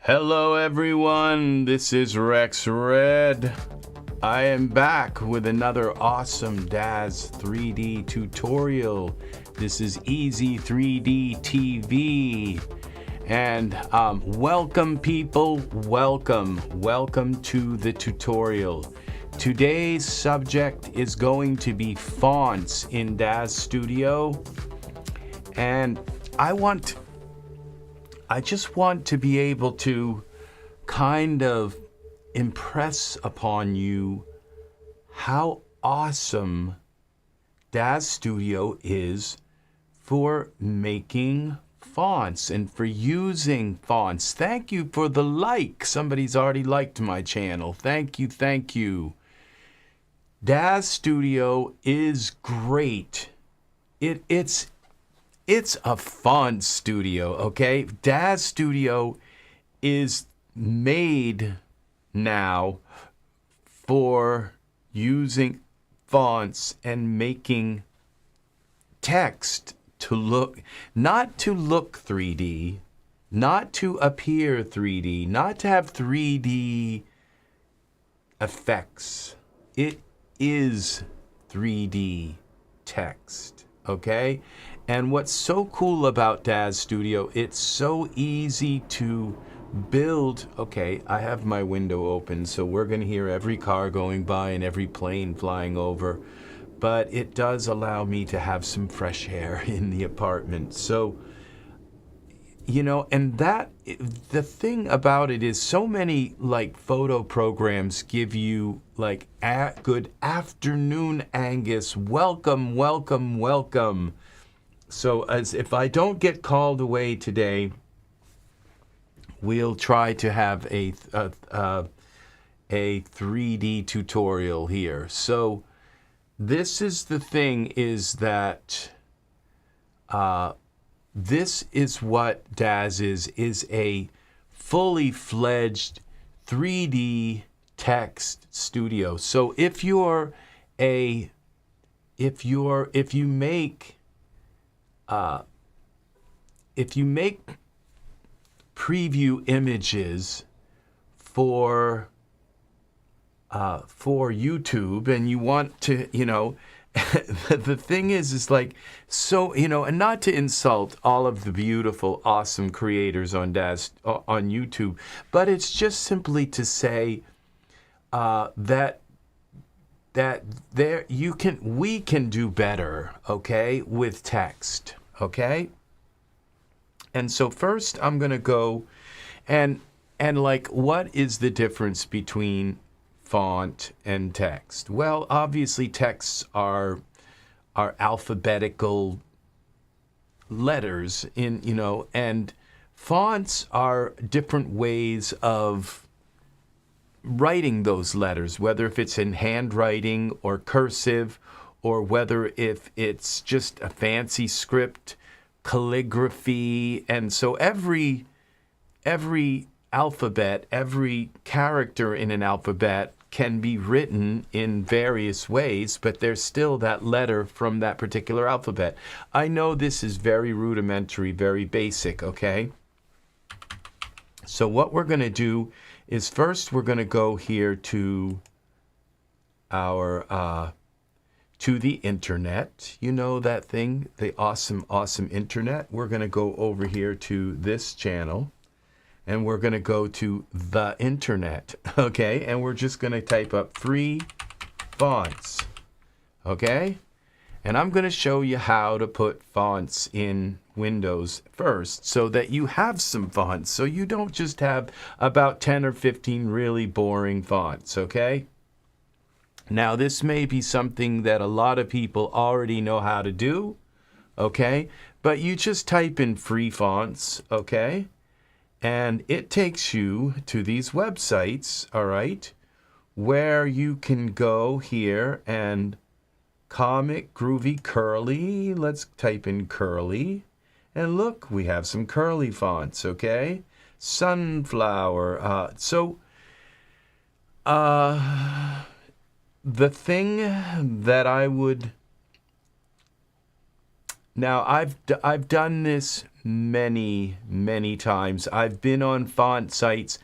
Hello everyone, this is RexRed. I am back with another awesome Daz 3D tutorial. This is EZ3DTV. And welcome people, welcome to the tutorial. Today's subject is going to be fonts in Daz Studio. And I just want to be able to kind of impress upon you how awesome Daz Studio is for making fonts and for using fonts. Thank you for the like. Somebody's already liked my channel. Thank you. Daz Studio is great. It's a font studio, okay? Daz Studio is made now for using fonts and making text to look, not to look 3D, not to appear 3D, not to have 3D effects. It is 3D text, okay? And what's so cool about Daz Studio, it's so easy to build. Okay, I have my window open, so we're going to hear every car going by and every plane flying over. But it does allow me to have some fresh air in the apartment. So, you know, and the thing about it is so many like photo programs give you like good afternoon, Angus. Welcome. So as if I don't get called away today, we'll try to have a 3D tutorial here. So this is the thing, is that this is what Daz is a fully fledged 3D text studio. So if you make preview images for YouTube and you want to, you know, the thing is like, so, you know, and not to insult all of the beautiful, awesome creators on Daz on YouTube, but it's just simply to say that we can do better, okay, with text, okay? And so first I'm going to go and like, what is the difference between font and text? Well, obviously texts are alphabetical letters in, you know, and fonts are different ways of writing those letters, whether if it's in handwriting or cursive, or whether if it's just a fancy script, calligraphy. And so every alphabet, every character in an alphabet can be written in various ways, but there's still that letter from that particular alphabet. I know this is very rudimentary, very basic, okay? So what we're going to do is first we're going to go here to our to the internet. You know that thing, the awesome internet. We're going to go over here to this channel and we're going to go to the internet, okay? And we're just going to type up free fonts, okay? And I'm going to show you how to put fonts in Windows first so that you have some fonts, so you don't just have about 10 or 15 really boring fonts, okay? Now, this may be something that a lot of people already know how to do, okay? But you just type in free fonts, okay? And it takes you to these websites, all right, where you can go here and Comic Groovy Curly. Let's type in curly. And look, we have some curly fonts, okay? Sunflower. The thing that I would Now, I've done this many times. I've been on font sites.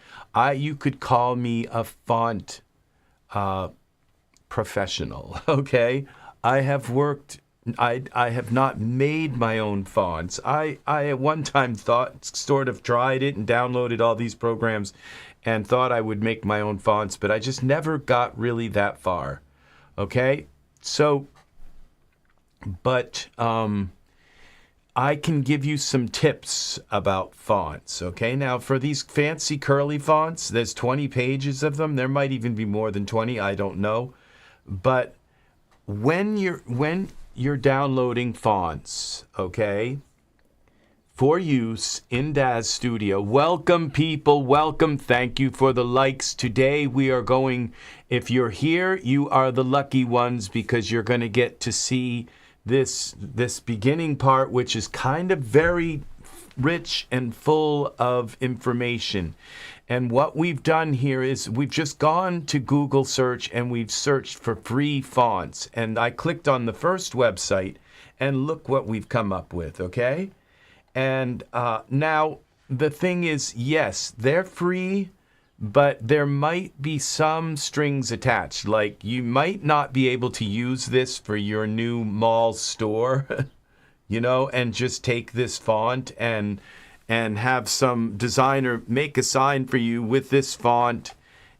You could call me a font professional, okay? I have worked, I have not made my own fonts. I at one time sort of tried it and downloaded all these programs and thought I would make my own fonts, but I just never got really that far, okay? So, but I can give you some tips about fonts, okay? Now, for these fancy curly fonts, there's 20 pages of them. There might even be more than 20, I don't know. But when you're downloading fonts, okay, for use in Daz Studio, welcome people, welcome. Thank you for the likes. Today we are going, if you're here, you are the lucky ones because you're going to get to see this beginning part, which is kind of very rich and full of information. And what we've done here is we've just gone to Google search and we've searched for free fonts. And I clicked on the first website and look what we've come up with, okay? And now the thing is, yes, they're free, but there might be some strings attached. Like you might not be able to use this for your new mall store, you know, and just take this font and have some designer make a sign for you with this font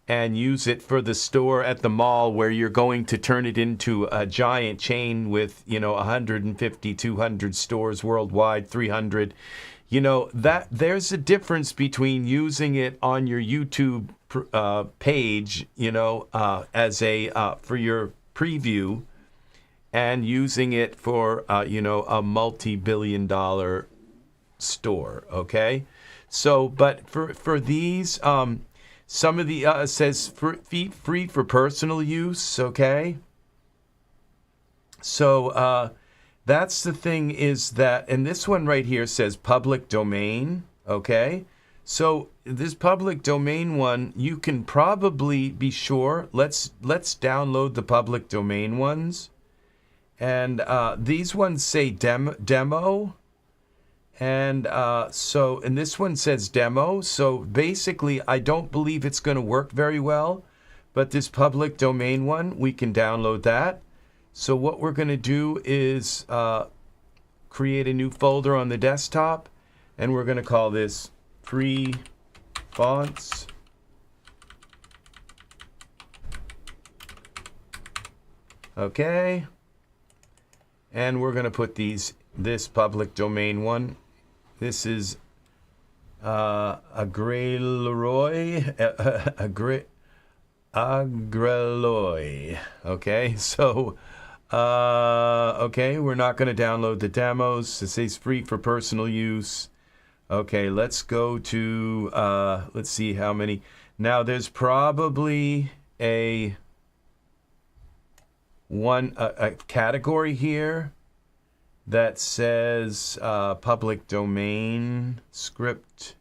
and use it for the store at the mall where you're going to turn it into a giant chain with, you know, 150, 200 stores worldwide, 300. You know, that there's a difference between using it on your YouTube page, you know, as a for your preview and using it for, you know, a multi-billion-dollar store, okay? So, but for these, some of the, says free for personal use, okay? So, that's the thing is that, and this one right here says public domain, okay? So this public domain one, you can probably be sure. Let's download the public domain ones. And these ones say demo. And and this one says demo. So basically, I don't believe it's going to work very well. But this public domain one, we can download that. So what we're going to do is create a new folder on the desktop, and we're going to call this free fonts. Okay. And we're going to put this public domain one. This is Agreloi. Okay, so okay, we're not going to download the demos. It says free for personal use. Okay, let's go to let's see how many. Now there's probably a category here that says public domain script,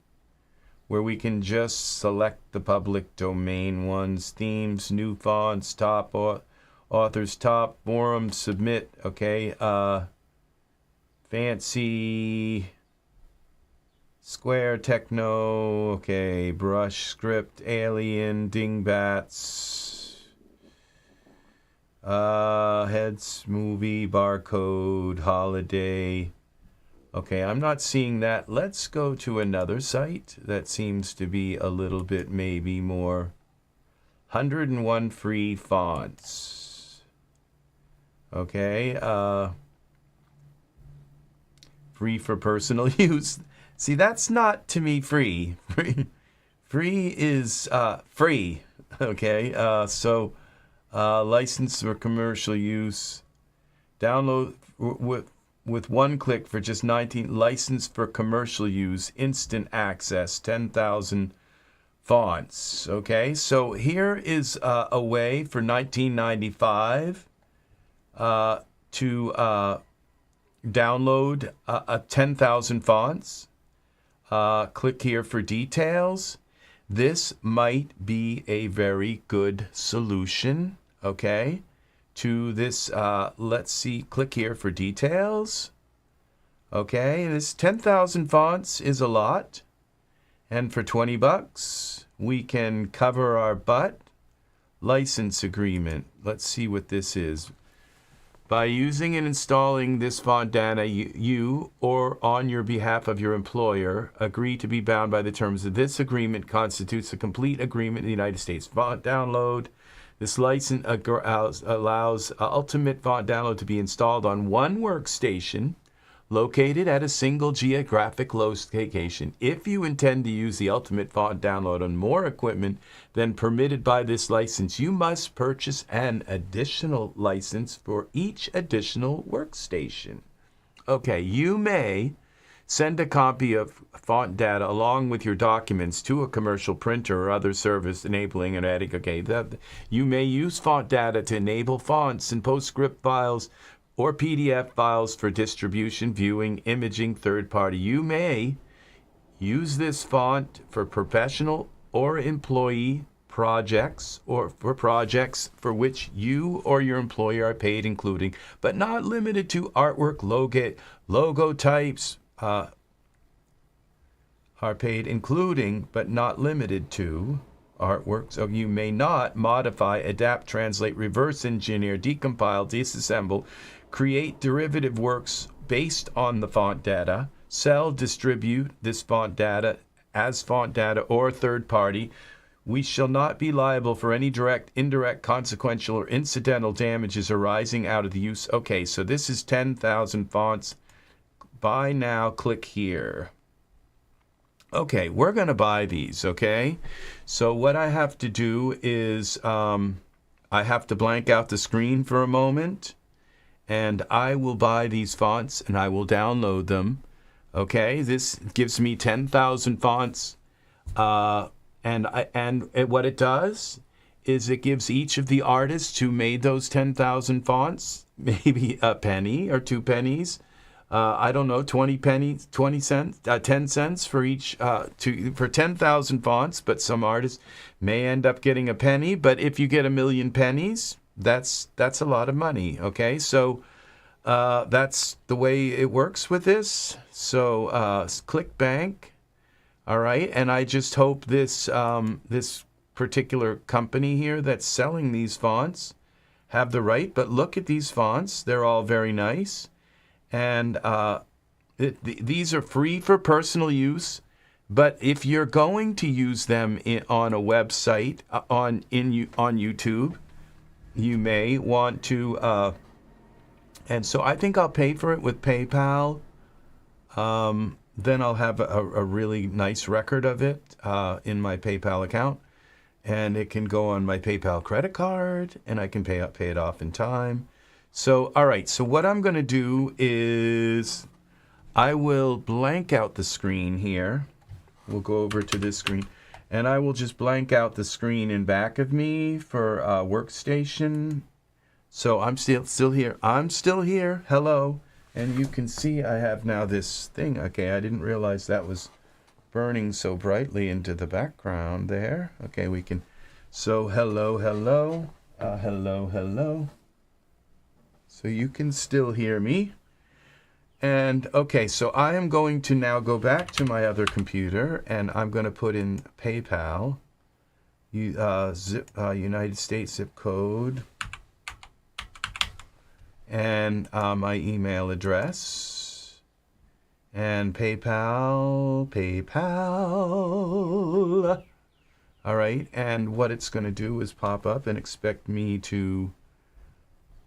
where we can just select the public domain ones, themes, new fonts, top authors, top forum, submit, okay, fancy, square, techno, okay, brush, script, alien, dingbats, heads, movie, barcode, holiday. Okay, I'm not seeing that. Let's go to another site that seems to be a little bit maybe more. 101 free fonts. Okay, free for personal use. See, that's not to me free. Free is free. Okay, so license for commercial use. Download with one click for just 19. License for commercial use. Instant access. 10,000 fonts. Okay, so here is a way for $19.95 to download 10,000 fonts. Click here for details. This might be a very good solution, okay, to this. Let's see, click here for details. Okay, this 10,000 fonts is a lot. And for 20 bucks, we can cover our butt. License agreement. Let's see what this is. By using and installing this font data, you or on your behalf of your employer agree to be bound by the terms of this agreement constitutes a complete agreement in the United States. Font download. This license allows ultimate font download to be installed on one workstation located at a single geographic location. If you intend to use the ultimate font download on more equipment than permitted by this license, you must purchase an additional license for each additional workstation. Okay, you may send a copy of font data along with your documents to a commercial printer or other service enabling and adding. Okay, you may use font data to enable fonts and PostScript files or PDF files for distribution, viewing, imaging, third party. You may use this font for professional or employee projects or for projects for which you or your employer are paid, including but not limited to artwork, logo types, are paid, including but not limited to artwork. So you may not modify, adapt, translate, reverse engineer, decompile, disassemble, create derivative works based on the font data, sell, distribute this font data as font data or third party. We shall not be liable for any direct, indirect, consequential, or incidental damages arising out of the use. Okay, so this is 10,000 fonts. Buy now, click here. Okay, we're going to buy these, okay? So what I have to do is I have to blank out the screen for a moment, and I will buy these fonts, and I will download them, okay? This gives me 10,000 fonts, and what it does is it gives each of the artists who made those 10,000 fonts maybe a penny or 2 pennies. I don't know, 20 pennies, 20 cents, 10 cents for each, for 10,000 fonts, but some artists may end up getting a penny. But if you get 1,000,000 pennies, that's a lot of money, okay? So that's the way it works with this. So click bank, all right? And I just hope this, this particular company here that's selling these fonts have the right, but look at these fonts. They're all very nice. And these are free for personal use, but if you're going to use them on a website, on YouTube, you may want to, and so I think I'll pay for it with PayPal. Then I'll have a really nice record of it in my PayPal account, and it can go on my PayPal credit card, and I can pay it off in time. So, all right, so what I'm going to do is I will blank out the screen here. We'll go over to this screen, and I will just blank out the screen in back of me for workstation. So I'm still here. I'm still here. Hello. And you can see I have now this thing. Okay, I didn't realize that was burning so brightly into the background there. Okay, we can. So hello, hello, hello, hello. So you can still hear me. And okay, so I am going to now go back to my other computer, and I'm going to put in PayPal, United States zip code, and my email address, and PayPal. All right, and what it's going to do is pop up and expect me to.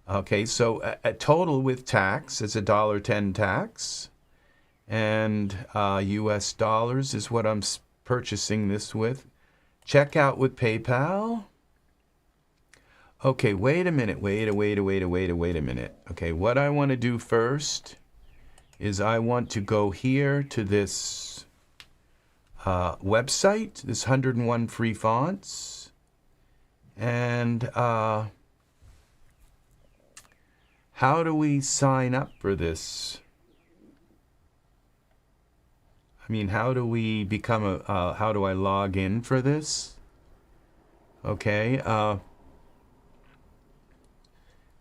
Okay, so a total with tax is $1.10 tax, and US dollars is what I'm purchasing this with. Checkout with PayPal. Okay, wait a minute. Wait a minute. Okay, what I want to do first is I want to go here to this website, this 101 free fonts, and how do we sign up for this? I mean, how do we become how do I log in for this? Okay,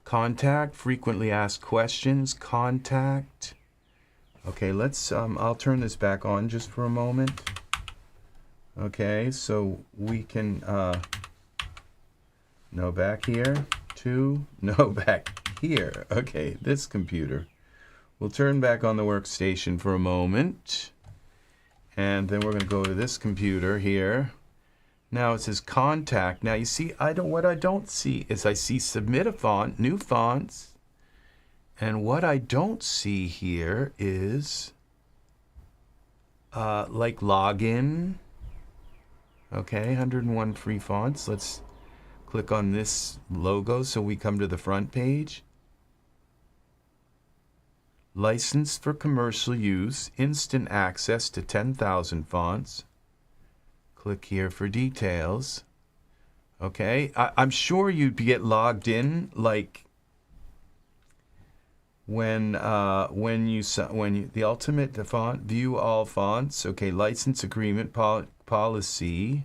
contact, frequently asked questions, contact. Okay, let's, I'll turn this back on just for a moment. Okay, so we can, no, back here, no, back here. Okay, this computer. We'll turn back on the workstation for a moment. And then we're going to go to this computer here. Now it says contact. Now you see, what I don't see is I see submit a font, new fonts. And what I don't see here is like login. Okay, 101 free fonts. Let's click on this logo so we come to the front page. Licensed for commercial use, instant access to 10,000 fonts. Click here for details. Okay, I'm sure you'd get logged in like when the ultimate the font view all fonts. Okay, license agreement policy.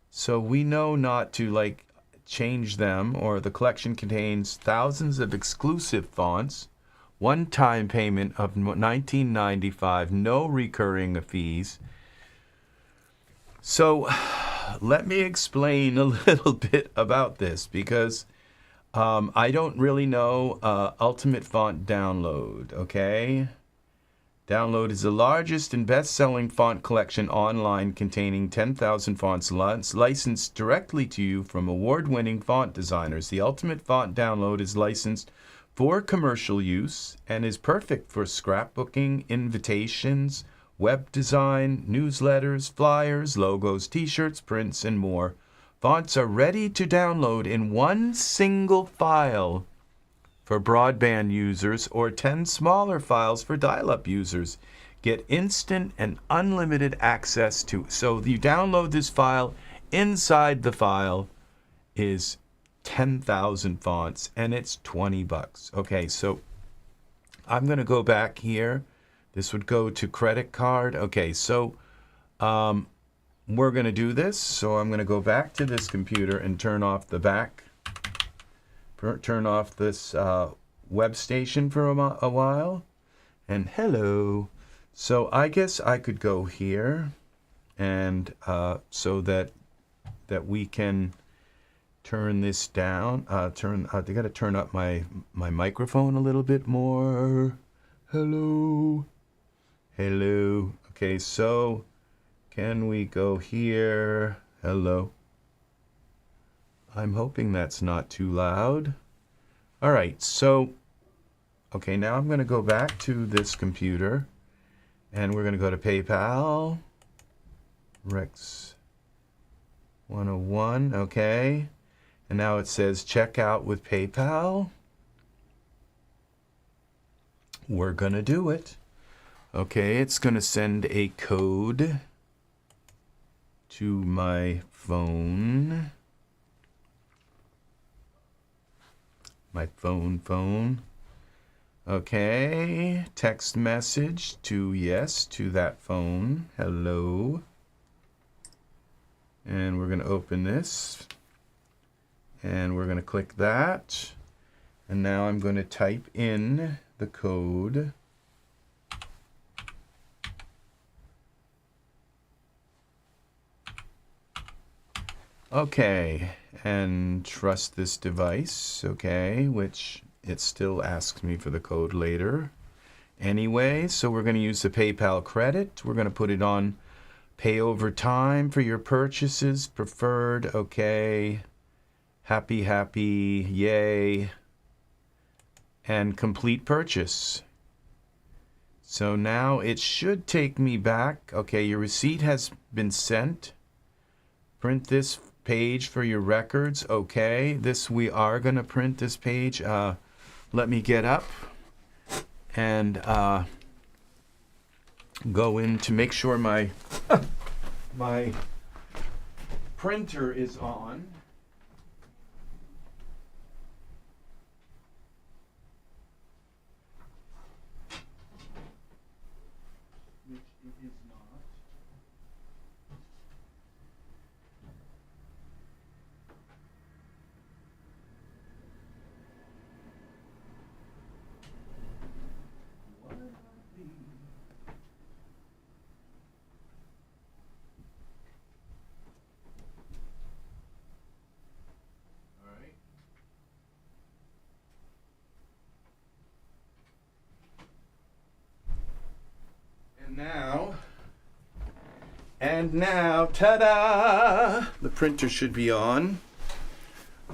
So we know not to like change them, or the collection contains thousands of exclusive fonts. One-time payment of $19.95, no recurring fees. So let me explain a little bit about this, because I don't really know Ultimate Font Download, okay? Download is the largest and best-selling font collection online containing 10,000 fonts licensed directly to you from award-winning font designers. The Ultimate Font Download is licensed for commercial use and is perfect for scrapbooking, invitations, web design, newsletters, flyers, logos, t-shirts, prints, and more. Fonts are ready to download in one single file for broadband users or 10 smaller files for dial-up users. Get instant and unlimited access to. So you download this file, inside the file is 10,000 fonts, and it's $20. Okay, so I'm going to go back here. This would go to credit card. Okay, so we're going to do this. So I'm going to go back to this computer and turn off the back. Turn off this web station for a while. And hello. So I guess I could go here, and so that we can turn this down. I got to turn up my microphone a little bit more. Hello. Hello. Okay, so can we go here? Hello. I'm hoping that's not too loud. All right, so okay, now I'm going to go back to this computer, and we're going to go to PayPal. Rex 101, okay. And now it says check out with PayPal. We're going to do it. Okay, it's going to send a code to my phone. My phone. Okay, text message to that phone. Hello. And we're going to open this. And we're going to click that. And now I'm going to type in the code. Okay, and trust this device, okay, which it still asks me for the code later. Anyway, so we're going to use the PayPal credit. We're going to put it on pay over time for your purchases, preferred, okay. Happy, yay, and complete purchase. So now it should take me back. Okay, your receipt has been sent. Print this page for your records. Okay, we are going to print this page. Let me get up and go in to make sure my my printer is on. What are these? And now, ta-da! The printer should be on.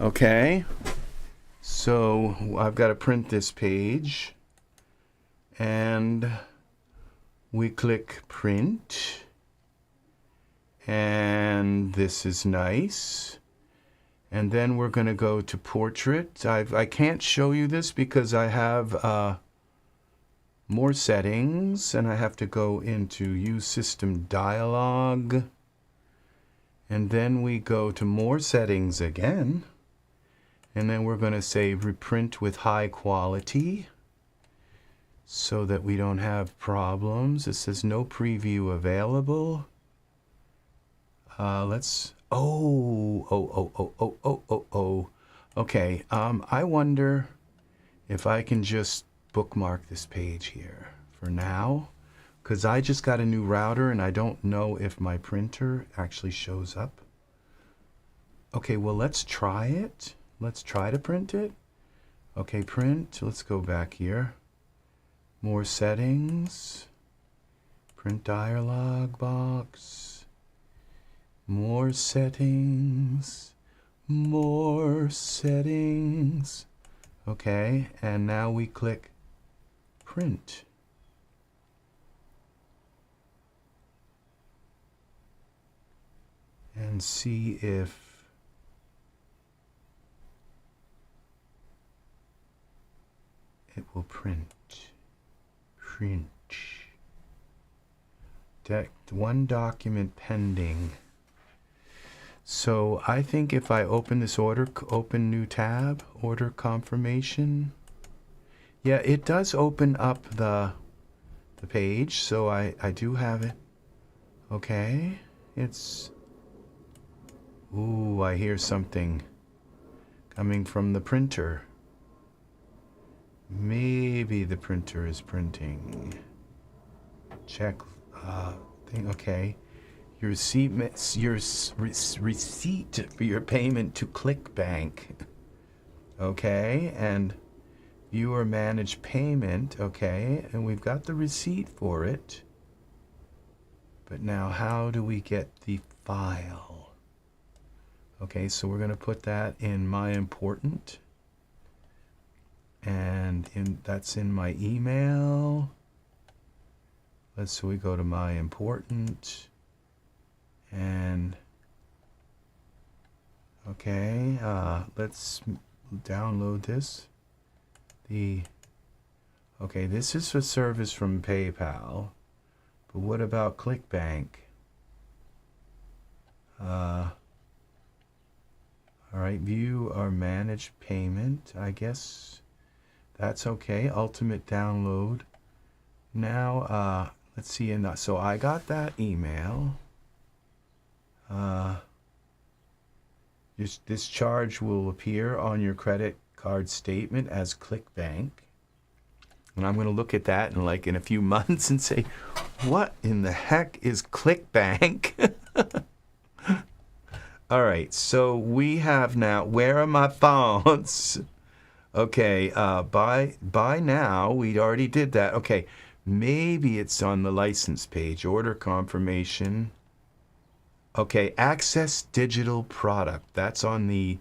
Okay. So I've got to print this page. And we click print. And this is nice. And then we're going to go to portrait. I can't show you this because I have more settings, and I have to go into use system dialog, and then we go to more settings again, and then we're going to say reprint with high quality so that we don't have problems. It says no preview available. Okay, I wonder if I can just bookmark this page here for now, because I just got a new router and I don't know if my printer actually shows up. Okay, well, let's try it. Let's try to print it. Okay, print. Let's go back here. More settings. Print dialog box. More settings. More settings. Okay, and now we click print. And see if it will print. Print. One document pending. So I think if I open this order, open new tab, order confirmation. Yeah, it does open up the page, so I do have it. Okay, it's... Ooh, I hear something coming from the printer. Maybe the printer is printing. Check thing. Okay, your receipt for your payment to ClickBank. Okay, and viewer manage payment. Okay, and we've got the receipt for it. But now, how do we get the file? Okay, so we're going to put that in my important, and that's in my email. So we go to my important, and okay, let's download this. Okay, this is a service from PayPal, but what about ClickBank? All right, view or manage payment. I guess that's okay. Ultimate download. Now, let's see. So I got that email. This charge will appear on your credit card statement as ClickBank. And I'm going to look at that in a few months and say, what in the heck is ClickBank? All right, so we have now, where are my fonts? Okay, buy now, we already did that. Okay, maybe it's on the license page, order confirmation. Okay, access digital product, that's on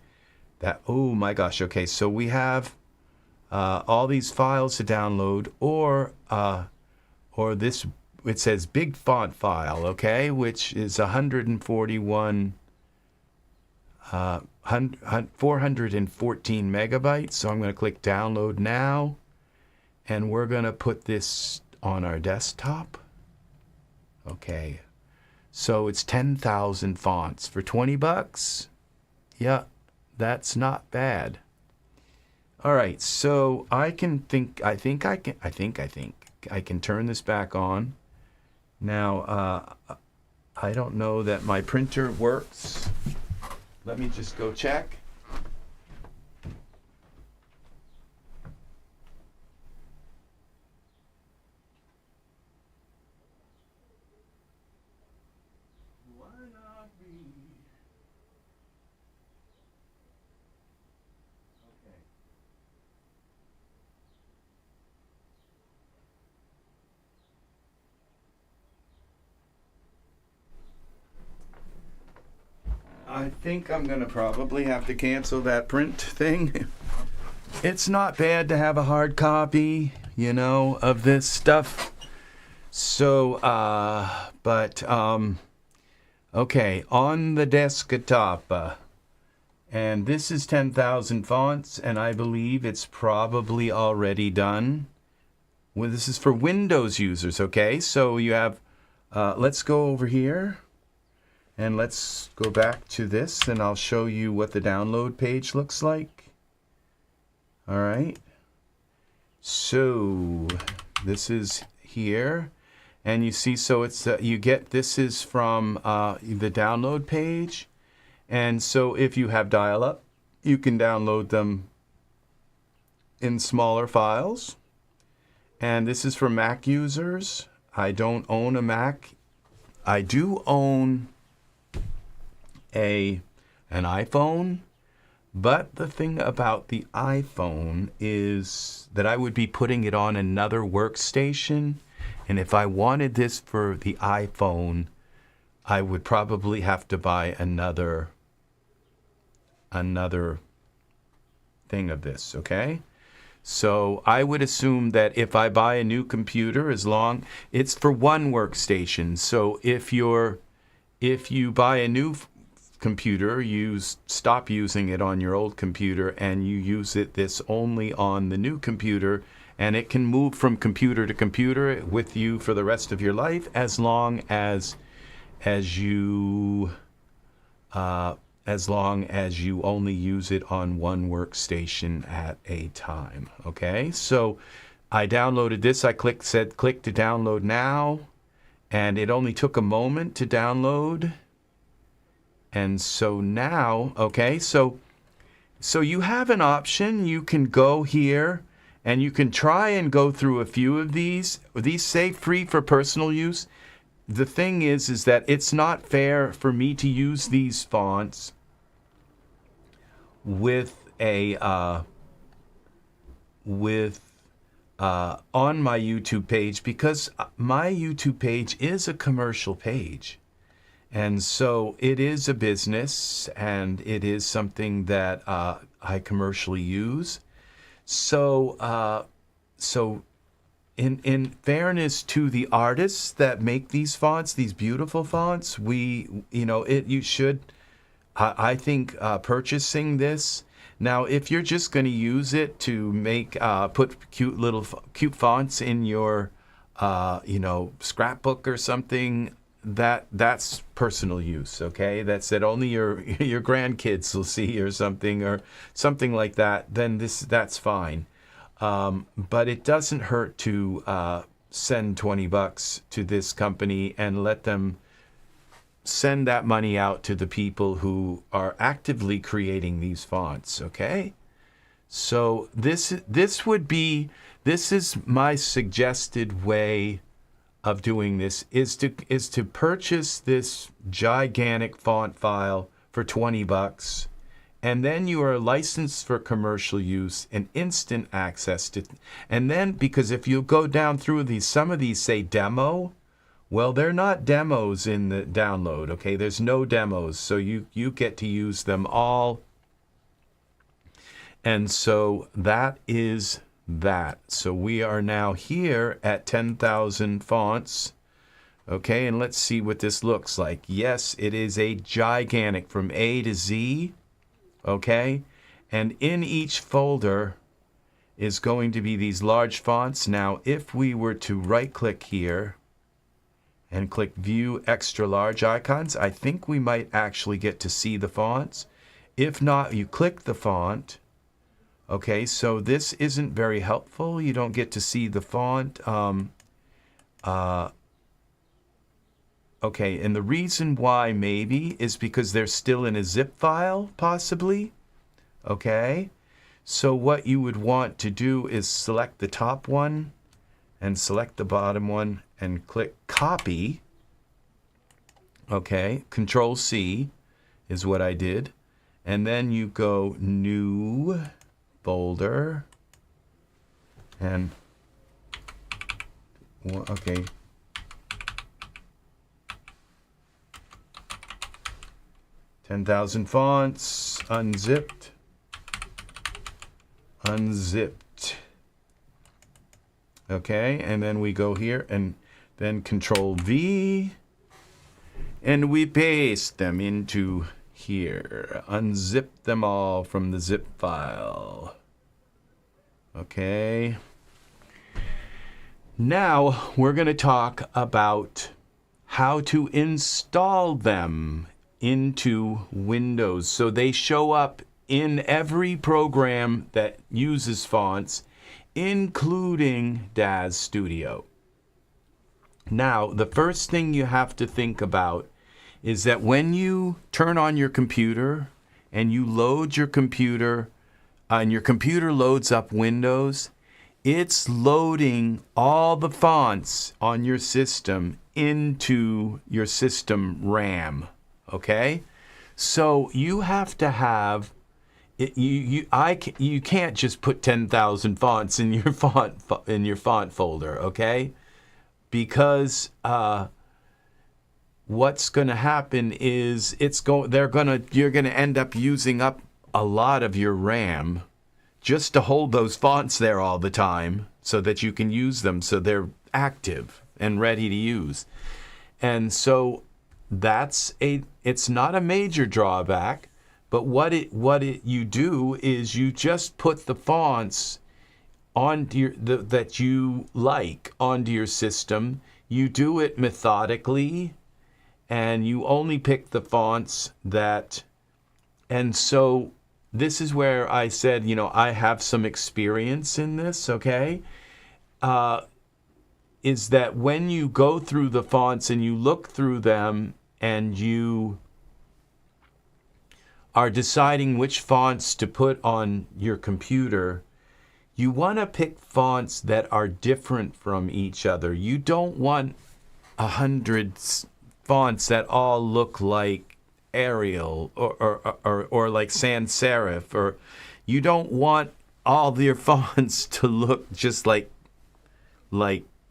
oh my gosh, okay, so we have all these files to download, or this, it says big font file, okay, which is 414 megabytes. So I'm going to click download now, and we're going to put this on our desktop. Okay, so it's 10,000 fonts for 20 bucks. Yeah, that's not bad. All right, so I can turn this back on. Now, I don't know that my printer works. Let me just go check. Why not me? Okay. I think I'm going to probably have to cancel that print thing. It's not bad to have a hard copy, you know, of this stuff. So, okay, on the desktop, and this is 10,000 fonts, and I believe it's probably already done. Well, this is for Windows users, okay? So you have, let's go over here, and let's go back to this, and I'll show you what the download page looks like. All right. So this is here, and you see, so it's, you get, this is from the download page. And so if you have dial-up, you can download them in smaller files. And this is for Mac users. I don't own a Mac. I do own an iPhone. But the thing about the iPhone is that I would be putting it on another workstation. And if I wanted this for the iPhone, I would probably have to buy another thing of this, okay? So I would assume that if I buy a new computer, as long it's for one workstation. So if you buy a new computer, you stop using it on your old computer and you use this only on the new computer, and it can move from computer to computer with you for the rest of your life as long as you only use it on one workstation at a time. Okay, so I downloaded this. I click to download now, and it only took a moment to download. And so now, okay, so you have an option. You can go here and you can try and go through a few of these. These say free for personal use. The thing is that it's not fair for me to use these fonts with on my YouTube page, because my YouTube page is a commercial page. And so it is a business, and it is something that I commercially use. So in fairness to the artists that make these fonts, these beautiful fonts, you should, I think, purchasing this. Now, if you're just going to use it to make put cute fonts in your scrapbook or something, that's personal use, okay? That's that only your grandkids will see or something like that. Then that's fine. But it doesn't hurt to send $20 to this company and let them send that money out to the people who are actively creating these fonts, okay? So this is my suggested way of doing this, is to purchase this gigantic font file for $20, and then you are licensed for commercial use and instant access to. And then, because if you go down through these, some of these say demo. Well, they're not demos in the download, okay? There's no demos, so you get to use them all. And so that is that. So we are now here at 10,000 fonts. Okay, and let's see what this looks like. Yes, it is a gigantic from A to Z. Okay, and in each folder is going to be these large fonts. Now, if we were to right-click here and click View Extra Large Icons, I think we might actually get to see the fonts. If not, you click the font. Okay, so this isn't very helpful. You don't get to see the font. Okay, and the reason why maybe is because they're still in a zip file, possibly. Okay, so what you would want to do is select the top one and select the bottom one and click Copy. Okay, Control C is what I did. And then you go New Folder. And, okay. 10,000 fonts, unzipped, unzipped. Okay, and then we go here and then Control V, and we paste them into here. Unzip them all from the zip file. Okay. Now we're going to talk about how to install them into Windows so they show up in every program that uses fonts, including Daz Studio. Now, the first thing you have to think about is that when you turn on your computer and you load your computer, and your computer loads up Windows, it's loading all the fonts on your system into your system RAM, okay? So you have to have you can't just put 10,000 fonts in your font folder, okay? Because what's going to happen is you're going to end up using up a lot of your RAM just to hold those fonts there all the time so that you can use them so they're active and ready to use. And so it's not a major drawback, but what you do is you just put the fonts onto that you like onto your system. You do it methodically, and you only pick the fonts that, and so this is where I said, I have some experience in this, okay? Is that when you go through the fonts and you look through them and you are deciding which fonts to put on your computer, you want to pick fonts that are different from each other. You don't want 100 fonts that all look like Arial or like sans serif, or you don't want all your fonts to look just like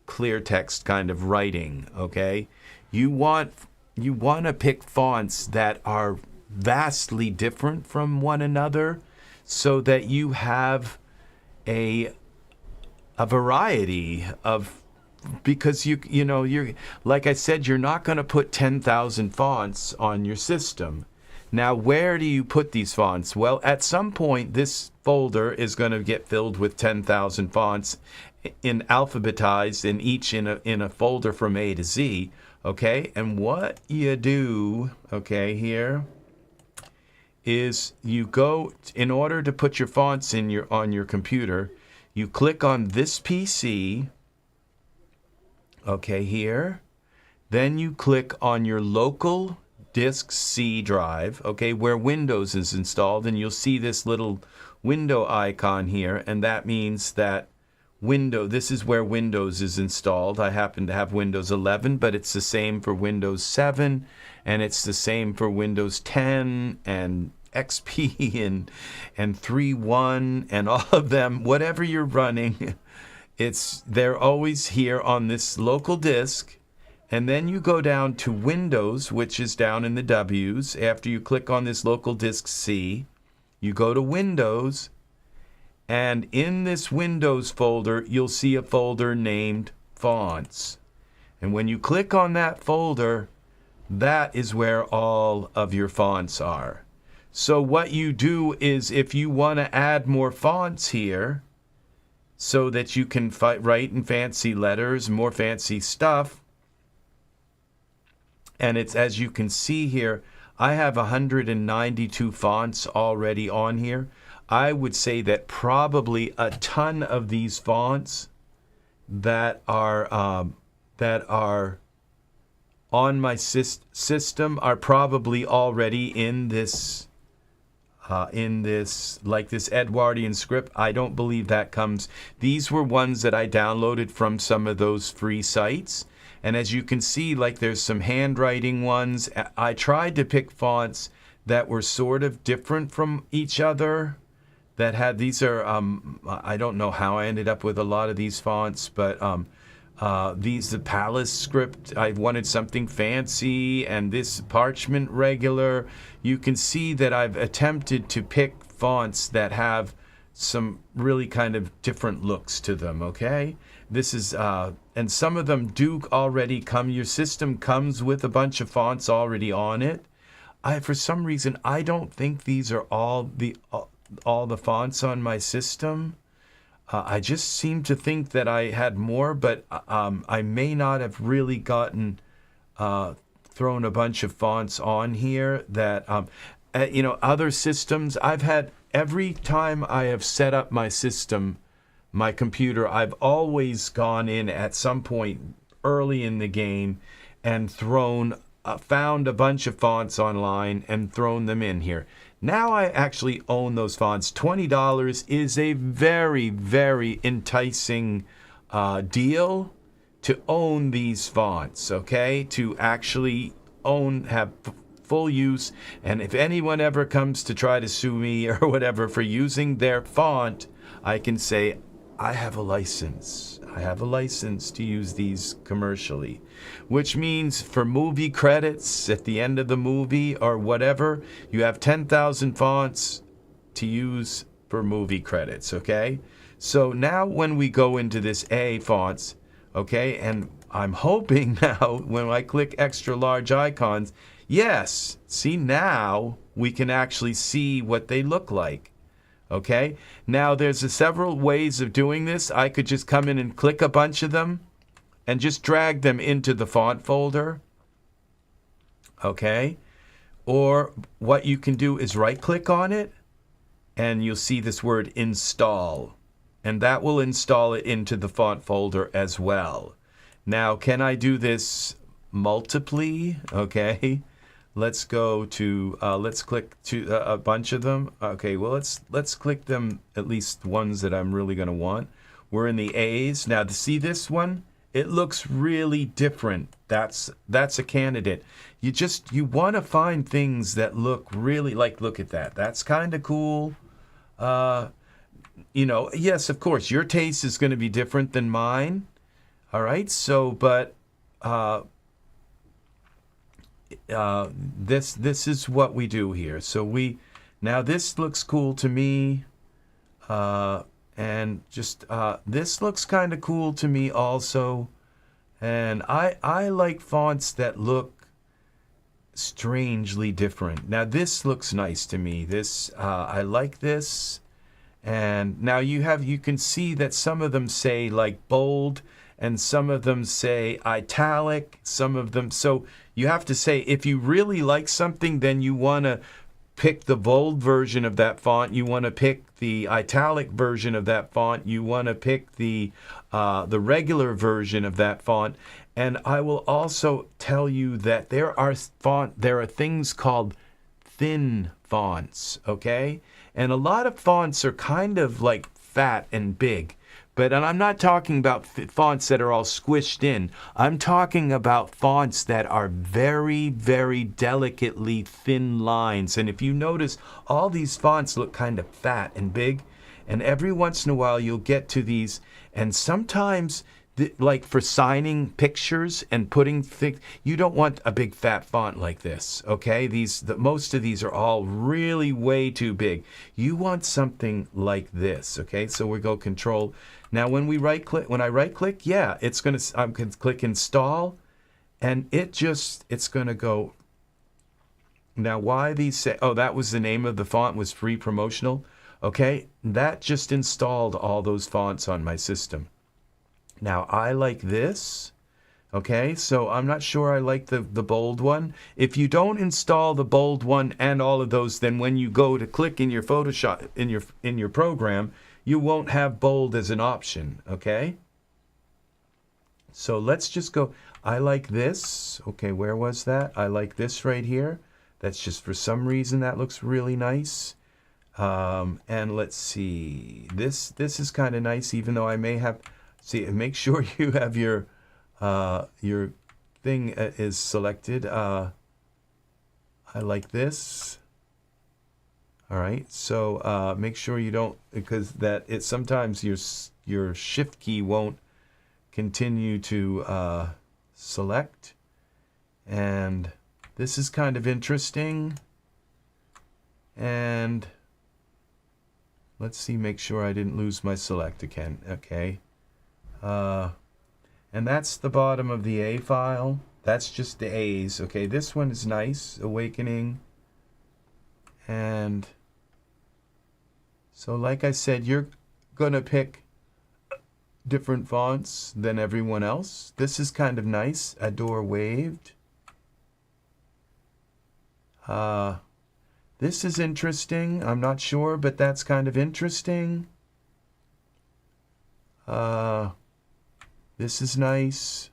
clear text kind of writing, okay? You want to pick fonts that are vastly different from one another so that you have a variety of, because you're like I said, you're not going to put 10,000 fonts on your system. Now, where do you put these fonts? Well, at some point this folder is going to get filled with 10,000 fonts alphabetized in each in a folder from A to Z, okay? And what you do, okay, here is you go, in order to put your fonts on your computer, you click on this PC, okay, here. Then you click on your local disk C drive, okay, where Windows is installed, and you'll see this little window icon here, and that means that this is where Windows is installed. I happen to have Windows 11, but it's the same for Windows 7, and it's the same for Windows 10 and XP and 3.1 and all of them. Whatever you're running, they're always here on this local disk. And then you go down to Windows, which is down in the W's. After you click on this local disk C, you go to Windows, and in this Windows folder, you'll see a folder named Fonts. And when you click on that folder, that is where all of your fonts are. So what you do is, if you want to add more fonts here so that you can write in fancy letters, more fancy stuff, and it's, as you can see here, I have 192 fonts already on here. I would say that probably a ton of these fonts that are on my system are probably already in this like this Edwardian script. I don't believe that comes. These were ones that I downloaded from some of those free sites. And as you can see, like, there's some handwriting ones. I tried to pick fonts that were sort of different from each other. That had, these are, I don't know how I ended up with a lot of these fonts, but The Palace script, I wanted something fancy, and this Parchment regular. You can see that I've attempted to pick fonts that have some really kind of different looks to them, okay? This is, and some of them do already come, your system comes with a bunch of fonts already on it. For some reason, I don't think these are all the fonts on my system. I just seem to think that I had more, but I may not have really gotten thrown a bunch of fonts on here that, you know, other systems, I've had, every time I have set up my system, my computer, I've always gone in at some point early in the game and found a bunch of fonts online and thrown them in here. Now I actually own those fonts. $20 is a very, very enticing deal to own these fonts, okay? To actually have full use. And if anyone ever comes to try to sue me or whatever for using their font, I can say, I have a license. I have a license to use these commercially, which means for movie credits at the end of the movie or whatever, you have 10,000 fonts to use for movie credits, okay? So now when we go into this A fonts, okay, and I'm hoping now when I click extra large icons, yes, see now we can actually see what they look like. Okay, now there's several ways of doing this. I could just come in and click a bunch of them and just drag them into the font folder. Okay, or what you can do is right click on it and you'll see this word install, and that will install it into the font folder as well. Now, can I do this multiply? Okay. Let's go to, let's click to a bunch of them. Okay, well, let's click them, at least ones that I'm really going to want. We're in the A's. Now, to see this one, it looks really different. That's a candidate. You want to find things that look really, like, look at that. That's kind of cool. You know, yes, of course, your taste is going to be different than mine. All right, so, but... this is what we do here. So now this looks cool to me, and just this looks kind of cool to me also, and I like fonts that look strangely different. Now this looks nice to me. This I like this, and now you can see that some of them say like bold, and some of them say italic, some of them, so you have to say, if you really like something, then you want to pick the bold version of that font, you want to pick the italic version of that font, you want to pick the regular version of that font. And I will also tell you that there are things called thin fonts, okay? And a lot of fonts are kind of like fat and big. And I'm not talking about fonts that are all squished in. I'm talking about fonts that are very, very delicately thin lines. And if you notice, all these fonts look kind of fat and big. And every once in a while, you'll get to these. And sometimes, like for signing pictures and putting things, you don't want a big fat font like this, okay? Most of these are all really way too big. You want something like this, okay? So we go Control. Now, when I right click, yeah, I'm going to click install, and it's going to go. Now, why these say, oh, that was the name of the font, was free promotional. Okay, that just installed all those fonts on my system. Now, I like this. Okay, so I'm not sure I like the bold one. If you don't install the bold one and all of those, then when you go to click in your Photoshop, in your program, you won't have bold as an option, okay? So let's just go. I like this. Okay, where was that? I like this right here. That's just for some reason that looks really nice. And let's see. This is kind of nice, even though I may have. See, make sure you have your thing is selected. I like this. All right, so make sure you don't, because sometimes your shift key won't continue to select. And this is kind of interesting. And let's see, make sure I didn't lose my select again. Okay. And that's the bottom of the A file. That's just the A's. Okay, this one is nice, Awakening. And so like I said, you're going to pick different fonts than everyone else. This is kind of nice, Adore Waved. This is interesting. I'm not sure, but that's kind of interesting. This is nice.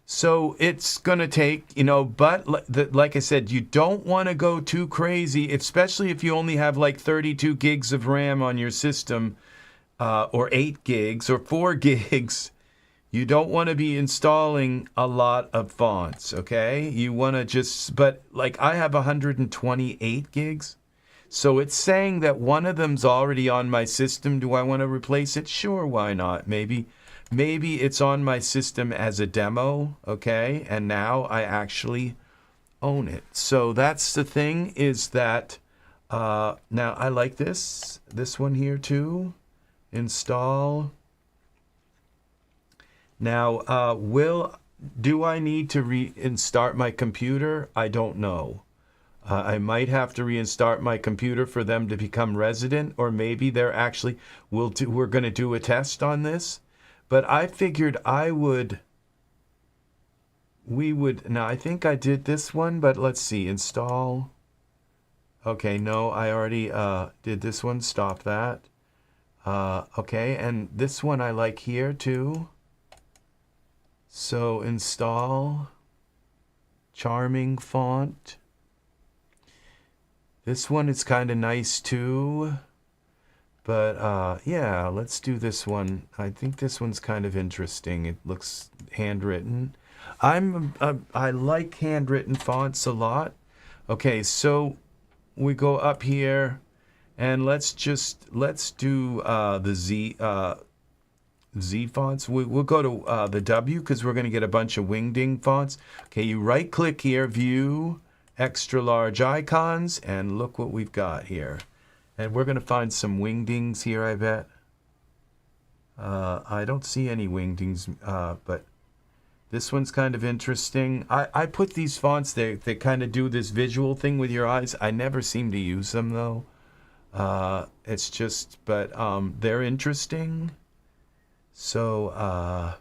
So it's going to take, you know, but like I said, you don't want to go too crazy, especially if you only have like 32 gigs of RAM on your system, or 8 gigs or 4 gigs. You don't want to be installing a lot of fonts, okay? You want to just, but like I have 128 gigs. So it's saying that one of them's already on my system. Do I want to replace it? Sure, why not? Maybe it's on my system as a demo, okay? And now I actually own it. So that's the thing, is that now I like this one here too. Install. Now, do I need to restart my computer? I don't know. I might have to reinstart my computer for them to become resident, or maybe they're actually, we're going to do a test on this. But I figured now I think I did this one, but let's see, install. Okay, no, I already did this one, stop that. Okay, and this one I like here too. So install Charming font. This one is kind of nice too. But yeah, let's do this one. I think this one's kind of interesting. It looks handwritten. I like handwritten fonts a lot. Okay, so we go up here and let's do the Z fonts. We'll go to the W because we're going to get a bunch of wingding fonts. Okay, you right click here, view extra large icons, and look what we've got here. And we're going to find some wingdings here, I bet. I don't see any wingdings, but this one's kind of interesting. I put these fonts, they kind of do this visual thing with your eyes. I never seem to use them though. It's just, but they're interesting. So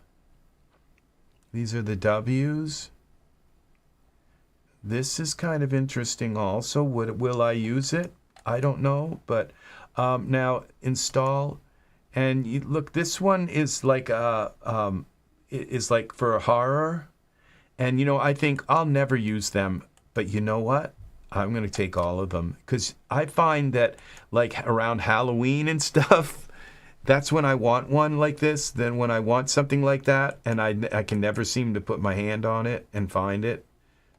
these are the W's. This is kind of interesting also. Will I use it? I don't know, but now install, and you look. This one is like is like for a horror, and you know I think I'll never use them. But you know what? I'm gonna take all of them because I find that like around Halloween and stuff. That's when I want one like this. Then when I want something like that, and I can never seem to put my hand on it and find it.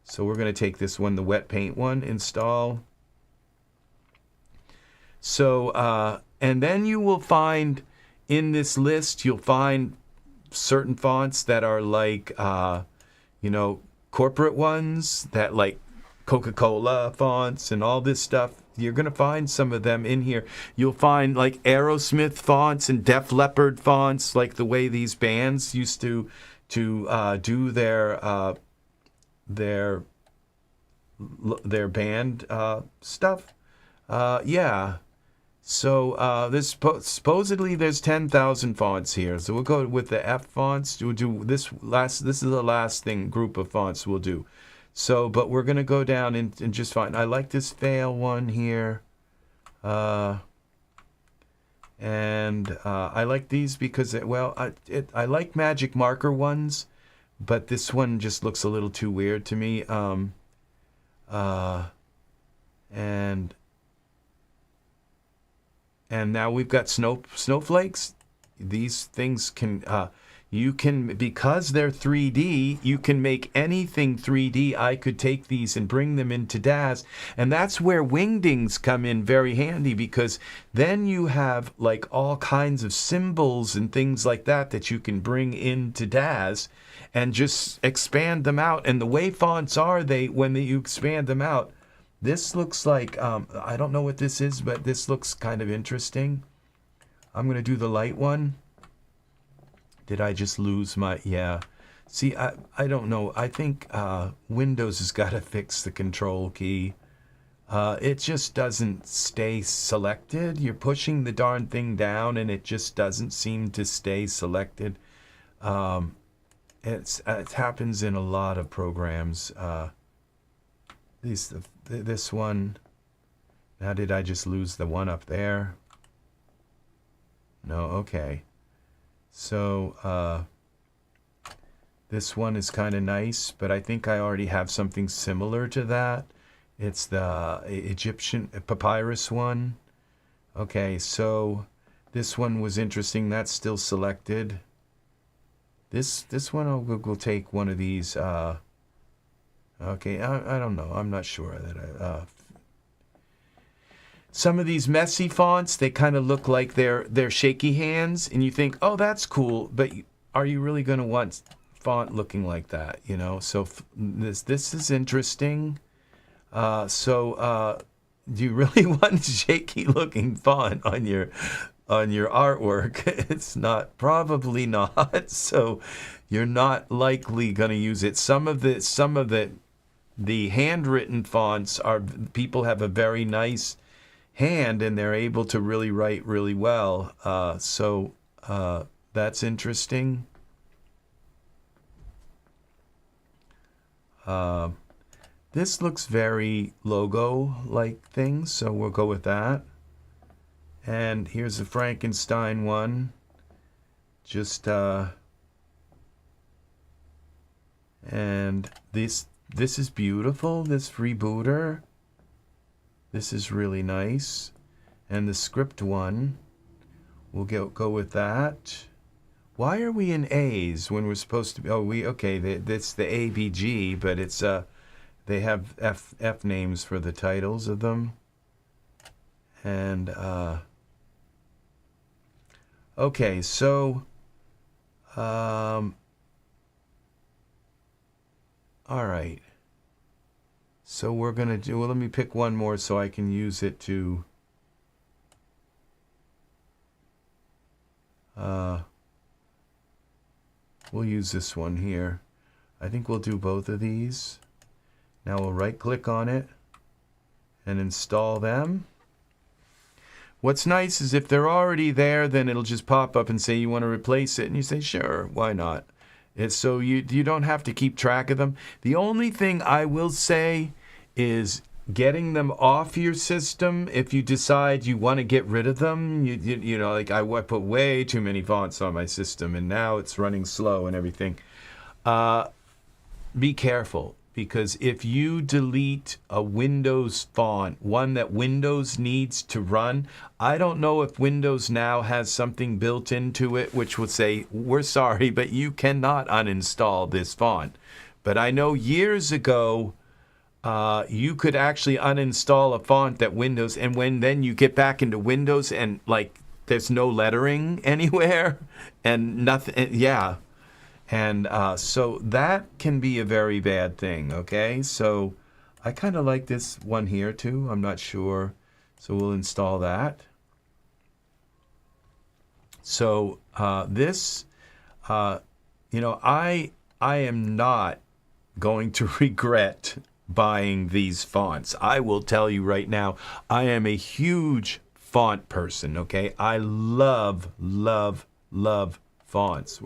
So we're going to take this one, the wet paint one, install. So, and then you will find in this list, you'll find certain fonts that are like, you know, corporate ones that like Coca-Cola fonts and all this stuff. You're going to find some of them in here. You'll find like Aerosmith fonts and Def Leppard fonts, like the way these bands used to do their band stuff. Yeah. So this supposedly there's 10,000 fonts here. So we'll go with the F fonts. We'll do this last. This is the last group of fonts we'll do. So, but we're gonna go down and just find. I like this fail one here, and I like these because I like magic marker ones, but this one just looks a little too weird to me. And now we've got snowflakes. These things can You can, because they're 3D, you can make anything 3D. I could take these and bring them into Daz. And that's where wingdings come in very handy, because then you have like all kinds of symbols and things like that that you can bring into Daz and just expand them out. And the way fonts are, when you expand them out, this looks like, I don't know what this is, but this looks kind of interesting. I'm going to do the light one. Did I just lose my, yeah. See, I don't know. I think Windows has got to fix the control key. It just doesn't stay selected. You're pushing the darn thing down and it just doesn't seem to stay selected. It happens in a lot of programs. This one, now did I just lose the one up there? No, okay. So this one is kind of nice, but I think I already have something similar to that. It's the Egyptian papyrus one. Okay, so this one was interesting. That's still selected. This one we'll take one of these. Okay, I don't know. I'm not sure that some of these messy fonts, they kind of look like they're shaky hands, and you think, oh, that's cool, but are you really going to want font looking like that? You know, so this is interesting. Do you really want shaky looking font on your artwork? It's not, probably not. So you're not likely going to use it. Some of the handwritten fonts are, people have a very nice hand and they're able to really write really well. That's interesting. This looks very logo-like thing, so we'll go with that. And here's the Frankenstein one. Just and this is beautiful. This rebooter. This is really nice. And the script one, we'll go with that. Why are we in A's when we're supposed to be? Oh, that's the ABG, but it's they have F names for the titles of them. And okay, so all right. So we're gonna do, well, let me pick one more so I can use it to we'll use this one here. I think we'll do both of these. Now we'll right click on it and install them. What's nice is if they're already there, then it'll just pop up and say you want to replace it, and you say sure, why not? It's so you don't have to keep track of them. The only thing I will say is getting them off your system. If you decide you want to get rid of them, you know, like I put way too many fonts on my system and now it's running slow and everything. Be careful, because if you delete a Windows font, one that Windows needs to run, I don't know if Windows now has something built into it which would say, we're sorry, but you cannot uninstall this font. But I know years ago, you could actually uninstall a font that Windows, and then you get back into Windows and like there's no lettering anywhere and nothing. Yeah. And so that can be a very bad thing, okay? So I kind of like this one here too. I'm not sure. So we'll install that. So this, you know, I am not going to regret buying these fonts. I will tell you right now, I am a huge font person, okay? I love fonts.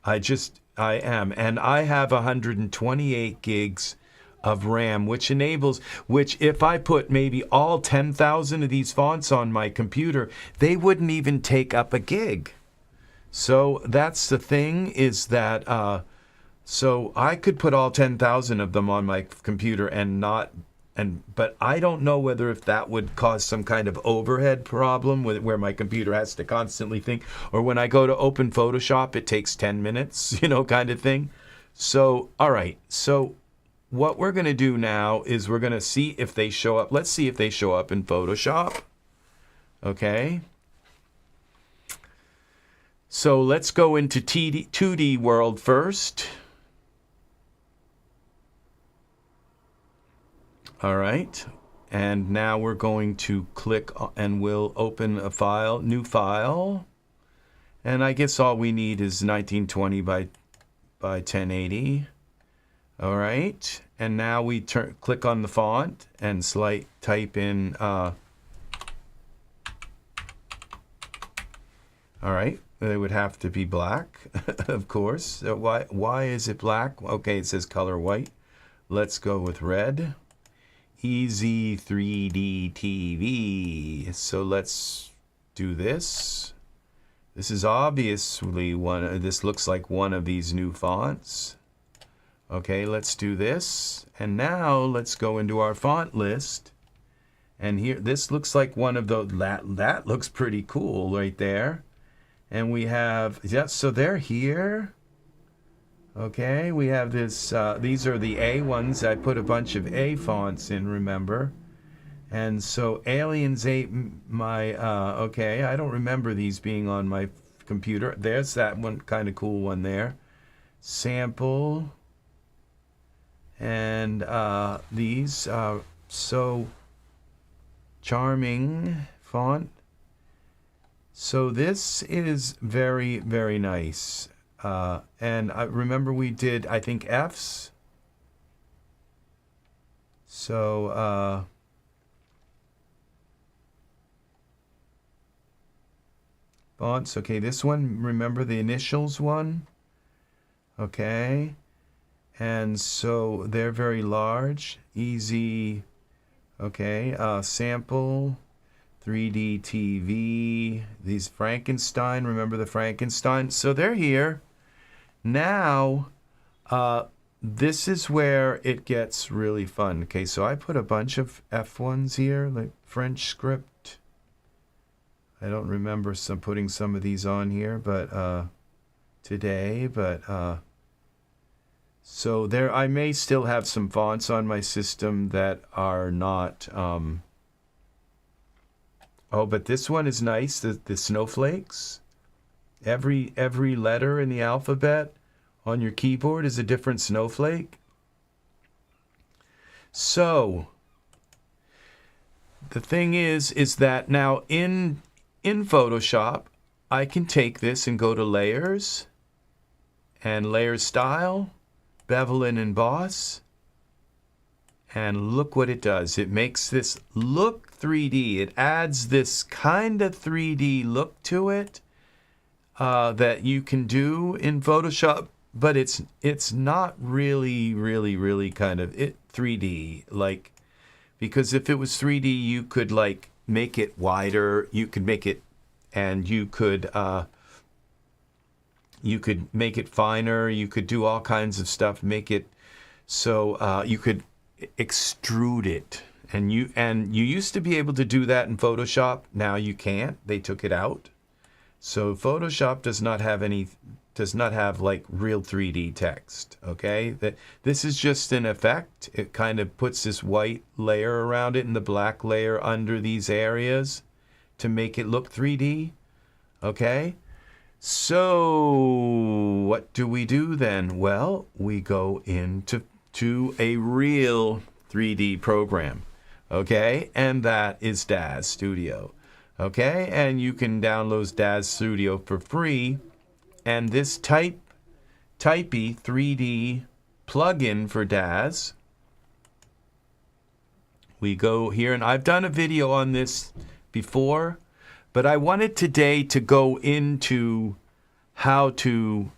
I am. And I have 128 gigs of RAM, which if I put maybe all 10,000 of these fonts on my computer, they wouldn't even take up a gig. So that's the thing, is that, so I could put all 10,000 of them on my computer and but I don't know whether if that would cause some kind of overhead problem where my computer has to constantly think, or when I go to open Photoshop, it takes 10 minutes, kind of thing. So, all right. So what we're going to do now is we're going to see if they show up. Let's see if they show up in Photoshop. Okay. So let's go into 2D world first. All right. And now we're going to click and we'll open a file, new file. And I guess all we need is 1920 by 1080. All right. And now we click on the font and type in. All right. They would have to be black, of course. So why is it black? Okay, it says color white. Let's go with red. EZ3DTV. So let's do this. This is obviously this looks like one of these new fonts. Okay, let's do this. And now let's go into our font list. And here, this looks like one of those, that looks pretty cool right there. And we have, yeah, so they're here. Okay, we have this, these are the A ones. I put a bunch of A fonts in, remember? And so Aliens 8, okay, I don't remember these being on my computer. There's that one, kind of cool one there. Sample. And these, so charming font. So this is very, very nice. And I remember we did, I think, Fs. So, fonts. Okay, this one, remember the initials one? Okay. And so they're very large. Easy. Okay, sample. 3D TV, these Frankenstein, remember the Frankenstein? So they're here. Now, this is where it gets really fun. Okay, so I put a bunch of F1s here, like French script. I don't remember putting some of these on here, but today, but so there, I may still have some fonts on my system that are not, oh, but this one is nice, the snowflakes. Every letter in the alphabet on your keyboard is a different snowflake. So, the thing is that now in Photoshop, I can take this and go to Layers, and Layer Style, Bevel and Emboss. And look what it does. It makes this look 3D. It adds this kind of 3D look to it that you can do in Photoshop, but it's not really kind of 3D. Like, because if it was 3D, you could like make it wider. You could make it, and you could make it finer. You could do all kinds of stuff. Make it so you could extrude it, and you used to be able to do that in Photoshop. Now you can't. They took it out. So Photoshop does not have like real 3D text. Okay, this is just an effect. It kind of puts this white layer around it and the black layer under these areas to make it look 3D. Okay, so what do we do then? Well, we go into a real 3D program, okay? And that is Daz Studio, okay? And you can download Daz Studio for free. And this Typey 3D plugin for Daz, we go here, and I've done a video on this before, but I wanted today to go into how to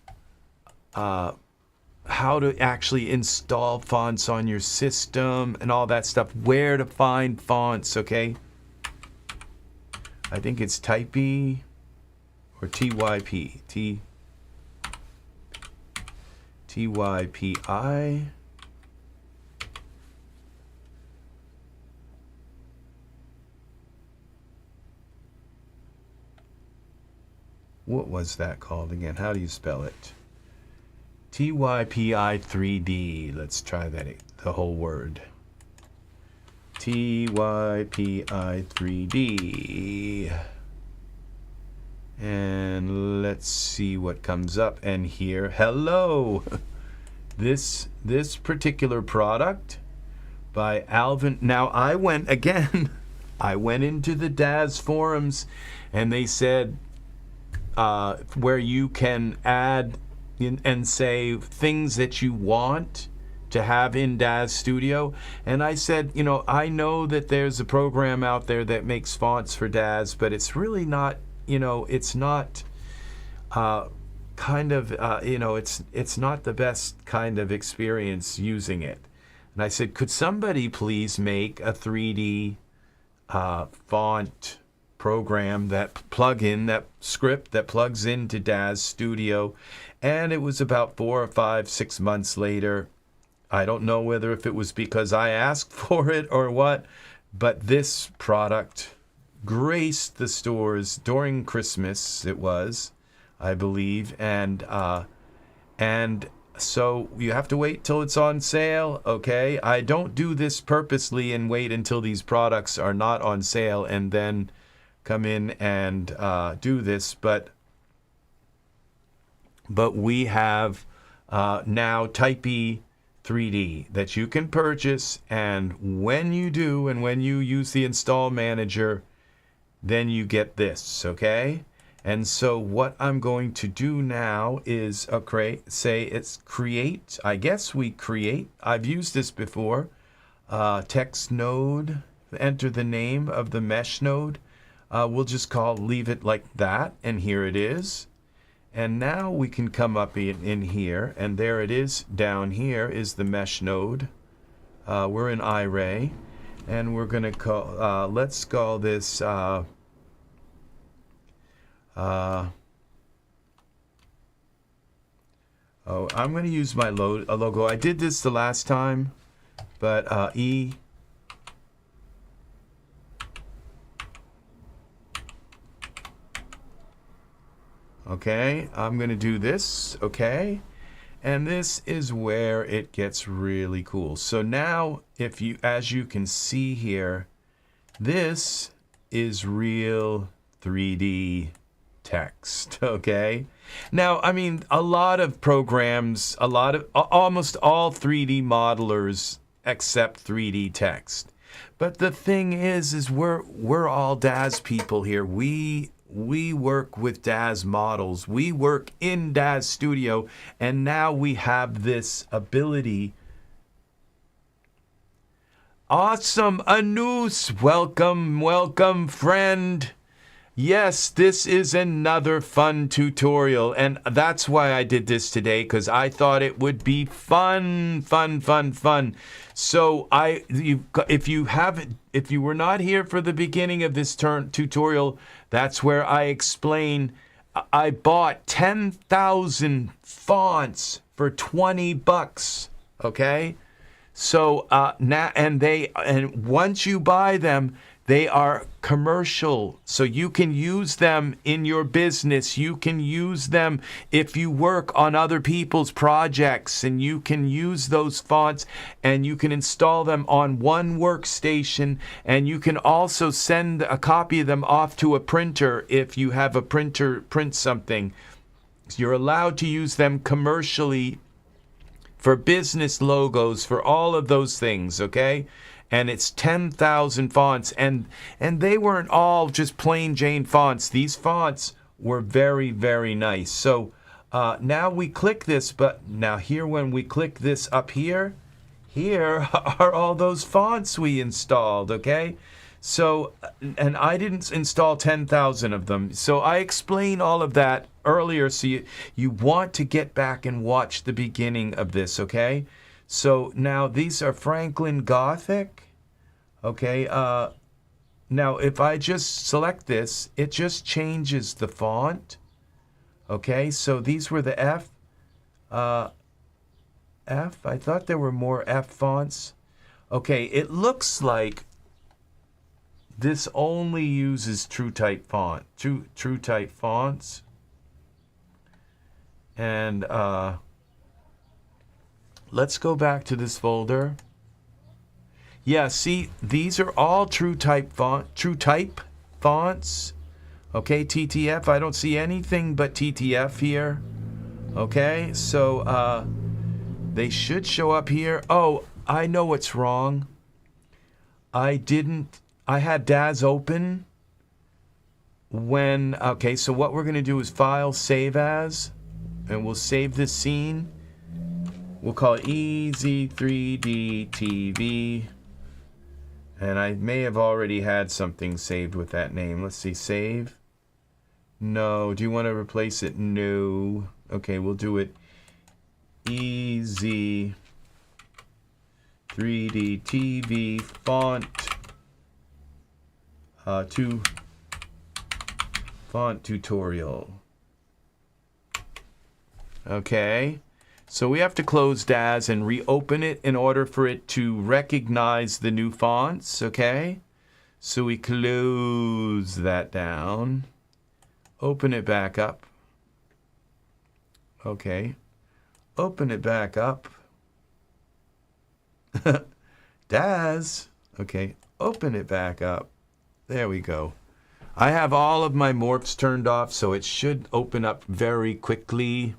actually install fonts on your system and all that stuff, where to find fonts, okay? I think it's Typey or TYP. TYPI. what was that called again? How do you spell it? TYPI3D. Let's try that, the whole word. TYPI3D. And let's see what comes up. And here, hello. This particular product by Alvin. Now I went again. I went into the Daz forums, and they said where you can add in and say things that you want to have in Daz Studio. And I said, you know, I know that there's a program out there that makes fonts for Daz, but it's really not, you know, it's not you know, it's not the best kind of experience using it. And I said, could somebody please make a 3D font program, that plugin, that script that plugs into Daz Studio? And it was about 4 or 5, 6 months later. I don't know whether if it was because I asked for it or what, but this product graced the stores during Christmas. It was, I believe, and so you have to wait till it's on sale, okay? I don't do this purposely and wait until these products are not on sale and then come in and do this, but we have now Type-E 3D that you can purchase, and when you do, and when you use the install manager, then you get this, okay? And so what I'm going to do now is say it's create. I guess we create. I've used this before. Text node. Enter the name of the mesh node. We'll just leave it like that. And here it is. And now we can come up in here. And there it is. Down here is the mesh node. We're in iRay. And we're going to call, let's call this... I'm going to use my logo. I did this the last time, but E. Okay, I'm going to do this, okay? And this is where it gets really cool. So now, as you can see here, this is real 3D text, okay? Now, I mean, a lot of programs, almost all 3D modelers accept 3D text. But the thing is we're all Daz people here. We work with Daz models. We work in Daz Studio, and now we have this ability. Awesome, Anus, welcome, friend. Yes, this is another fun tutorial, and that's why I did this today, because I thought it would be fun. So if you were not here for the beginning of this tutorial, that's where I explain. I bought 10,000 fonts for $20. Okay, so now and once you buy them, they are commercial, so you can use them in your business. You can use them if you work on other people's projects, and you can use those fonts, and you can install them on one workstation, and you can also send a copy of them off to a printer if you have a printer print something. You're allowed to use them commercially for business logos, for all of those things, okay? And it's 10,000 fonts, and they weren't all just plain Jane fonts. These fonts were very, very nice. So now we click this, but now here when we click this up here are all those fonts we installed, okay? So, and I didn't install 10,000 of them. So I explained all of that earlier, so you want to get back and watch the beginning of this, okay? So now these are Franklin Gothic. Okay, now if I just select this, it just changes the font. Okay, so these were the F. I thought there were more F fonts. Okay, it looks like this only uses TrueType font. TrueType fonts. And let's go back to this folder. Yeah, see, these are all TrueType fonts. Okay, TTF. I don't see anything but TTF here. Okay, so they should show up here. Oh, I know what's wrong. I had Daz open when, okay, so what we're going to do is File, Save As, and we'll save this scene. We'll call it EZ3DTV. And I may have already had something saved with that name. Let's see, save. No, do you want to replace it? No. Okay, we'll do it EZ3DTV font font tutorial. Okay, so we have to close Daz and reopen it in order for it to recognize the new fonts. Okay, so we close that down, open it back up. Okay, open it back up. Daz. Okay, open it back up. There we go. I have all of my morphs turned off, so it should open up very quickly.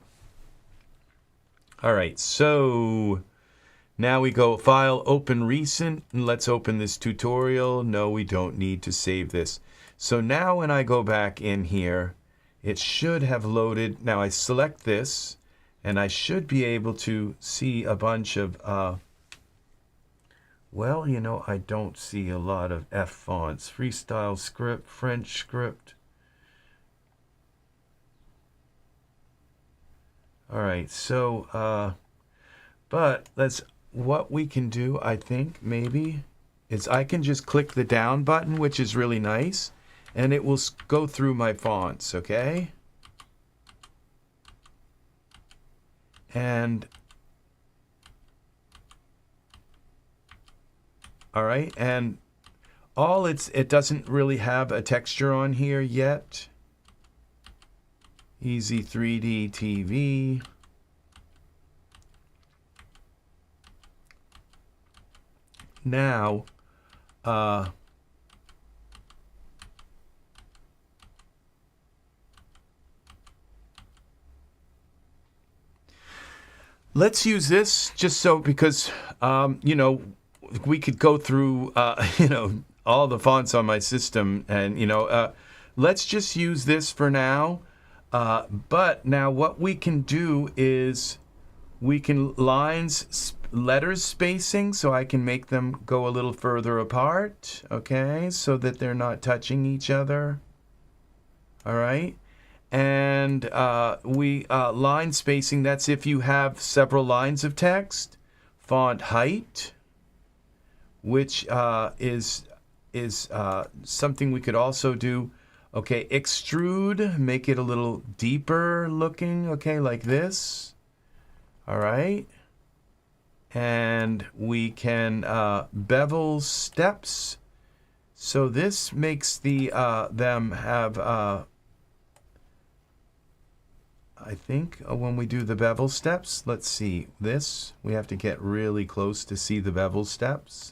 All right, so now we go File, Open Recent, and let's open this tutorial. No, we don't need to save this. So now when I go back in here, it should have loaded. Now I select this, and I should be able to see a bunch of, well, you know, I don't see a lot of F fonts. Freestyle script, French script. All right, so, but what we can do, I think, maybe, is I can just click the down button, which is really nice, and it will go through my fonts, okay? And all right, and it doesn't really have a texture on here yet. EZ3DTV. Now, let's use this just so, because, you know, we could go through, you know, all the fonts on my system, and, you know, let's just use this for now. But now what we can do is we can letters spacing, so I can make them go a little further apart, okay, so that they're not touching each other. All right. And line spacing, that's if you have several lines of text. Font height, which is something we could also do. Okay, extrude, make it a little deeper looking, okay, like this. All right. And we can bevel steps. So this makes them have, I think when we do the bevel steps, let's see, this, we have to get really close to see the bevel steps.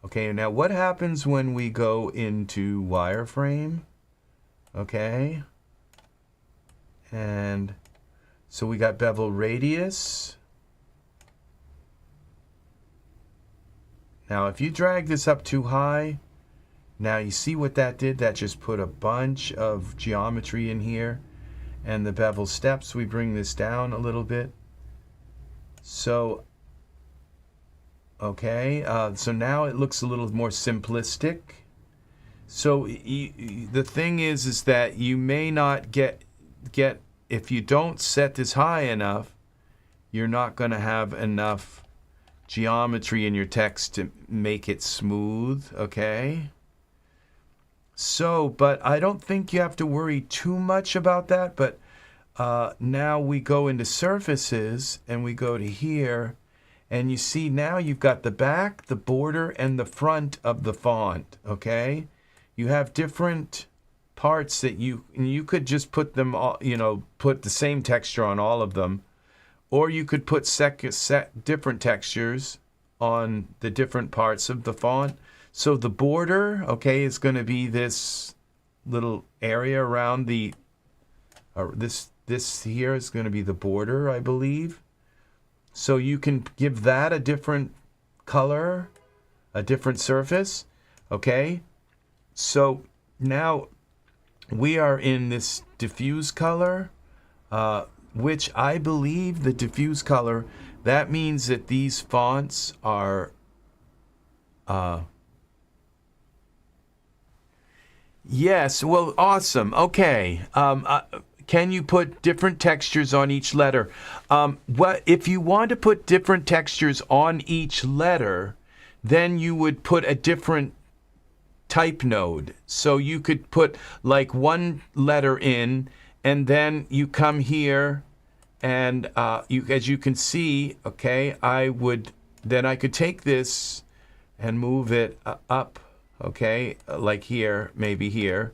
Okay, now what happens when we go into wireframe? Okay. And so we got bevel radius. Now if you drag this up too high, now you see what that did? That just put a bunch of geometry in here. And the bevel steps, we bring this down a little bit. So okay, so now it looks a little more simplistic. So the thing is that you may not get if you don't set this high enough, you're not going to have enough geometry in your text to make it smooth, okay? So, but I don't think you have to worry too much about that, but now we go into surfaces and we go to here. And you see now you've got the back, the border, and the front of the font, okay? You have different parts that you could just put them all, put the same texture on all of them, or you could put different textures on the different parts of the font. So the border, okay, is going to be this little area around the, this here is going to be the border, I believe. So you can give that a different color, a different surface, okay? So now we are in this diffuse color, which I believe the diffuse color, that means that these fonts are, yes, well, awesome, okay. Can you put different textures on each letter? If you want to put different textures on each letter, then you would put a different type node. So you could put like one letter in, and then you come here, and as you can see, okay, I could take this and move it up, okay, like here, maybe here.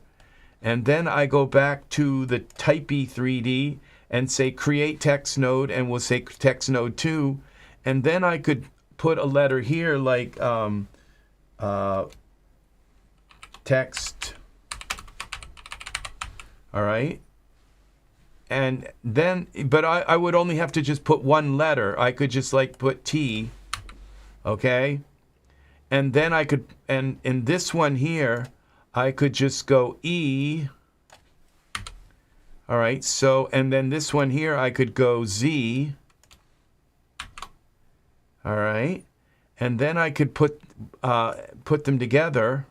And then I go back to the type EZ3D and say create text node, and we'll say text node 2. And then I could put a letter here like text. All right. And then, but I would only have to just put one letter. I could just like put T. Okay. And then I could, and in this one here, I could just go E. All right, so, and then this one here, I could go Z. All right, and then I could put them together.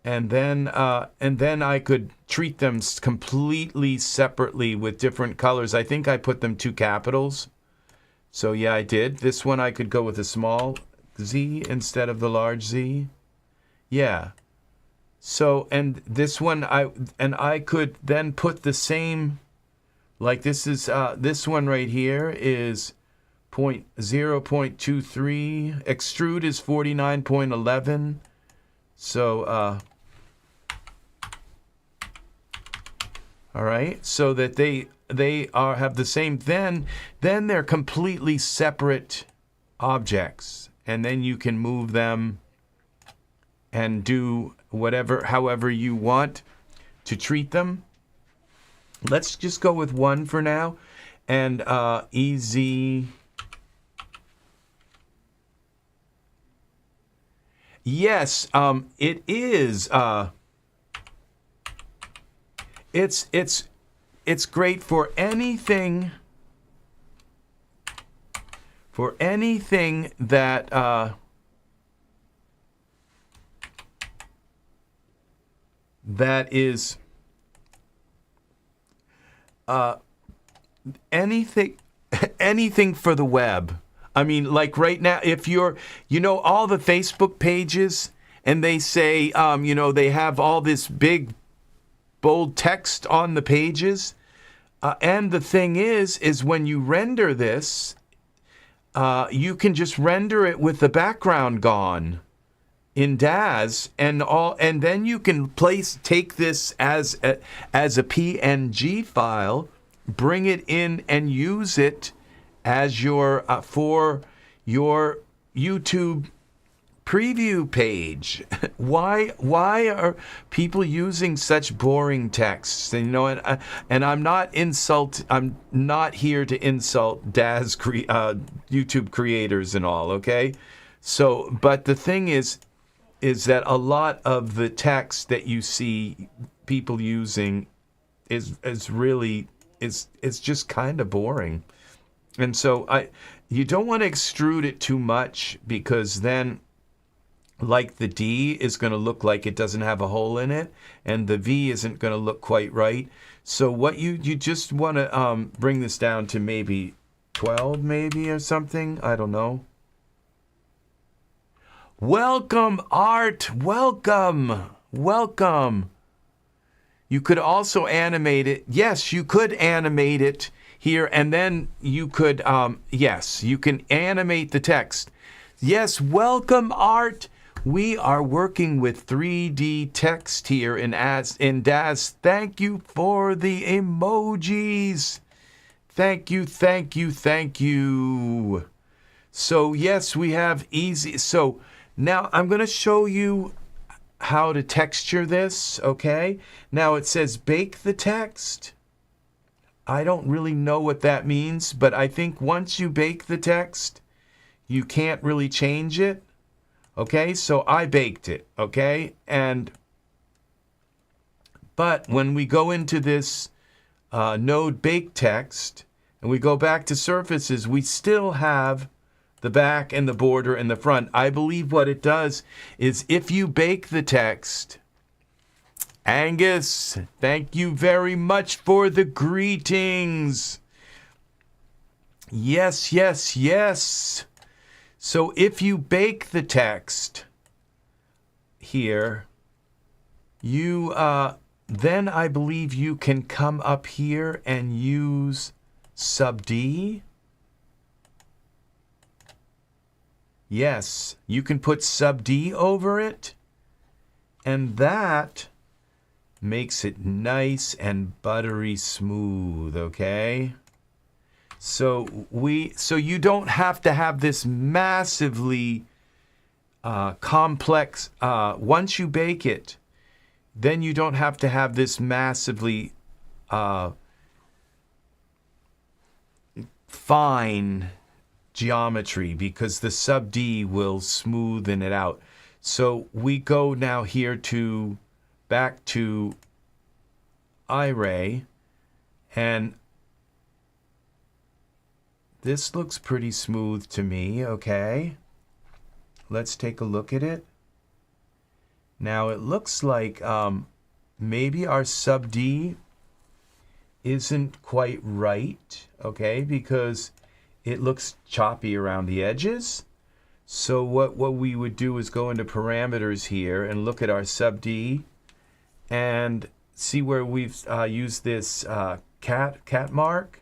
And then I could treat them completely separately with different colors. I think I put them 2 capitals. So yeah, I did. This one I could go with a small Z instead of the large Z. Yeah. So, and this one I could then put the same, like this is this one right here is 0.23. Extrude is 49.11. So all right, so that they have the same, then they're completely separate objects. And then you can move them and do however you want to treat them. Let's just go with one for now. And EZ. Yes, it is. It's great for anything. For anything that that is anything for the web. I mean, like right now, if you're, all the Facebook pages, and they say, they have all this big, bold text on the pages, and the thing is when you render this, you can just render it with the background gone in Daz, and then you can take this as a PNG file, bring it in, and use it as your for your YouTube preview page. Why are people using such boring texts? And I'm not here to insult Daz YouTube creators and all, okay? So, but the thing is that a lot of the text that you see people using is just kind of boring. And so you don't want to extrude it too much, because then, like, the D is going to look like it doesn't have a hole in it, and the V isn't going to look quite right. So what you just want to bring this down to maybe 12 maybe or something. I don't know. Welcome, Art. Welcome. You could also animate it. Yes, you could animate it here, and then you could, yes, you can animate the text. Yes, welcome, Art. We are working with 3D text here in Daz. Thank you for the emojis. Thank you, thank you, thank you. So yes, we have easy. So now I'm going to show you how to texture this, okay? Now it says bake the text. I don't really know what that means, but I think once you bake the text, you can't really change it. Okay, so I baked it, okay? But when we go into this node bake text, and we go back to surfaces, we still have the back and the border and the front. I believe what it does is if you bake the text, Angus, thank you very much for the greetings. Yes, yes, yes. So if you bake the text here, you then I believe you can come up here and use sub D. Yes, you can put sub D over it, and that makes it nice and buttery smooth, okay? So you don't have to have this massively complex, once you bake it, then you don't have to have this massively fine geometry because the sub D will smoothen it out. So we go now here to back to iRay, and this looks pretty smooth to me, okay? Let's take a look at it. Now it looks like maybe our sub D isn't quite right, okay? Because it looks choppy around the edges. So what we would do is go into parameters here and look at our sub D and see where we've used this cat mark.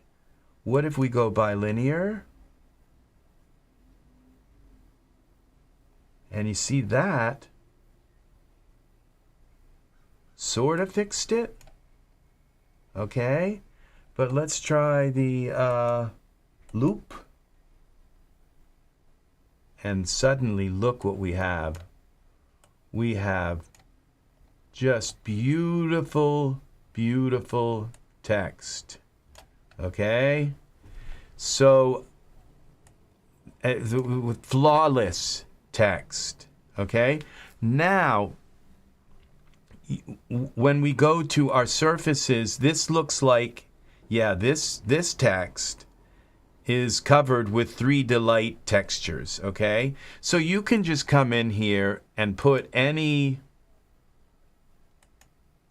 What if we go bilinear? And you see that sort of fixed it. Okay, but let's try the loop. And suddenly look what we have. We have just beautiful, beautiful text. Okay, so with flawless text. Okay, now when we go to our surfaces, this looks like, yeah, this text is covered with 3 Delight textures. Okay, so you can just come in here and put any,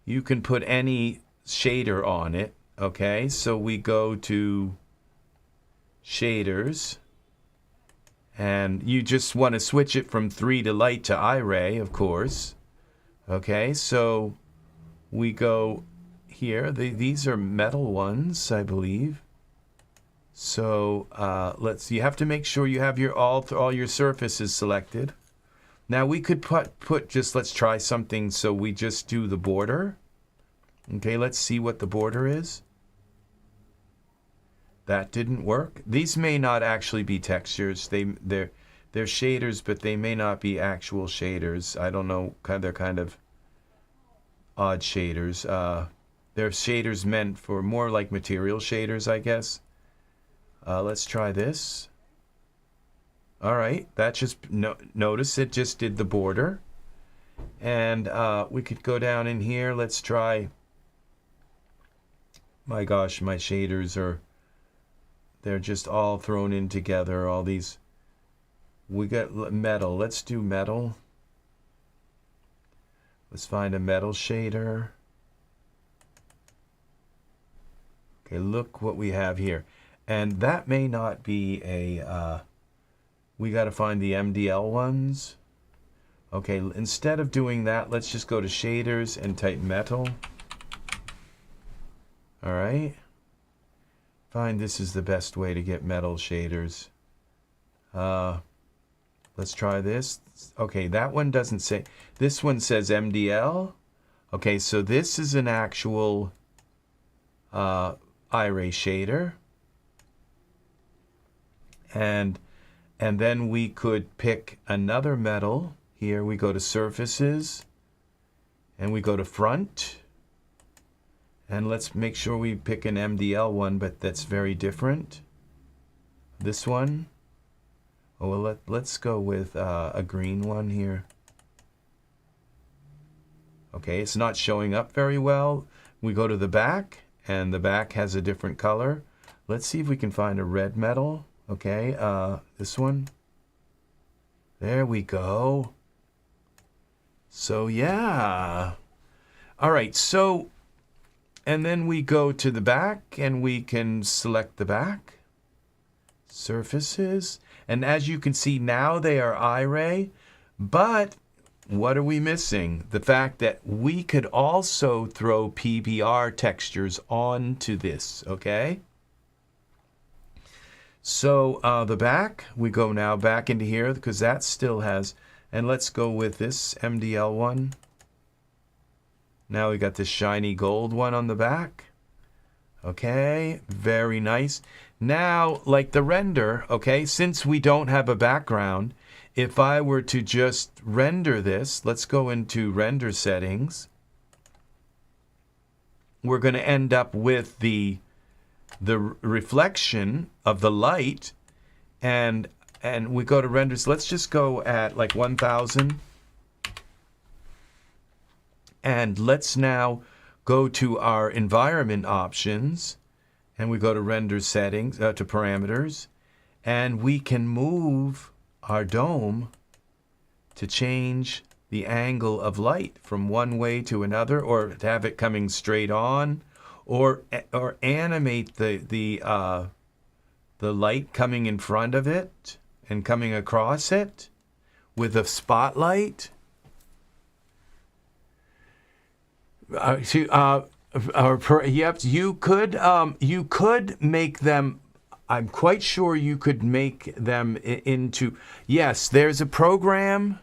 you can put any shader on it. Okay, so we go to shaders, and you just want to switch it from 3 Delight to iRay, of course. Okay, so we go here. These are metal ones, I believe. So you have to make sure you have your all your surfaces selected. Now we could put just, let's try something. So we just do the border. Okay, let's see what the border is. That didn't work. These may not actually be textures. They're shaders, but they may not be actual shaders. I don't know. They're kind of odd shaders. They're shaders meant for more like material shaders, I guess. Let's try this. All right, that just notice it just did the border, and we could go down in here. Let's try. My gosh, my shaders they're just all thrown in together. All these. We got metal. Let's do metal. Let's find a metal shader. Okay, look what we have here. And that may not be a, we got to find the MDL ones. Okay, instead of doing that, let's just go to shaders and type metal. All right. Find this is the best way to get metal shaders. Let's try this. Okay, that one doesn't say. This one says MDL. Okay, so this is an actual iRay shader. And then we could pick another metal. Here we go to surfaces. And we go to front. And let's make sure we pick an MDL one, but that's very different. This one. Oh, well, let's go with a green one here. Okay, it's not showing up very well. We go to the back, and the back has a different color. Let's see if we can find a red metal. Okay, this one. There we go. So, yeah. All right, so, and then we go to the back, and we can select the back. Surfaces. And as you can see, now they are iRay. But what are we missing? The fact that we could also throw PBR textures onto this, okay? So the back, we go now back into here because that still has, and let's go with this MDL one. Now we got this shiny gold one on the back. Okay, very nice. Now, like the render, okay, since we don't have a background, if I were to just render this, let's go into render settings. We're going to end up with the reflection of the light, and we go to renders. Let's just go at like 1000. And let's now go to our environment options, and we go to render settings, to parameters, and we can move our dome to change the angle of light from one way to another, or to have it coming straight on, or animate the light coming in front of it and coming across it with a spotlight. Yep, you could make them. I'm quite sure you could make them into. Yes, there's a program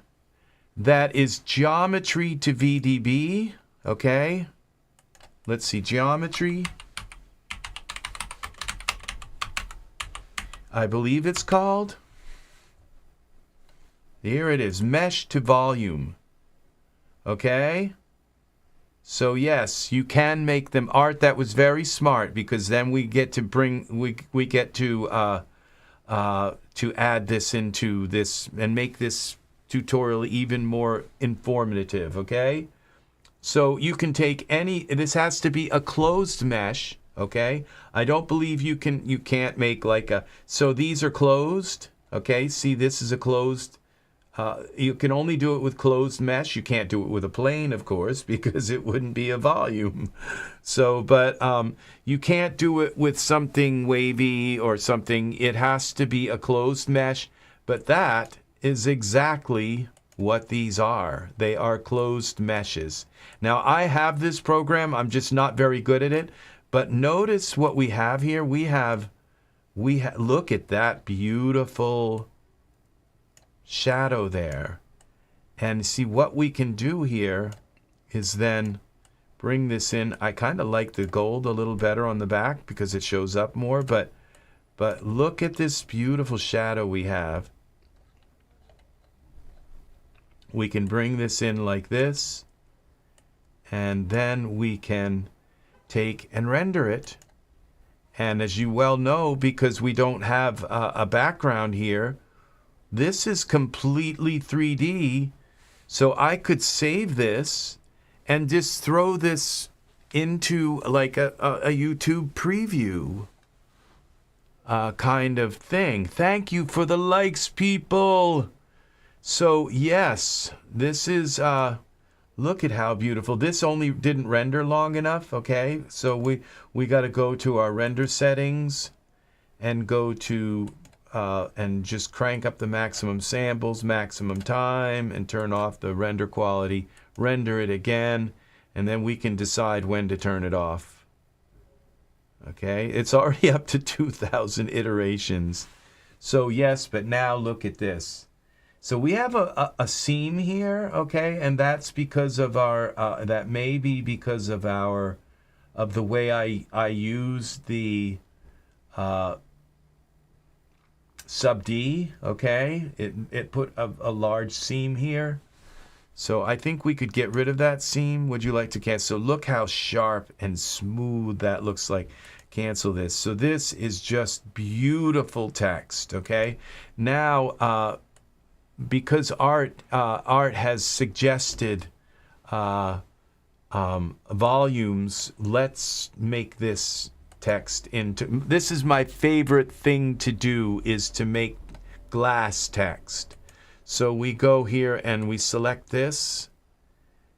that is geometry to VDB. Okay, let's see, geometry. I believe it's called. Here it is, mesh to volume. Okay. So yes, you can make them. Art, that was very smart, because then we get to bring we get to add this into this and make this tutorial even more informative. Okay, so you can take any. This has to be a closed mesh. Okay, I don't believe you can't make like a. So these are closed. Okay, see, this is a closed. You can only do it with closed mesh. You can't do it with a plane, of course, because it wouldn't be a volume. So, but you can't do it with something wavy or something. It has to be a closed mesh. But that is exactly what these are. They are closed meshes. Now, I have this program. I'm just not very good at it. But notice what we have here. Look at that beautiful shadow there. And see, what we can do here is then bring this in. I kind of like the gold a little better on the back because it shows up more, but look at this beautiful shadow we have. We can bring this in like this, and then we can take and render it. And as you well know, because we don't have a background here, this is completely 3D, so I could save this and just throw this into like a YouTube preview kind of thing. Thank you for the likes, people. So yes, this is, look at how beautiful. This only didn't render long enough, okay? So we got to go to our render settings and go to and just crank up the maximum samples, maximum time, and turn off the render quality, render it again, and then we can decide when to turn it off. Okay, it's already up to 2,000 iterations. So yes, but now look at this. So we have a seam here, okay, and that's because of our, that may be because of our, of the way I use the sub D, okay? It put a large seam here. So I think we could get rid of that seam. Would you like to cancel? So look how sharp and smooth that looks like. Cancel this. So this is just beautiful text, okay? Now, because Art has suggested volumes, let's make this text into, this is my favorite thing to do, is to make glass text. So we go here and we select this,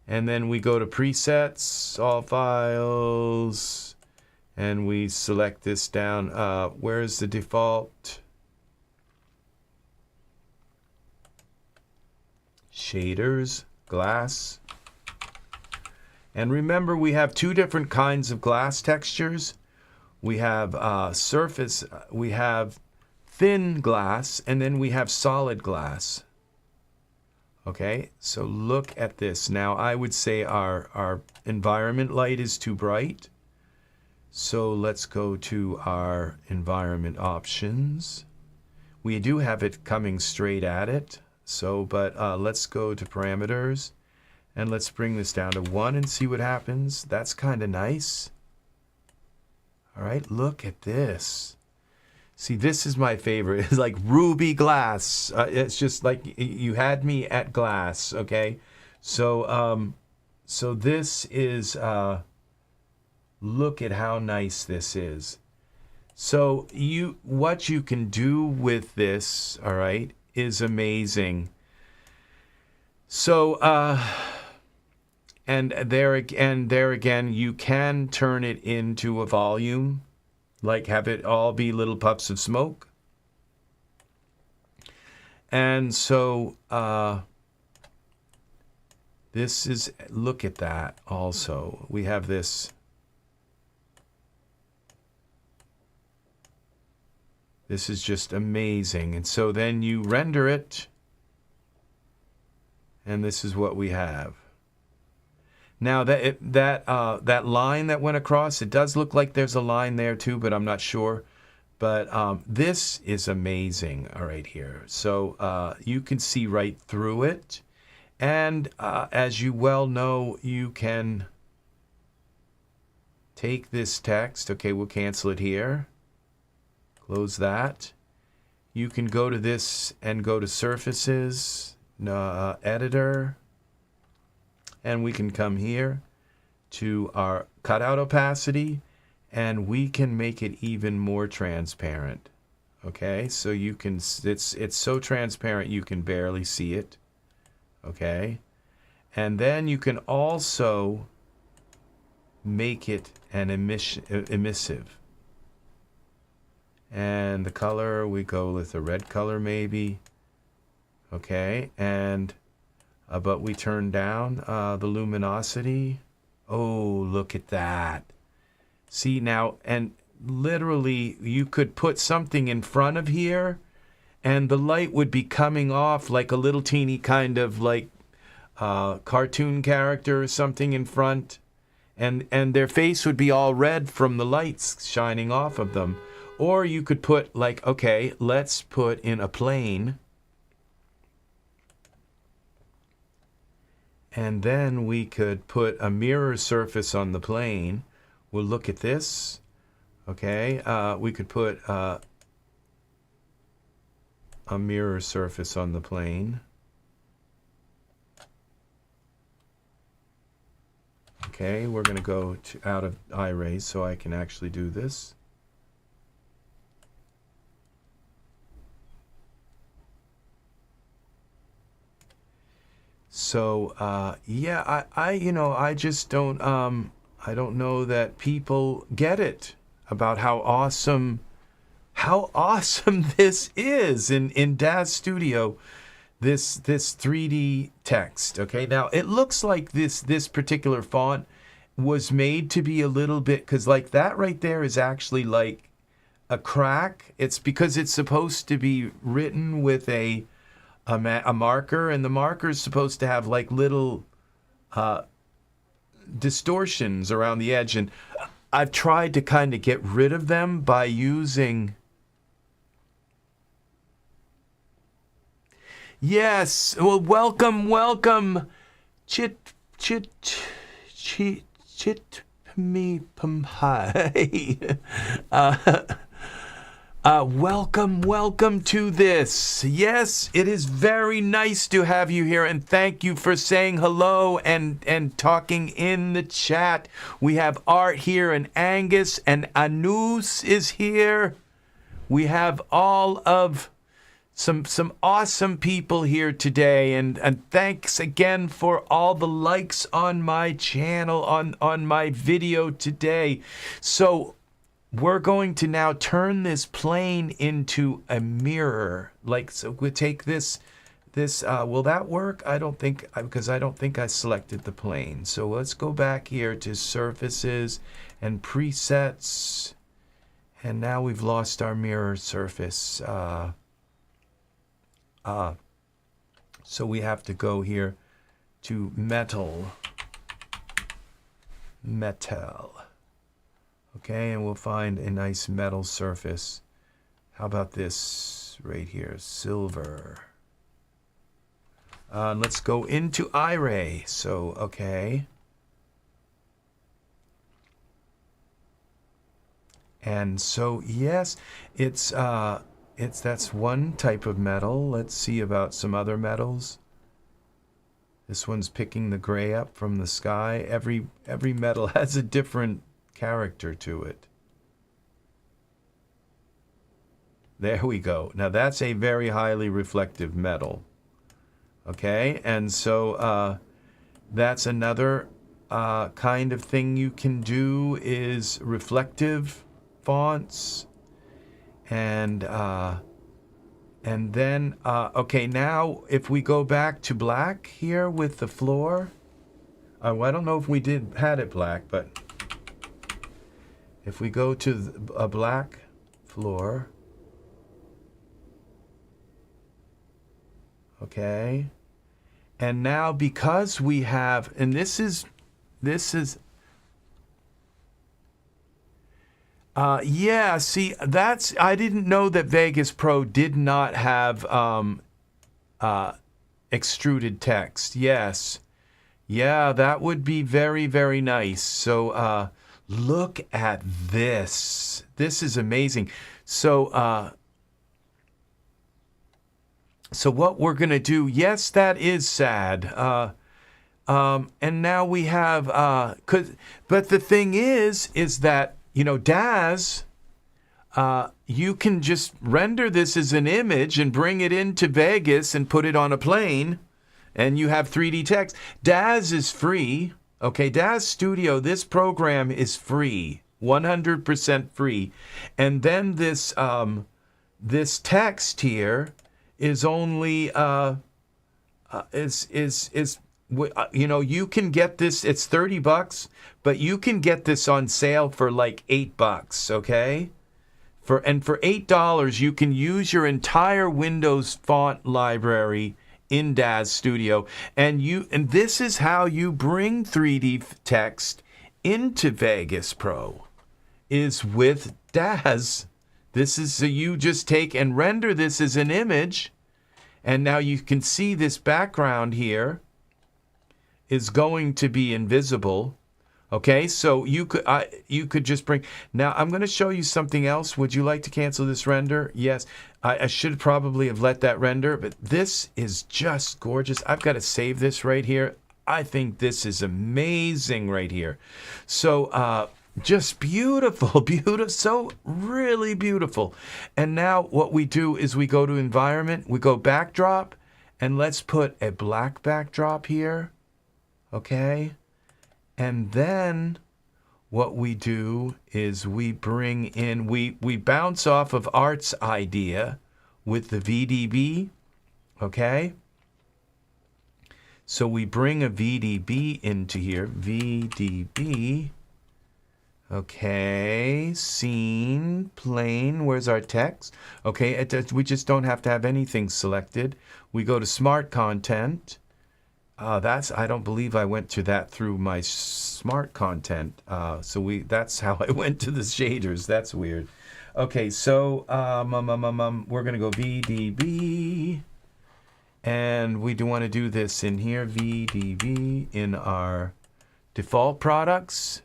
and then we go to presets, all files, and we select this down. Where's the default? Shaders, glass. And remember, we have two different kinds of glass textures. We have surface, we have thin glass, and then we have solid glass. Okay, so look at this. Now, I would say our environment light is too bright. So let's go to our environment options. We do have it coming straight at it. So, but let's go to parameters, and let's bring this down to 1 and see what happens. That's kind of nice. All right, look at this. See, this is my favorite. It's like ruby glass. It's just like you had me at glass, okay? So, so this is, look at how nice this is. So what you can do with this, all right, is amazing. So, and there again, you can turn it into a volume, like have it all be little puffs of smoke. And so, this is, look at that also. We have this. This is just amazing. And so then you render it, and this is what we have. Now that line that went across, it does look like there's a line there too, but I'm not sure. But this is amazing, all right here. So you can see right through it. And as you well know, you can take this text. Okay, we'll cancel it here. Close that. You can go to this and go to surfaces, editor, and we can come here to our cutout opacity, and we can make it even more transparent. Okay, so you can, it's so transparent you can barely see it. Okay, and then you can also make it an emissive. And the color, we go with a red color maybe. Okay, and but we turn down the luminosity. Oh, look at that. See now, and literally you could put something in front of here, and the light would be coming off like a little teeny kind of like cartoon character or something in front, and their face would be all red from the lights shining off of them. Or you could put like, okay, let's put in a plane, and then we could put a mirror surface on the plane. We'll look at this. Okay, we could put a mirror surface on the plane. Okay, we're going to go out of iRay so I can actually do this. So yeah, I just don't I don't know that people get it about how awesome this is in Daz Studio, this 3D text. Okay, now it looks like this particular font was made to be a little bit, because like that right there is actually like a crack. It's because it's supposed to be written with a a marker, and the marker is supposed to have like little distortions around the edge, and I've tried to kind of get rid of them by using... Yes, well, welcome, me hi. Welcome to this. Yes, it is very nice to have you here, and thank you for saying hello and talking in the chat. We have Art here, and Angus, and Anus is here. We have all of some awesome people here today, and thanks again for all the likes on my channel, on my video today. So we're going to now turn this plane into a mirror. Like, so we take this, will that work? I don't think, because I don't think I selected the plane. So let's go back here to surfaces and presets. And now we've lost our mirror surface. So we have to go here to metal. Okay, and we'll find a nice metal surface. How about this right here, silver? Let's go into iRay. So, okay. And so, yes, that's one type of metal. Let's see about some other metals. This one's picking the gray up from the sky. Every metal has a different character to it. There we go. Now that's a very highly reflective metal. Okay, and so that's another kind of thing you can do, is reflective fonts. And then okay, now if we go back to black here with the floor, I don't know if we had it black, but if we go to a black floor, okay, and now because we have, and this is yeah, see, I didn't know that Vegas Pro did not have extruded text. Yes. Yeah, that would be very, very nice. So look at this. This is amazing. So so what we're going to do, yes, that is sad. And now we have, but the thing is that, you know, Daz, you can just render this as an image and bring it into Vegas and put it on a plane, and you have 3D text. Daz is free. Okay, Daz Studio, this program is free, 100% free. And then this this text here is only you know, you can get this, it's $30, but you can get this on sale for like $8, okay? For $8, you can use your entire Windows font library in Daz Studio, and this is how you bring 3D text into Vegas Pro, is with Daz. This is, so you just take and render this as an image, and now you can see this background here is going to be invisible. Okay, so you could just bring, now I'm going to show you something else. Would you like to cancel this render? Yes, I should probably have let that render, but this is just gorgeous. I've got to save this right here. I think this is amazing right here. So just beautiful, beautiful, so really beautiful. And now what we do is we go to environment, we go backdrop, and let's put a black backdrop here. Okay, and then what we do is we bring in, we bounce off of Art's idea with the VDB, okay? So we bring a VDB into here, VDB, Okay, scene, plane, where's our text? Okay, we just don't have to have anything selected. We go to smart content. I don't believe I went to that through my smart content. That's how I went to the shaders. That's weird. Okay, so we're gonna go VDB, and we do want to do this in here, VDB, in our default products.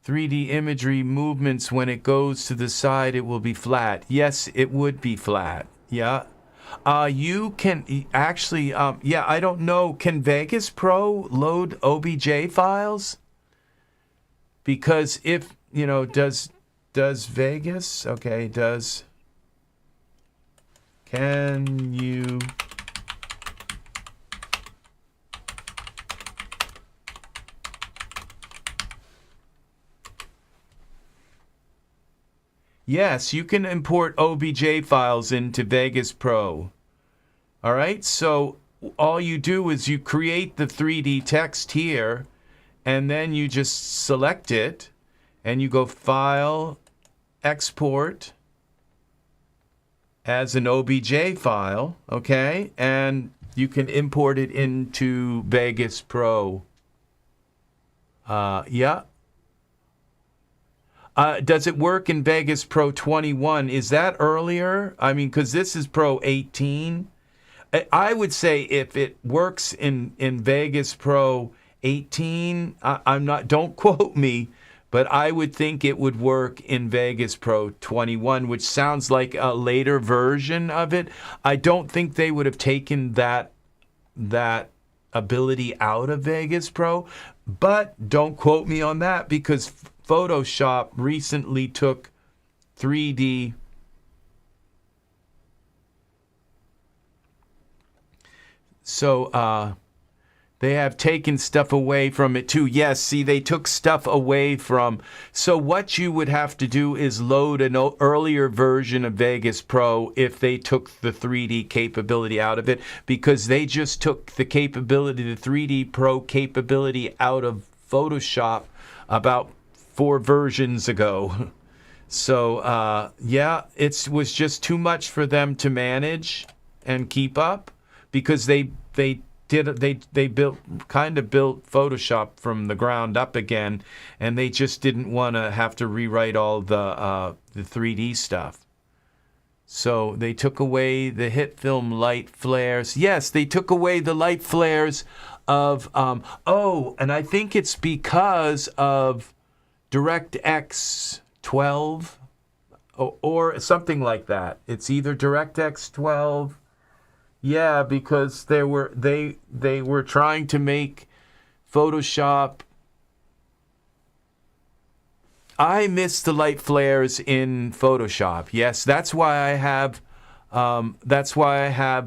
3D imagery movements, when it goes to the side, it will be flat. Yes, it would be flat. Yeah. You can actually, yeah, I don't know. Can Vegas Pro load OBJ files? Because if, you know, does Vegas, okay, can you... Yes, you can import OBJ files into Vegas Pro. All right, so all you do is you create the 3D text here, and then you just select it, and you go File, Export as an OBJ file, okay? And you can import it into Vegas Pro. Yeah. Does it work in Vegas Pro 21? Is that earlier? I mean, because this is Pro 18. I would say if it works in Vegas Pro 18, I'm not, don't quote me, but I would think it would work in Vegas Pro 21, which sounds like a later version of it. I don't think they would have taken that ability out of Vegas Pro, but don't quote me on that because Photoshop recently took 3D. So they have taken stuff away from it too. Yes, see, they took stuff away from. So what you would have to do is load an earlier version of Vegas Pro if they took the 3D capability out of it, because they just took the capability, the 3D Pro capability out of Photoshop about 4 versions ago. So yeah, it was just too much for them to manage and keep up, because they built Photoshop from the ground up again, and they just didn't want to have to rewrite all the 3D stuff. So they took away the hit film light flares. Yes, they took away the light flares of and I think it's because of DirectX 12 or something like that. It's either DirectX 12. Yeah, because they were trying to make Photoshop. I miss the light flares in Photoshop. Yes, that's why I have Photoshop.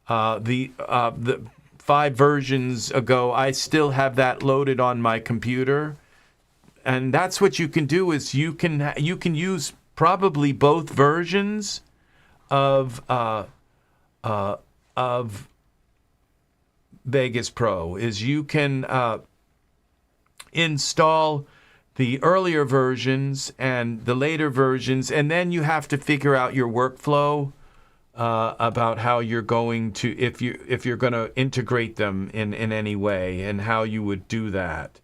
The 5 versions ago, I still have that loaded on my computer, and that's what you can do. Is you can use probably both versions of Vegas Pro. Is you can install the earlier versions and the later versions, and then you have to figure out your workflow about how you're going to, if you're going to integrate them in any way, and how you would do that.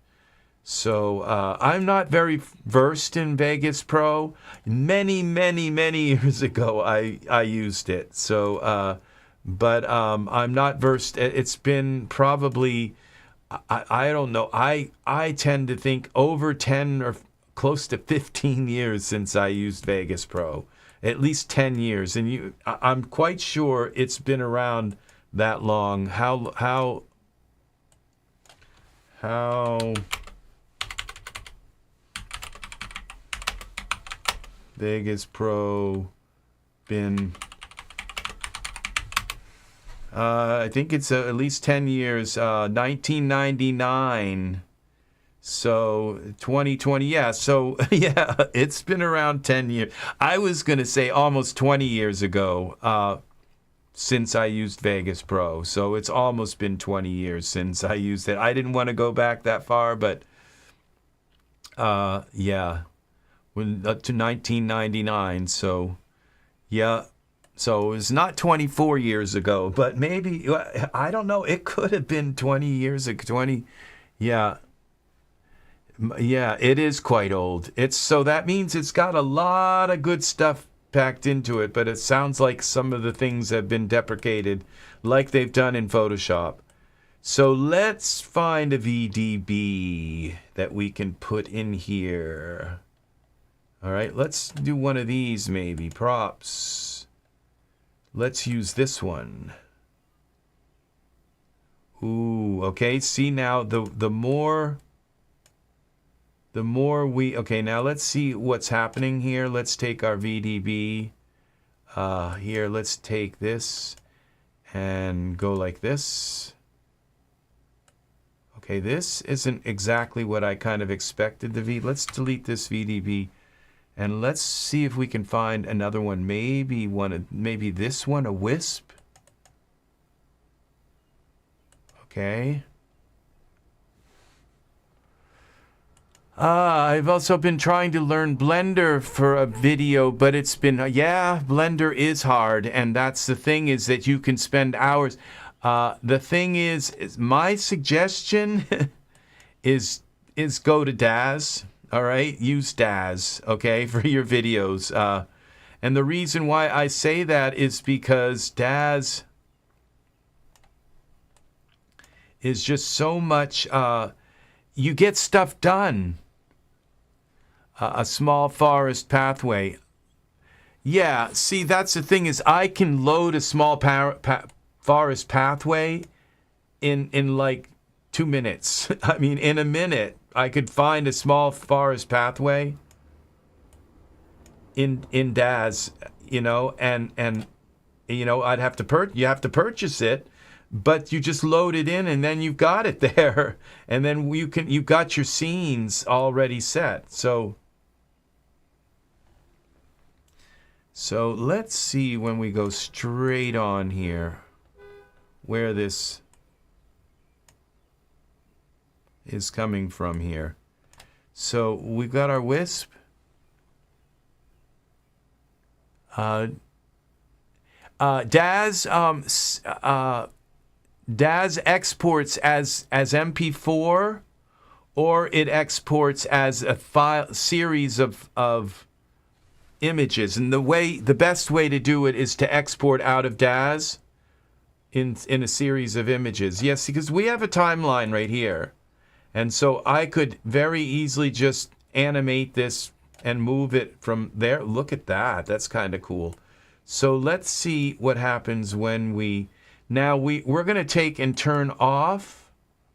So I'm not very versed in Vegas Pro. Many years ago, I used it. So, but I'm not versed. It's been probably, I don't know. I tend to think over 10 or close to 15 years since I used Vegas Pro. At least 10 years. And I'm quite sure it's been around that long. How Vegas Pro been? I think it's at least 10 years. 1999. So 2020, yeah. So yeah, it's been around 10 years. I was going to say almost 20 years ago since I used Vegas Pro. So it's almost been 20 years since I used it. I didn't want to go back that far, but Yeah, when up to 1999. So, yeah. So it was not 24 years ago, but maybe, I don't know. It could have been 20 years ago. 20, yeah. Yeah, it is quite old. So that means it's got a lot of good stuff packed into it, but it sounds like some of the things have been deprecated, like they've done in Photoshop. So let's find a VDB that we can put in here. All right, let's do one of these maybe. Props. Let's use this one. Ooh, okay. See now, the more we... Okay, now let's see what's happening here. Let's take our VDB. Here, let's take this and go like this. Okay, this isn't exactly what I kind of expected the V. Let's delete this VDB and let's see if we can find another one. Maybe this one, a wisp. Okay. I've also been trying to learn Blender for a video, but it's been, yeah, Blender is hard. And that's the thing, is that you can spend hours. The thing is my suggestion is go to Daz. All right, use Daz, okay, for your videos. And the reason why I say that is because Daz is just so much. You get stuff done. A small forest pathway. Yeah, see, that's the thing, is I can load a small forest pathway in like 2 minutes. I mean, in a minute, I could find a small forest pathway in Daz, you know, and you know, I'd have to you have to purchase it, but you just load it in and then you've got it there, and then you've got your scenes already set. So let's see, when we go straight on here, where this is coming from here. So we've got our wisp. Daz exports as MP4, or it exports as a file series of images. And the best way to do it is to export out of Daz in a series of images. Yes, because we have a timeline right here. And so I could very easily just animate this and move it from there. Look at that. That's kind of cool. So let's see what happens when we're going to take and turn off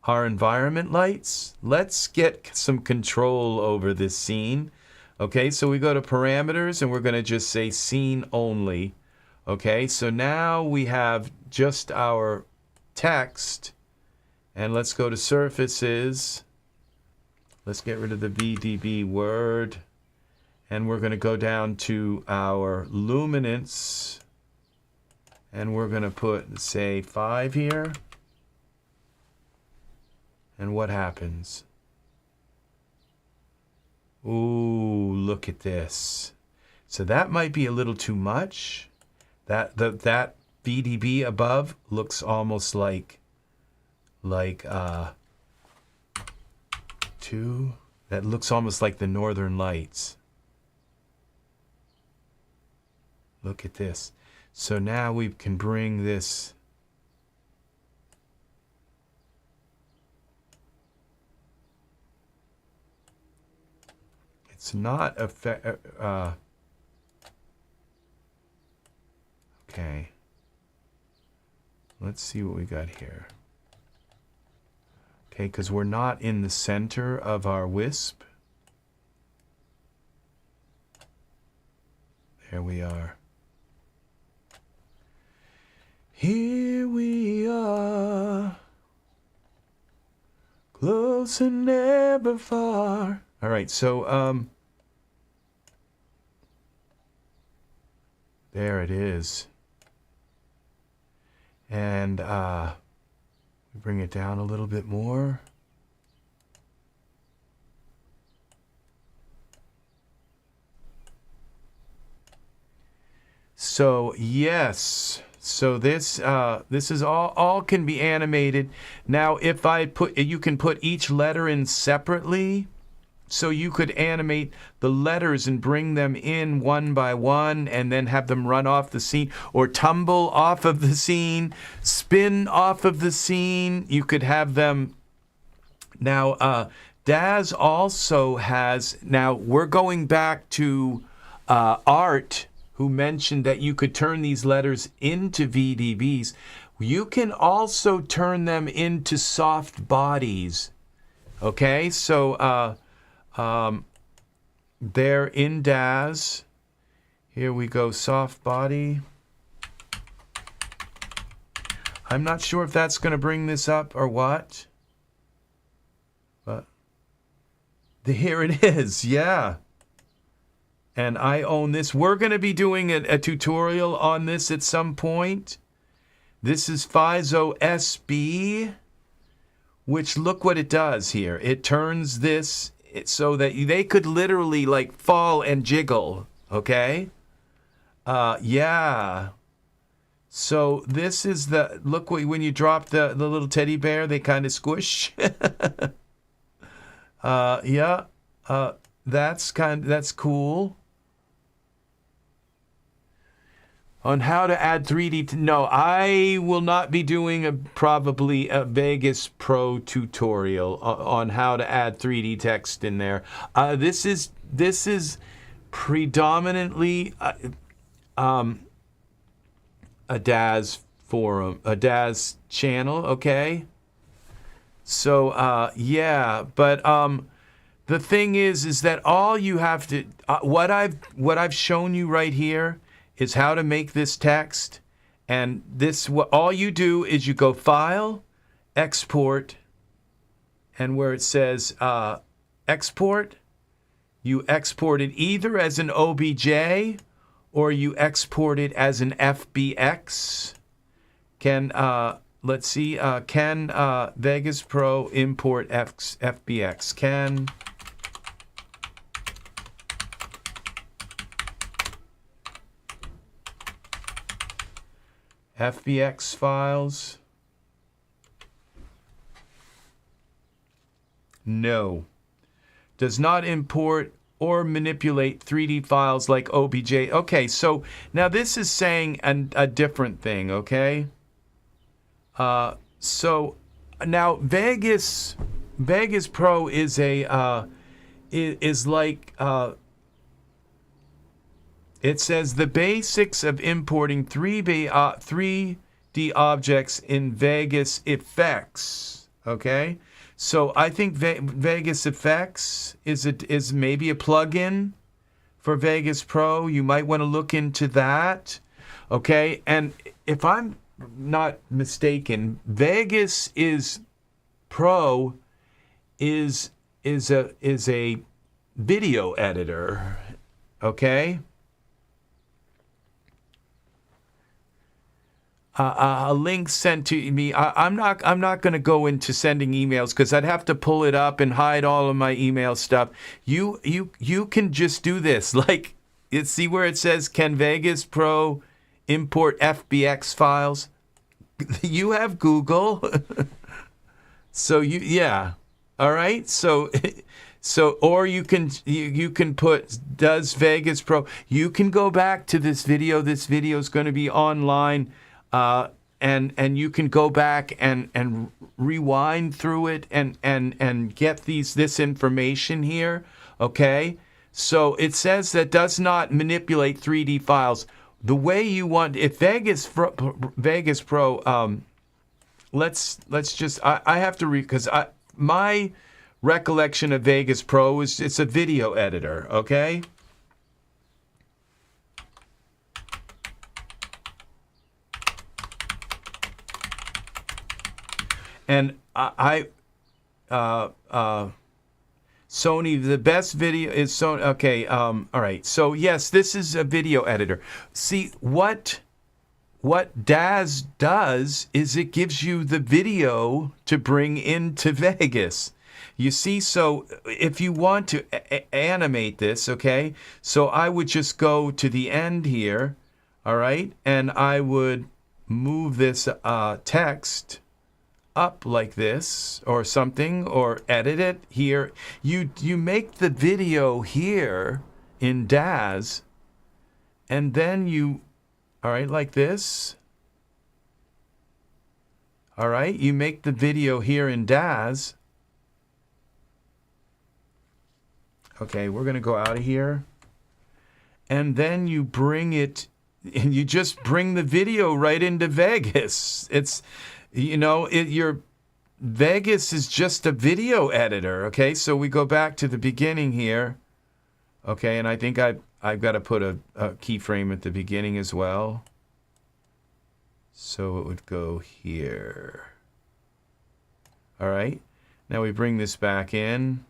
our environment lights. Let's get some control over this scene. Okay, so we go to parameters and we're going to just say scene only. Okay, so now we have just our text. And let's go to surfaces. Let's get rid of the VDB word. And we're going to go down to our luminance. And we're going to put, say, 5 here. And what happens? Ooh, look at this. So that might be a little too much. That VDB above looks almost like 2. That looks almost like the Northern Lights. Look at this. So now we can bring this. It's not okay. Let's see what we got here. Okay, because we're not in the center of our wisp. There we are. Here we are, close and never far. All right, so there it is. And bring it down a little bit more. So yes, so this is all can be animated. Now, if I put, you can put each letter in separately. So you could animate the letters and bring them in one by one and then have them run off the scene or tumble off of the scene, spin off of the scene. You could have them. Now, Daz also has, now we're going back to Art, who mentioned that you could turn these letters into VDVs. You can also turn them into soft bodies. Okay, so they're in Daz. Here we go, soft body. I'm not sure if that's going to bring this up or what. But here it is, yeah. And I own this. We're going to be doing a tutorial on this at some point. This is FISO SB, which look what it does here. It turns this so that they could literally like fall and jiggle, okay? Yeah. So this is the, look, when you drop the little teddy bear, they kind of squish. Yeah. That's cool. On how to add 3D. No, I will not be doing probably a Vegas Pro tutorial on how to add 3D text in there. This is predominantly a Daz forum, a Daz channel. Okay. So yeah, but the thing is that all you have to what I've shown you right here is how to make this text, and this, all you do is you go File, Export, and where it says Export, you export it either as an OBJ or you export it as an FBX. Let's see, can Vegas Pro import FBX? Can FBX files? No. Does not import or manipulate 3D files like OBJ. Okay, so now this is saying a different thing, okay? So now Vegas Pro is a is like it says the basics of importing 3D objects in Vegas effects. Okay, so I think Vegas effects is maybe a plugin for Vegas Pro. You might want to look into that. Okay, and if I'm not mistaken, Vegas Pro is a video editor. Okay. A link sent to me. I'm not going to go into sending emails because I'd have to pull it up and hide all of my email stuff. You can just do this. Like, see where it says, can Vegas Pro import FBX files? You have Google. So yeah. All right. So or you can put, does Vegas Pro, you can go back to this video. This video is going to be online. And you can go back and rewind through it and get this information here. Okay, so it says that does not manipulate 3D files the way you want. If Vegas Pro, let's just, I have to read, because my recollection of Vegas Pro is it's a video editor. Okay. And Sony, the best video is Sony. Okay, all right. So yes, this is a video editor. See, what Daz does is it gives you the video to bring into Vegas. You see, so if you want to animate this, okay, so I would just go to the end here. All right, and I would move this text up like this or something, or edit it here. You make the video here in Daz, and then you, all right, like this. All right, you make the video here in Daz. Okay, we're going to go out of here. And then you bring it, and you just bring the video right into Vegas. It's, you know, your Vegas is just a video editor, okay? So we go back to the beginning here. Okay, and I think I've got to put a keyframe at the beginning as well. So it would go here. All right, now we bring this back in.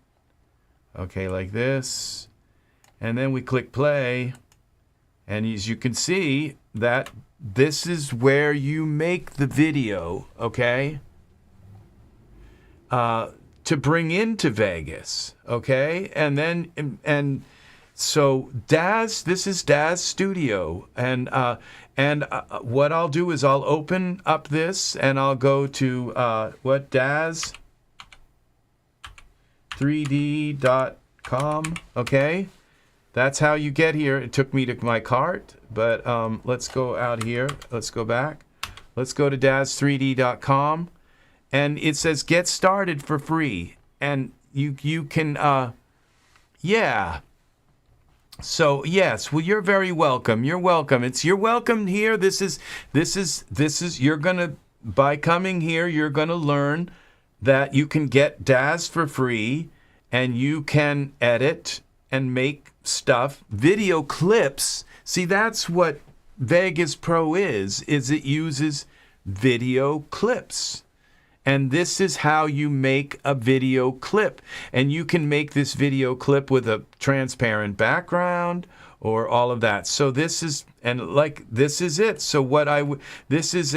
Okay, like this. And then we click play. And as you can see, that this is where you make the video, okay? To bring into Vegas, okay? And then, and so Daz, this is Daz Studio. And what I'll do is I'll open up this and I'll go to, Daz 3D.com, okay? That's how you get here. It took me to my cart, but let's go out here. Let's go back. Let's go to Daz3D.com, and it says get started for free. And you can, yeah. So yes, well, you're very welcome. You're welcome. You're welcome here. This is you're gonna, by coming here, you're gonna learn that you can get Daz for free, and you can edit and make stuff, video clips. See, that's what Vegas Pro is it uses video clips. And this is how you make a video clip. And you can make this video clip with a transparent background or all of that. So this is, and like, this is it. So what this is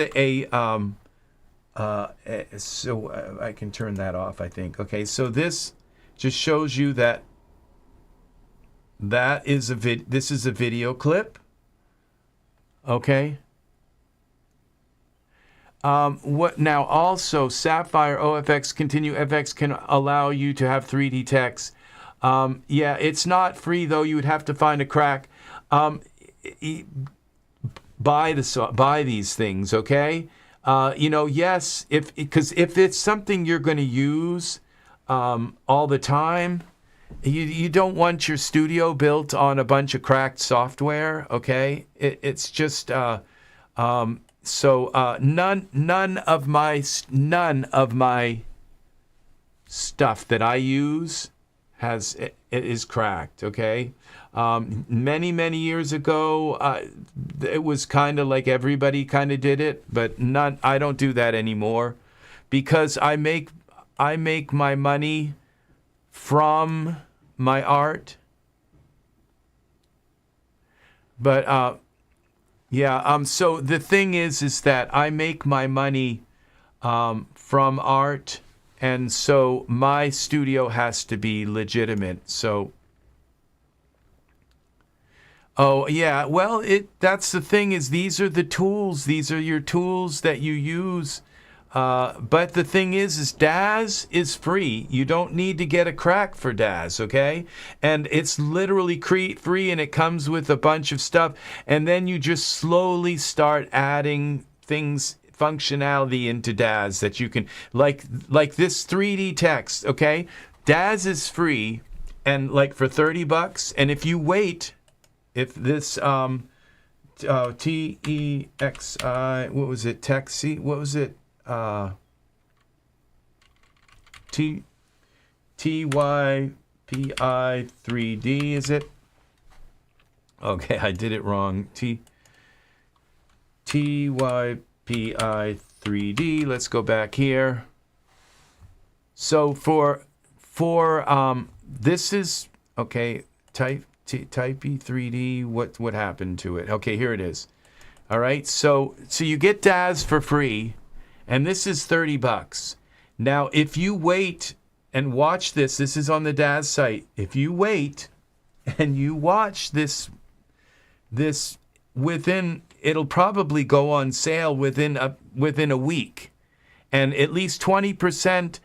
so I can turn that off, I think. Okay, so this just shows you that is this is a video clip. Okay. What now? Also, Sapphire OFX Continue FX can allow you to have 3D text. Yeah, it's not free though. You would have to find a crack. Buy these things, okay? You know, yes, because if it's something you're going to use all the time, you don't want your studio built on a bunch of cracked software, okay? It's just so none of my stuff that I use is cracked, okay? Many years ago, it was kind of like everybody kind of did it, but I don't do that anymore, because I make my money from my art. But yeah, so the thing is that I make my money from art, and so my studio has to be legitimate. So oh yeah, well, that's the thing, is these are the tools. These are your tools that you use. But the thing is Daz is free. You don't need to get a crack for Daz, okay? And it's literally free, and it comes with a bunch of stuff. And then you just slowly start adding things, functionality into Daz that you can, like this 3D text, okay? Daz is free, and like for $30. And if you wait, if this TEXI, what was it? Texi, what was it? TYPI 3D, is it? Okay, I did it wrong. TYPI 3D. Let's go back here. So for this is okay. Type E3D. What happened to it? Okay, here it is. All right. So you get Daz for free. And this is $30. Now, if you wait and watch this is on the Daz site. If you wait and you watch this it'll probably go on sale within a week, and at least 20%.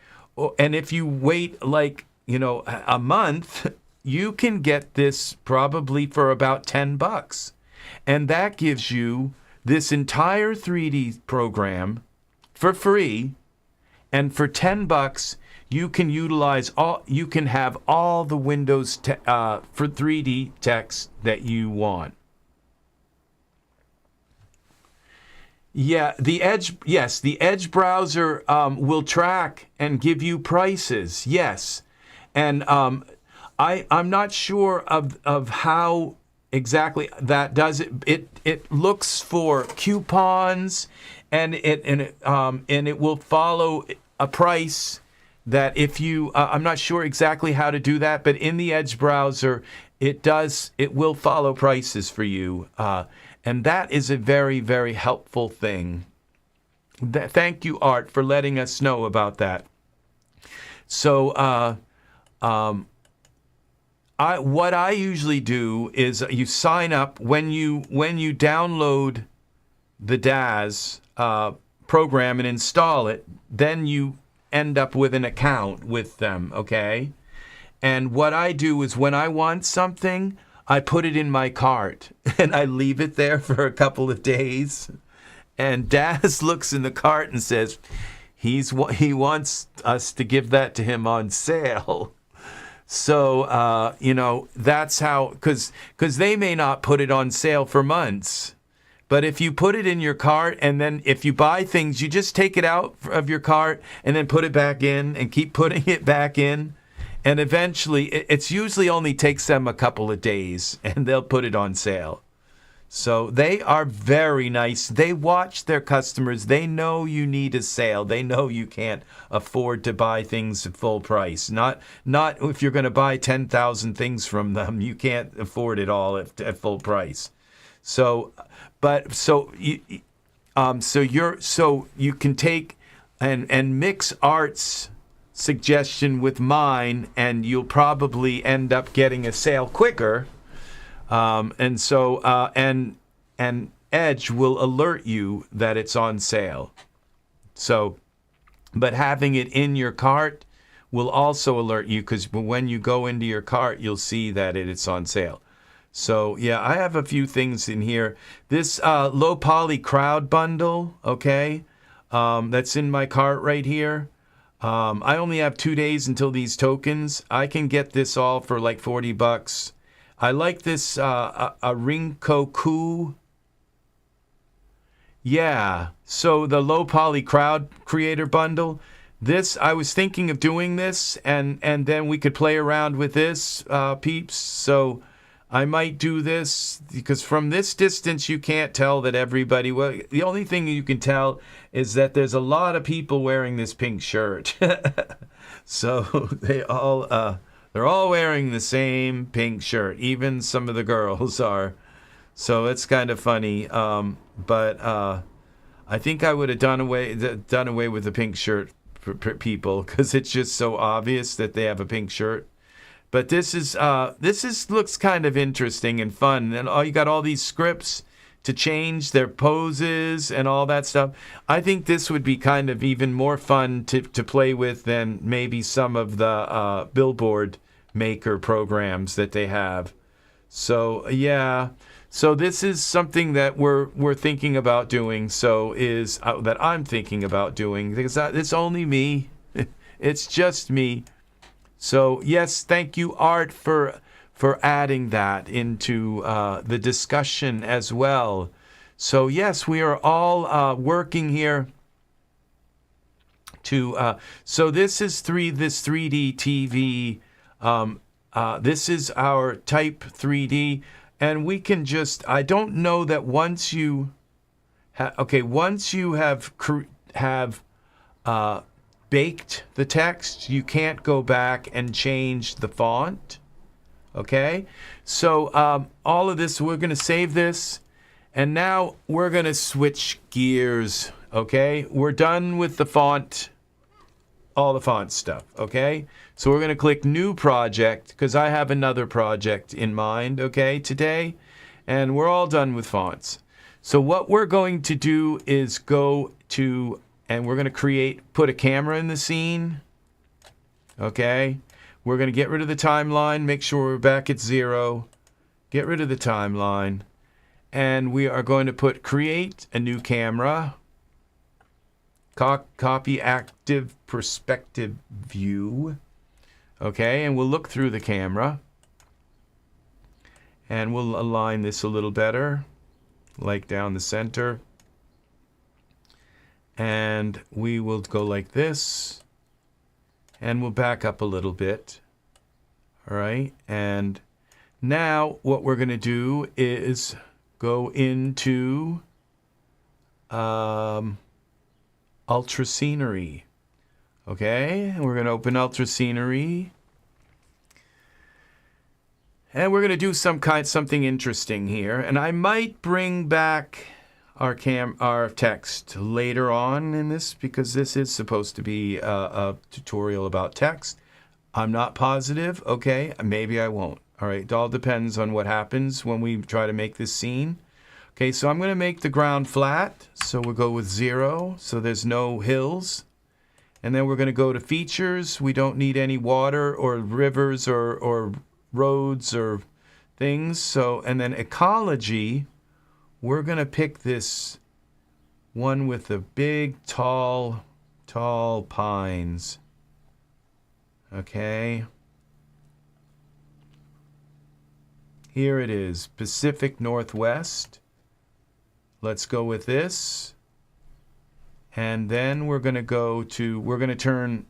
And if you wait like a month, you can get this probably for about $10, and that gives you this entire 3D program for free, and for $10 you can you can have all the Windows for 3D text that you want. Yeah, the Edge browser will track and give you prices. Yes, and I'm not sure of how exactly that does it. It looks for coupons, and it will follow a price that if you I'm not sure exactly how to do that, but in the Edge browser it will follow prices for you. And that is a very, very helpful thing. Thank you, Art, for letting us know about that. So what I usually do is you sign up when you download the Daz program and install it. Then you end up with an account with them, okay? And what I do is when I want something, I put it in my cart and I leave it there for a couple of days. And Daz looks in the cart and says he wants us to give that to him on sale. So, that's how, because they may not put it on sale for months. But if you put it in your cart, and then if you buy things, you just take it out of your cart and then put it back in and keep putting it back in. And eventually, it's usually only takes them a couple of days, and they'll put it on sale. So they are very nice. They watch their customers. They know you need a sale. They know you can't afford to buy things at full price. Not if you're going to buy 10,000 things from them, you can't afford it all at full price. So you can take and mix Art's suggestion with mine, and you'll probably end up getting a sale quicker. And Edge will alert you that it's on sale. So, but having it in your cart will also alert you, because when you go into your cart, you'll see that it's on sale. So, yeah, I have a few things in here. This low poly crowd bundle, okay, that's in my cart right here. I only have 2 days until these tokens. I can get this all for like $40. I like this a Rinkoku. Yeah, so the low poly crowd creator bundle. This, I was thinking of doing this, and then we could play around with this, peeps. So I might do this, because from this distance you can't tell that everybody, well, the only thing you can tell is that there's a lot of people wearing this pink shirt. So they're all wearing the same pink shirt. Even some of the girls are. So it's kind of funny. But I think I would have done away with the pink shirt for people, because it's just so obvious that they have a pink shirt. But this looks kind of interesting and fun. And you got all these scripts to change their poses and all that stuff. I think this would be kind of even more fun to play with than maybe some of the billboard maker programs that they have. So yeah, so this is something that we're thinking about doing. So that I'm thinking about doing, because it's only me. It's just me. So yes, thank you, Art, for adding that into the discussion as well. So yes, we are all working here to. So this is this 3D TV. This is our type 3D, and we can just. I don't know that once you have baked the text, you can't go back and change the font. Okay, so all of this, we're going to save this, and now we're going to switch gears. Okay, we're done with the font, all the font stuff. Okay, so we're going to click New Project, because I have another project in mind. Okay, today, And we're all done with fonts. So what we're going to do is go to, and we're going to put a camera in the scene. Okay. We're going to get rid of the timeline, make sure we're back at 0. Get rid of the timeline. And we are going to create a new camera. Copy active perspective view. Okay, and we'll look through the camera. And we'll align this a little better, like down the center. And we will go like this. And we'll back up a little bit. All right, and now what we're going to do is go into Ultra Scenery. Okay, and we're going to open Ultra Scenery. And we're going to do something interesting here. And I might bring back our text later on in this, because this is supposed to be a tutorial about text. I'm not positive. Okay, maybe I won't. All right, it all depends on what happens when we try to make this scene. Okay, so I'm going to make the ground flat. So we'll go with 0, so there's no hills. And then we're going to go to features. We don't need any water or rivers or roads or things. So, and then ecology, we're going to pick this one with the big, tall pines. Okay. Here it is, Pacific Northwest. Let's go with this. And then we're going to go to, we're going to turn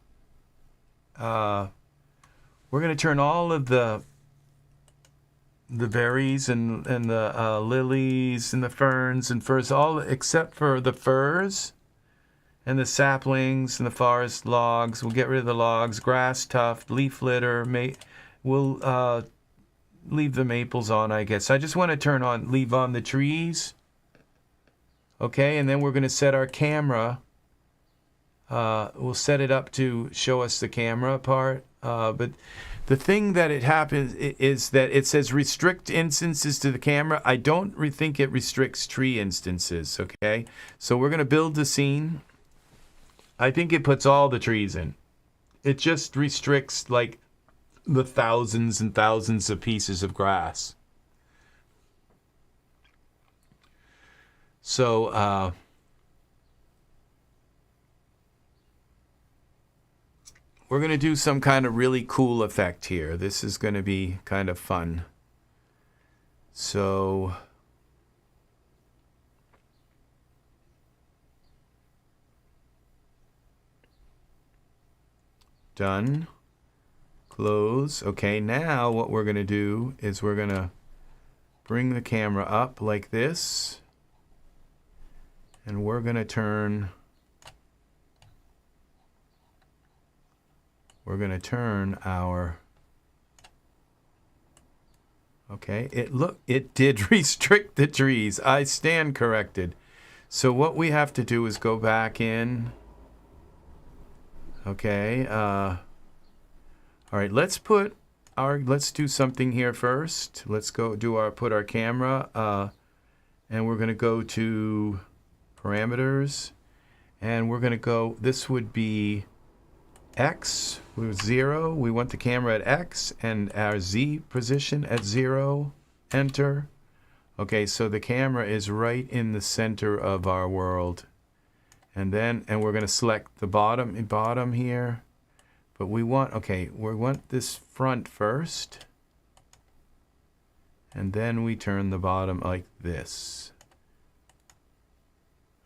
all of the berries and the lilies and the ferns and firs, all except for the firs and the saplings and the forest logs. We'll get rid of the logs, grass tuft, leaf litter. We'll leave the maples on, I guess. I just want to leave on the trees. Okay, and then we're going to set our camera. We'll set it up to show us the camera part. But the thing that it happens is that it says restrict instances to the camera. I don't think it restricts tree instances, okay? So we're going to build the scene. I think it puts all the trees in. It just restricts like the thousands and thousands of pieces of grass. So, we're going to do some kind of really cool effect here. This is going to be kind of fun. So, done. Close. Okay, now what we're going to do is we're going to bring the camera up like this. And we're going to turn our, okay, it did restrict the trees. I stand corrected. So what we have to do is go back in. Okay, all right, let's do something here first. Let's go put our camera, and we're going to go to parameters, and we're going to go, this would be X with 0. We want the camera at X and our Z position at 0. Enter. Okay, so the camera is right in the center of our world. And we're going to select the bottom here. But we want this front first. And then we turn the bottom like this.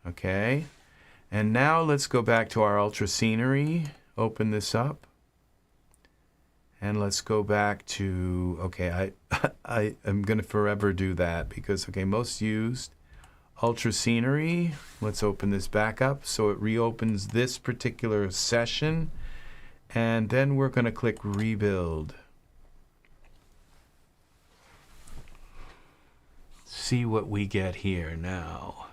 Okay, and now let's go back to our ultra scenery, open this up, and let's go back to, okay, I am going to forever do that because, okay, most used, ultra scenery. Let's open this back up so it reopens this particular session, and then we're going to click rebuild. See what we get here now.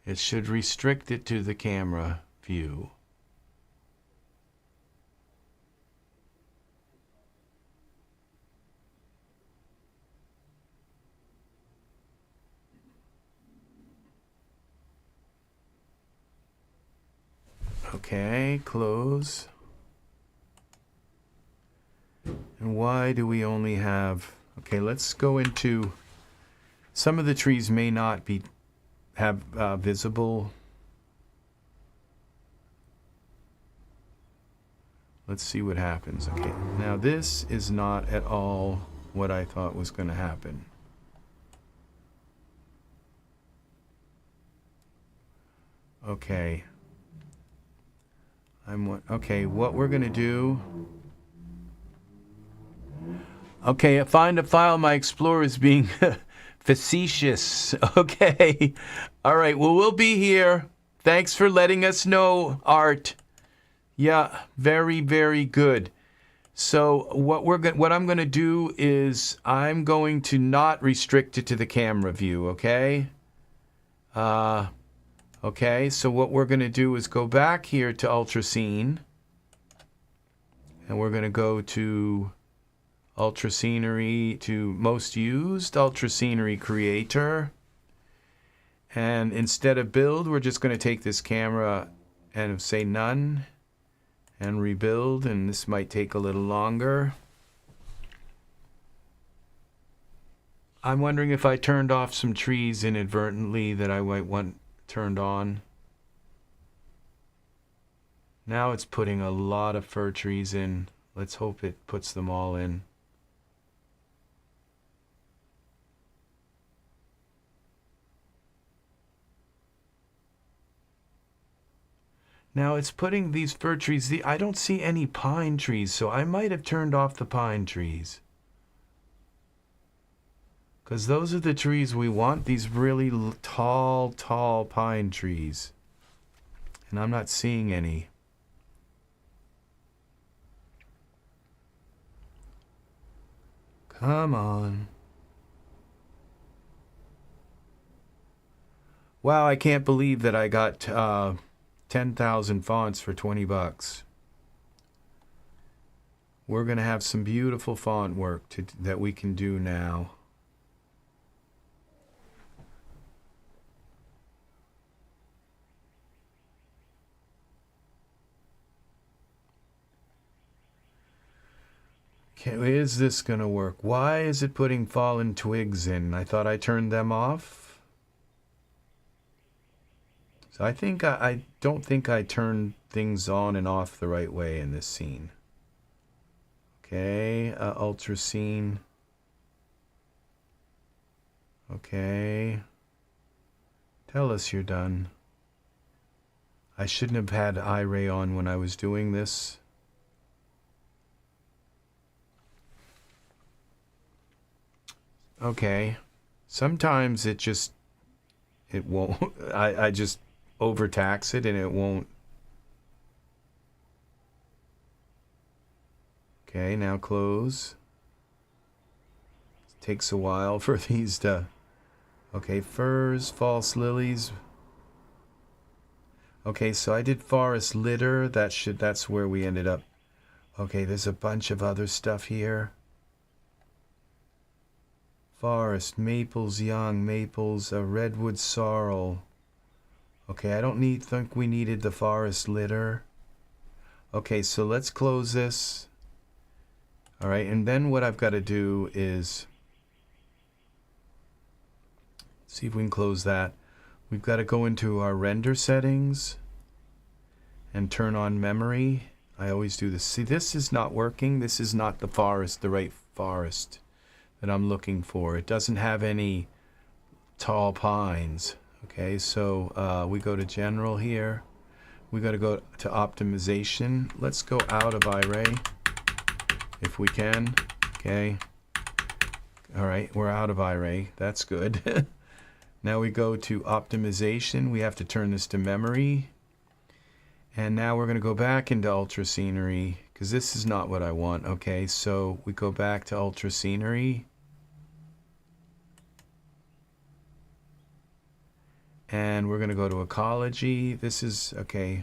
It should restrict it to the camera view. Okay, close. And why do we only have... Okay, let's go into... Some of the trees may not have visible... Let's see what happens. Okay, now this is not at all what I thought was going to happen. Okay. Okay, what we're going to do... Okay, find a file. My Explorer is being facetious. Okay. All right, well, we'll be here. Thanks for letting us know, Art. Yeah, very, very good. So what I'm going to do is I'm going to not restrict it to the camera view, okay? Okay, so what we're going to do is go back here to Ultrascene. And we're going to go to Ultrascenery, to Most Used, Ultrascenery Creator. And instead of Build, we're just going to take this camera and say None. And rebuild, and this might take a little longer. I'm wondering if I turned off some trees inadvertently that I might want turned on. Now it's putting a lot of fir trees in. Let's hope it puts them all in. Now it's putting these fir trees, I don't see any pine trees, so I might have turned off the pine trees. Because those are the trees we want, these really tall pine trees. And I'm not seeing any. Come on. Wow, I can't believe that I got 10,000 fonts for 20 bucks. We're going to have some beautiful font work that we can do now. Okay, is this going to work? Why is it putting fallen twigs in? I thought I turned them off. So I don't think I turned things on and off the right way in this scene. Okay, ultra scene. Okay. Tell us you're done. I shouldn't have had iRay on when I was doing this. Okay. Sometimes it won't. I just overtax it and it won't. Okay, now close. It takes a while for these to... Okay, firs, false lilies. Okay, so I did forest litter. That's where we ended up. Okay, there's a bunch of other stuff here. Forest, maples, young maples, a redwood sorrel. Okay, I don't think we needed the forest litter. Okay, so let's close this. All right, and then what I've got to do is see if we can close that. We've got to go into our render settings and turn on memory. I always do this. See, this is not working. This is not the forest, the right forest that I'm looking for. It doesn't have any tall pines. Okay, so we go to general here. We got to go to optimization. Let's go out of iRay if we can. Okay. All right, we're out of iRay. That's good. Now we go to optimization. We have to turn this to memory. And now we're going to go back into ultra scenery because this is not what I want. Okay, so we go back to ultra scenery. And we're going to go to ecology. This is, okay,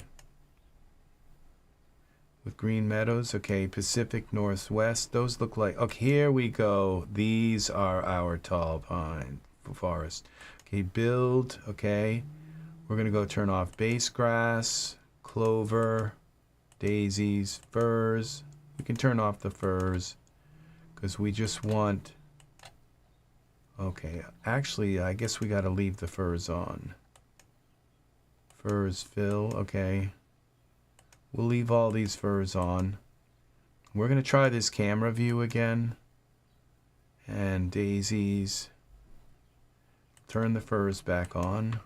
with green meadows. Okay, Pacific Northwest. Those look like, okay, here we go. These are our tall pine forest. Okay, build. Okay, we're going to go turn off base grass. clover, daisies, firs. We can turn off the firs because we just want, okay, actually I guess we got to leave the firs on. Firs fill, okay. We'll leave all these firs on. We're going to try this camera view again. And daisies. Turn the firs back on.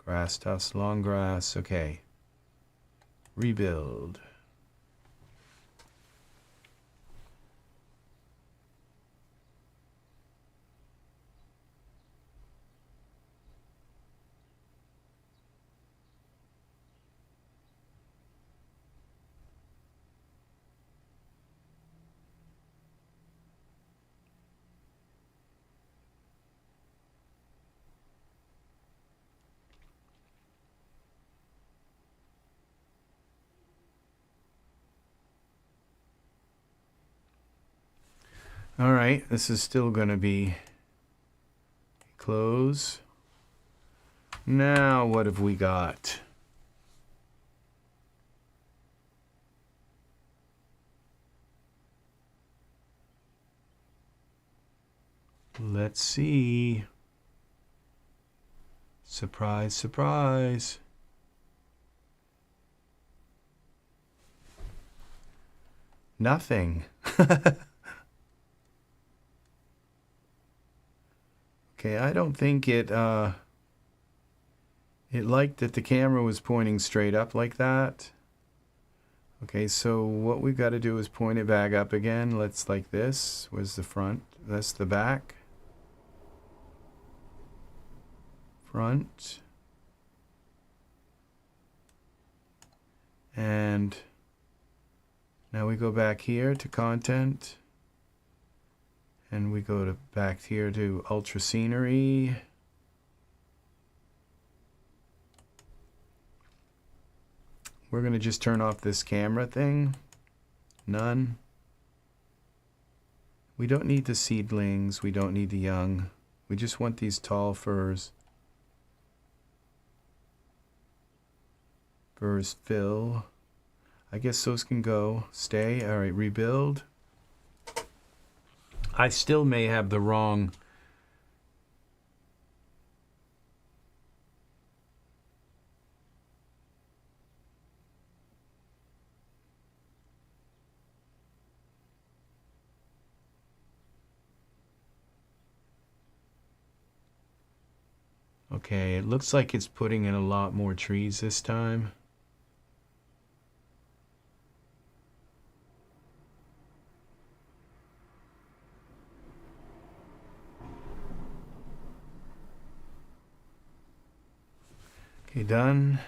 Grass tufts, long grass, okay. Rebuild. All right, this is still going to be close. Now what have we got? Let's see. Surprise, surprise. Nothing. Okay, I don't think it liked that the camera was pointing straight up like that. Okay, so what we've got to do is point it back up again. Let's like this. Where's the front? That's the back. Front. And now we go back here to content. And we go to back here to ultra scenery. We're going to just turn off this camera thing. None. We don't need the seedlings. We don't need the young. We just want these tall firs. Firs fill. I guess those can go. Stay. All right, rebuild. I still may have the wrong. Okay, it looks like it's putting in a lot more trees this time. Okay, done.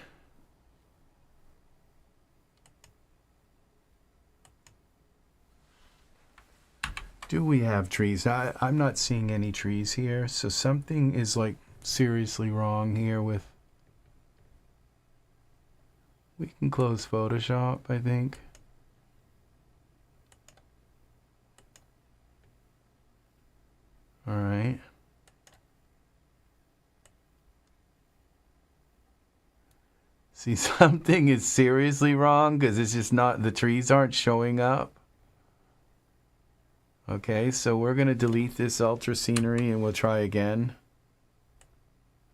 Do we have trees? I'm not seeing any trees here, so something is like seriously wrong here with... We can close Photoshop, I think. All right. See, something is seriously wrong because it's just not, the trees aren't showing up. Okay, so we're going to delete this ultra scenery and we'll try again.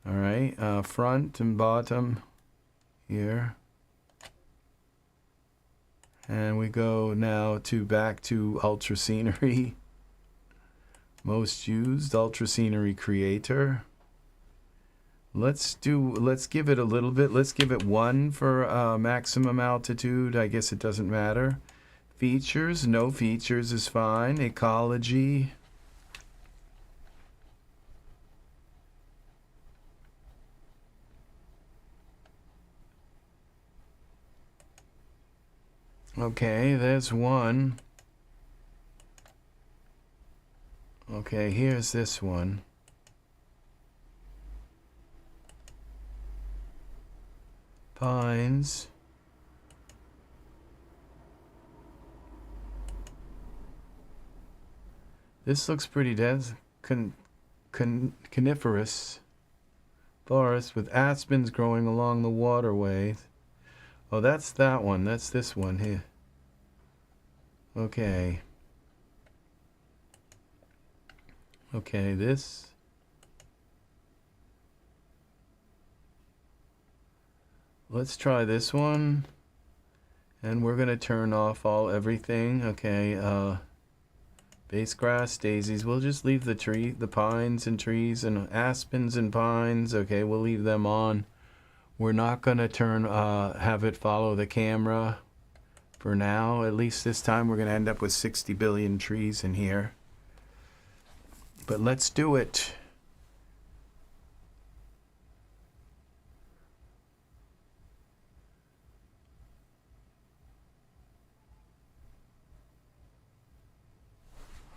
All right, front and bottom here. And we go now to back to ultra scenery. Most used ultra scenery creator. Let's give it a little bit. Let's give it 1 for maximum altitude. I guess it doesn't matter. Features, no features is fine. Ecology. Okay, there's one. Okay, here's this one. Pines. This looks pretty dense. Coniferous. Forest with aspens growing along the waterway. Oh, that's that one. That's this one here. Okay. Okay, this. Let's try this one. And we're going to turn off everything. Okay, base grass, daisies. We'll just leave the pines and trees and aspens and pines. Okay, we'll leave them on. We're not going to have it follow the camera for now. At least this time we're going to end up with 60 billion trees in here. But let's do it.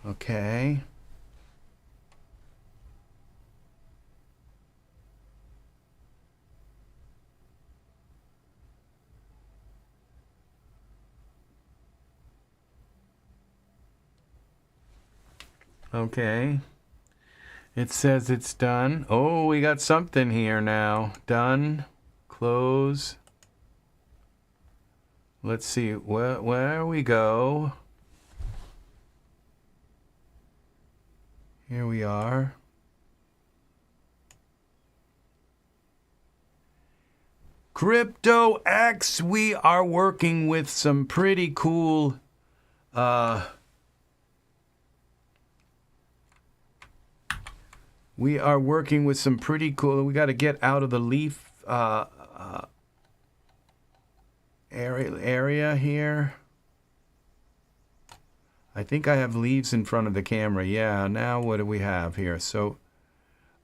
Okay. Okay. It says it's done. Oh, we got something here now. Done. Close. Let's see where we go. Here we are. Crypto X, we are working with some pretty cool we got to get out of the leaf area here. I think I have leaves in front of the camera. Yeah, now what do we have here? So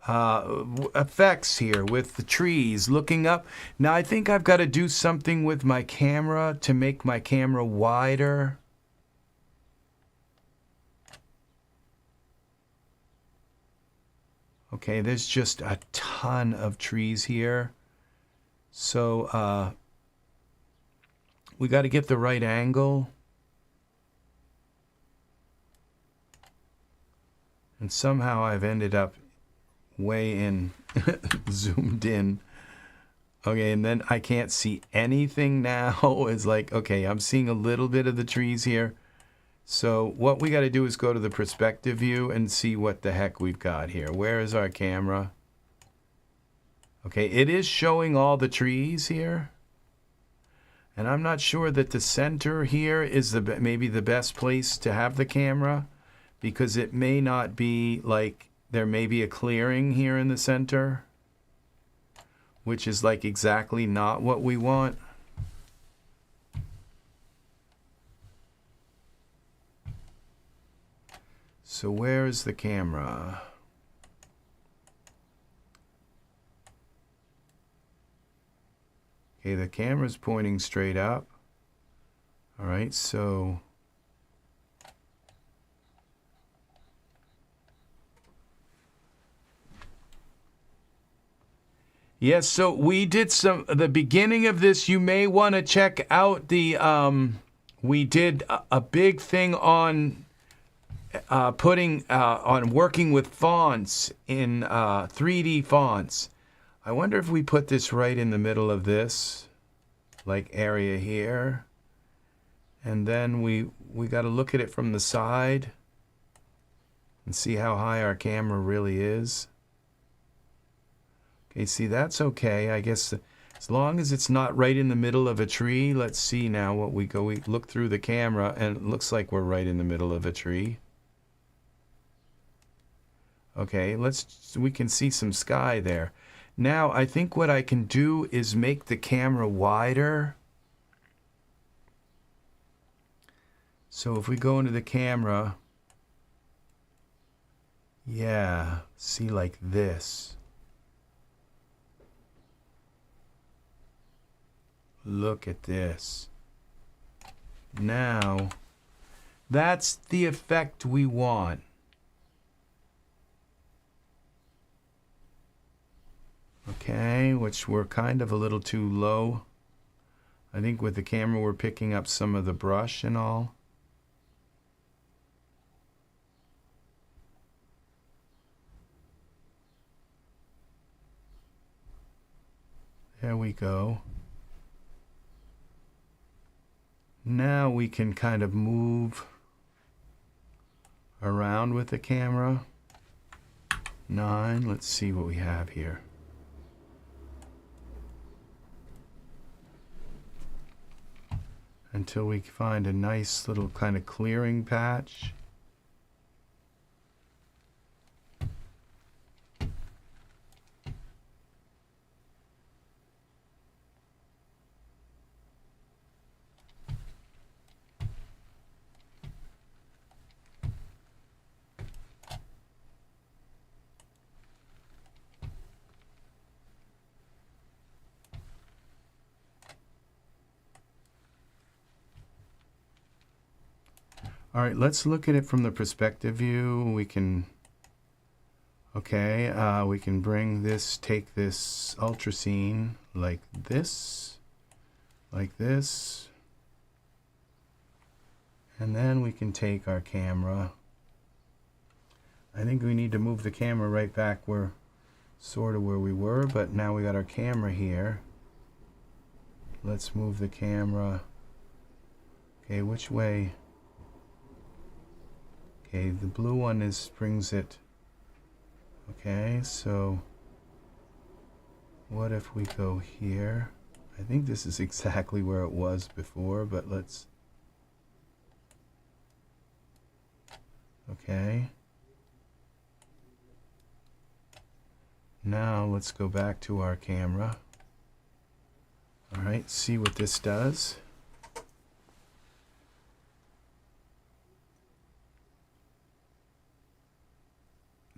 effects here with the trees looking up. Now I think I've got to do something with my camera to make my camera wider. Okay, there's just a ton of trees here. So we got to get the right angle. And somehow I've ended up way in, zoomed in. Okay, and then I can't see anything now. It's like, okay, I'm seeing a little bit of the trees here. So what we got to do is go to the perspective view and see what the heck we've got here. Where is our camera? Okay, it is showing all the trees here. And I'm not sure that the center here is maybe the best place to have the camera, because it may not be like, there may be a clearing here in the center, which is like exactly not what we want. So where is the camera? Okay, the camera's pointing straight up. All right, so yes, so we did the beginning of this. You may want to check out the, we did a big thing on on working with fonts in 3D fonts. I wonder if we put this right in the middle of this, like area here. And then we got to look at it from the side and see how high our camera really is. Okay, see, that's okay. I guess as long as it's not right in the middle of a tree. Let's see now what we look through the camera, and it looks like we're right in the middle of a tree. Okay, we can see some sky there. Now, I think what I can do is make the camera wider. So if we go into the camera, yeah, see, like this. Look at this. Now, that's the effect we want. Okay, which we're kind of a little too low. I think with the camera we're picking up some of the brush and all. There we go. Now we can kind of move around with the camera. 9, let's see what we have here. Until we find a nice little kind of clearing patch. All right, let's look at it from the perspective view. We can, okay, we can bring this, take this ultra scene like this, and then we can take our camera. I think we need to move the camera right back where, sort of where we were, but now we got our camera here. Let's move the camera. Okay, which way? Okay, the blue one brings it. Okay, so what if we go here? I think this is exactly where it was before, but let's. Okay. Now let's go back to our camera. All right, see what this does.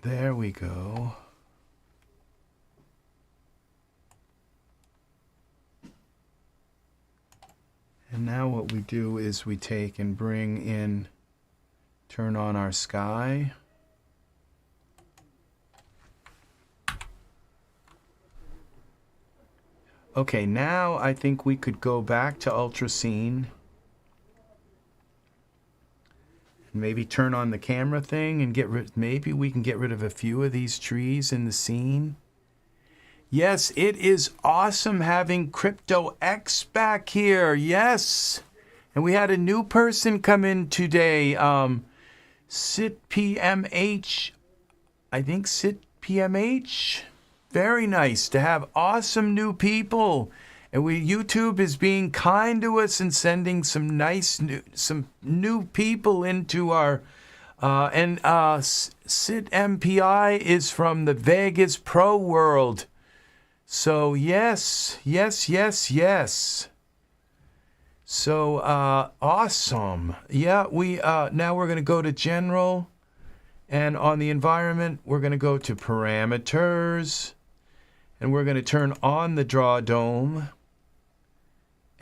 There we go. And now what we do is we take and bring in, turn on our sky. Okay, now I think we could go back to Ultra Scene. Maybe turn on the camera thing and get rid, maybe we can get rid of a few of these trees in the scene. Yes, it is awesome having Crypto X back here. Yes. And we had a new person come in today. SitPMH. I think SitPMH. Very nice to have awesome new people. And YouTube is being kind to us and sending some nice new people into our Sid MPI is from the Vegas Pro world. So yes. So awesome. Yeah, we now we're going to go to general, and on the environment we're going to go to parameters, and we're going to turn on the draw dome.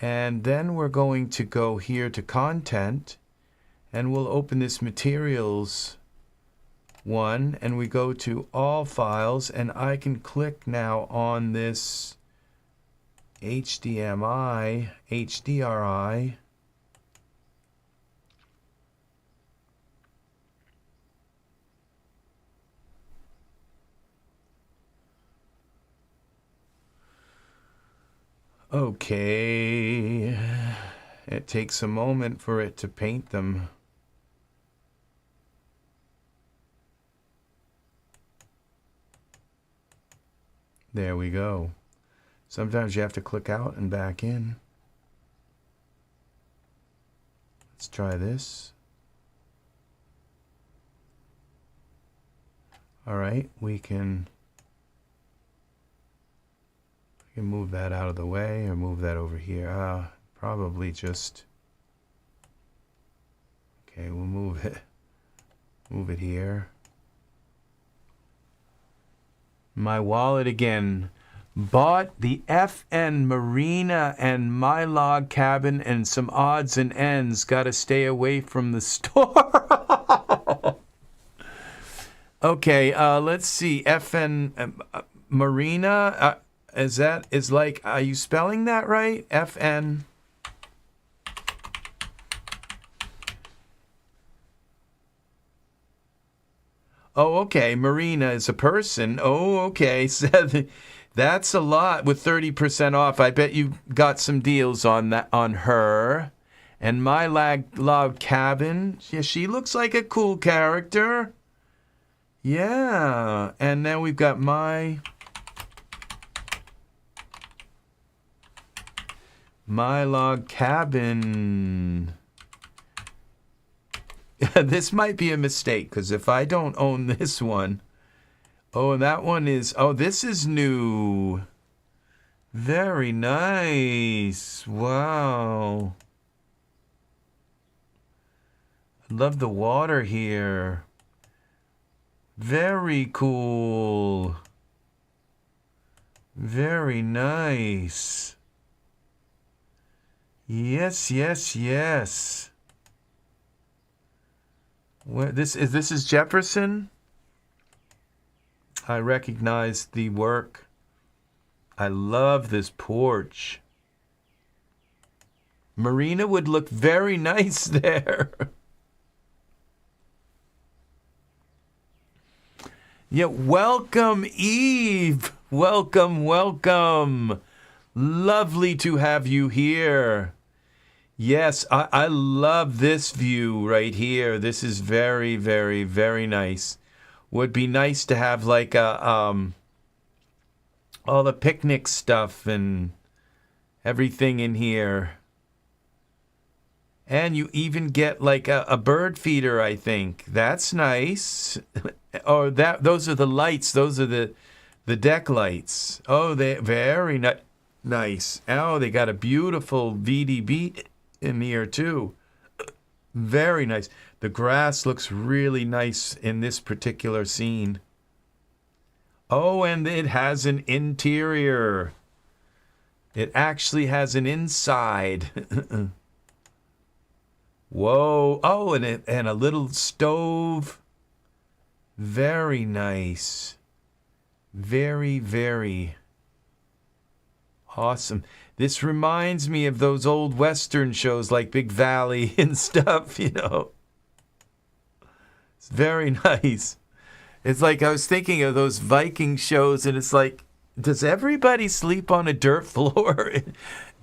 And then we're going to go here to content, and we'll open this materials one, and we go to all files, and I can click now on this HDRI. Okay, it takes a moment for it to paint them. There we go. Sometimes you have to click out and back in. Let's try this. All right, we can move that out of the way or move that over here. Probably just, okay, we'll move it here. My wallet again. Bought the FN Marina and my log cabin and some odds and ends. Gotta stay away from the store. Okay, let's see. FN Marina. Is like, are you spelling that right? FN. Oh, okay. Marina is a person. Oh, okay. That's a lot with 30% off. I bet you got some deals on that on her. And my log cabin. Yeah, she looks like a cool character. Yeah. And then we've got my log cabin. This might be a mistake, because if I don't own this one... Oh, and that one is... Oh, this is new. Very nice. Wow. I love the water here. Very cool. Very nice. Yes, yes, yes. Where, this is Jefferson? I recognize the work. I love this porch. Marina would look very nice there. Yeah, welcome, Eve. Welcome, welcome. Lovely to have you here. Yes, I love this view right here. This is very, very, very nice. Would be nice to have like a all the picnic stuff and everything in here. And you even get like a bird feeder, I think. That's nice. Oh, those are the lights. Those are the deck lights. Oh, they very nice. Oh, they got a beautiful VDB in here too. Very nice. The grass looks really nice in this particular scene. Oh, and it has an interior. It actually has an inside. Whoa. Oh, and a little stove. Very nice. Very, very awesome. This reminds me of those old Western shows like Big Valley and stuff, you know. It's very nice. It's like I was thinking of those Viking shows, and it's like, does everybody sleep on a dirt floor?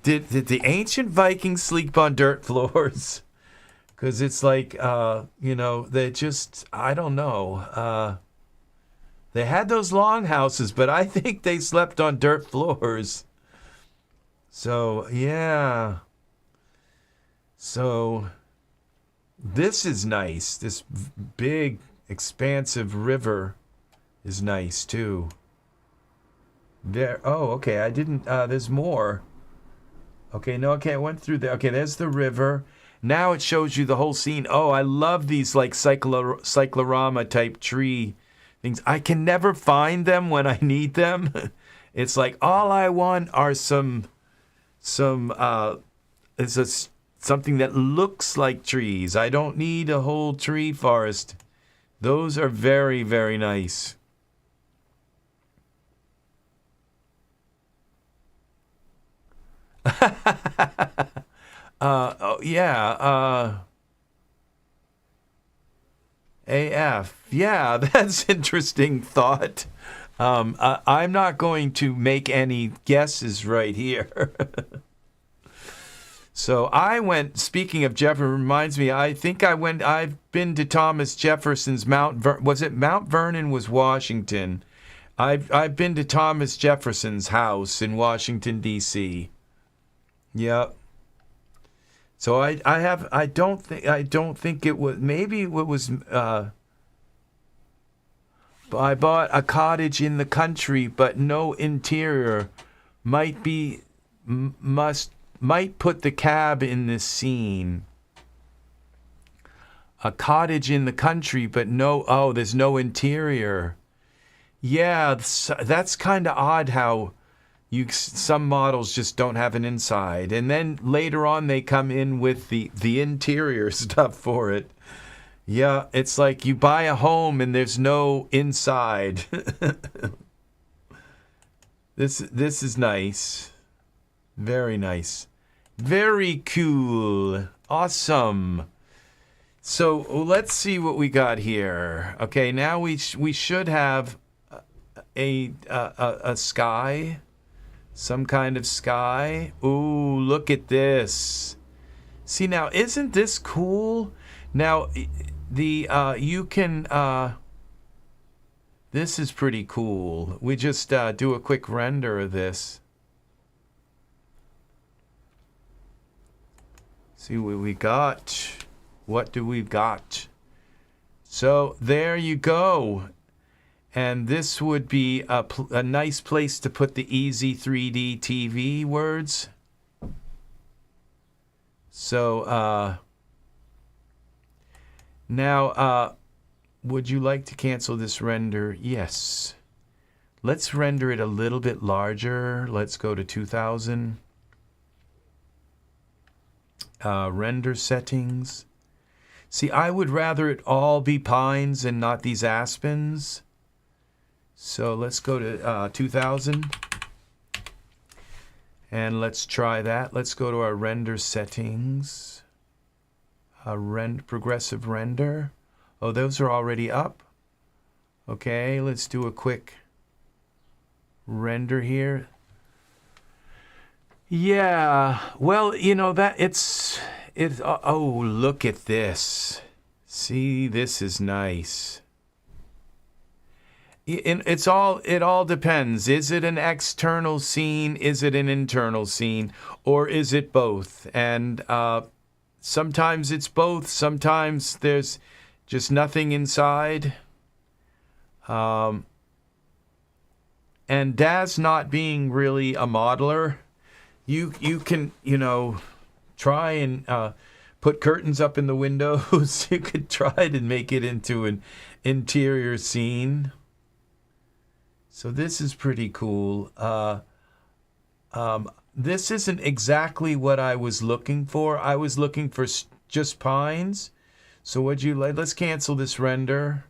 Did the ancient Vikings sleep on dirt floors? Because it's like, you know, they just, I don't know. They had those longhouses, but I think they slept on dirt floors. So, yeah. So, this is nice. This big, expansive river is nice, too. There. Oh, okay. I didn't, there's more. Okay, no, okay, I went through there. Okay, there's the river. Now it shows you the whole scene. Oh, I love these, like, cyclorama-type tree things. I can never find them when I need them. It's like, all I want are something that looks like trees. I don't need a whole tree forest. Those are very, very nice. Oh, yeah. AF. Yeah, that's interesting thought. I'm not going to make any guesses right here. So I went, speaking of Jefferson, reminds me, I've been to Thomas Jefferson's was it Mount Vernon was Washington? I've been to Thomas Jefferson's house in Washington, D.C. Yep. So I don't think it was, maybe it was, I bought a cottage in the country, but no interior. Might put the cab in this scene. A cottage in the country, but there's no interior. Yeah, that's kind of odd how some models just don't have an inside. And then later on they come in with the interior stuff for it. Yeah, it's like you buy a home and there's no inside. This is nice. Very nice. Very cool. Awesome. So let's see what we got here. Okay, now we should have a sky, some kind of sky. Ooh, look at this. See, now isn't this cool? Now the you can this is pretty cool. We just do a quick render of this. See what we got. What do we got? So there you go. And this would be a nice place to put the EZ3DTV words. So now, would you like to cancel this render? Yes. Let's render it a little bit larger. Let's go to 2000. Render settings. See, I would rather it all be pines and not these aspens. So let's go to 2000. And let's try that. Let's go to our render settings. Progressive render. Oh, those are already up. Okay, let's do a quick render here. Yeah, well, you know that it's oh, look at this. See, this is nice. It all depends. Is it an external scene? Is it an internal scene? Or is it both? And sometimes it's both. Sometimes there's just nothing inside. And Daz not being really a modeler, you can, you know, try and put curtains up in the windows. You could try to make it into an interior scene. So this is pretty cool. This isn't exactly what I was looking for. I was looking for just pines. So would you like? Let's cancel this render.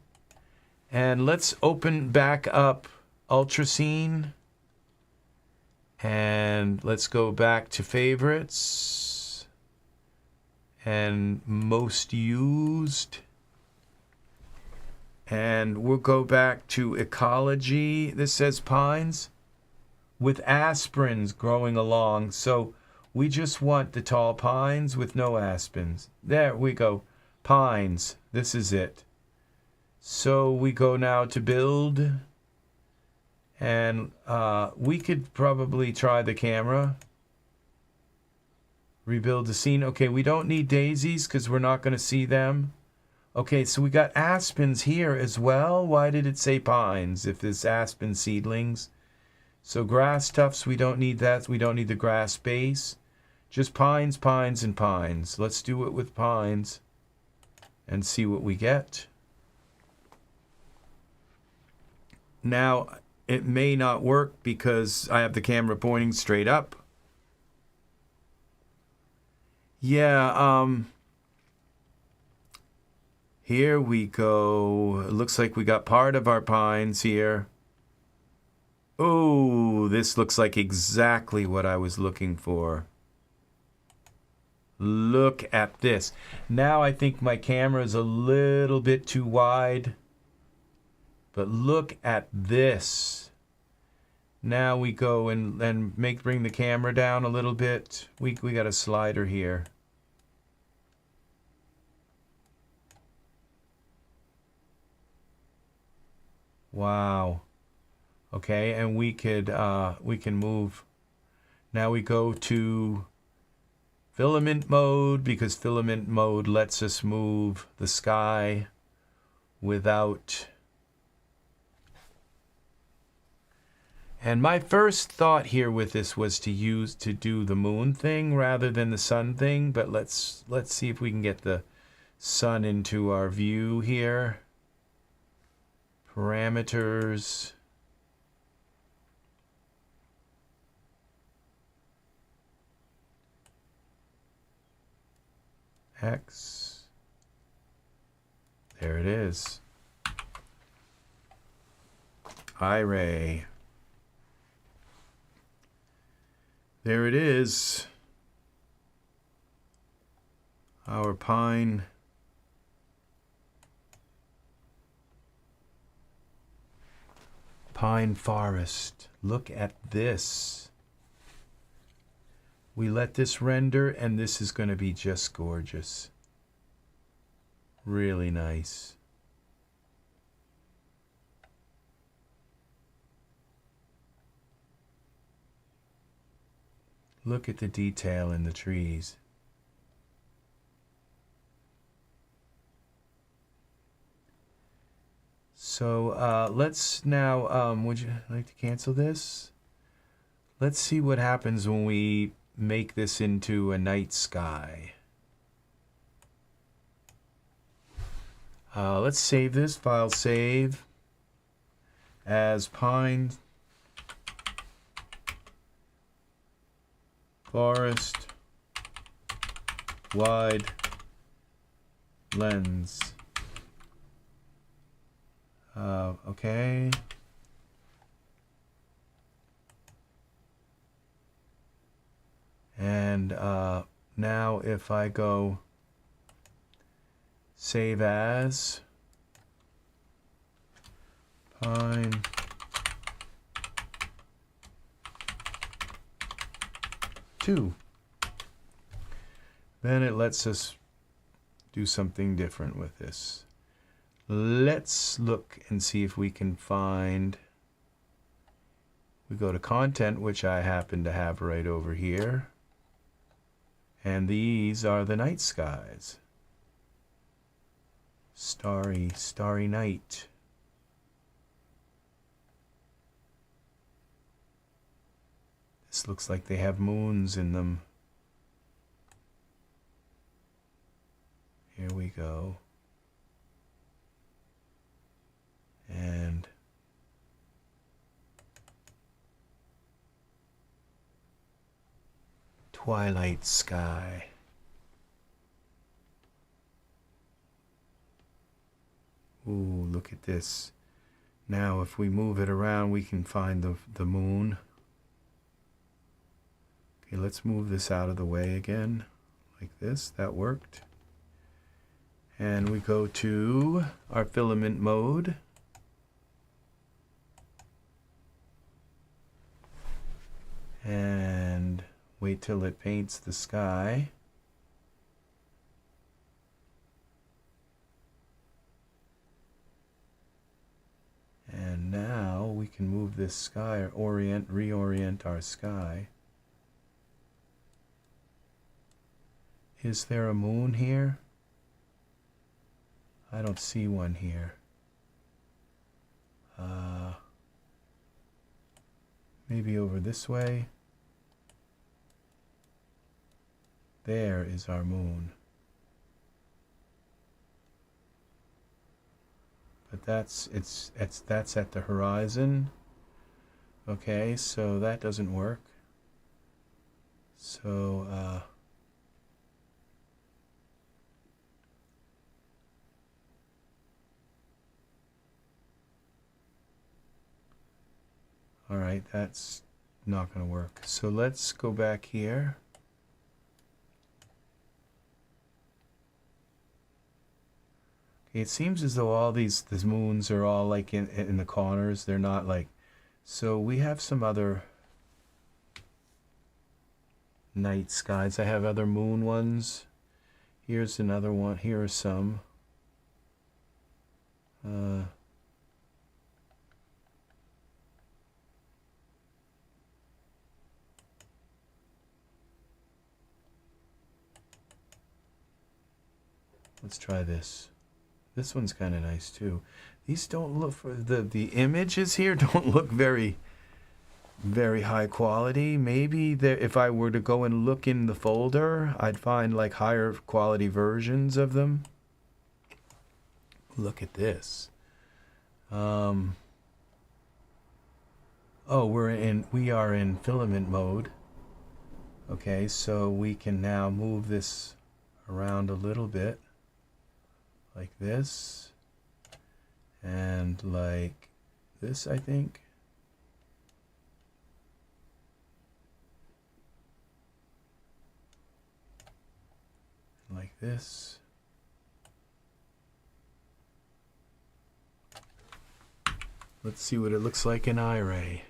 And let's open back up Ultrascene. And let's go back to favorites. And most used. And we'll go back to ecology. This says pines with aspens growing along. So we just want the tall pines with no aspens. There we go. Pines. This is it. So we go now to build. And we could probably try the camera. Rebuild the scene. Okay, we don't need daisies because we're not going to see them. Okay, so we got aspens here as well. Why did it say pines if it's aspen seedlings? So grass tufts, we don't need that. We don't need the grass base. Just pines, pines, and pines. Let's do it with pines and see what we get. Now, it may not work because I have the camera pointing straight up. Yeah, here we go. It looks like we got part of our pines here. Oh, this looks like exactly what I was looking for. Look at this. Now I think my camera is a little bit too wide. But look at this. Now we go and bring the camera down a little bit. We got a slider here. Wow. Okay, and we can move. Now we go to filament mode because filament mode lets us move the sky without. And my first thought here with this was to do the moon thing rather than the sun thing, but let's see if we can get the sun into our view here. Parameters. X. There it is. I-ray. There it is. Our pine Pine forest. Look at this. We let this render, and this is going to be just gorgeous. Really nice. Look at the detail in the trees. So let's now, would you like to cancel this? Let's see what happens when we make this into a night sky. Let's save this, file save as Pine Forest Wide Lens. Okay. And now if I go save as Pine two, then it lets us do something different with this. Let's look and see if we can find, we go to content, which I happen to have right over here, and these are the night skies. Starry, starry night. This looks like they have moons in them. Here we go. And twilight sky. Ooh, look at this. Now if we move it around, we can find the moon. Okay, let's move this out of the way again, like this. That worked. And we go to our filament mode. And wait till it paints the sky. And now we can move this sky, or reorient our sky. Is there a moon here? I don't see one here. Maybe over this way. There is our moon. But that's at the horizon. Okay, so that doesn't work. So all right, that's not going to work. So let's go back here. Okay, it seems as though all these moons are all like in the corners. They're not like, so we have some other night skies. I have other moon ones. Here's another one. Here are some. Let's try this. This one's kind of nice too. These don't look, for the images here don't look very high quality. Maybe if I were to go and look in the folder, I'd find like higher quality versions of them. Look at this. Oh, we are in filament mode. Okay, so we can now move this around a little bit. Like this, and like this, I think. Like this. Let's see what it looks like in iRay.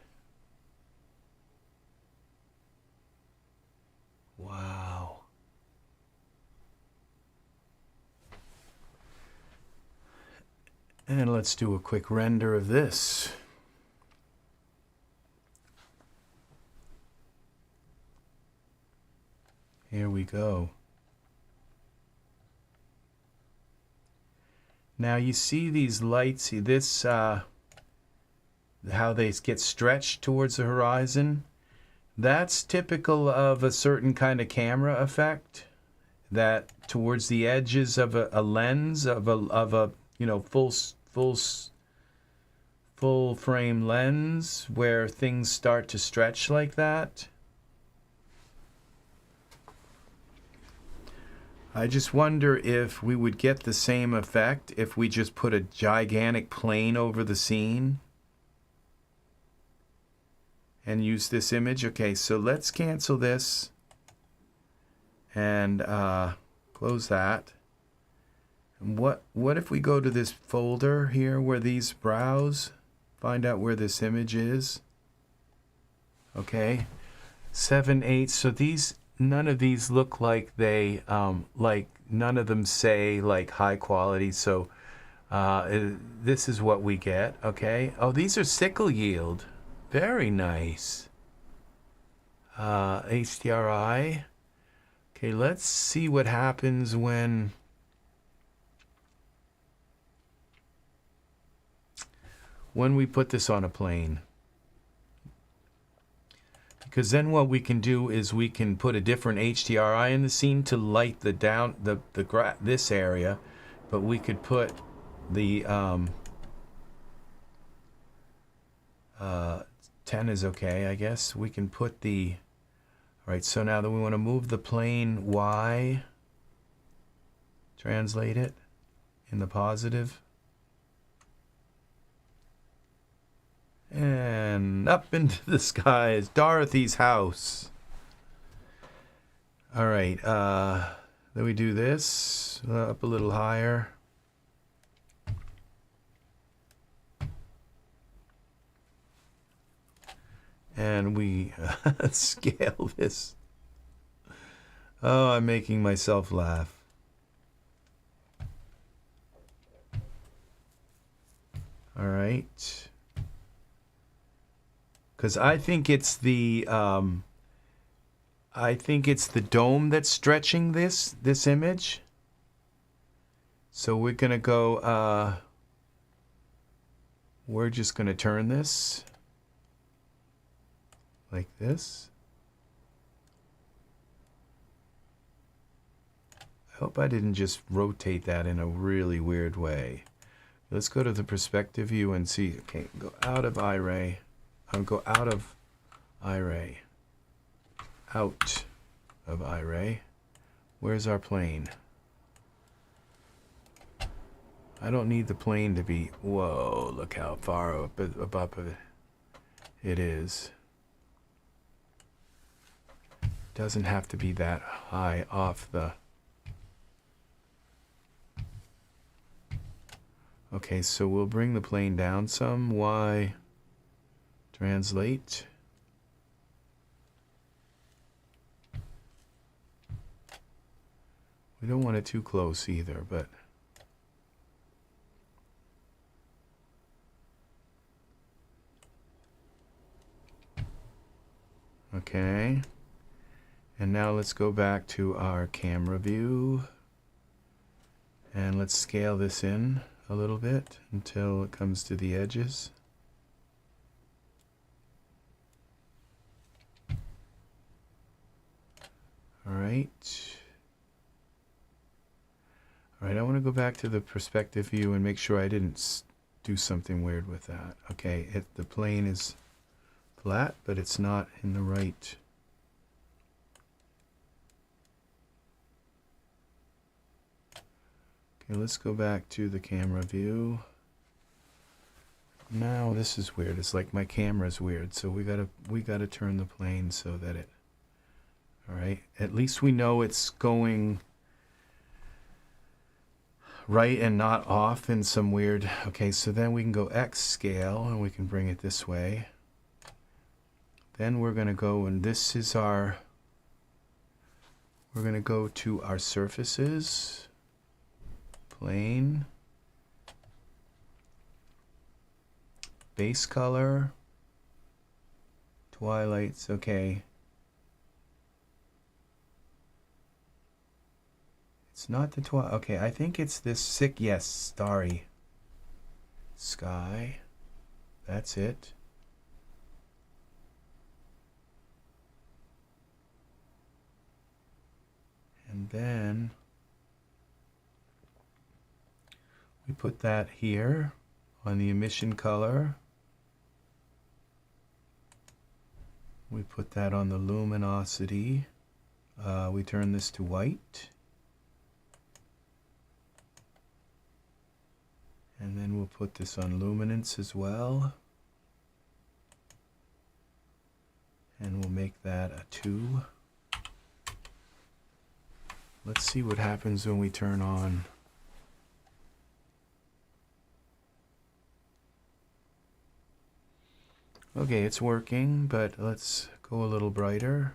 Wow. And let's do a quick render of this. Here we go. Now you see these lights, see this, how they get stretched towards the horizon? That's typical of a certain kind of camera effect, that towards the edges of a lens, of a you know, full frame lens, where things start to stretch like that. I just wonder if we would get the same effect if we just put a gigantic plane over the scene and use this image. Okay, so let's cancel this and close that. And what if we go to this folder here where these browse, find out where this image is. Okay, 7/8. So these, none of these look like they like, none of them say like high quality. So this is what we get. Okay. Oh, these are sickle yield. Very nice. HDRI. Okay, let's see what happens when we put this on a plane. Because then what we can do is we can put a different HDRI in the scene to light this area, but we could put the 10 is okay, I guess. We can put the, all right, so now that we want to move the plane Y, translate it in the positive. And up into the sky is Dorothy's house. All right, then we do this, up a little higher. And we scale this. Oh, I'm making myself laugh. All right. Because I think it's the dome that's stretching this image. So we're gonna go. We're just gonna turn this like this. I hope I didn't just rotate that in a really weird way. Let's go to the perspective view and see. Okay, go out of iRay. Go out of iRay. Out of iRay. Where's our plane? I don't need the plane to be, whoa, look how far up above it is. Doesn't have to be that high off the... Okay, so we'll bring the plane down some. Y, translate. We don't want it too close either, but... Okay. And now let's go back to our camera view. And let's scale this in a little bit until it comes to the edges. All right. All right, I want to go back to the perspective view and make sure I didn't do something weird with that. Okay, the plane is flat, but it's not in the right. Okay, let's go back to the camera view. Now this is weird. It's like my camera's weird, so we gotta turn the plane so that it. All right. At least we know it's going right and not off in some weird... Okay, so then we can go X scale and we can bring it this way. Then we're going to go, and this is our... We're going to go to our surfaces, plane, base color, twilights, okay. It's not the twilight, okay, I think it's this sick, yes, starry sky. That's it. And then we put that here on the emission color. We put that on the luminosity. We turn this to white. And then we'll put this on luminance as well. And we'll make that a 2. Let's see what happens when we turn on. Okay, it's working, but let's go a little brighter.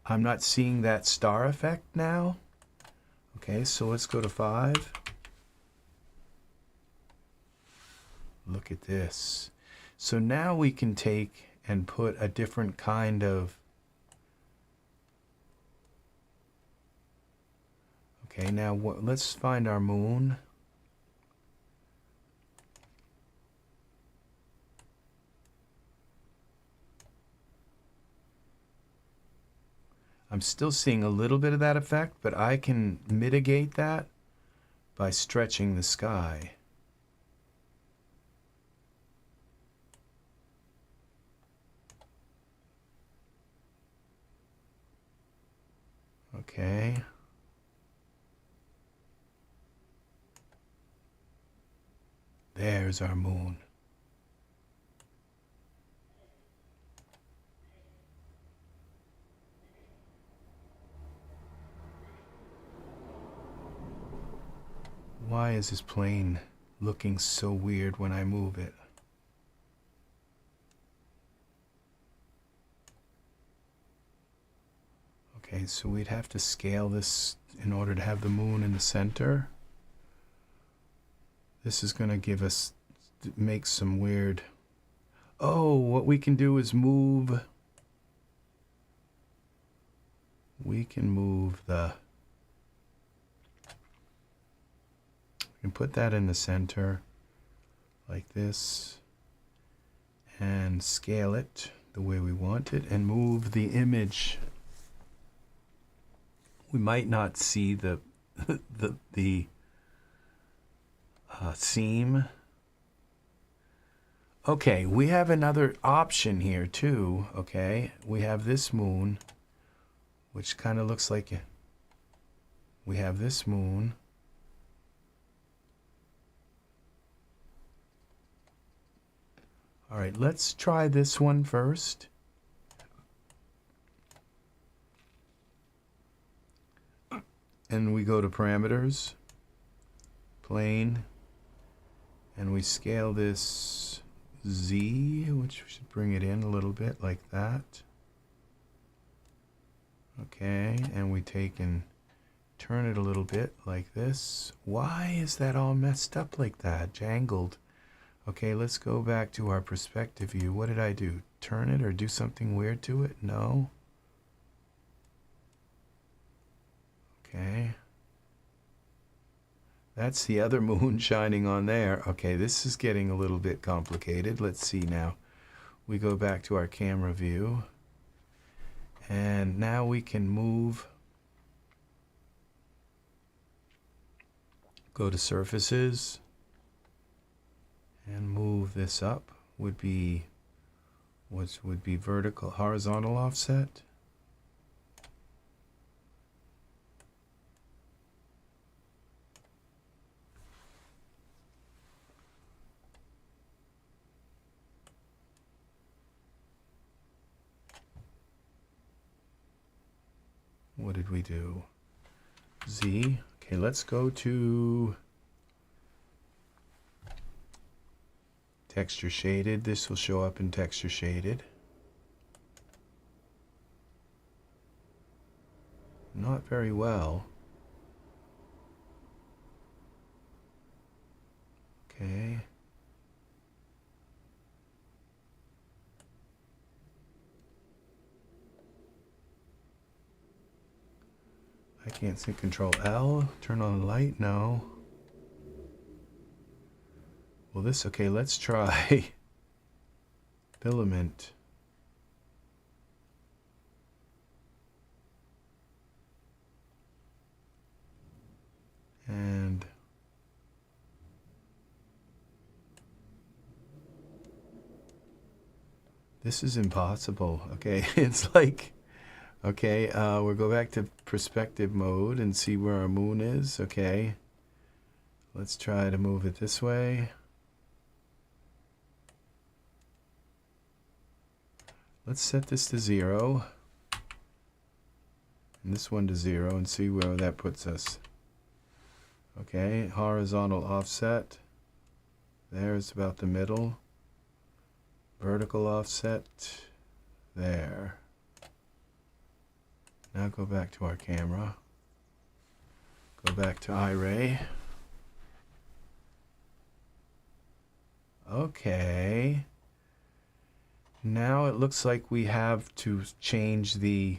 I'm not seeing that star effect now. Okay, so let's go to 5. Look at this. So now we can take and put a different kind of... Okay, now let's find our moon. I'm still seeing a little bit of that effect, but I can mitigate that by stretching the sky. Okay. There's our moon. Why is this plane looking so weird when I move it? Okay, so we'd have to scale this in order to have the moon in the center. This is going to give us, make some weird... Oh, what we can do is move... We can move the... We can put that in the center like this and scale it the way we want it and move the image. We might not see the seam. Okay, we have another option here too. Okay, we have this moon, which kind of looks like we have this moon. All right, let's try this one first. And we go to parameters, plane, and we scale this Z, which should bring it in a little bit like that. Okay, and we take and turn it a little bit like this. Why is that all messed up like that, jangled? Okay, let's go back to our perspective view. What did I do? Turn it or do something weird to it? No. Okay. That's the other moon shining on there. Okay, this is getting a little bit complicated. Let's see now. We go back to our camera view. And now we can move. Go to surfaces. And move this up. Would be, what would be vertical, horizontal offset. What did we do? Z. Okay, let's go to Texture shaded. This will show up in texture shaded. Not very well. Okay. I can't see. Control L. Turn on the light. No. Well, this, okay, let's try filament. And this is impossible. Okay, it's like, okay, we'll go back to perspective mode and see where our moon is. Okay, let's try to move it this way. Let's set this to 0 and this one to 0 and see where that puts us. Okay, horizontal offset. There's about the middle. Vertical offset. There. Now go back to our camera. Go back to iRay. Okay. Now it looks like we have to change the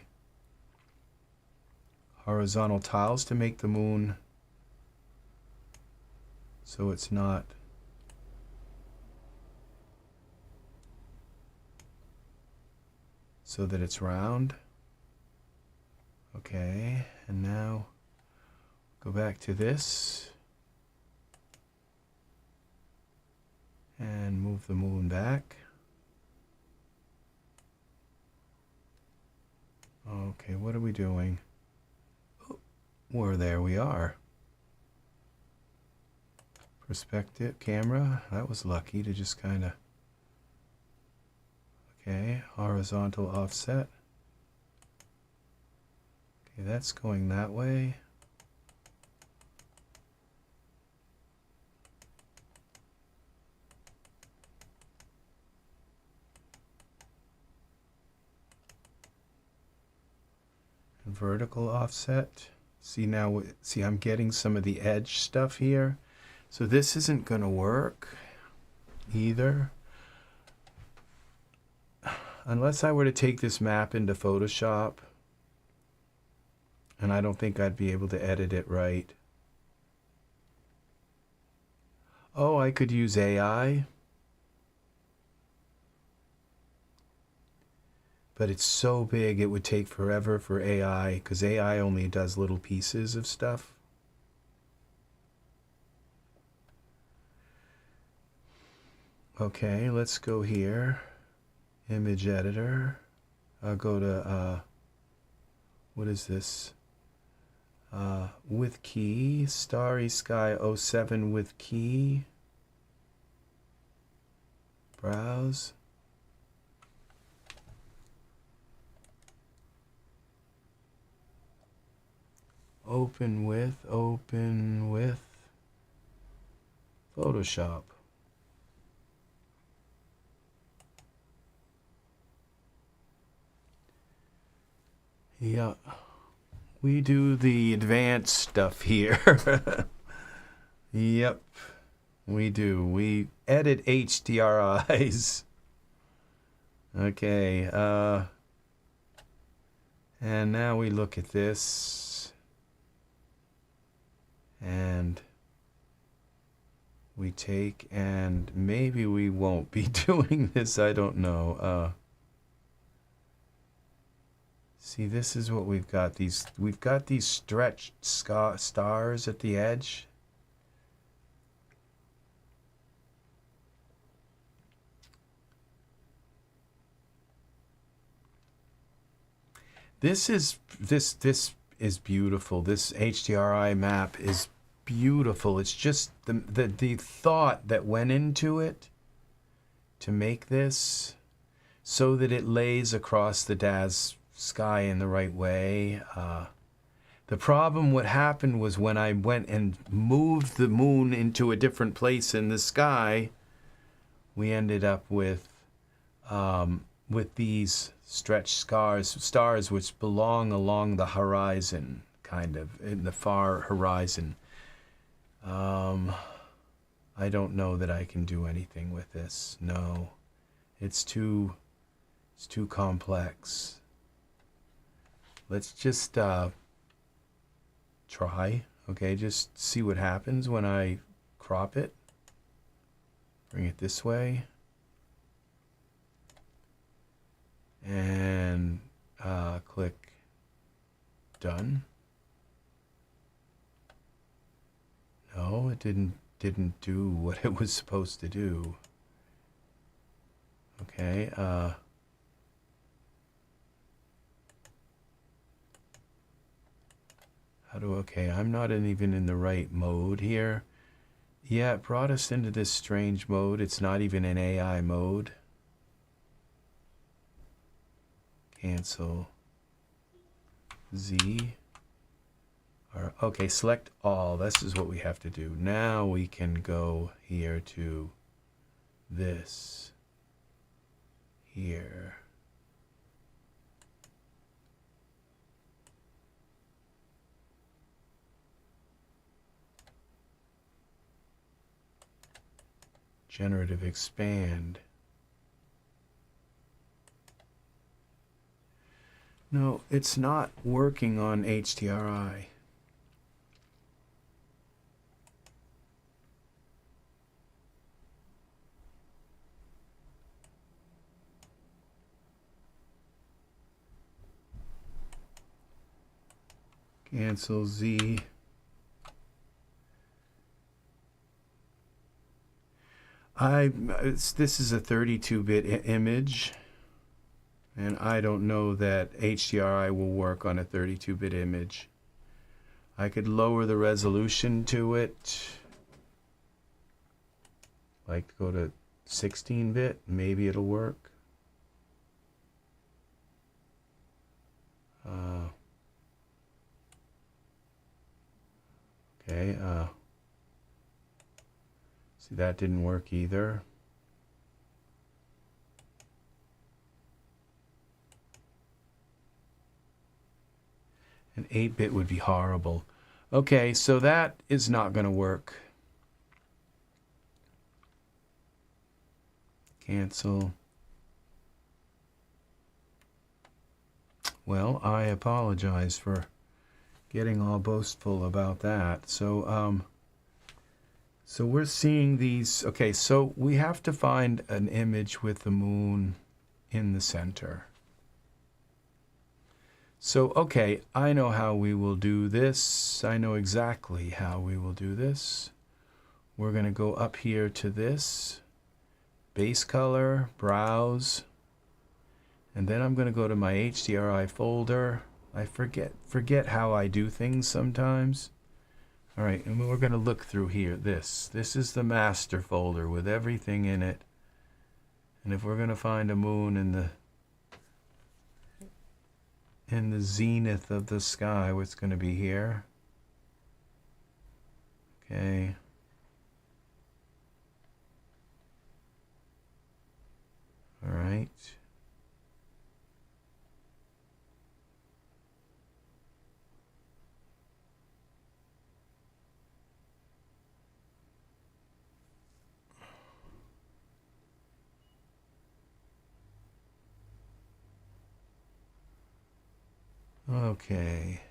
horizontal tiles to make the moon so it's not so that it's round. Okay, and now go back to this and move the moon back. Okay, what are we doing? Oh, well, there we are. Perspective camera. That was lucky to just kind of. Okay, horizontal offset. Okay, that's going that way. Vertical offset. See now, see I'm getting some of the edge stuff here. So this isn't going to work either. Unless I were to take this map into Photoshop. And I don't think I'd be able to edit it right. Oh, I could use AI. But it's so big it would take forever for AI, because AI only does little pieces of stuff. Okay, let's go here. Image editor. I'll go to, what is this? With key. Starry Sky 07 with key. Browse. Open with Photoshop. Yeah, we do the advanced stuff here. Yep, we do. We edit HDRIs. Okay, and now we look at this. And we take, and maybe we won't be doing this, I don't know. See, this is what we've got. We've got these stretched stars at the edge. This is beautiful. This HDRI map is beautiful. It's just the thought that went into it to make this so that it lays across the Daz sky in the right way. The problem, what happened was when I went and moved the moon into a different place in the sky, we ended up with these stretched stars which belong along the horizon, kind of in the far horizon. I don't know that I can do anything with this. No, it's too complex. Let's just try. Okay, just see what happens when I crop it. Bring it this way. And click done. No, it didn't do what it was supposed to do. Okay, okay, I'm not even in the right mode here. Yeah, it brought us into this strange mode. It's not even an AI mode. Cancel Z. Okay, select all. This is what we have to do. Now we can go here to this. Here. Generative expand. No, it's not working on HDRI. Cancel Z. This is a 32-bit image, and I don't know that HDRI will work on a 32-bit image. I could lower the resolution to it, like go to 16-bit, maybe it'll work. Okay, see, that didn't work either. An 8-bit would be horrible. Okay, so that is not going to work. Cancel. Well, I apologize for getting all boastful about that. So, so we're seeing these. Okay, so we have to find an image with the moon in the center. So, okay, I know how we will do this. I know exactly how we will do this. We're going to go up here to this, base color, browse, and then I'm going to go to my HDRI folder. I forget how I do things sometimes. All right, and we're going to look through here. This is the master folder with everything in it. And if we're going to find a moon in the zenith of the sky, what's going to be here? Okay. All right. Okay.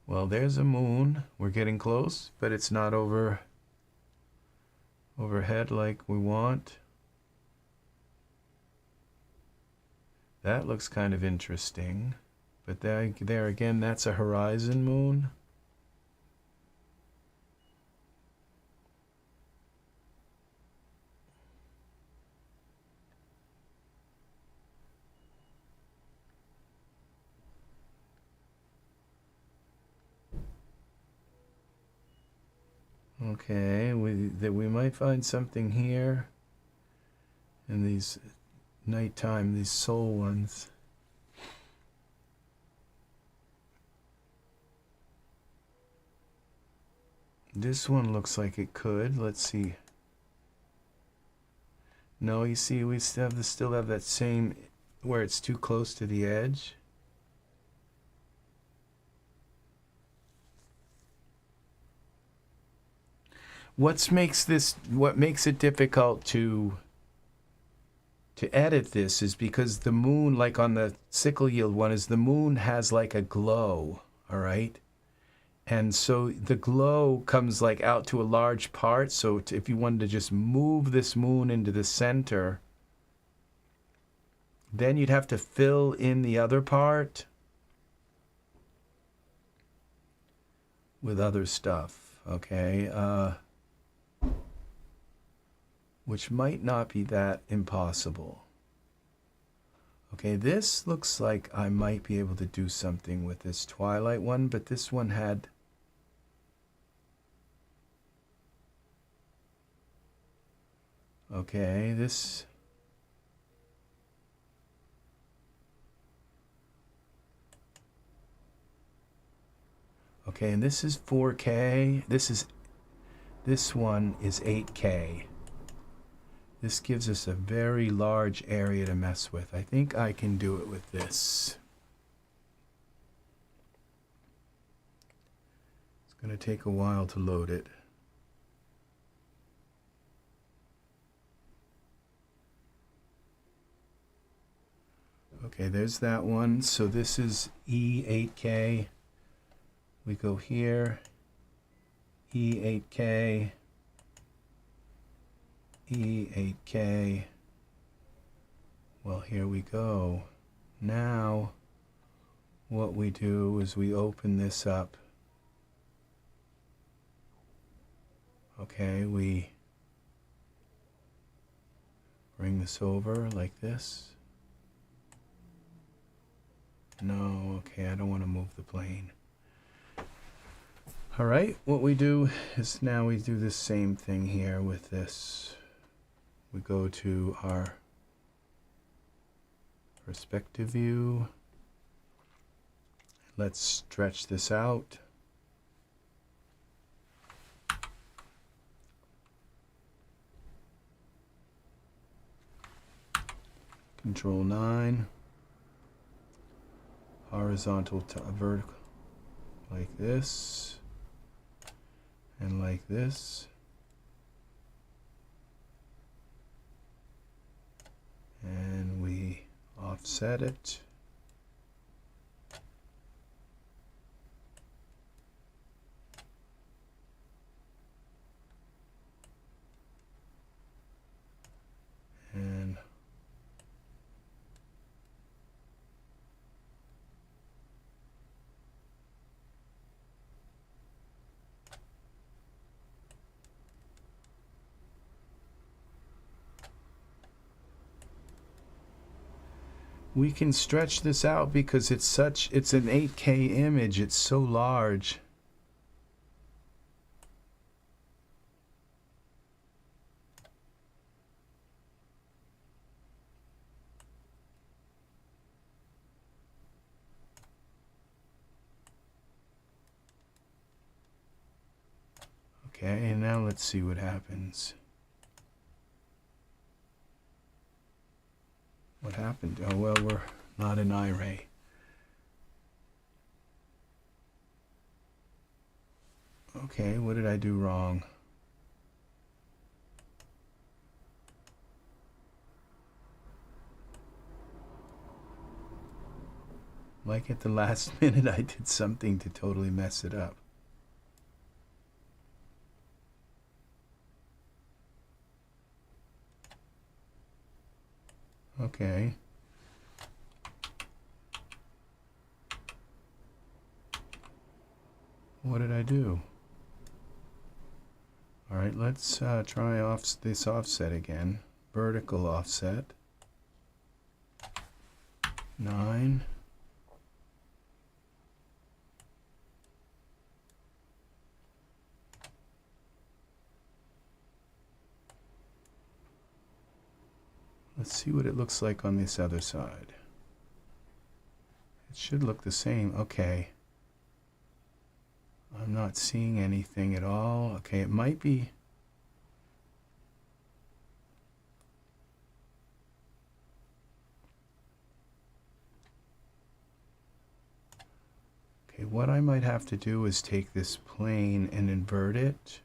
Well, there's a moon. We're getting close, but it's not overhead like we want. That looks kind of interesting. But there again, that's a horizon moon. Okay, we might find something here in these nighttime, these soul ones. This one looks like it could. Let's see. No, you see, we still have that same where it's too close to the edge. What makes it difficult to edit this is because the moon, like on the sickle yield one, is the moon has like a glow, all right? And so the glow comes like out to a large part. So if you wanted to just move this moon into the center, then you'd have to fill in the other part with other stuff, okay? Which might not be that impossible. Okay, this looks like I might be able to do something with this twilight one, but this one had... Okay, this... Okay, and this is 4K. This one is 8K. This gives us a very large area to mess with. I think I can do it with this. It's going to take a while to load it. Okay, there's that one. So this is E8K. We go here, E8K, E8K. Well, here we go. Now, what we do is we open this up. Okay, we bring this over like this. No, okay, I don't want to move the plane. All right, what we do is now we do the same thing here with this. We go to our perspective view. Let's stretch this out. Control 9. Horizontal to vertical. Like this. And like this. And we offset it. And we can stretch this out because it's an 8K image. It's so large. Okay, and now let's see what happens. What happened? Oh, well, we're not in iRay. Okay, what did I do wrong? Like at the last minute, I did something to totally mess it up. Okay. What did I do? All right, let's try this offset again. Vertical offset. 9. Let's see what it looks like on this other side. It should look the same. Okay. I'm not seeing anything at all. Okay, it might be. Okay, what I might have to do is take this plane and invert it.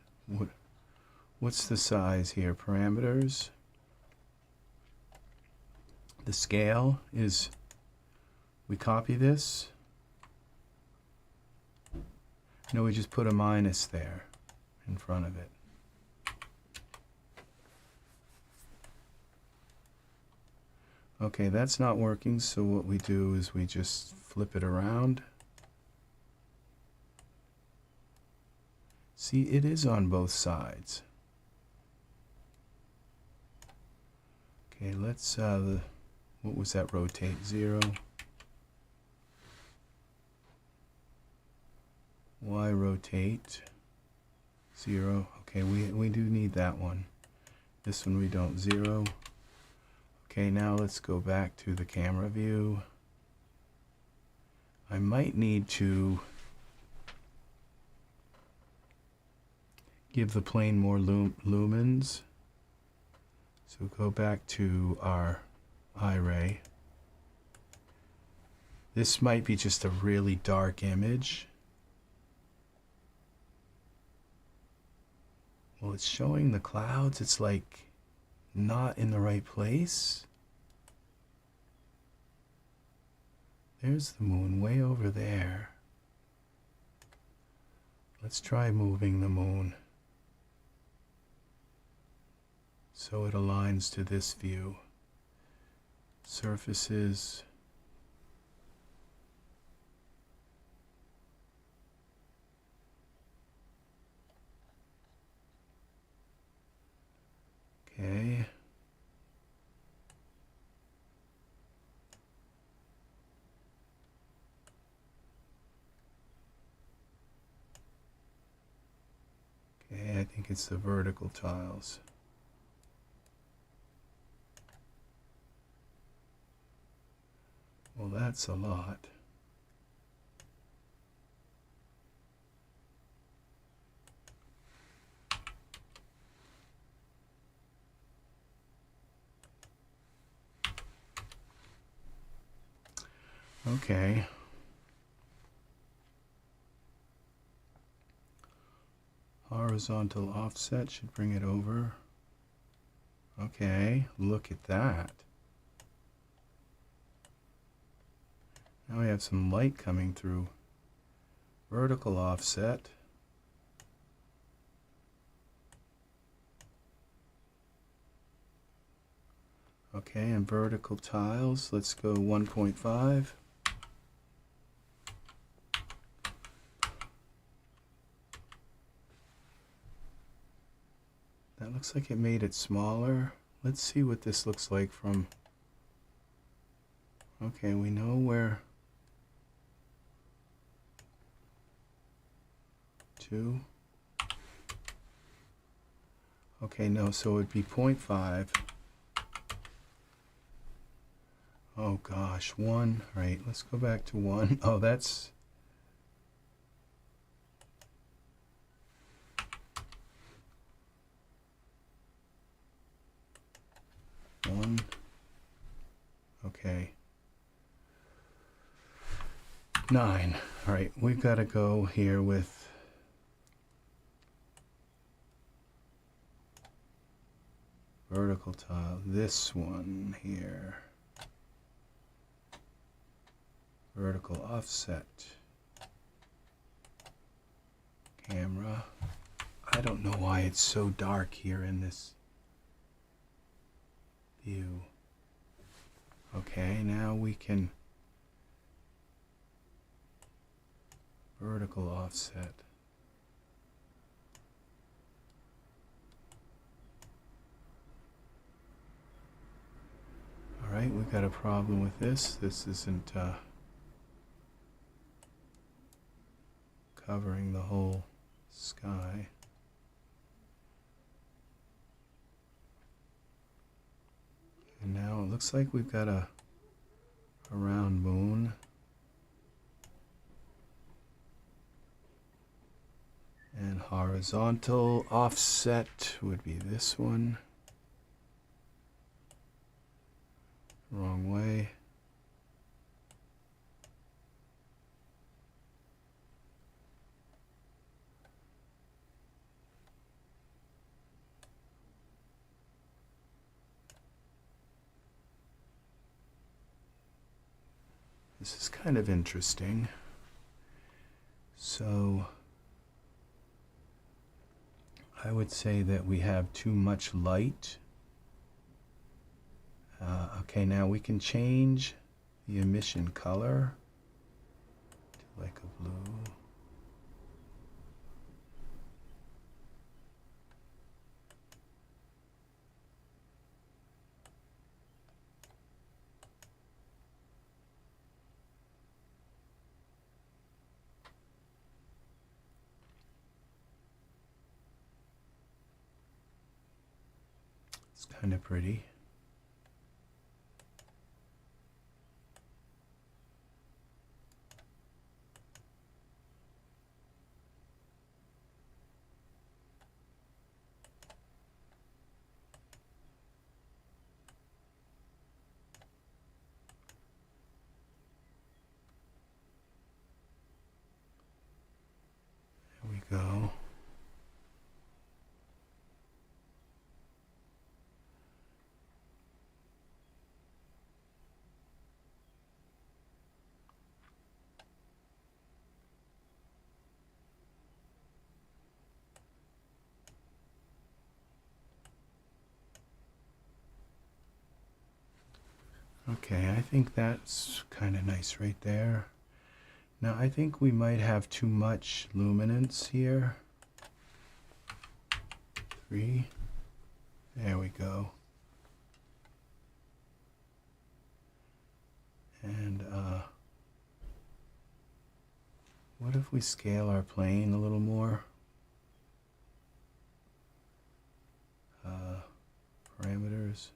What's the size here? Parameters. The scale is, we copy this. No, we just put a minus there in front of it. Okay, that's not working, so what we do is we just flip it around. See, it is on both sides. Okay, let's, what was that, rotate 0? Y rotate 0. Okay, we do need that one. This one we don't. 0. Okay, now let's go back to the camera view. I might need to give the plane more lumens. So go back to our iRay. This might be just a really dark image. Well, it's showing the clouds. It's like not in the right place. There's the moon way over there. Let's try moving the moon so it aligns to this view. Surfaces. Okay. Okay, I think it's the vertical tiles. Well, that's a lot. Okay. Horizontal offset should bring it over. Okay, look at that. Now we have some light coming through. Vertical offset. Okay, and vertical tiles, let's go 1.5. That looks like it made it smaller. Let's see what this looks like from... Okay, we know where... 2. Okay, no, so it'd be 0.5. Oh gosh, 1. All right, let's go back to 1. Oh, that's... One. Okay. 9. All right, we've got to go here with vertical tile. This one here. Vertical offset. Camera. I don't know why it's so dark here in this view. Okay, now we can vertical offset. All right, we've got a problem with this. This isn't covering the whole sky. And now it looks like we've got a round moon. And horizontal offset would be this one. Wrong way. This is kind of interesting. So I would say that we have too much light. Okay, now we can change the emission color to like a blue. It's kind of pretty. There we go. Okay, I think that's kind of nice right there. Now I think we might have too much luminance here. 3. There we go. And what if we scale our plane a little more? Parameters.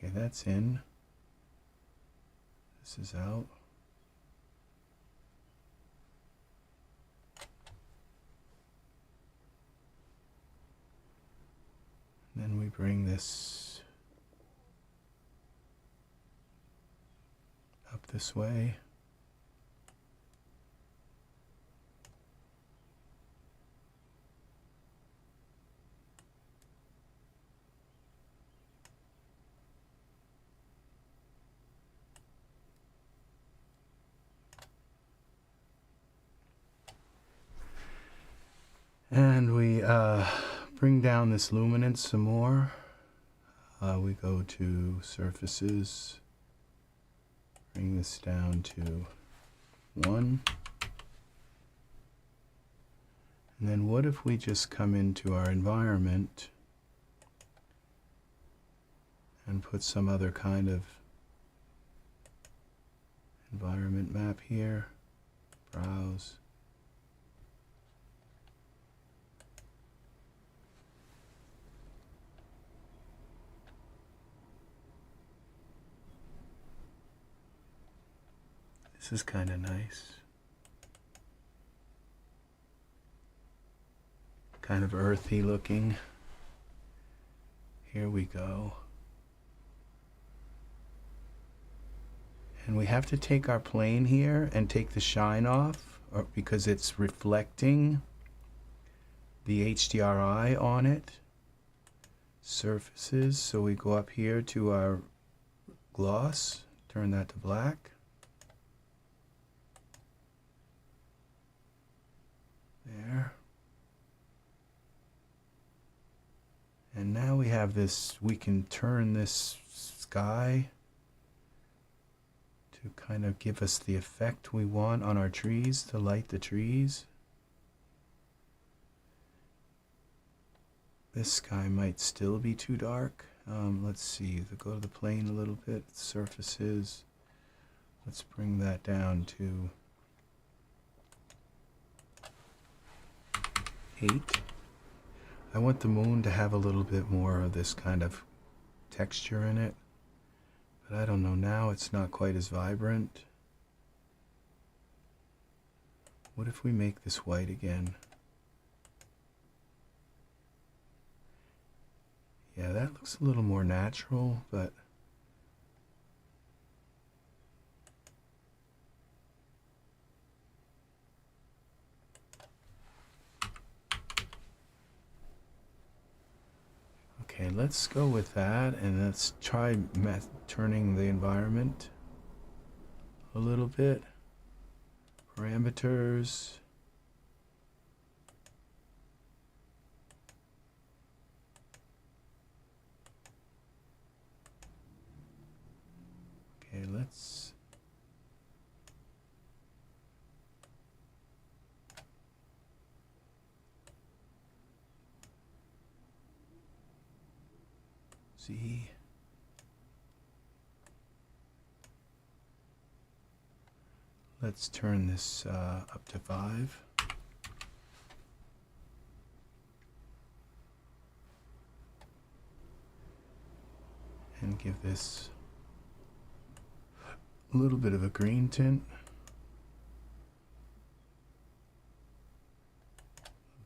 Okay, that's in. This is out. And then we bring this up this way. And we bring down this luminance some more. We go to surfaces, bring this down to 1. And then what if we just come into our environment and put some other kind of environment map here, browse. This is kind of nice. Kind of earthy looking. Here we go. And we have to take our plane here and take the shine off because it's reflecting the HDRI on it. Surfaces, so we go up here to our gloss, turn that to black. There. And now we have this, we can turn this sky to kind of give us the effect we want on our trees, to light the trees. This sky might still be too dark. Let's see, go to the plane a little bit, surfaces. Let's bring that down to 8. I want the moon to have a little bit more of this kind of texture in it, But I don't know, now it's not quite as vibrant. What if we make this white again? Yeah, that looks a little more natural, but okay, let's go with that, and let's try turning the environment a little bit. Parameters. Okay, let's see. Let's turn this up to 5. And give this a little bit of a green tint.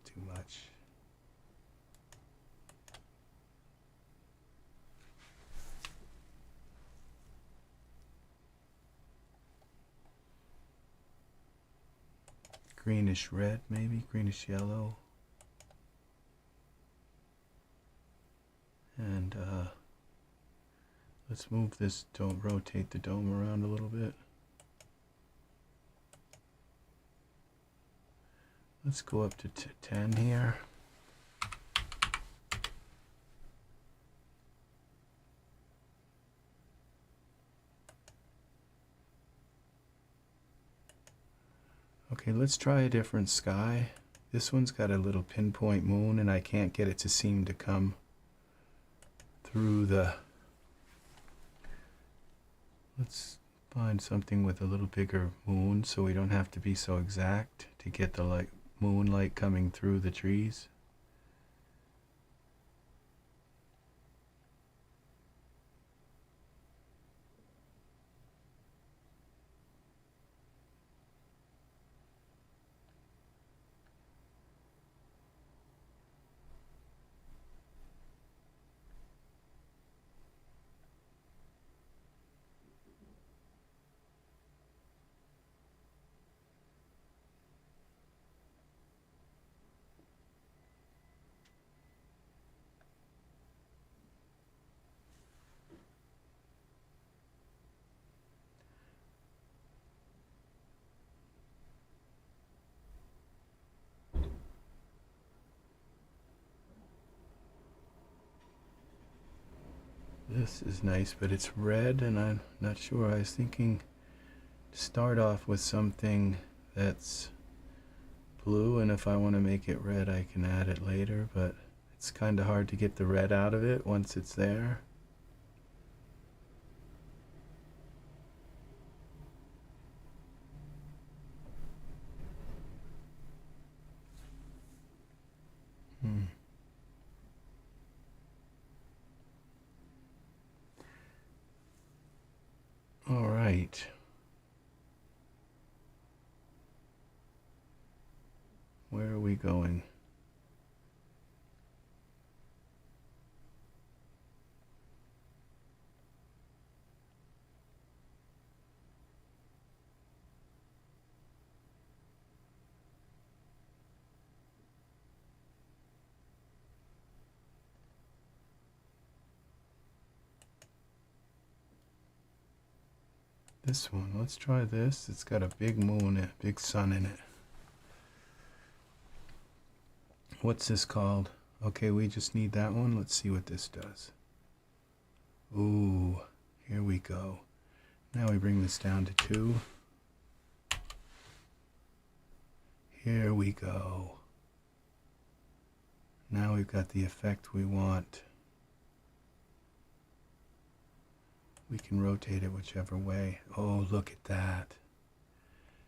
Too much. Greenish red, maybe greenish yellow. And let's move this dome, rotate the dome around a little bit. Let's go up to 10 here. Okay, let's try a different sky. This one's got a little pinpoint moon, and I can't get it to seem to come through the... Let's find something with a little bigger moon so we don't have to be so exact to get the light, moonlight coming through the trees. This is nice, but it's red, and I'm not sure. I was thinking to start off with something that's blue, and if I want to make it red, I can add it later, but it's kind of hard to get the red out of it once it's there. All right. Where are we going? This one, let's try this. It's got a big moon, a big sun in it. What's this called? Okay, we just need that one. Let's see what this does. Ooh, here we go. Now we bring this down to 2. Here we go. Now we've got the effect we want. We can rotate it whichever way. Oh, look at that.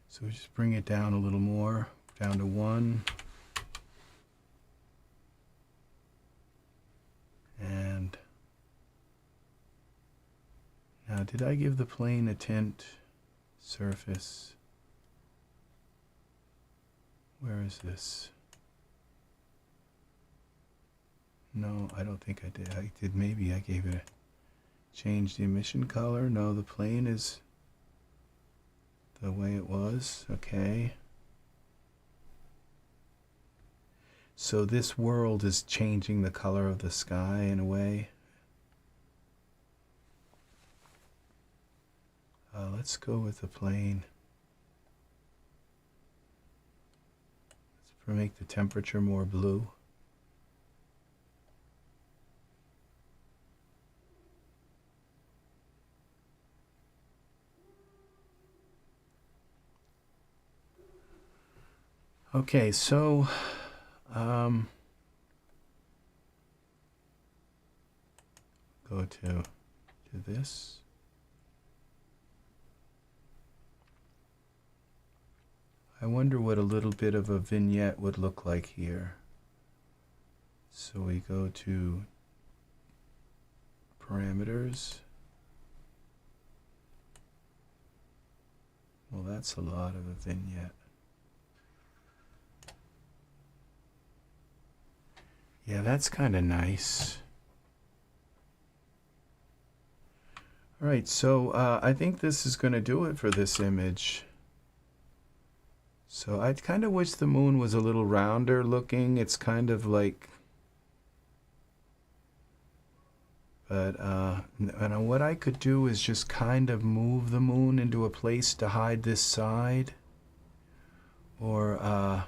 So we just bring it down a little more, down to 1. And now Did I give the plane a tint surface? Where is this? No, I don't think I did. I did. Maybe I gave it a change the emission color. No, the plane is the way it was. Okay. So this world is changing the color of the sky in a way. Let's go with the plane. Let's make the temperature more blue. Okay, so go to this. I wonder what a little bit of a vignette would look like here. So we go to parameters. Well, that's a lot of a vignette. Yeah, that's kind of nice. All right, so I think this is going to do it for this image. So I kind of wish the moon was a little rounder looking. It's kind of like, but and what I could do is just kind of move the moon into a place to hide this side, or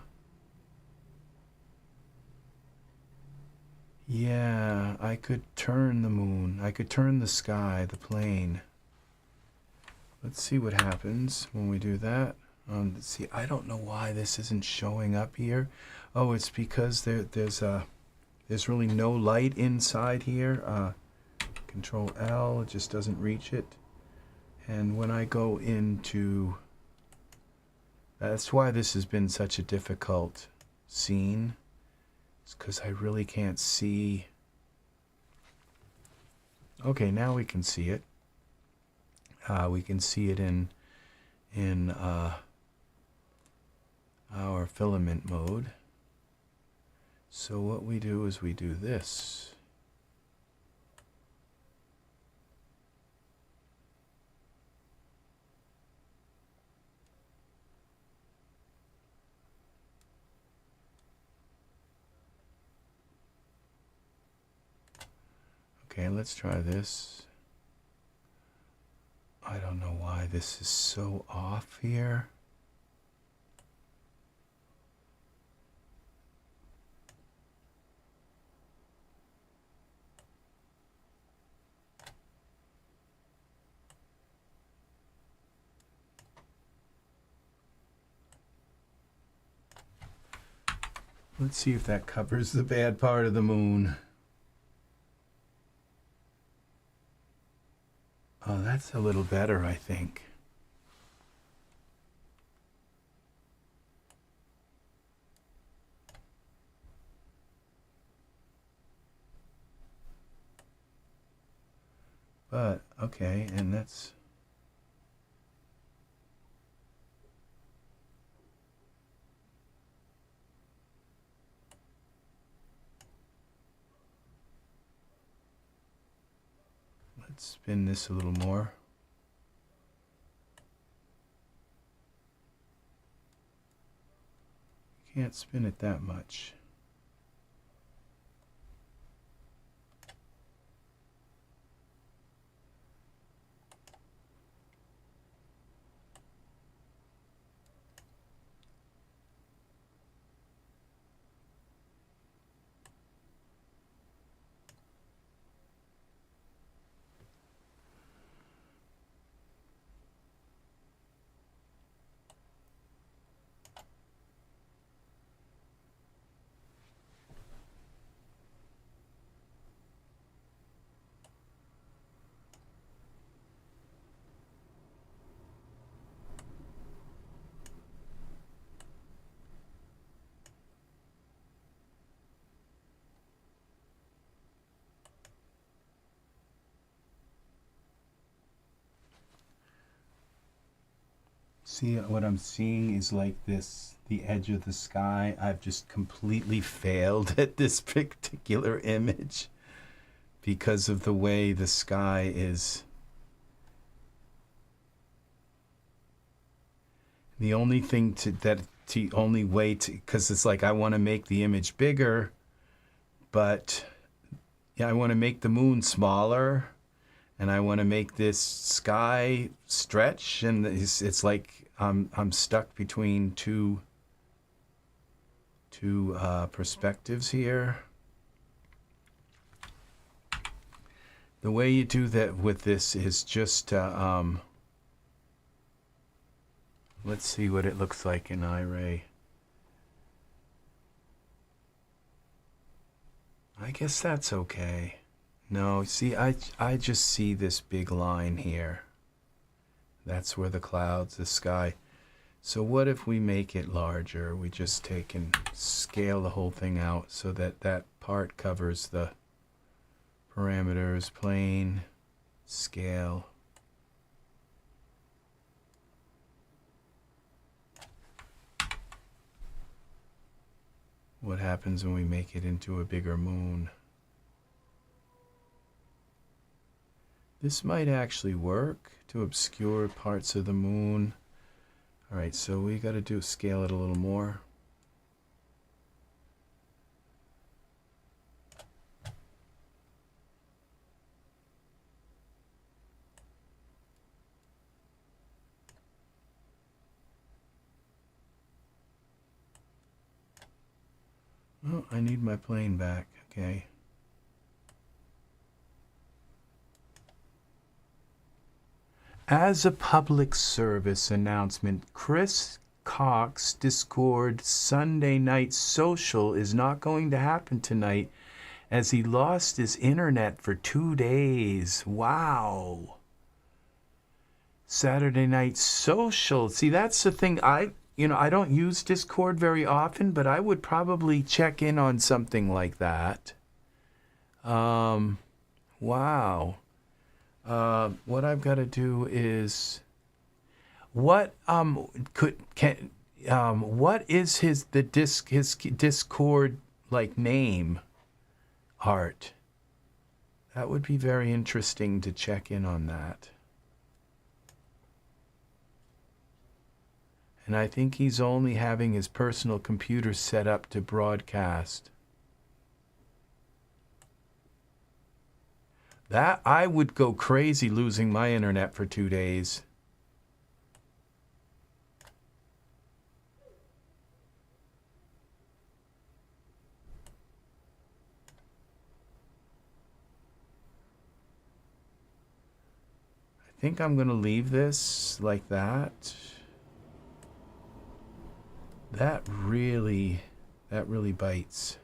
yeah, I could turn the moon. I could turn the sky, the plane. Let's see what happens when we do that. Let's see, I don't know why this isn't showing up here. Oh, it's because there's really no light inside here. Control L, it just doesn't reach it. And when I go into, that's why this has been such a difficult scene. It's because I really can't see. Okay, now we can see it. We can see it in our filament mode. So what we do is we do this. Okay, let's try this. I don't know why this is so off here. Let's see if that covers the bad part of the moon. Oh, that's a little better, I think. But, okay, and that's... Let's spin this a little more. Can't spin it that much. See, what I'm seeing is like this, the edge of the sky. I've just completely failed at this particular image because of the way the sky is. The only thing the only way to, because it's like I want to make the image bigger, but yeah, I want to make the moon smaller, and I want to make this sky stretch, and it's like I'm stuck between two perspectives here. The way you do that with this is just let's see what it looks like in iRay. I guess that's okay. No, see, I just see this big line here. That's where the clouds, the sky. So what if we make it larger? We just take and scale the whole thing out so that that part covers the parameters, plane, scale. What happens when we make it into a bigger moon? This might actually work to obscure parts of the moon. All right, so we got to scale it a little more. Oh, I need my plane back. Okay. As a public service announcement, Chris Cox Discord Sunday Night Social is not going to happen tonight as he lost his internet for 2 days. Wow. Saturday Night Social. See, that's the thing. I don't use Discord very often, but I would probably check in on something like that. Wow. What I've got to do is, what is his Discord like name, Art? That would be very interesting to check in on that. And I think he's only having his personal computer set up to broadcast. That, I would go crazy losing my internet for 2 days. I think I'm going to leave this like that. That really bites.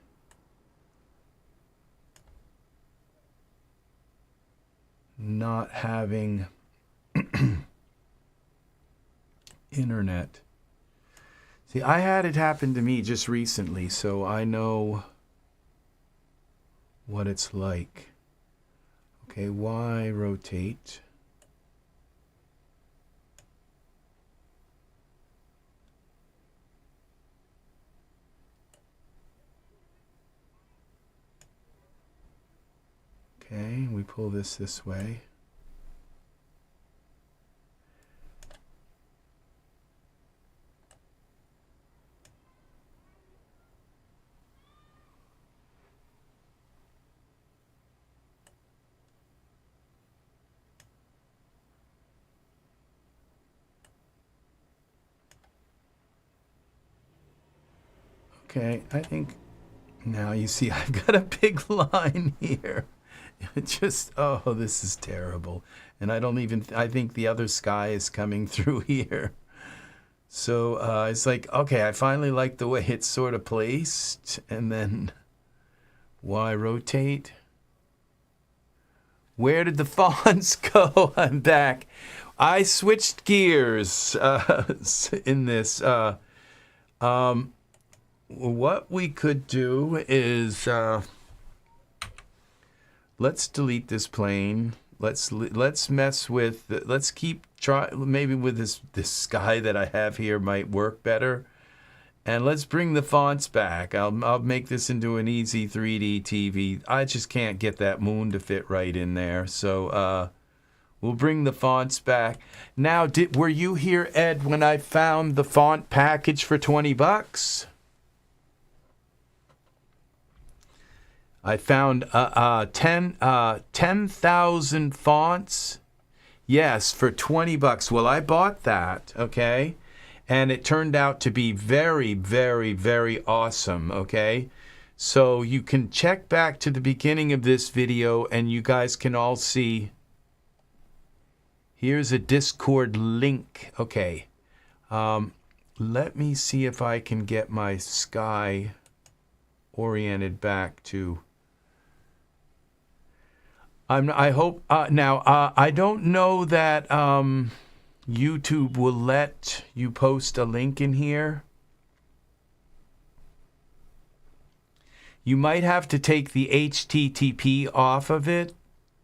Not having internet. See, I had it happen to me just recently, so I know what it's like. Okay, Y rotate. Okay, we pull this way. Okay, I think now you see I've got a big line here. It just, oh, this is terrible. And I think the other sky is coming through here. So it's like, okay, I finally like the way it's sort of placed. And then Y rotate. Where did the fonts go? I'm back. I switched gears in this. What we could do is... let's delete this plane let's mess with, let's keep try, maybe with this sky that I have here might work better. And let's bring the fonts back. I'll make this into an EZ3DTV. I just can't get that moon to fit right in there. So we'll bring the fonts back. Now, were you here, Ed, when I found the font package for 20 bucks? I found 10,000 fonts. Yes, for 20 bucks. Well, I bought that, okay? And it turned out to be very, very, very awesome, okay? So you can check back to the beginning of this video and you guys can all see. Here's a Discord link. Okay. Let me see if I can get my sky oriented back to... I hope... now, I don't know that... YouTube will let you post a link in here. You might have to take the HTTP off of it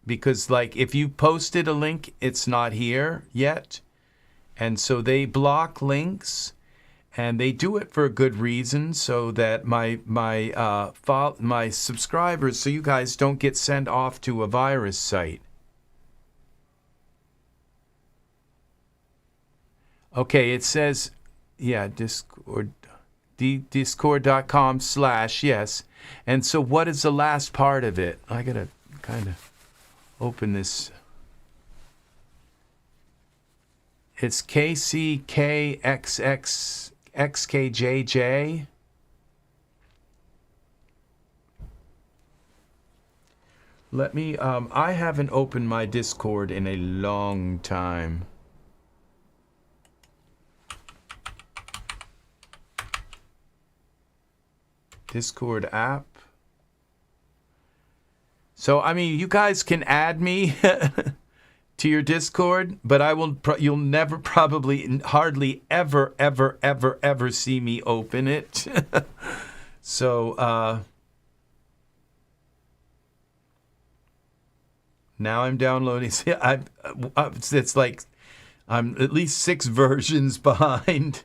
because, like, if you posted a link, it's not here yet. And so they block links, and they do it for a good reason so that my subscribers, so you guys don't get sent off to a virus site. Okay, it says, yeah, Discord, discord.com/ yes. And so what is the last part of it? I gotta kind of open this. It's KCKXXXKJJ. Let me, I haven't opened my Discord in a long time. Discord app. So, I mean, you guys can add me to your Discord, but I will. You'll never, probably, hardly, ever see me open it. So, now I'm downloading. See, it's like I'm at least 6 versions behind.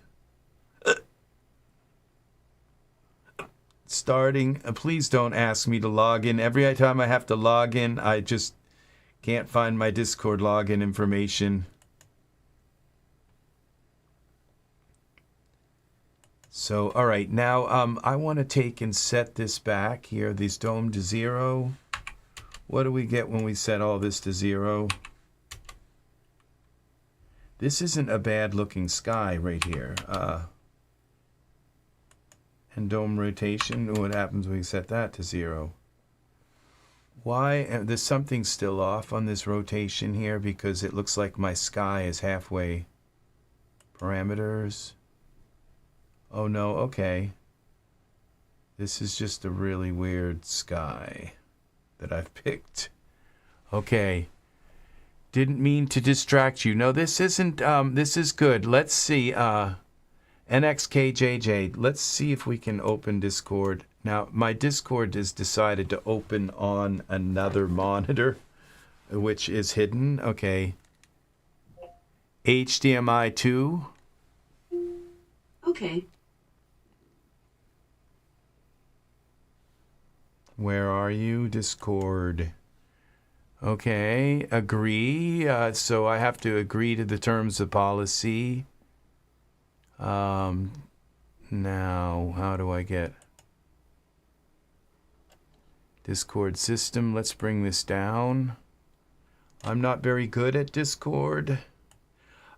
Starting, please don't ask me to log in. Every time I have to log in, I just can't find my Discord login information. So, all right, now I want to take and set this back here, these dome to 0. What do we get when we set all this to 0? This isn't a bad looking sky right here. And dome rotation, what happens when we set that to 0? Why? There's something still off on this rotation here because it looks like my sky is halfway. Parameters. Oh no, okay. This is just a really weird sky that I've picked. Okay. Didn't mean to distract you. No, this isn't, this is good. Let's see, NXKJJ, let's see if we can open Discord. Now, my Discord is decided to open on another monitor, which is hidden. Okay. HDMI 2. Okay. Where are you? Discord. Okay. Agree. So I have to agree to the terms of policy. Now, how do I get Discord system? Let's bring this down. I'm not very good at Discord.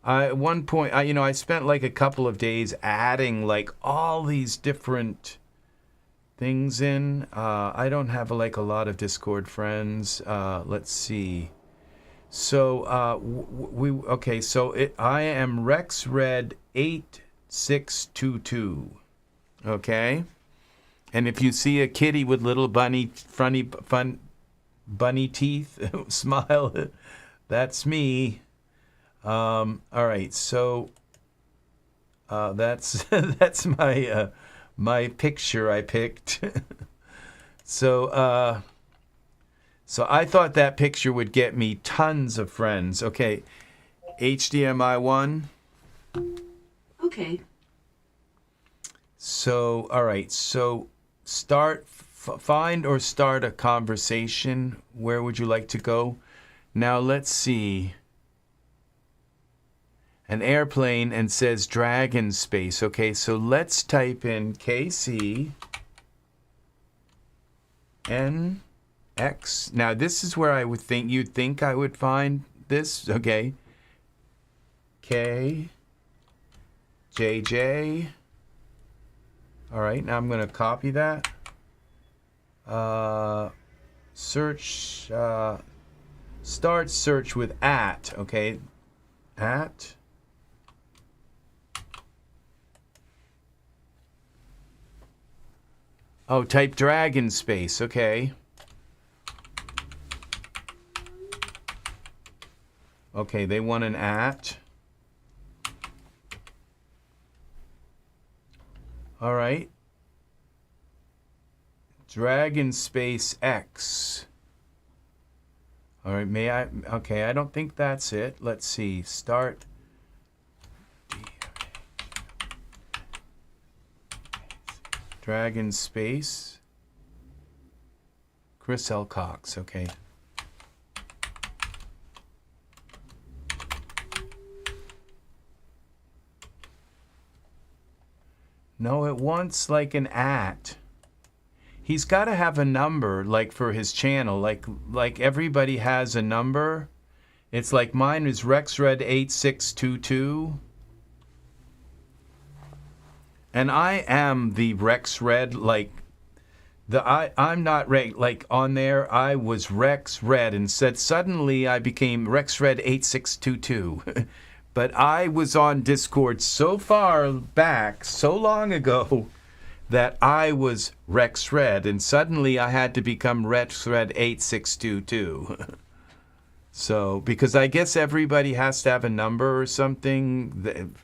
At one point, I spent like a couple of days adding like all these different things in. I don't have like a lot of Discord friends. Let's see. So, okay, so I am RexRed 8622. Okay? And if you see a kitty with little bunny teeth, smile, that's me. All right, so that's that's my my picture I picked. So So I thought that picture would get me tons of friends. Okay, HDMI 1. Okay. So, all right. So find or start a conversation. Where would you like to go? Now let's see. An airplane and says Dragon Space. Okay, so let's type in KC NX. Now this is where I would think you'd think I would find this. Okay. K JJ. All right, now I'm going to copy that. Search. Start search with at. Okay, at. Oh, type Dragon Space. Okay. Okay, they want an at. All right. Dragon Space X. All right, may I? Okay, I don't think that's it. Let's see. Start. Dragon Space. Chris L. Cox. Okay. No, it wants like an at. He's got to have a number, like for his channel, like everybody has a number. It's like mine is RexRed 8622. And I am the RexRed, like I'm not like on there. I was RexRed and said suddenly I became RexRed 8622. But I was on Discord so far back, so long ago, that I was RexRed, and suddenly I had to become RexRed 8622. So, because I guess everybody has to have a number or something.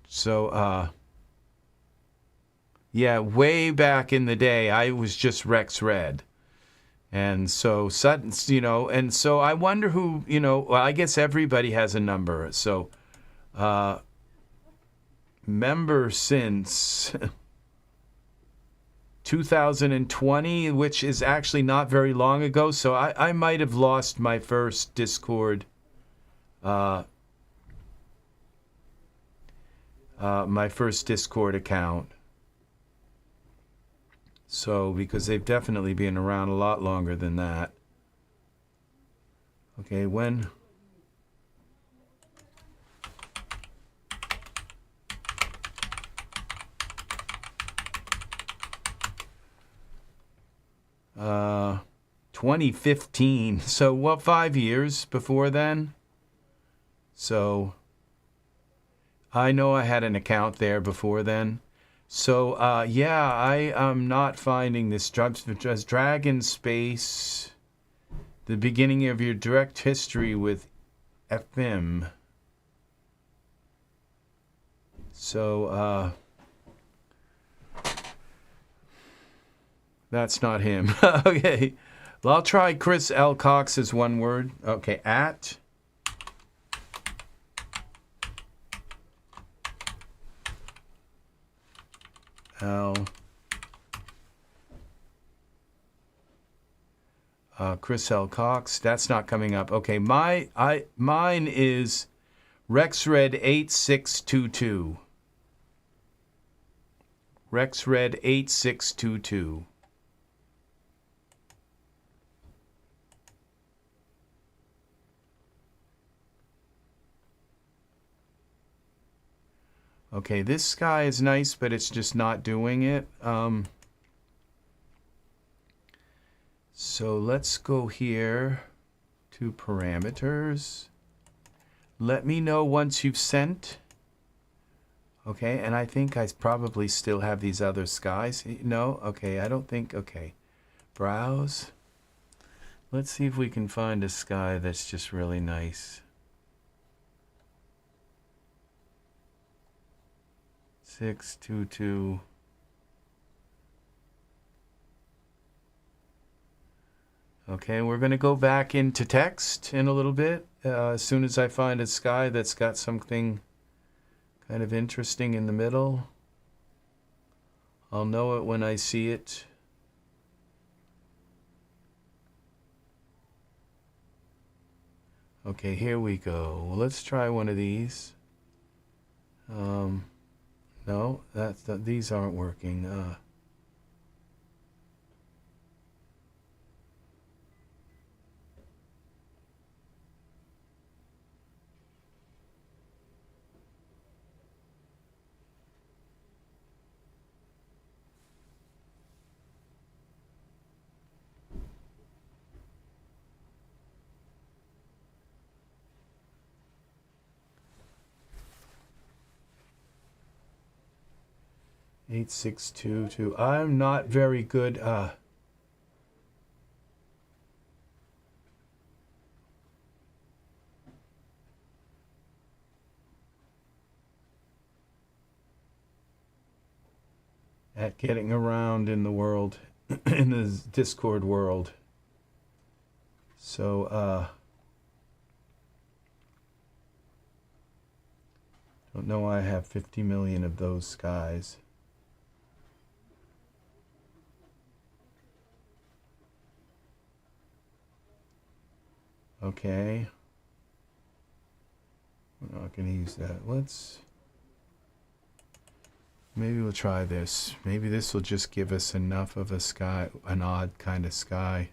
So, yeah, way back in the day, I was just RexRed. And so, you know, and so I wonder who, you know, well, I guess everybody has a number. So, member since 2020, which is actually not very long ago. So I might have lost my first Discord, my first Discord account. So, because they've definitely been around a lot longer than that. Okay, when... Uh, 2015. So, well, 5 years before then. So, I know I had an account there before then. So, yeah, I am not finding this Dragon Space, the beginning of your direct history with FM. So, that's not him. Okay. Well, I'll try Chris L. Cox as one word. Okay, at. L. Chris L. Cox. That's not coming up. Okay, mine is RexRed 8622. RexRed 8622. Okay, this sky is nice, but it's just not doing it. So let's go here to parameters. Let me know once you've sent. Okay, and I think I probably still have these other skies. No? Okay, I don't think. Okay. Browse. Let's see if we can find a sky that's just really nice. 622. Okay, we're going to go back into text in a little bit. As soon as I find a sky that's got something kind of interesting in the middle, I'll know it when I see it. Okay, here we go. Well, let's try one of these. No, these aren't working. 8622. I'm not very good. At getting around in the world, in the Discord world. So, don't know why I have 50 million of those skies. Okay. We're not going to use that. Maybe we'll try this. Maybe this will just give us enough of a sky, an odd kind of sky.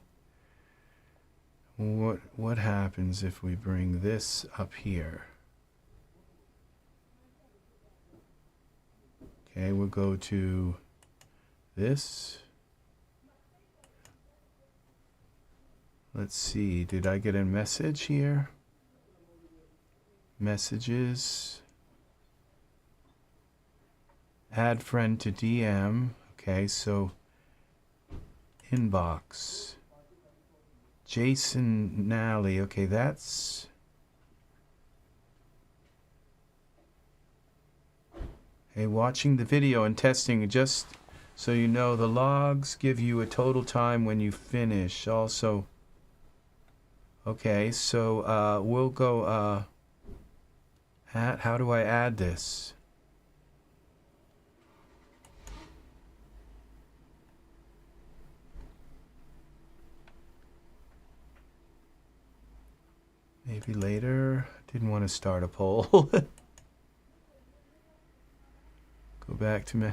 What happens if we bring this up here? Okay, we'll go to this. Let's see, did I get a message here? Messages. Add friend to DM. Okay, so inbox. Jason Nally. Okay, that's... Hey, watching the video and testing, just so you know, the logs give you a total time when you finish. Also, okay, so we'll go how do I add this? Maybe later. Didn't want to start a poll. Go back to me.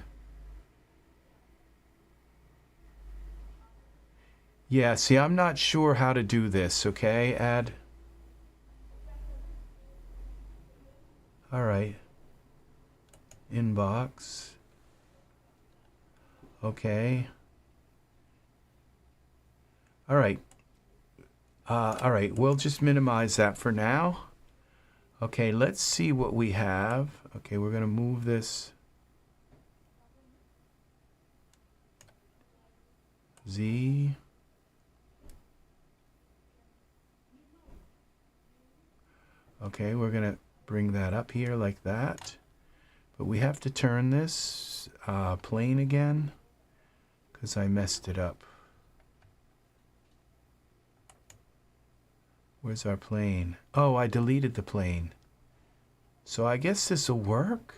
Yeah, see, I'm not sure how to do this, okay? Add. All right. Inbox. Okay. All right. All right, we'll just minimize that for now. Okay, let's see what we have. Okay, we're going to move this. Z. Okay, we're going to bring that up here like that. But we have to turn this plane again because I messed it up. Where's our plane? Oh, I deleted the plane. So I guess this will work.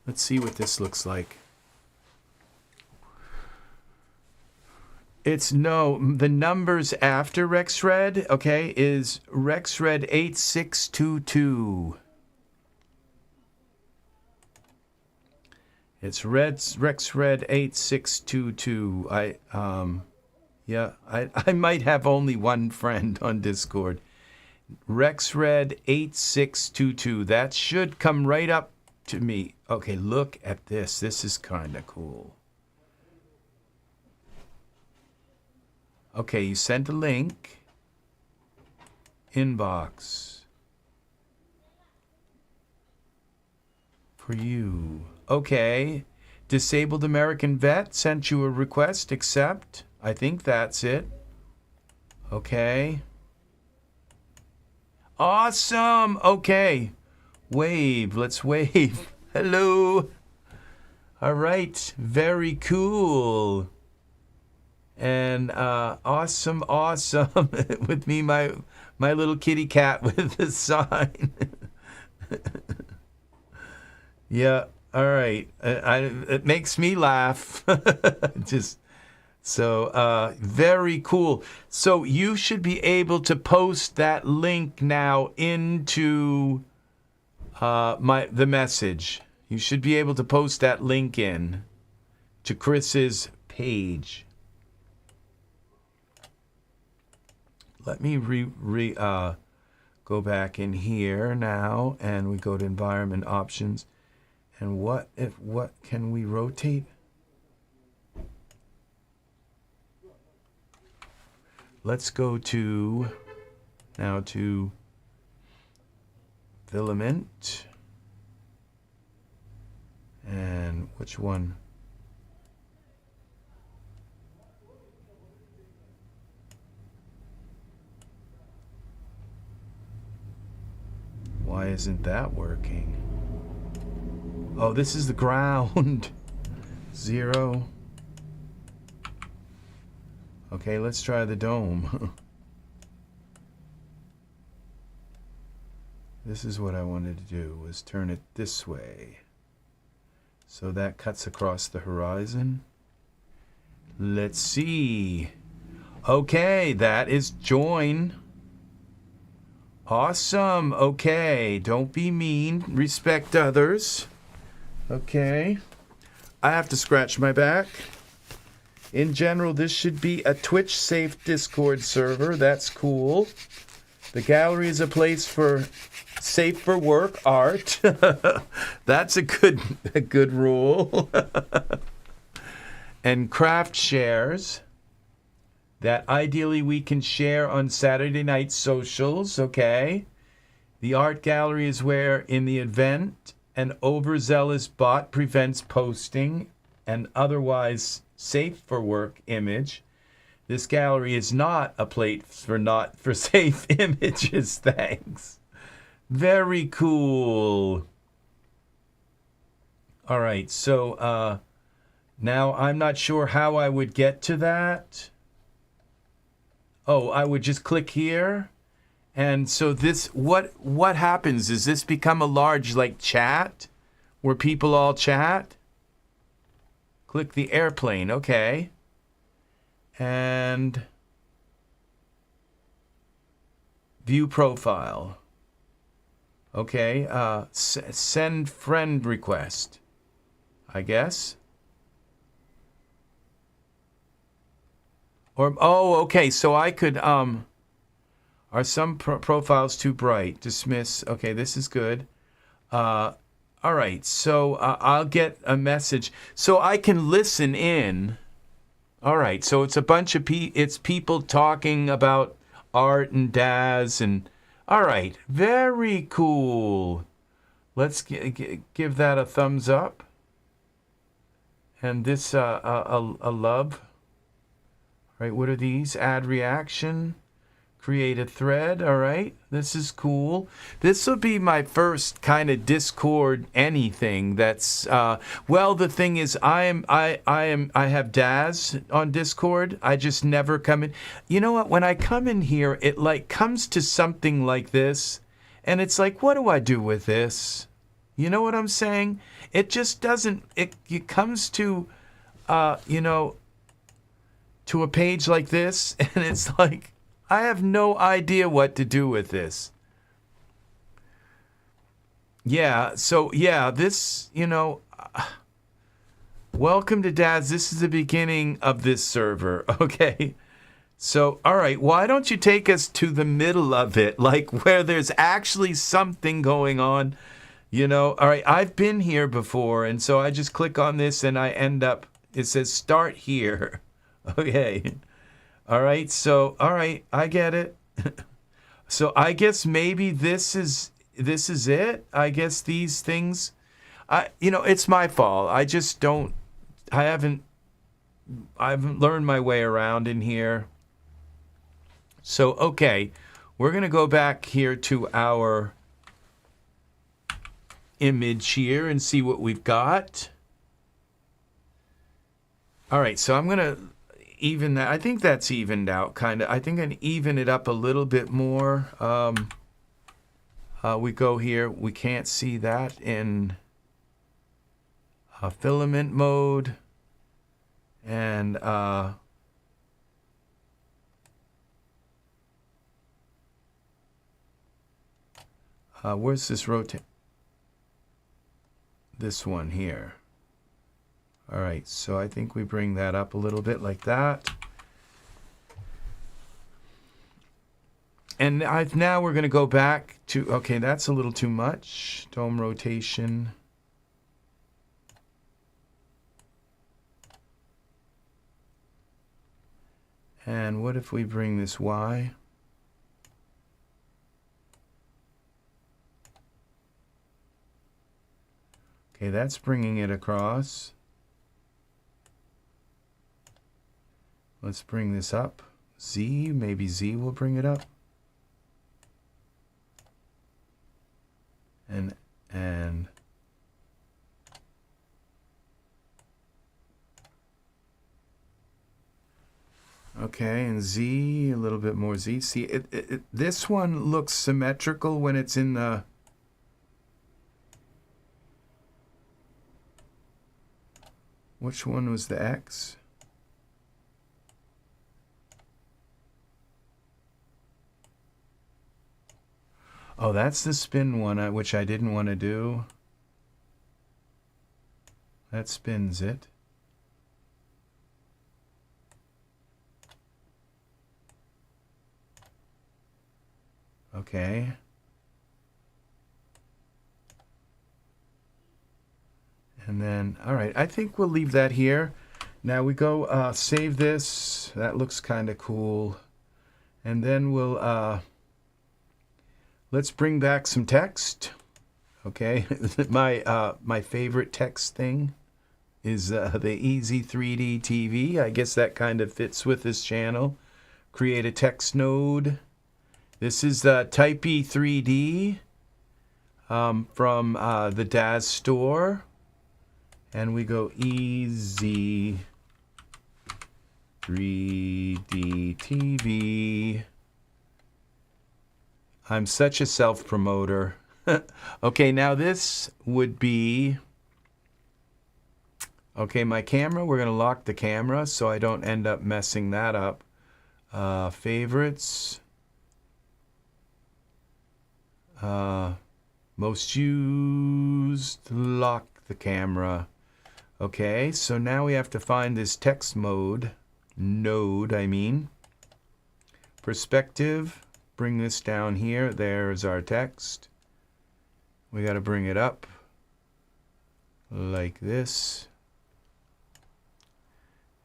Let's see what this looks like. It's the numbers after RexRed, okay, is RexRed 8622. It's RexRed 8622. Yeah, I might have only one friend on Discord. RexRed 8622. That should come right up to me. Okay, look at this. This is kind of cool. Okay, you sent a link. Inbox. For you. Okay. Disabled American Vet sent you a request. Accept. I think that's it. Okay. Awesome. Okay. Wave. Let's wave. Hello. All right, very cool. And awesome, awesome. With me, my little kitty cat with the sign. Yeah, all right. It makes me laugh. Just so very cool. So you should be able to post that link now into the message. You should be able to post that link in to Chris's page. Let me go back in here now, and we go to environment options. And what can we rotate? Let's go to filament. And which one? Why isn't that working? Oh, this is the ground. 0. Okay, let's try the dome. This is what I wanted to do, was turn it this way. So that cuts across the horizon. Let's see. Okay, that is join. Awesome. Okay, don't be mean. Respect others. Okay. I have to scratch my back. In general, this should be a Twitch-safe Discord server. That's cool. The gallery is a place for safe for work art. That's a good rule. And craft shares that ideally we can share on Saturday night socials. Okay. The art gallery is where in the event an overzealous bot prevents posting an otherwise safe for work image. This gallery is not a place for safe images. Thanks. Very cool. All right, so now I'm not sure how I would get to that. Oh, I would just click here. And so this, what happens? Does this become a large like chat where people all chat? Click the airplane, okay. And view profile. Okay, send friend request, I guess. Or, oh, okay, so I could, are some profiles too bright? Dismiss, okay, this is good. All right, so I'll get a message. So I can listen in. All right, so it's a bunch of people talking about art and Daz and... All right, very cool. Let's give that a thumbs up. And this, a love. All right, what are these? Add reaction. Create a thread. All right, this is cool. This will be my first kind of Discord anything. That's well, the thing is, I have Daz on Discord. I just never come in. You know what? When I come in here, it like comes to something like this, and it's like, what do I do with this? You know what I'm saying? It just doesn't. It comes to, you know, to a page like this, and it's like, I have no idea what to do with this. Yeah, so yeah, this, you know, welcome to Daz. This is the beginning of this server, okay? So, all right, why don't you take us to the middle of it, like where there's actually something going on, you know? All right, I've been here before, and so I just click on this and I end up, it says start here, okay? All right, so, all right, I get it. So I guess maybe this is it. I guess these things, you know, it's my fault. I just don't, I haven't learned my way around in here. So, okay, we're going to go back here to our image here and see what we've got. All right, so I'm going to even that. I think that's evened out kind of. I think I can even it up a little bit more. We go here. We can't see that in filament mode. And where's this rotate? This one here. All right, so I think we bring that up a little bit like that. And now we're going to go back to, okay, that's a little too much. Dome rotation. And what if we bring this Y? Okay, that's bringing it across. Let's bring this up. Z, maybe Z will bring it up. And okay, and Z, a little bit more Z. See, this one looks symmetrical when it's in the... Which one was the X? Oh, that's the spin one, which I didn't want to do. That spins it. Okay. And then, all right, I think we'll leave that here. Now we go save this. That looks kind of cool. And then we'll... let's bring back some text. Okay, my favorite text thing is the EZ3DTV. I guess that kind of fits with this channel. Create a text node. This is Type E3D from the Daz store. And we go EZ3DTV. I'm such a self-promoter. Okay, now this would be... Okay, my camera, we're going to lock the camera so I don't end up messing that up. Favorites. Most used, lock the camera. Okay, so now we have to find this text node, I mean. Perspective. Bring this down here. There's our text. We got to bring it up like this.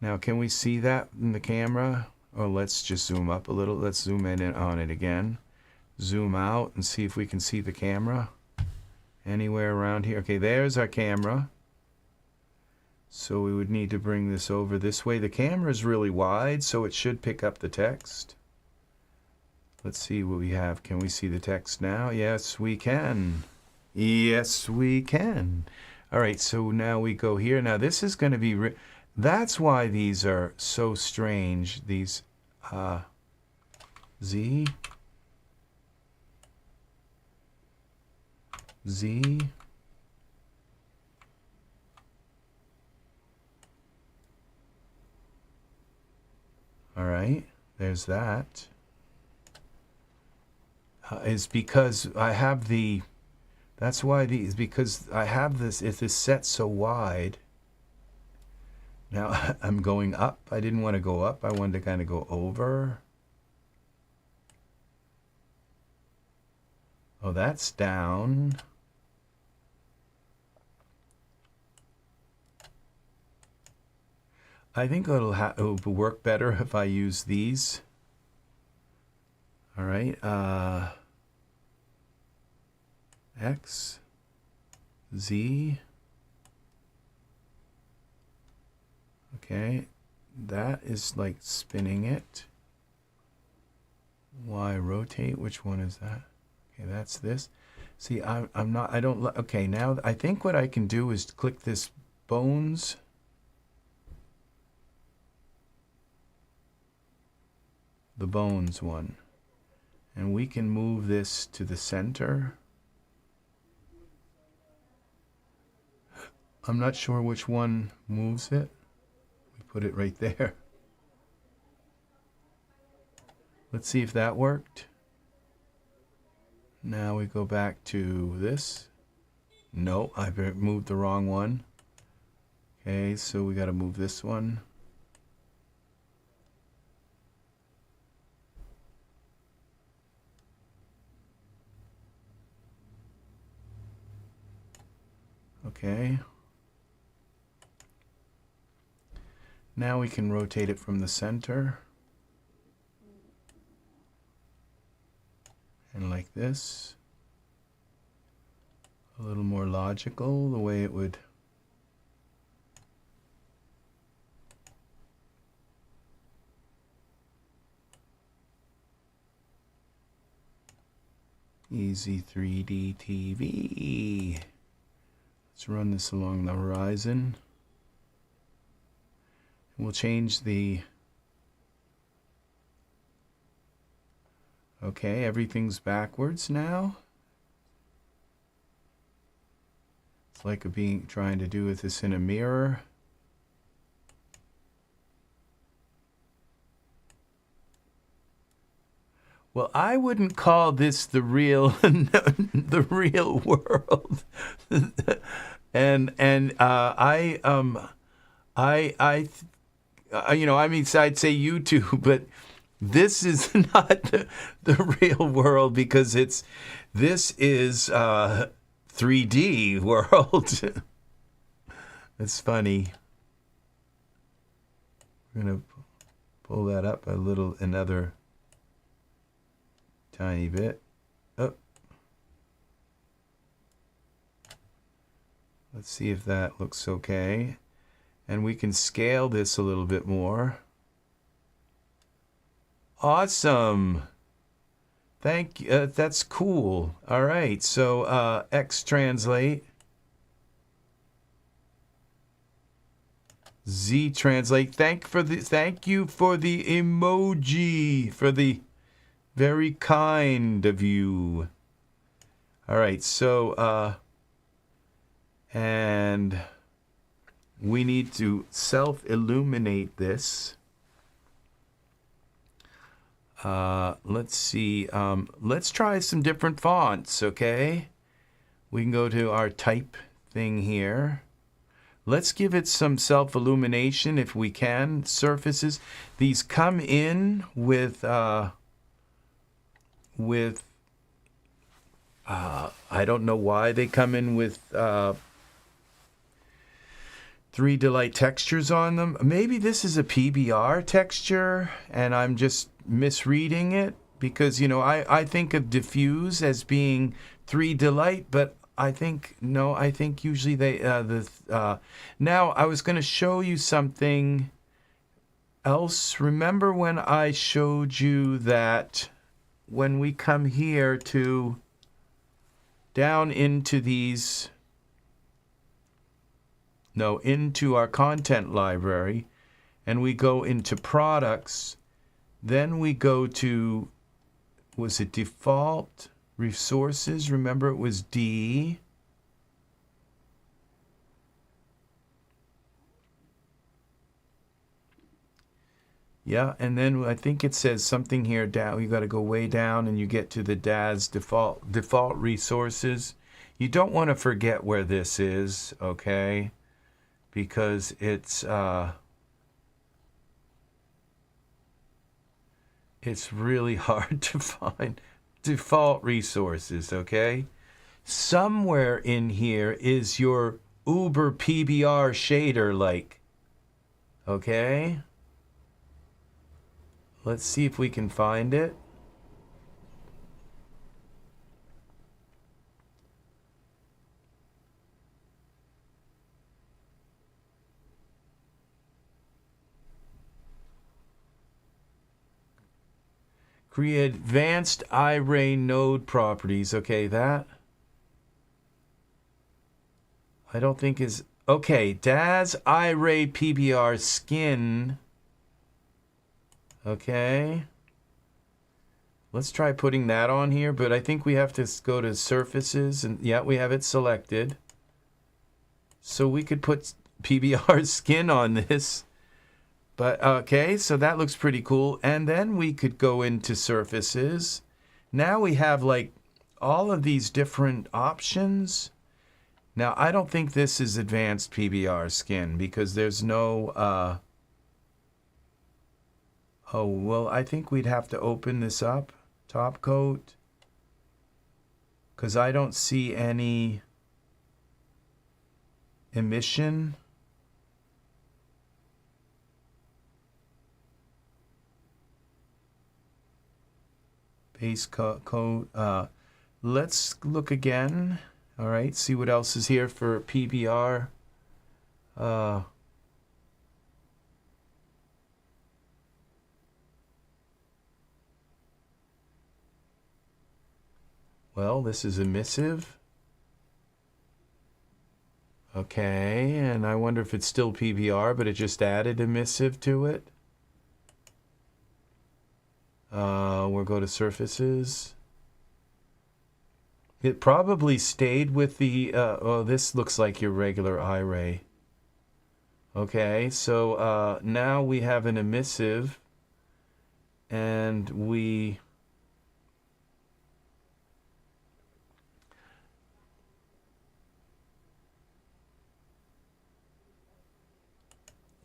Now, can we see that in the camera? Or let's just zoom up a little. Let's zoom in on it again. Zoom out and see if we can see the camera anywhere around here. Okay, there's our camera. So we would need to bring this over this way. The camera is really wide, so it should pick up the text. Let's see what we have. Can we see the text now? Yes, we can. Yes, we can. All right, so now we go here. Now this is going to be... That's why these are so strange. These Z. Z. All right, there's that. Is because I have the... That's why these... Because I have this... If this set's so wide... Now I'm going up. I didn't want to go up. I wanted to kind of go over. Oh, that's down. I think it'll work better if I use these. All right. X, Z. Okay, that is like spinning it. Y, rotate. Which one is that? Okay, that's this. See, I'm not. I don't. Okay, now I think what I can do is click this bones. the bones one. And we can move this to the center. I'm not sure which one moves it. We put it right there. Let's see if that worked. Now we go back to this. No, I moved the wrong one. Okay, so we got to move this one. Okay. Now we can rotate it from the center. And like this. A little more logical, the way it would. EZ3DTV. Let's run this along the horizon. We'll change the... Okay, everything's backwards now. It's like trying to do with this in a mirror. Well, I wouldn't call this the real the real world. I'd say YouTube, but this is not the real world because this is 3D world. It's funny. We're gonna pull that up another tiny bit. Oh. Let's see if that looks okay. And we can scale this a little bit more. Awesome. Thank you. That's cool. All right. So X translate. Z translate. Thank you for the emoji. For the very kind of you. All right. So and we need to self-illuminate this. Let's see. Let's try some different fonts, okay? We can go to our type thing here. Let's give it some self-illumination if we can. Surfaces. These come in with I don't know why they come in with 3Delight textures on them. Maybe this is a PBR texture and I'm just misreading it because, you know, I think of diffuse as being 3Delight, but I think usually they now I was going to show you something else. Remember when I showed you that when we come here to down into these into our content library, and we go into products, then we go to, was it default resources? Remember it was D. Yeah, and then I think it says something here down. You got to go way down and you get to the Daz default resources. You don't want to forget where this is, okay? Because it's really hard to find default resources, okay? Somewhere in here is your Uber PBR shader like, okay? Let's see if we can find it. Create advanced iRay node properties. Okay, that I don't think is okay. Daz iRay PBR skin. Okay. Let's try putting that on here, but I think we have to go to surfaces, and yeah, we have it selected. So we could put PBR skin on this. But okay, so that looks pretty cool. And then we could go into surfaces. Now we have like all of these different options. Now I don't think this is advanced PBR skin because there's no oh, well, I think we'd have to open this up, top coat, because I don't see any emission. Base coat. Let's look again. All right, see what else is here for PBR. Well, this is emissive. Okay, and I wonder if it's still PBR, but it just added emissive to it. We'll go to surfaces. It probably stayed with the, oh, this looks like your regular iRay. Okay, so now we have an emissive, and we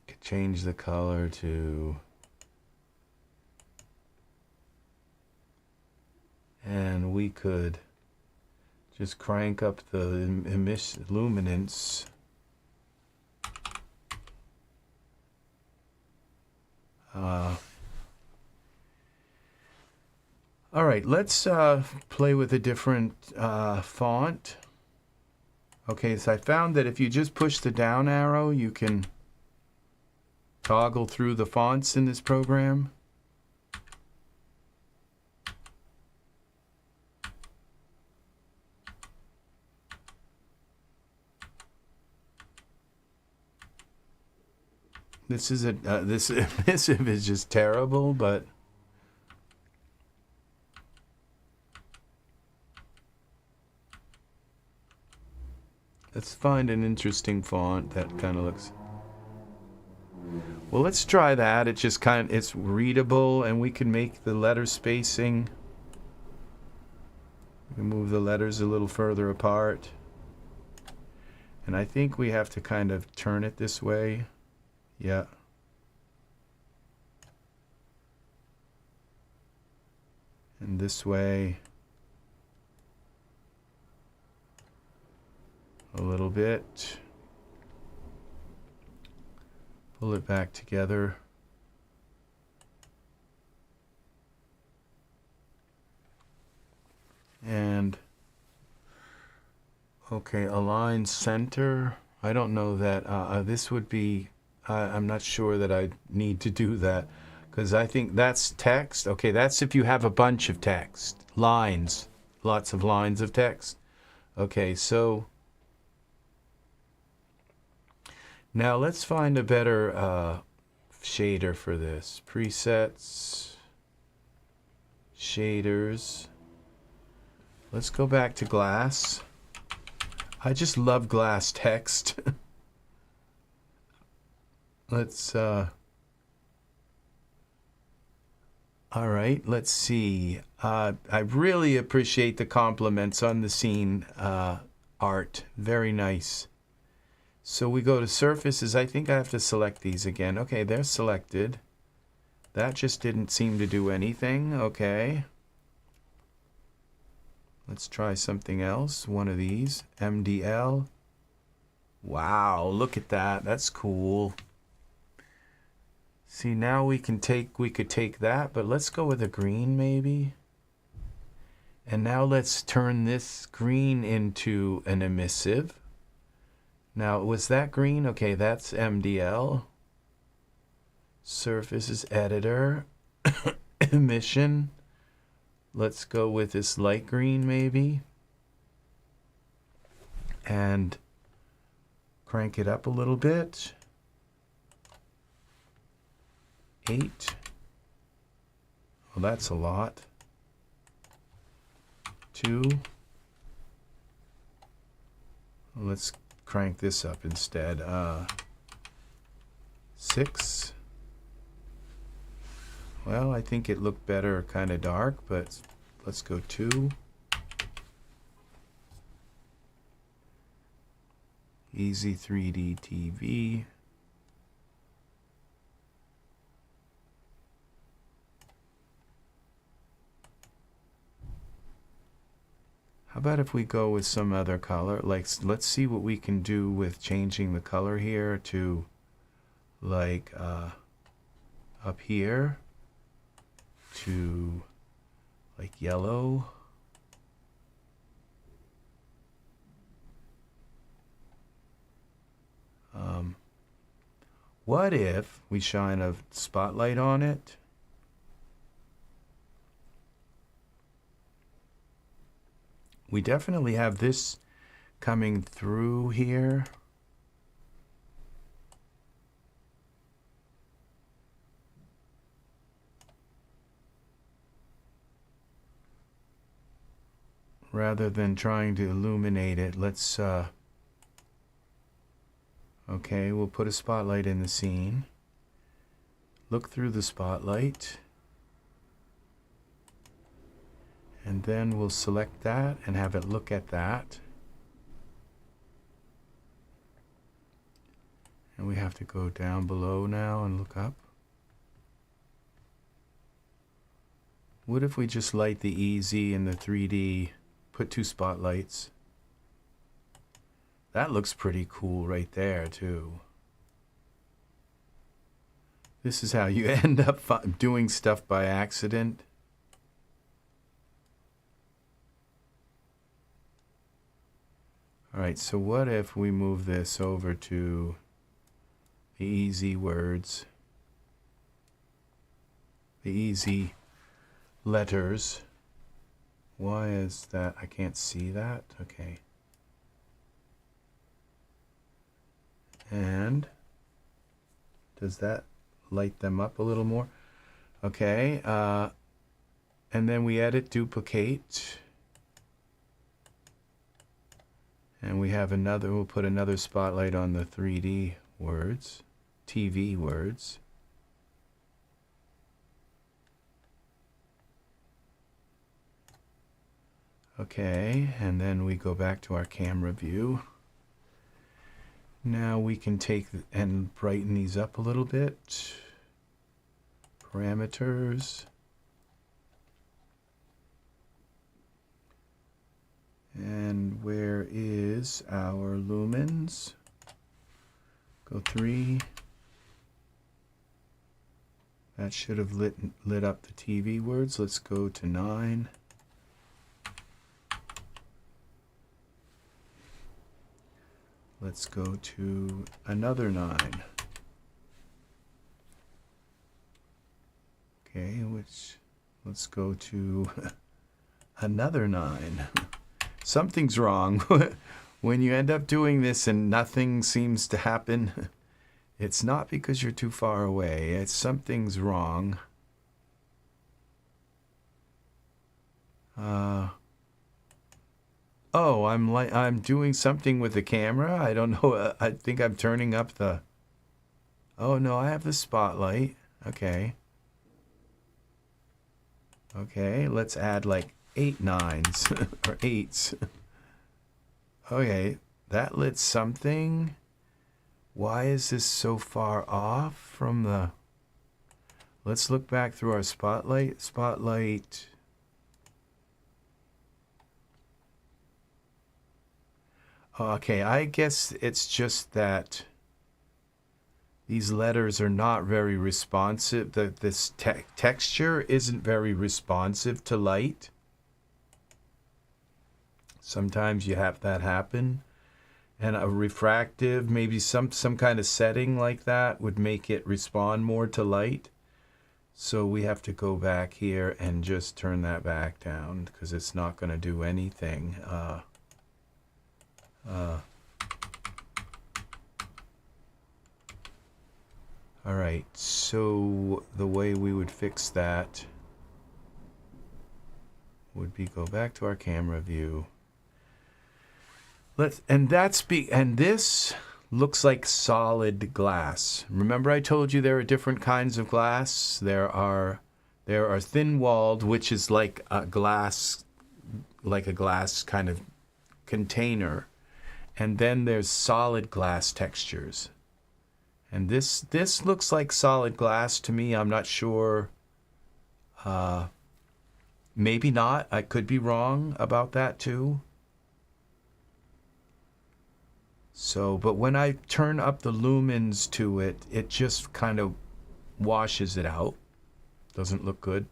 could change the color to, and we could just crank up the luminance. All right, let's play with a different font. Okay, so I found that if you just push the down arrow, you can toggle through the fonts in this program. This is this emissive is just terrible, but let's find an interesting font that kind of looks. Well, let's try that. It's just it's readable, and we can make the letter spacing. We can move the letters a little further apart, and I think we have to kind of turn it this way. Yeah. And this way a little bit. Pull it back together. And okay, align center. I don't know that this would be, I'm not sure that I need to do that, because I think that's text. Okay, that's if you have a bunch of text. Lines. Lots of lines of text. Okay, so now let's find a better shader for this. Presets. Shaders. Let's go back to glass. I just love glass text. Let's, all right, let's see. I really appreciate the compliments on the scene art. Very nice. So we go to surfaces. I think I have to select these again. Okay, they're selected. That just didn't seem to do anything. Okay. Let's try something else. One of these. MDL. Wow, look at that. That's cool. See, now we could take that, but let's go with a green maybe. And now let's turn this green into an emissive. Now, was that green? Okay, that's MDL. Surfaces editor. Emission. Let's go with this light green maybe. And crank it up a little bit. 8. Well, that's a lot. 2. Let's crank this up instead. 6. Well, I think it looked better kind of dark, but let's go 2. EZ3DTV. How about if we go with some other color? Like, let's see what we can do with changing the color here to, like, up here to, like, yellow. What if we shine a spotlight on it? We definitely have this coming through here. Rather than trying to illuminate it, let's okay, we'll put a spotlight in the scene. Look through the spotlight. And then we'll select that and have it look at that. And we have to go down below now and look up. What if we just light the EZ and the 3D, put 2 spotlights? That looks pretty cool right there too. This is how you end up doing stuff by accident. All right, so what if we move this over to the easy words, the easy letters? Why is that? I can't see that. Okay. And does that light them up a little more? Okay. And then we edit, duplicate. And we have another, we'll put another spotlight on the 3D words, TV words. Okay, and then we go back to our camera view. Now we can take and brighten these up a little bit. Parameters. And where is our lumens? Go 3. That should have lit up the TV words. Let's go to 9. Let's go to another 9. Okay, let's go to another 9. Something's wrong. When you end up doing this and nothing seems to happen, it's not because you're too far away. It's something's wrong. Oh, I'm doing something with the camera. I don't know. I think I'm turning up the. Oh no, I have the spotlight. Okay. Okay, let's add like 8 9s or 8s. Okay, that lit something. Why is this so far off from the... Let's look back through our spotlight. Spotlight. Okay, I guess it's just that these letters are not very responsive. This texture isn't very responsive to light. Sometimes you have that happen. And a refractive, maybe some kind of setting like that would make it respond more to light. So we have to go back here and just turn that back down because it's not going to do anything. All right, so the way we would fix that would be go back to our camera view. And this looks like solid glass. Remember I told you there are different kinds of glass? There are thin-walled, which is like a glass kind of container. And then there's solid glass textures. And this looks like solid glass to me. I'm not sure. Maybe not. I could be wrong about that too. So, but when I turn up the lumens to it, it just kind of washes it out. Doesn't look good.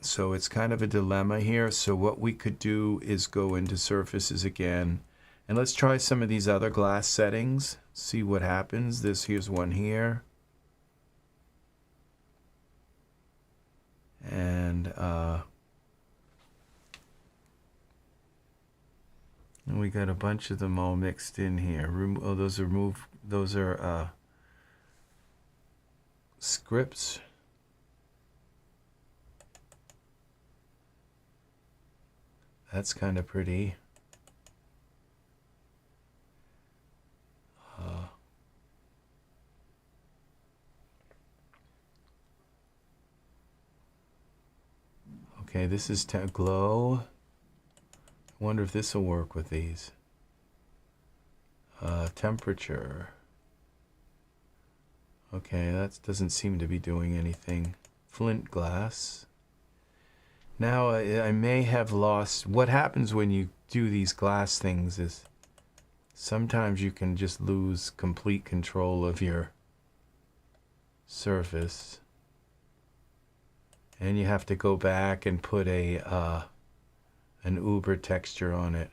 So it's kind of a dilemma here. So what we could do is go into surfaces again. And let's try some of these other glass settings. See what happens. Here's one here. And we got a bunch of them all mixed in here. Those are scripts. That's kind of pretty. Okay, this is glow. I wonder if this will work with these. Temperature. Okay, that doesn't seem to be doing anything. Flint glass. Now I may have lost. What happens when you do these glass things is sometimes you can just lose complete control of your surface. And you have to go back and put an Uber texture on it.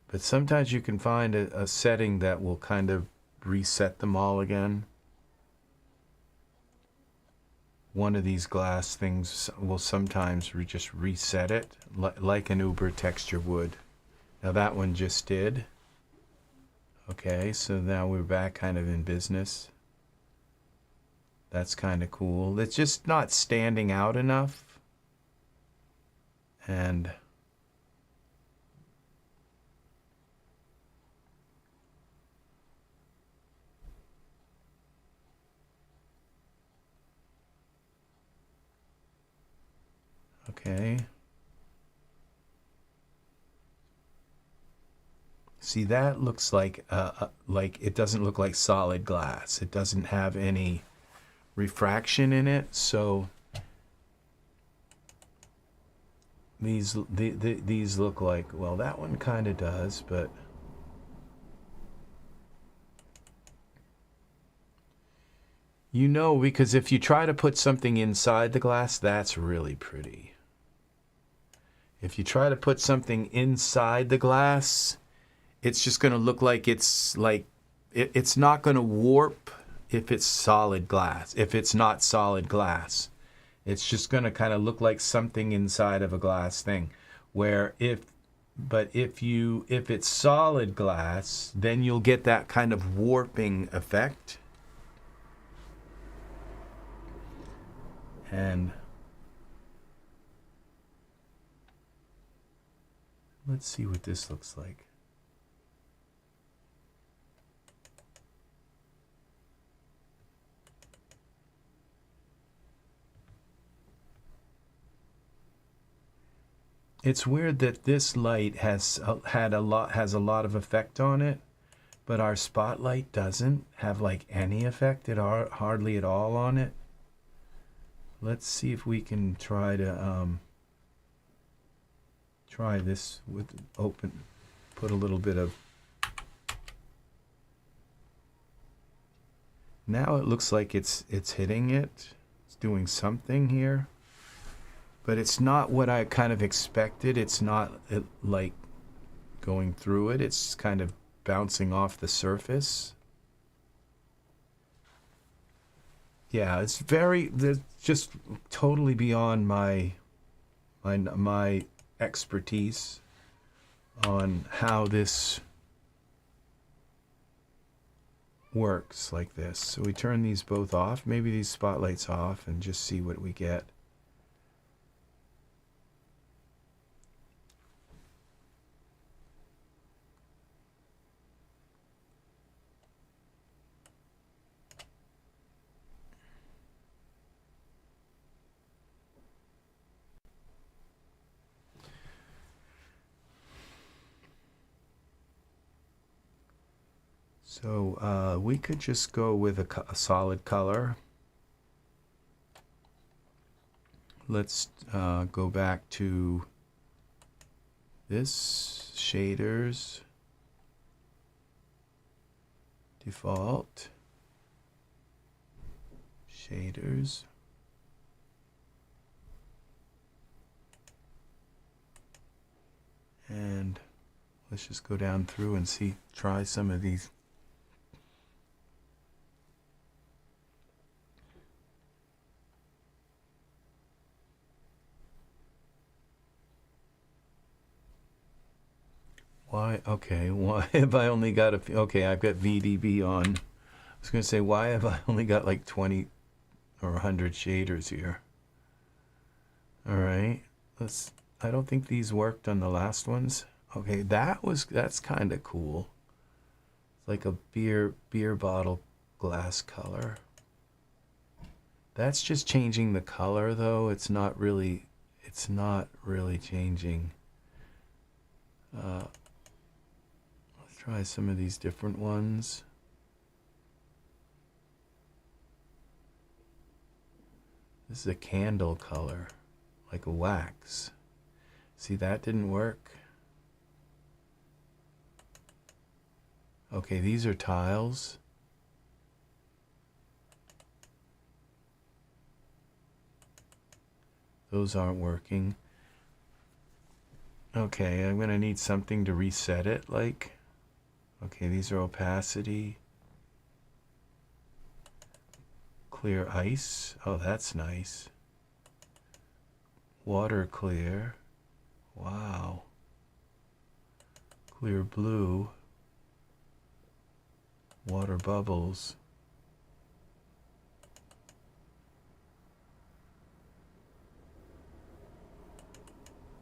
But sometimes you can find a setting that will kind of reset them all again. One of these glass things will sometimes just reset it, like an Uber texture would. Now that one just did. Okay, so now we're back kind of in business. That's kind of cool. It's just not standing out enough. And okay. See, that looks like it doesn't look like solid glass. It doesn't have any refraction in it, so these look like, well, that one kind of does, but you know, because if you try to put something inside the glass, that's really pretty. If you try to put something inside the glass, it's just going to look like it's not going to warp if it's solid glass. If it's not solid glass, it's just going to kind of look like something inside of a glass thing. Where if it's solid glass, then you'll get that kind of warping effect. And let's see what this looks like. It's weird that this light has a lot of effect on it, but our spotlight doesn't have like any effect at all, hardly at all on it. Let's see if we can try to try this with put a little bit of. Now it looks like it's hitting it. It's doing something here. But it's not what I kind of expected. It's not like going through it. It's kind of bouncing off the surface. Yeah, it's just totally beyond my expertise on how this works like this. So we turn these both off, maybe these spotlights off, and just see what we get. So we could just go with a solid color. Let's go back to this, shaders, default, shaders. And let's just go down through and see, try some of these. Why, okay, why have I only got okay, I've got VDB on. I was going to say, why have I only got like 20 or 100 shaders here? All right, I don't think these worked on the last ones. Okay, that's kind of cool. It's like a beer bottle glass color. That's just changing the color though. It's not really changing. Let's try some of these different ones. This is a candle color, like a wax. See, that didn't work. Okay, these are tiles. Those aren't working. Okay, I'm gonna need something to reset it, like. Okay, these are opacity. Clear ice. Oh, that's nice. Water clear. Wow. Clear blue. Water bubbles.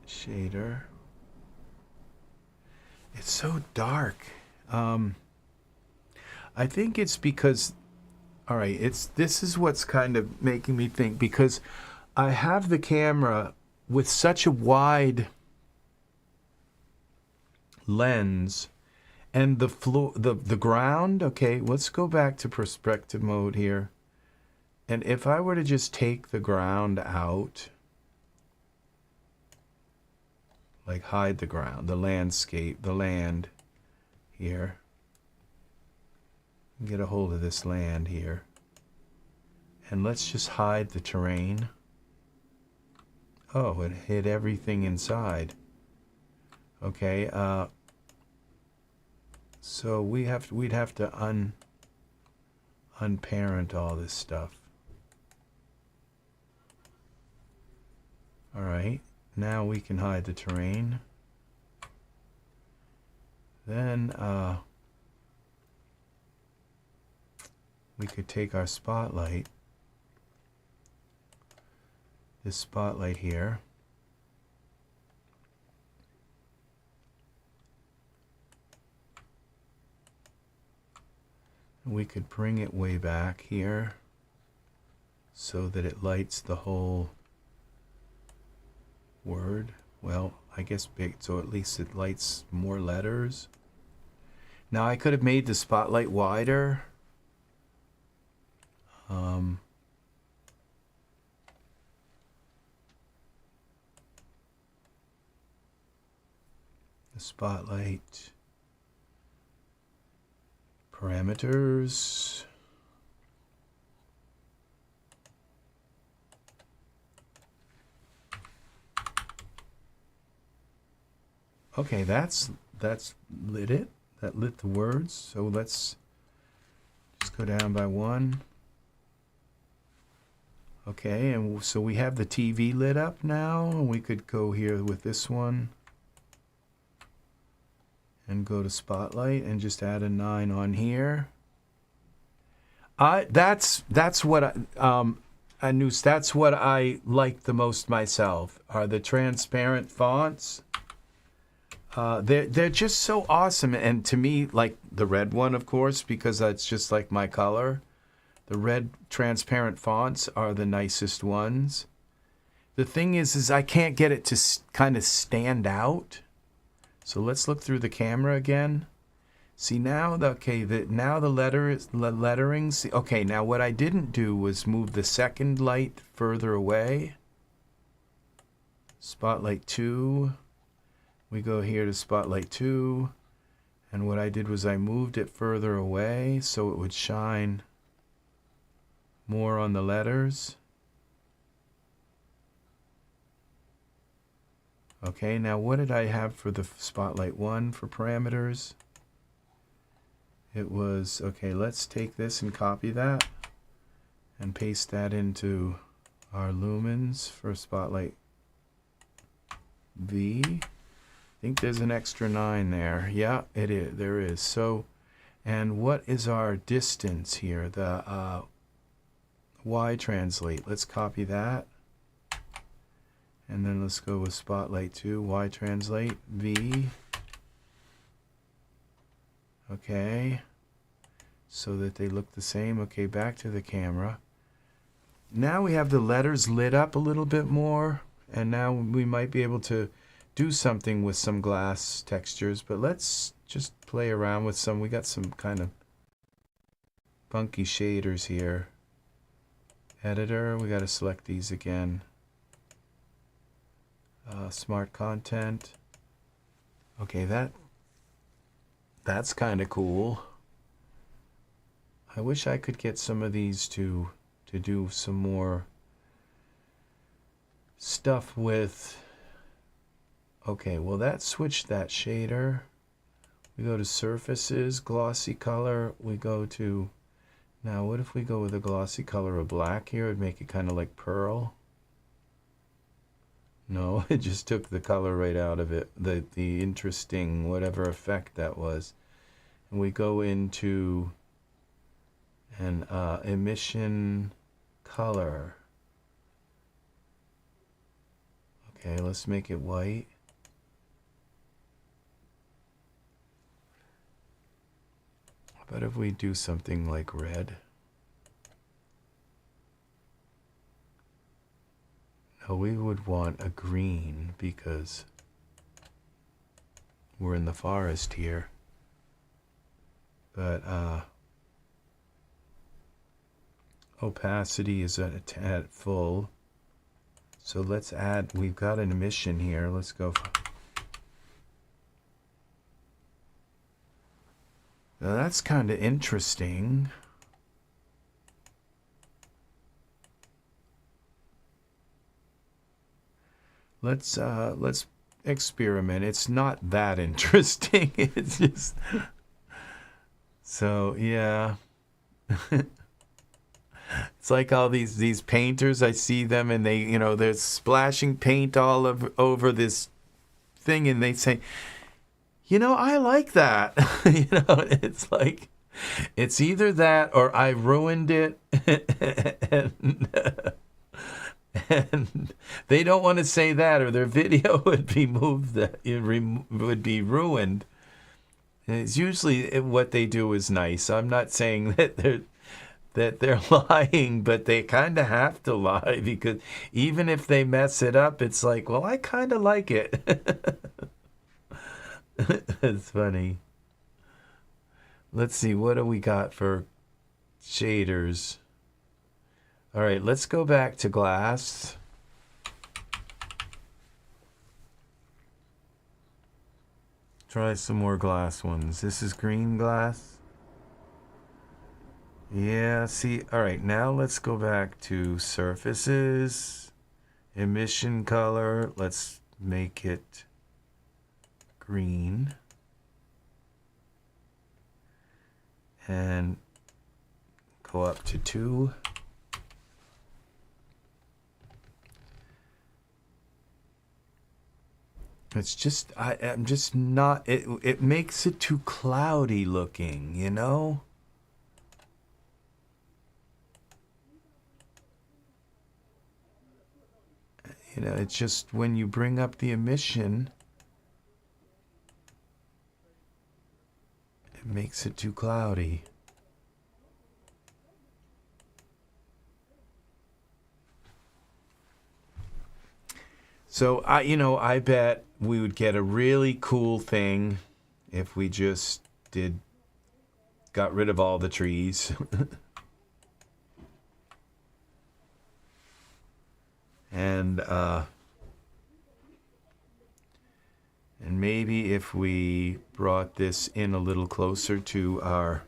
Shader. It's so dark. I think it's because, all right, this is what's kind of making me think, because I have the camera with such a wide lens, and the floor, the ground. Okay, let's go back to perspective mode here. And if I were to just take the ground out, like hide the ground, the landscape, the land here, get a hold of this land here, and let's just hide the terrain. Oh, it hid everything inside. Okay, so we'd have to unparent all this stuff. All right, now we can hide the terrain. Then we could take our spotlight, this spotlight here, and we could bring it way back here so that it lights the whole word. Well, I guess big, so at least it lights more letters. Now I could have made the spotlight wider. The spotlight parameters. Okay, that's lit it. That lit the words. So let's just go down by one. Okay, and so we have the TV lit up now, and we could go here with this one and go to spotlight and just add a 9 on here. That's what Anus, that's what I like the most myself, are the transparent fonts. They're just so awesome, and to me, like the red one, of course, because that's just like my color. The red transparent fonts are the nicest ones. The thing is I can't get it to kind of stand out. So let's look through the camera again. See now, now the lettering. See, okay, now what I didn't do was move the second light further away. Spotlight 2. We go here to spotlight 2. And what I did was I moved it further away so it would shine more on the letters. Okay, now what did I have for the spotlight 1 for parameters? It was, okay, let's take this and copy that and paste that into our lumens for spotlight V. I think there's an extra 9 there. Yeah, it is. There is. So, and what is our distance here? The Y translate. Let's copy that. And then let's go with spotlight 2, Y translate, V. Okay. So that they look the same. Okay, back to the camera. Now we have the letters lit up a little bit more. And now we might be able to do something with some glass textures. But let's just play around with some. We got some kind of funky shaders here. Editor, we got to select these again. Smart content. Okay, that's kind of cool. I wish I could get some of these to do some more stuff with. Okay, well that switched that shader. We go to surfaces, glossy color. We go to, now what if we go with a glossy color of black here? It'd make it kind of like pearl. No, it just took the color right out of it, the interesting whatever effect that was. And we go into an emission color. Okay, let's make it white. How about if we do something like red? No, we would want a green because we're in the forest here. But opacity is at full. So let's add, we've got an emission here. Let's go. Now that's kind of interesting. Let's experiment. It's not that interesting. It's just, so yeah. It's like all these painters, I see them and they, you know, they're splashing paint all over this thing and they say, you know, I like that. You know, it's like, it's either that or I ruined it. And they don't want to say that or their video would be moved, that it would be ruined. And it's usually what they do is nice. I'm not saying that they're lying, but they kind of have to lie because even if they mess it up, it's like, well, I kind of like it. It's funny. Let's see, what do we got for shaders? All right, let's go back to glass. Try some more glass ones. This is green glass. Yeah, see, all right, now let's go back to surfaces, emission color. Let's make it green. And go up to 2. It's just, I'm just not, it makes it too cloudy looking, you know? You know, it's just when you bring up the emission, it makes it too cloudy. So I bet we would get a really cool thing if we just got rid of all the trees. And maybe if we brought this in a little closer to our...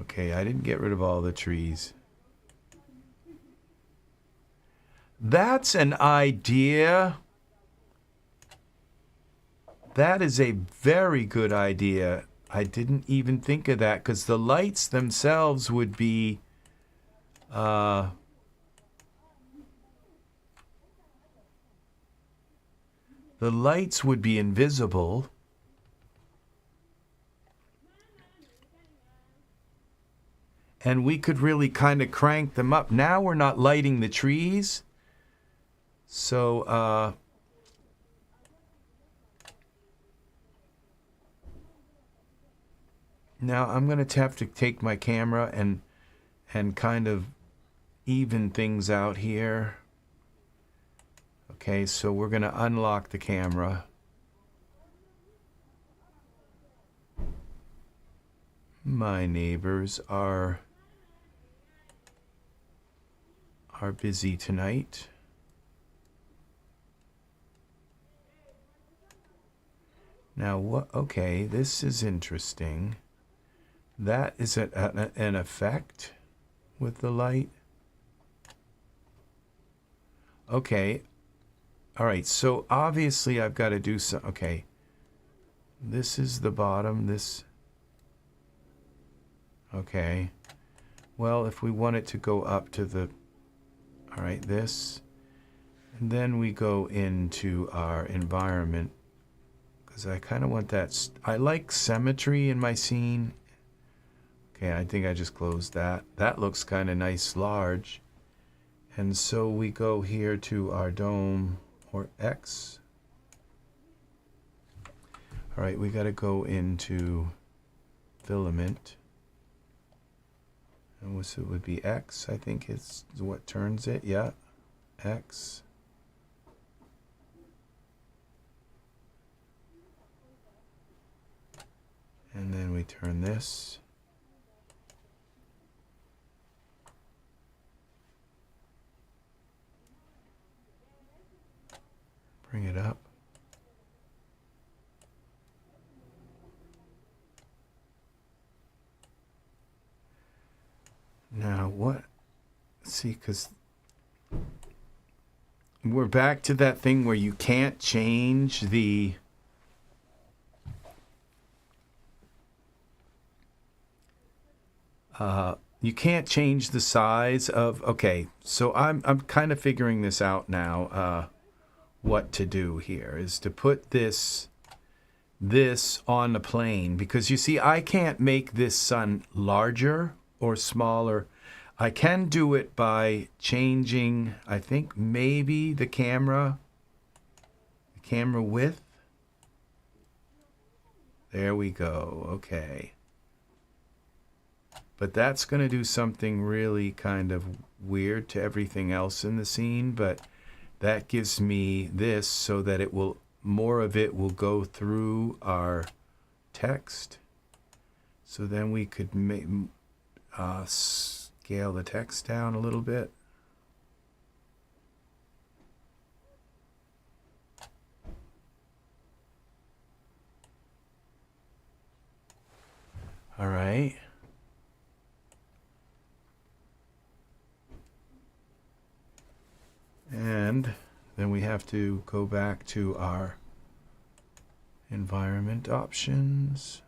Okay, I didn't get rid of all the trees. That's an idea. That is a very good idea. I didn't even think of that because the lights themselves would be... the lights would be invisible. And we could really kind of crank them up. Now we're not lighting the trees. So, now I'm going to have to take my camera and kind of even things out here. Okay, so we're going to unlock the camera. My neighbors are busy tonight. Now what? Okay, this is interesting. That is an effect with the light. Okay. All right, so obviously I've got to do some... Okay. This is the bottom. This... Okay. Well, if we want it to go up to the... All right, this. And then we go into our environment. Because I kind of want that... I like symmetry in my scene. Okay, I think I just closed that. That looks kind of nice, large. And so we go here to our dome, or X. All right, we got to go into filament. And so it would be X, I think it's what turns it. Yeah, X. And then we turn this. Bring it up. Now what? See, because we're back to that thing where you can't change the... you can't change the size of... Okay, so I'm kind of figuring this out now. What to do here is to put this on the plane, because you see I can't make this sun larger or smaller. I can do it by changing, I think maybe the camera width. There we go. Okay. But that's going to do something really kind of weird to everything else in the scene, but that gives me this so that it will, more of it will go through our text. So then we could scale the text down a little bit. All right. And then we have to go back to our environment options.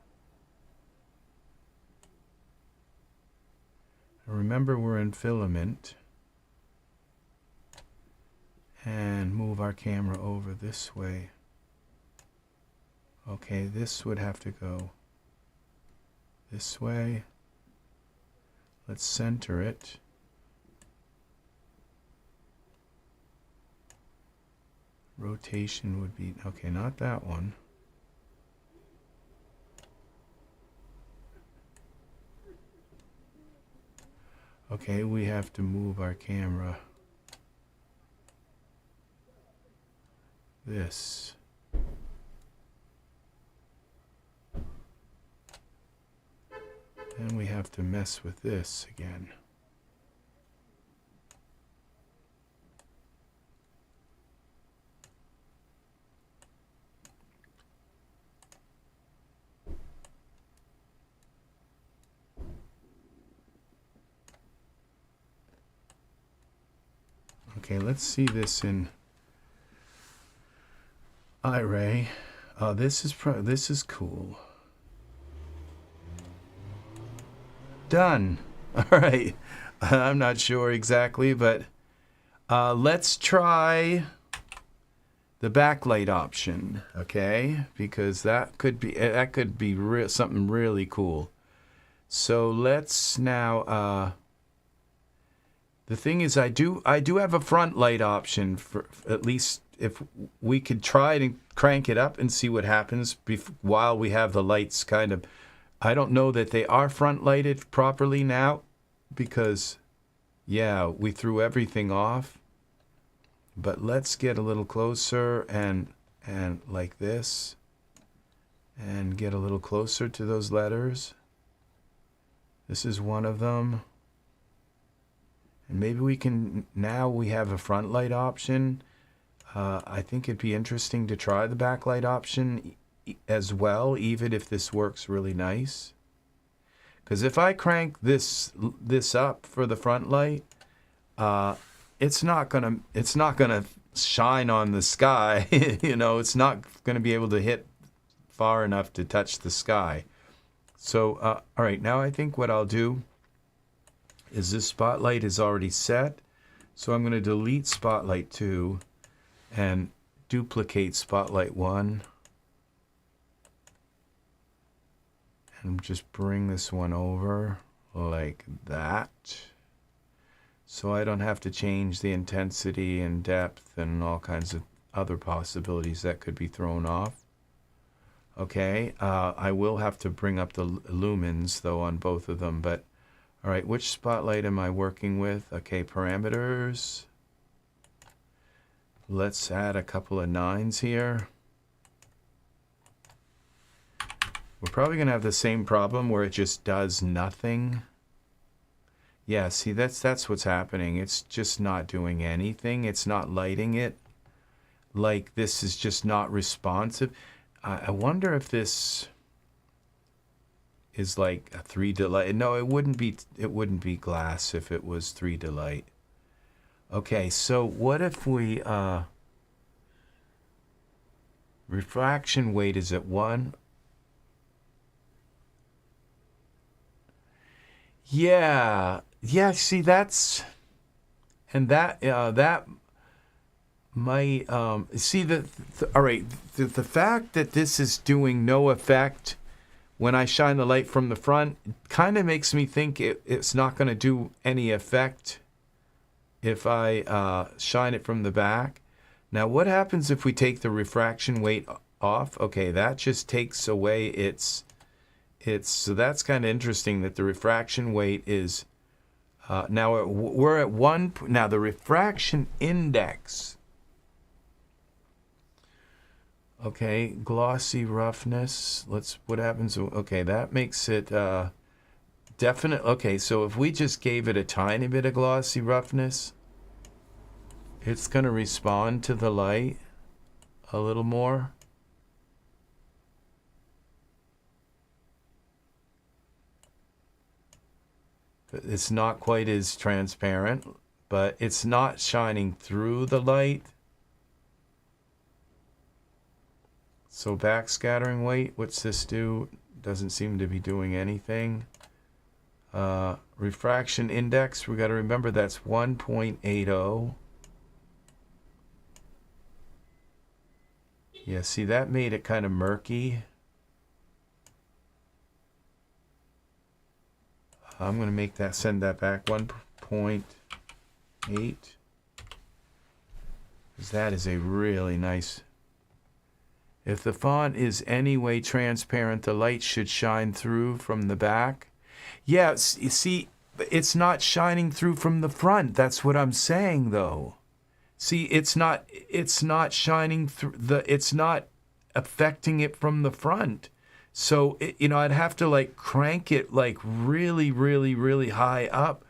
Remember, we're in filament. And move our camera over this way. Okay, this would have to go this way. Let's center it. Rotation would be, okay, not that one. Okay, we have to move our camera. This. Then we have to mess with this again. Okay, let's see this in iRay. This is cool. Done. All right. I'm not sure exactly, but let's try the backlight option, okay? Because that could be something really cool. So let's now. The thing is, I do have a front light option for at least if we could try to crank it up and see what happens while we have the lights kind of. I don't know that they are front lighted properly now because, yeah, we threw everything off. But let's get a little closer and like this, and get a little closer to those letters. This is one of them. And maybe we can, now we have a front light option. I think it'd be interesting to try the backlight option as well, even if this works really nice. Because if I crank this up for the front light, it's not gonna shine on the sky. You know, it's not gonna be able to hit far enough to touch the sky. So, all right, now I think what I'll do is this spotlight is already set. So I'm going to delete spotlight 2 and duplicate spotlight 1. And just bring this one over like that. So I don't have to change the intensity and depth and all kinds of other possibilities that could be thrown off. Okay, I will have to bring up the lumens though on both of them, but all right, which spotlight am I working with? Okay, parameters. Let's add a couple of 9s here. We're probably going to have the same problem where it just does nothing. Yeah, see, that's what's happening. It's just not doing anything. It's not lighting it. Like, this is just not responsive. I wonder if this is like a 3D light. No, it wouldn't be glass if it was 3D light. Okay, so what if we refraction weight is at 1? Yeah, see that's, and that that might see all right, the fact that this is doing no effect when I shine the light from the front kind of makes me think it's not going to do any effect if I shine it from the back. Now, what happens if we take the refraction weight off? Okay, that just takes away its so that's kind of interesting that the refraction weight is now we're at 1. Now the refraction index. Okay, glossy roughness. What happens? Okay, that makes it definite. Okay, so if we just gave it a tiny bit of glossy roughness, it's going to respond to the light a little more. It's not quite as transparent, but it's not shining through the light. So backscattering weight, what's this do? Doesn't seem to be doing anything. Refraction index, we got to remember that's 1.80. Yeah, see, that made it kind of murky. I'm going to make that, send that back 1.8. 'Cause that is a really nice. If the font is anyway transparent, the light should shine through from the back. Yeah, you see, it's not shining through from the front. That's what I'm saying, though. See, it's not shining through it's not affecting it from the front. So, I'd have to like crank it like really, really, really high up.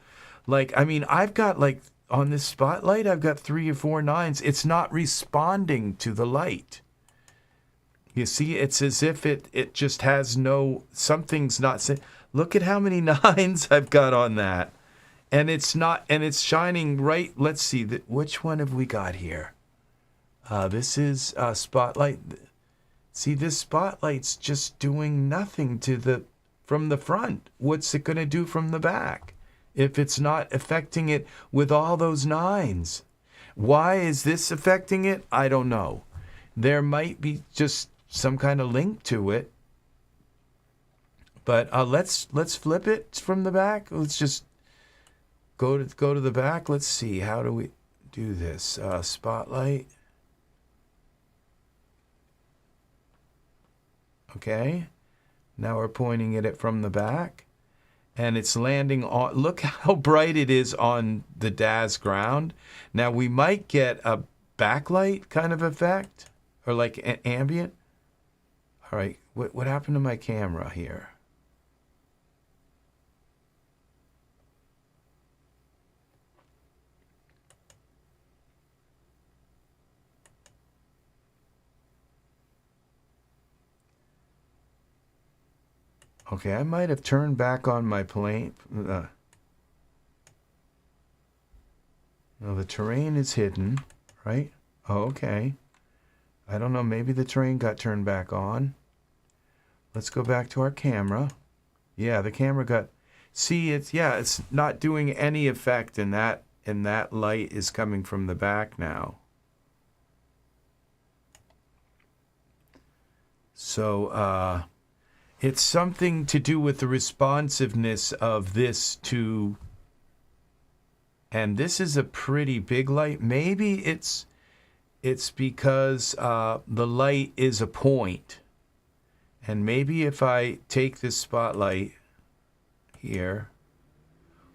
Like, I mean, I've got like on this spotlight, I've got 3 or 4 nines. It's not responding to the light. You see, it's as if it just has something's not. Look at how many nines I've got on that. And it's not, and it's shining right. Let's see, which one have we got here? This is spotlight. See, this spotlight's just doing nothing from the front. What's it going to do from the back if it's not affecting it with all those nines? Why is this affecting it? I don't know. There might be just some kind of link to it. But let's flip it from the back. Let's just go to the back. Let's see. How do we do this? Spotlight. Okay. Now we're pointing at it from the back. And it's landing on, look how bright it is on the Daz ground. Now we might get a backlight kind of effect, or like an ambient. All right, what happened to my camera here? Okay, I might have turned back on my plane. No, the terrain is hidden, right? Oh, okay. I don't know, maybe the terrain got turned back on. Let's go back to our camera. Yeah, the camera got... See, it's not doing any effect, and that light is coming from the back now. So, it's something to do with the responsiveness of this to... And this is a pretty big light. Maybe it's because the light is a point. And maybe if I take this spotlight here,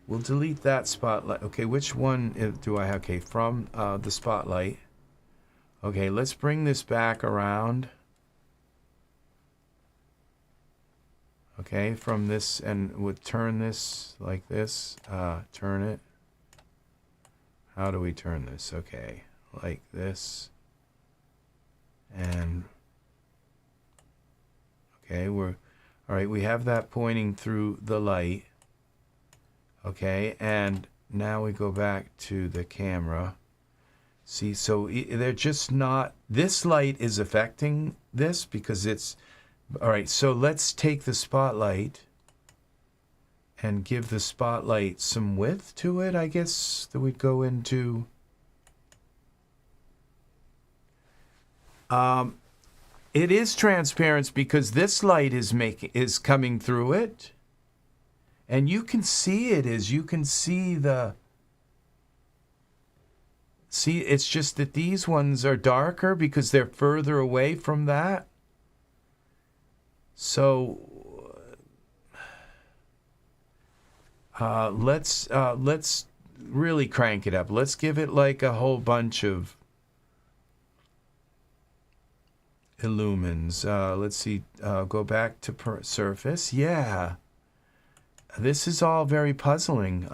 we'll delete that spotlight. Okay, which one do I have? Okay, from the spotlight. Okay, let's bring this back around. Okay, from this, and we'll turn this like this. Turn it. How do we turn this? Okay, like this. And okay, all right, we have that pointing through the light. Okay, and now we go back to the camera. See, so they're just not, this light is affecting this because it's, all right, so let's take the spotlight and give the spotlight some width to it, I guess, that we'd go into. It is transparent because this light is coming through it. And you can see it as you can see see, it's just that these ones are darker because they're further away from that. So let's really crank it up. Let's give it like a whole bunch of illumines. Let's see, go back to surface. Yeah, this is all very puzzling.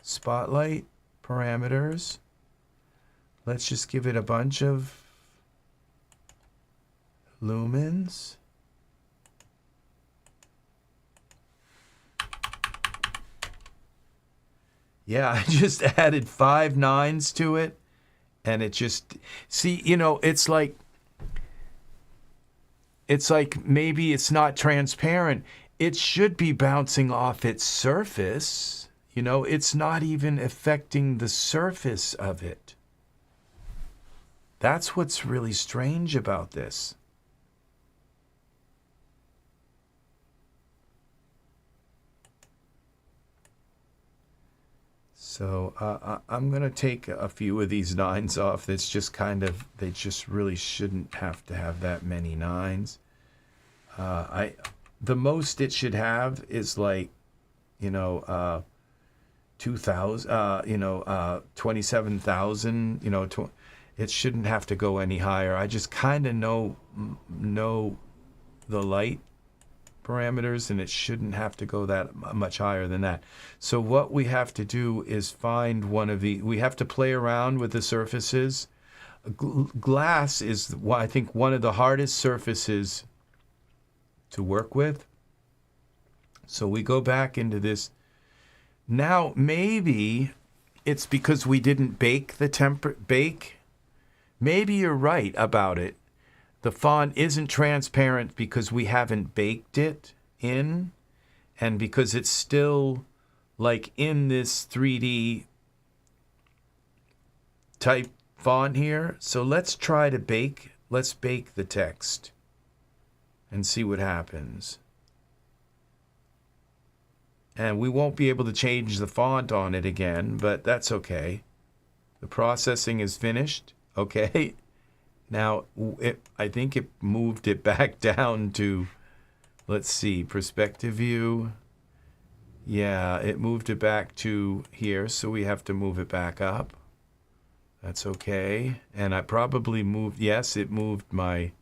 Spotlight parameters. Let's just give it a bunch of lumens. Yeah, I just added 5 nines to it, and it just, see, it's like maybe it's not transparent. It should be bouncing off its surface. It's not even affecting the surface of it. That's what's really strange about this. So I'm going to take a few of these 9s off. That's just kind of, they just really shouldn't have to have that many 9s. The most it should have is like, 2,000, 27,000, it shouldn't have to go any higher. I just kind of know the light parameters, and it shouldn't have to go that much higher than that. So what we have to do is find we have to play around with the surfaces. Glass is, I think, one of the hardest surfaces to work with. So we go back into this. Now, maybe it's because we didn't bake bake. Maybe you're right about it. The font isn't transparent because we haven't baked it in, and because it's still like in this 3D type font here. So let's try to bake the text and see what happens. And we won't be able to change the font on it again, but that's okay. The processing is finished. Okay. Now, I think it moved it back down to, let's see, perspective view. Yeah, it moved it back to here, so we have to move it back up. That's okay. And I probably moved, yes, it moved my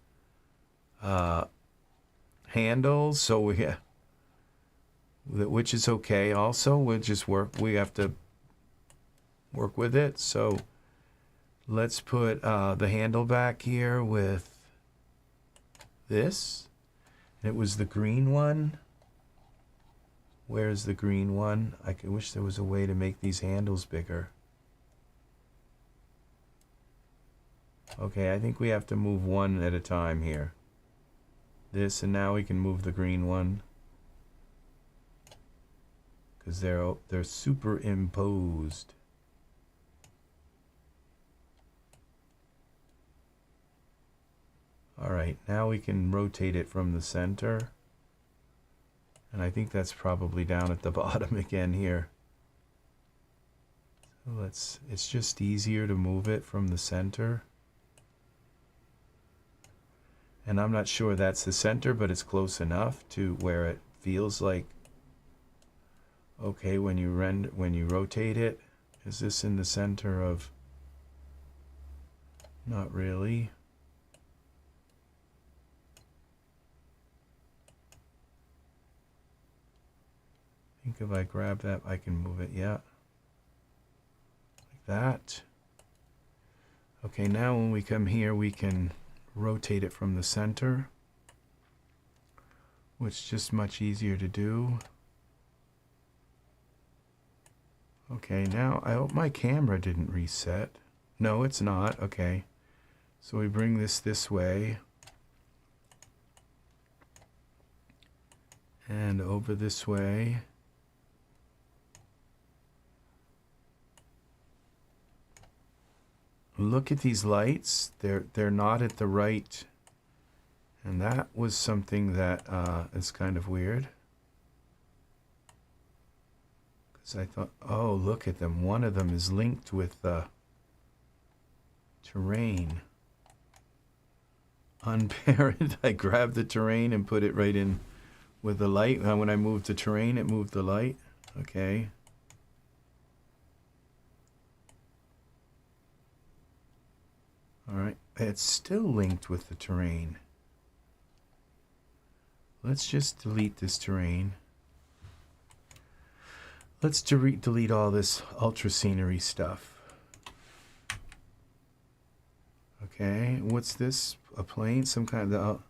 handles, so which is we have to work with it. So let's put the handle back here with this. It was the green one. Where's the green one? I wish there was a way to make these handles bigger. Okay, I think we have to move one at a time here. This, and now we can move the green one, because they're superimposed. All right, now we can rotate it from the center. And I think that's probably down at the bottom again here. So it's just easier to move it from the center. And I'm not sure that's the center, but it's close enough to where it feels like, okay, when you rotate it. Is this in the center of? Not really. I think if I grab that, I can move it, yeah. Like that. Okay, now when we come here, we can rotate it from the center, which is just much easier to do. Okay, now I hope my camera didn't reset. No, it's not. Okay, so we bring this way and over this way. Look at these lights. They're not at the right, and that was something that is kind of weird. Because I thought, oh, look at them. One of them is linked with the terrain. Unparent. I grabbed the terrain and put it right in with the light. When I moved the terrain, it moved the light. Okay. All right, it's still linked with the terrain. Let's just delete this terrain. Let's delete all this ultra scenery stuff. Okay, what's this? A plane? Some kind of...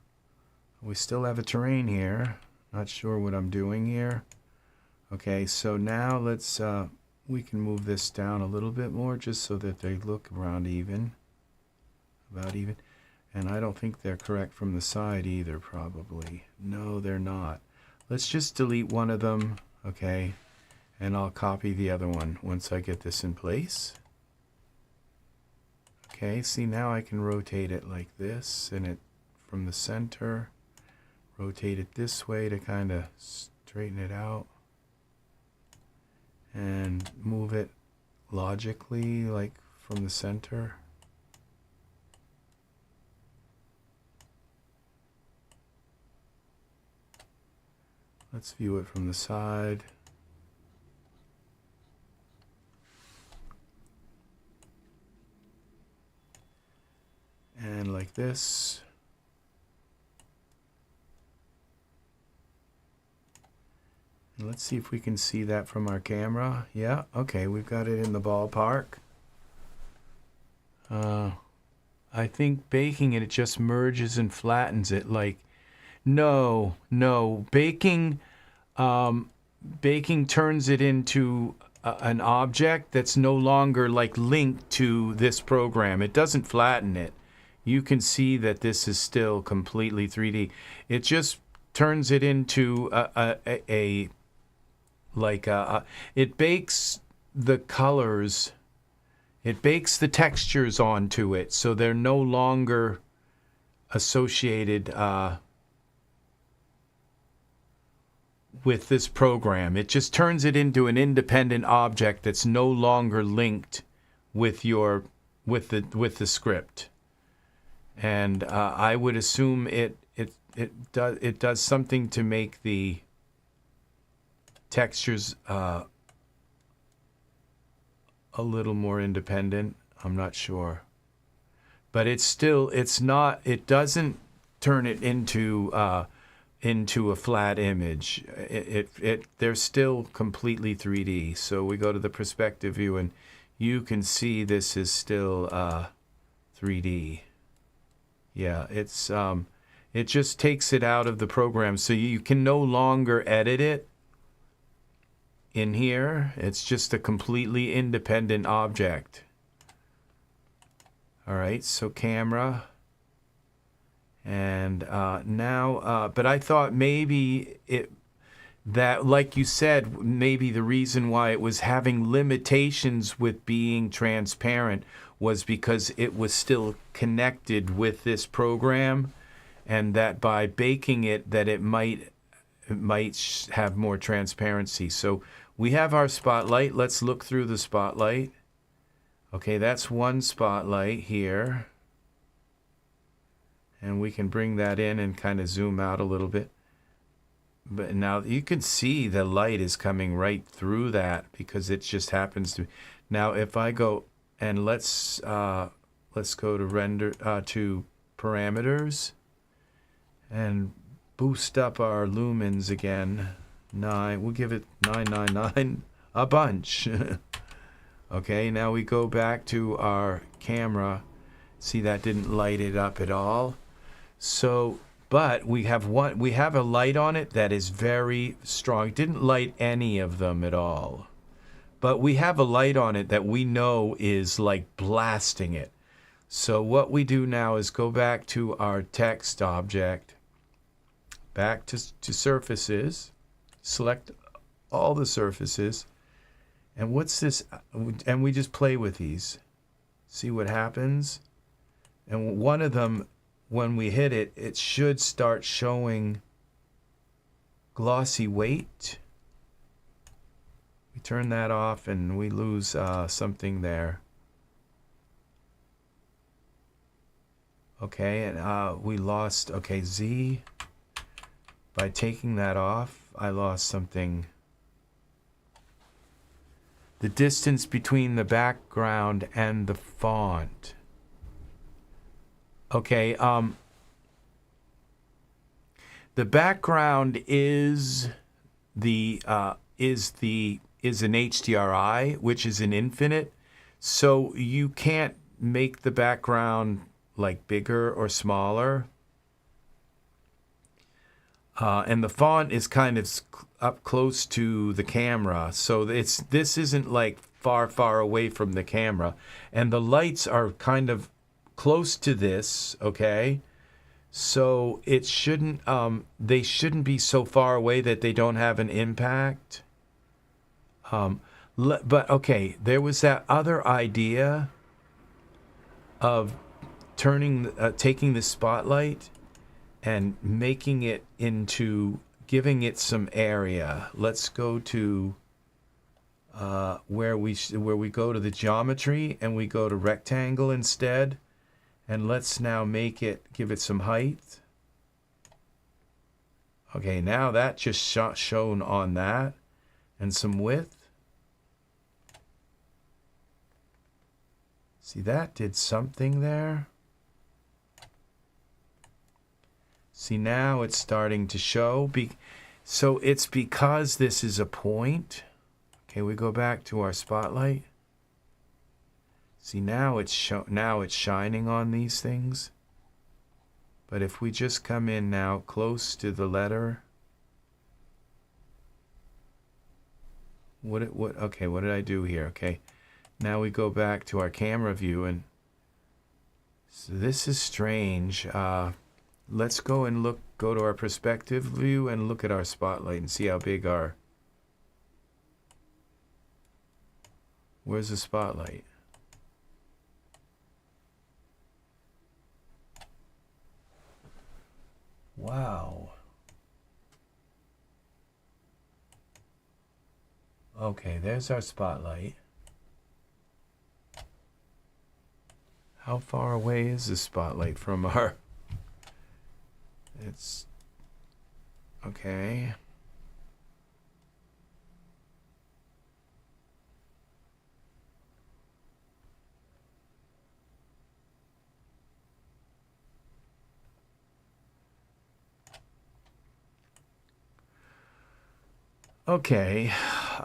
we still have a terrain here. Not sure what I'm doing here. Okay, so now let's... we can move this down a little bit more just so that they look around even. About even. And I don't think they're correct from the side either, probably. No, they're not. Let's just delete one of them, okay? And I'll copy the other one once I get this in place. Okay, see, now I can rotate it like this, and it from the center, rotate it this way to kind of straighten it out, and move it logically, like from the center. Let's view it from the side. And like this. And let's see if we can see that from our camera. Yeah, okay, we've got it in the ballpark. I think baking it, it just merges and flattens it. Like, no, baking, baking turns it into an object that's no longer like linked to this program. It doesn't flatten it. You can see that this is still completely 3D. It just turns it into it bakes the colors, it bakes the textures onto it, so they're no longer associated with this program. It just turns it into an independent object that's no longer linked with the script. And I would assume it does something to make the textures a little more independent. I'm not sure, but it doesn't turn it into a flat image. They're still completely 3D. So we go to the perspective view, and you can see this is still 3D. Yeah, it just takes it out of the program, so you can no longer edit it in here. It's just a completely independent object. All right, so camera. And now, but I thought maybe that, like you said, maybe the reason why it was having limitations with being transparent was because it was still connected with this program, and that by baking it, that it might have more transparency. So we have our spotlight. Let's look through the spotlight. Okay, that's one spotlight here. And we can bring that in and kind of zoom out a little bit. But now you can see the light is coming right through that because it just happens to. Now if I go and let's go to render to parameters and boost up our lumens again. 9. We'll give it 999, a bunch. Okay, now we go back to our camera. See, that didn't light it up at all. So, but we have a light on it that is very strong. It didn't light any of them at all. But we have a light on it that we know is like blasting it. So what we do now is go back to our text object, back to surfaces, select all the surfaces, and what's this? And we just play with these, see what happens. And one of them, when we hit it, it should start showing glossy weight. We turn that off and we lose something there. Okay, and we lost, okay, Z. By taking that off, I lost something. The distance between the background and the font. Okay, the background is an HDRI, which is an infinite, so you can't make the background like bigger or smaller. And the font is kind of up close to the camera, so this isn't like far away from the camera, and the lights are kind of close to this, okay? So it shouldn't, they shouldn't be so far away that they don't have an impact. But okay, there was that other idea of taking the spotlight and making it into, giving it some area. Let's go to where we go to the geometry and we go to rectangle instead. And let's now give it some height. Okay, now that just shown on that. And some width. See, that did something there. See, now it's starting to show. So it's because this is a point. Okay, we go back to our spotlight. See, now it's shining on these things. But if we just come in now close to the letter. Okay, what did I do here? Okay. Now we go back to our camera view, and so this is strange. Let's go and go to our perspective view and look at our spotlight and see how big where's the spotlight? Wow. Okay, there's our spotlight. How far away is the spotlight from our... It's... Okay. Okay,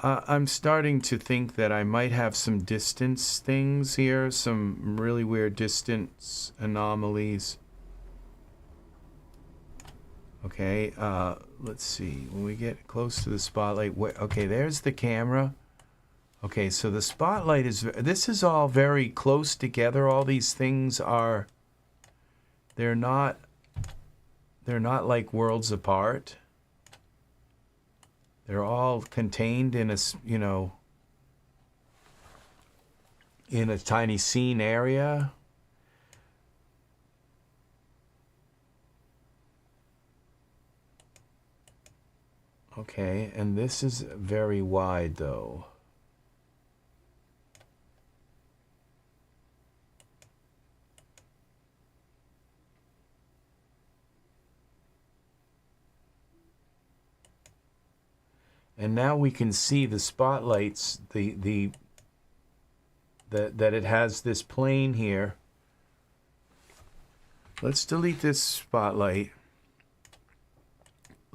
I'm starting to think that I might have some distance things here, some really weird distance anomalies. Okay, let's see, when we get close to the spotlight, okay, there's the camera. Okay, so the spotlight this is all very close together. All these things are, they're not like worlds apart. They're all contained in a, in a tiny scene area. Okay, and this is very wide though. And now we can see the spotlights, that it has this plane here. Let's delete this spotlight.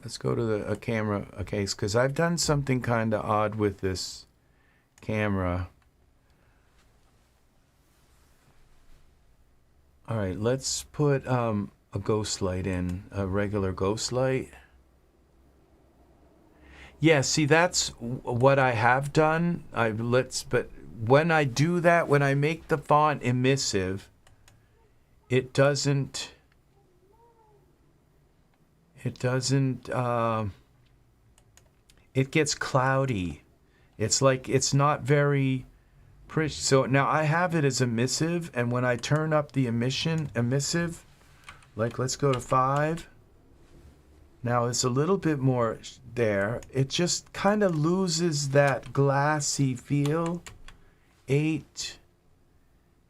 Let's go to a camera case, because I've done something kind of odd with this camera. All right, let's put a ghost light in, a regular ghost light. Yeah, see, that's what I have done. But when I do that, when I make the font emissive, it doesn't, it gets cloudy. It's like, it's not very pretty. So now I have it as emissive, and when I turn up the emissive, like let's go to 5. Now it's a little bit more there. It just kind of loses that glassy feel. 8.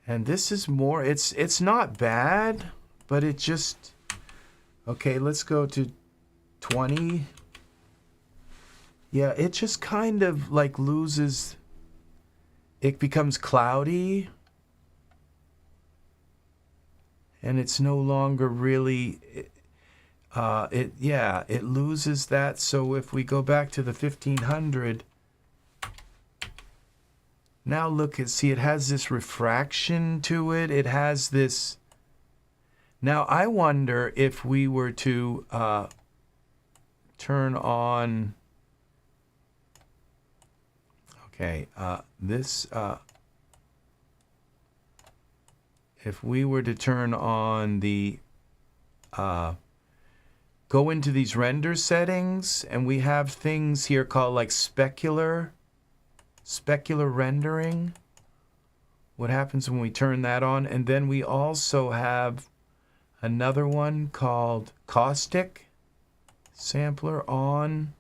And this is more, it's not bad, but it just, okay, let's go to 20. Yeah, it just kind of like loses, it becomes cloudy. And it's no longer really, it loses that. So if we go back to the 1500, now look at, see, it has this refraction to it. It has this. Now I wonder if we were to turn on, okay, if we were to turn on the, go into these render settings, and we have things here called like specular rendering. What happens when we turn that on? And then we also have another one called caustic sampler on.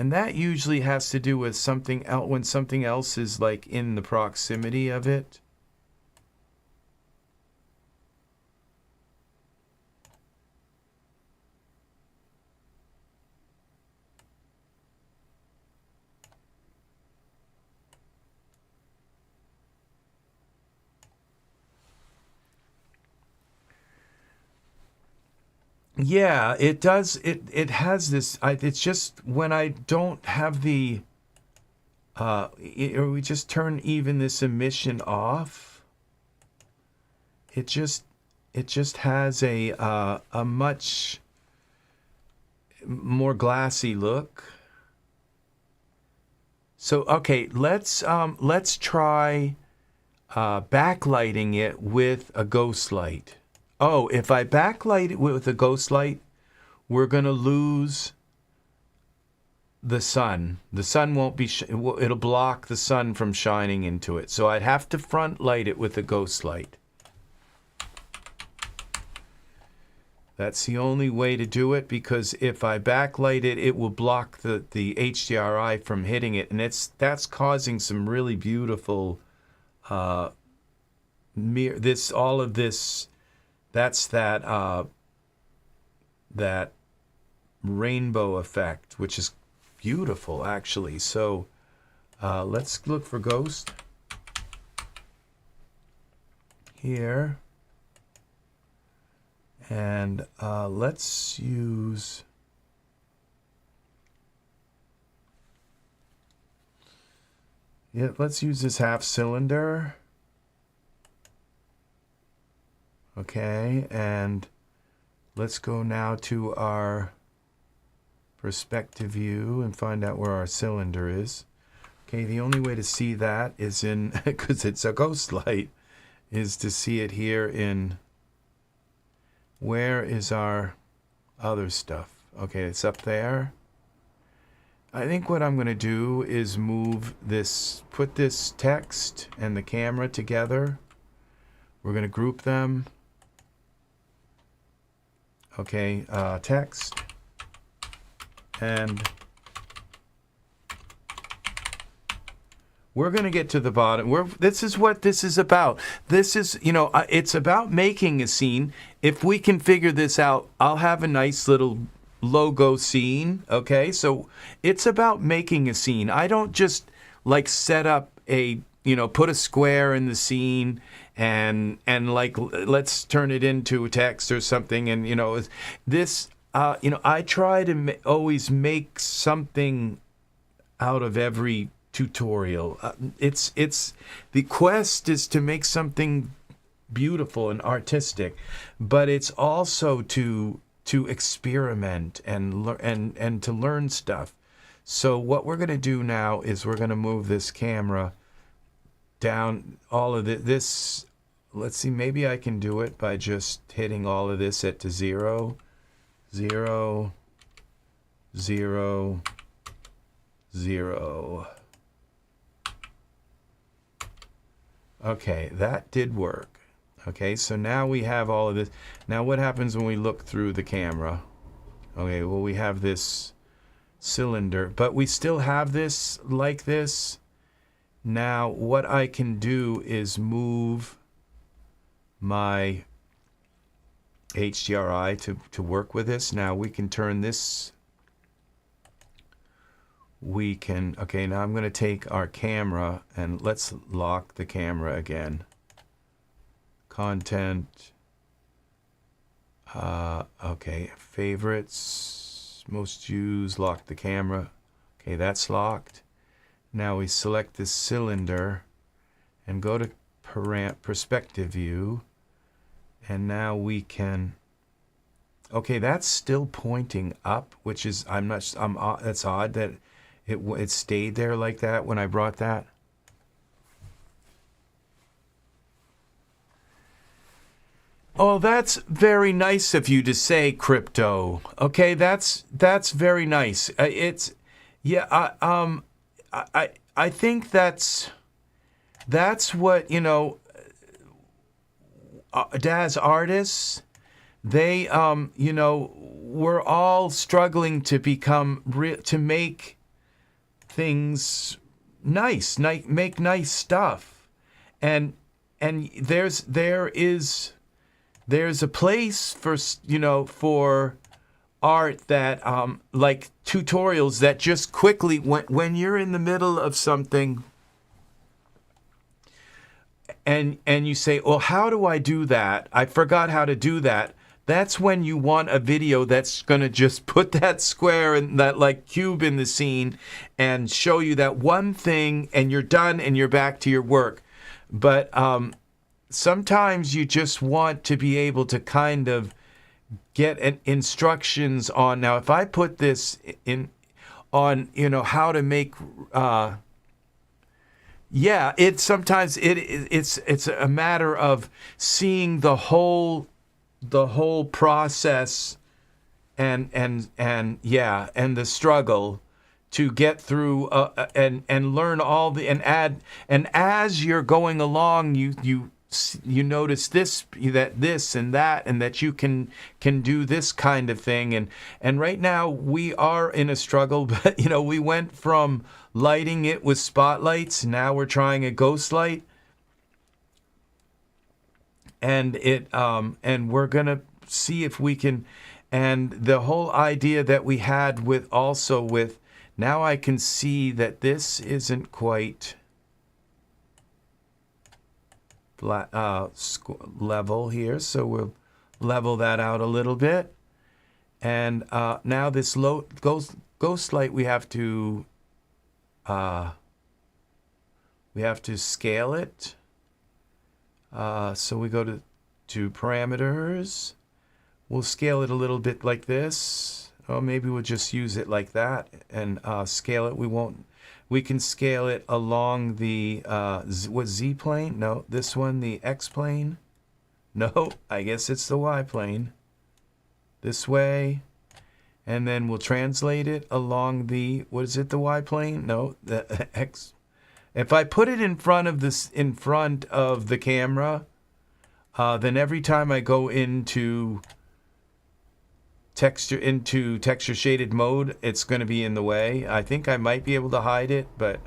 And that usually has to do with something else, when something else is like in the proximity of it. Yeah, it does. It has this. It's just when I don't have the, or we just turn even this emission off. It just has a much more glassy look. So okay, let's try backlighting it with a ghost light. Oh, if I backlight it with a ghost light, we're going to lose the sun. The sun won't be, it'll block the sun from shining into it. So I'd have to front light it with a ghost light. That's the only way to do it, because if I backlight it, it will block the HDRI from hitting it. And that's causing some really beautiful, all of this. That's that rainbow effect, which is beautiful, actually. So let's look for ghost here. And let's use... yeah, let's use this half cylinder. Okay, and let's go now to our perspective view and find out where our cylinder is. Okay, the only way to see that is in, because it's a ghost light, is to see it here in, where is our other stuff? Okay, it's up there. I think what I'm going to do is move this, put this text and the camera together. We're going to group them. Okay, text, and we're going to get to the bottom. This is what this is about. This is, it's about making a scene. If we can figure this out, I'll have a nice little logo scene, okay? So it's about making a scene. I don't just like set up a, put a square in the scene and like let's turn it into text or something, and this I try to always make something out of every tutorial. It's the quest is to make something beautiful and artistic, but it's also to experiment and to learn stuff. So what we're going to do now is we're going to move this camera down all of this. Let's see, maybe I can do it by just hitting all of this to 0, 0, 0, 0. Okay, that did work. Okay, so now we have all of this. Now what happens when we look through the camera? Okay, well, we have this cylinder, but we still have this like this. Now what I can do is move my HDRI to work with this. Now we can turn this. We can, okay, now I'm going to take our camera and let's lock the camera again. Content. Okay, favorites, most used, lock the camera. Okay, that's locked. Now we select this cylinder and go to perspective view. And now we can, okay, that's still pointing up, which is, that's odd that it stayed there like that when I brought that. Oh, that's very nice of you to say, Crypto. Okay, that's very nice. Yeah, I think that's what, Daz artists, they, we're all struggling to become to make things nice, make nice stuff. And there's a place for, you know, for art that like tutorials that just quickly, when you're in the middle of something and you say, well, how do I do that? I forgot how to do that. That's when you want a video that's going to just put that square and that like cube in the scene and show you that one thing, and you're done and you're back to your work. But sometimes you just want to be able to kind of get instructions on. Now, if I put this on, you know, how to make, yeah, it's a matter of seeing the whole process and the struggle to get through and learn all the and as you're going along, you notice this and that you can do this kind of thing, and right now we are in a struggle. But you know, we went from lighting it with spotlights, now we're trying a ghost light, and we're gonna see if we can. And the whole idea that we had with now I can see that this isn't quite flat, level here, so we'll level that out a little bit. And now this ghost light, we have to scale it. So we go to parameters. We'll scale it a little bit like this. Or maybe we'll just use it like that and scale it. We can scale it along the Z plane? No, this one, the X plane. No, I guess it's the Y plane. This way. And then we'll translate it along the, what is it, the Y plane? No, the X. If I put it in front of the camera, then every time I go into texture shaded mode, it's going to be in the way. I think I might be able to hide it, but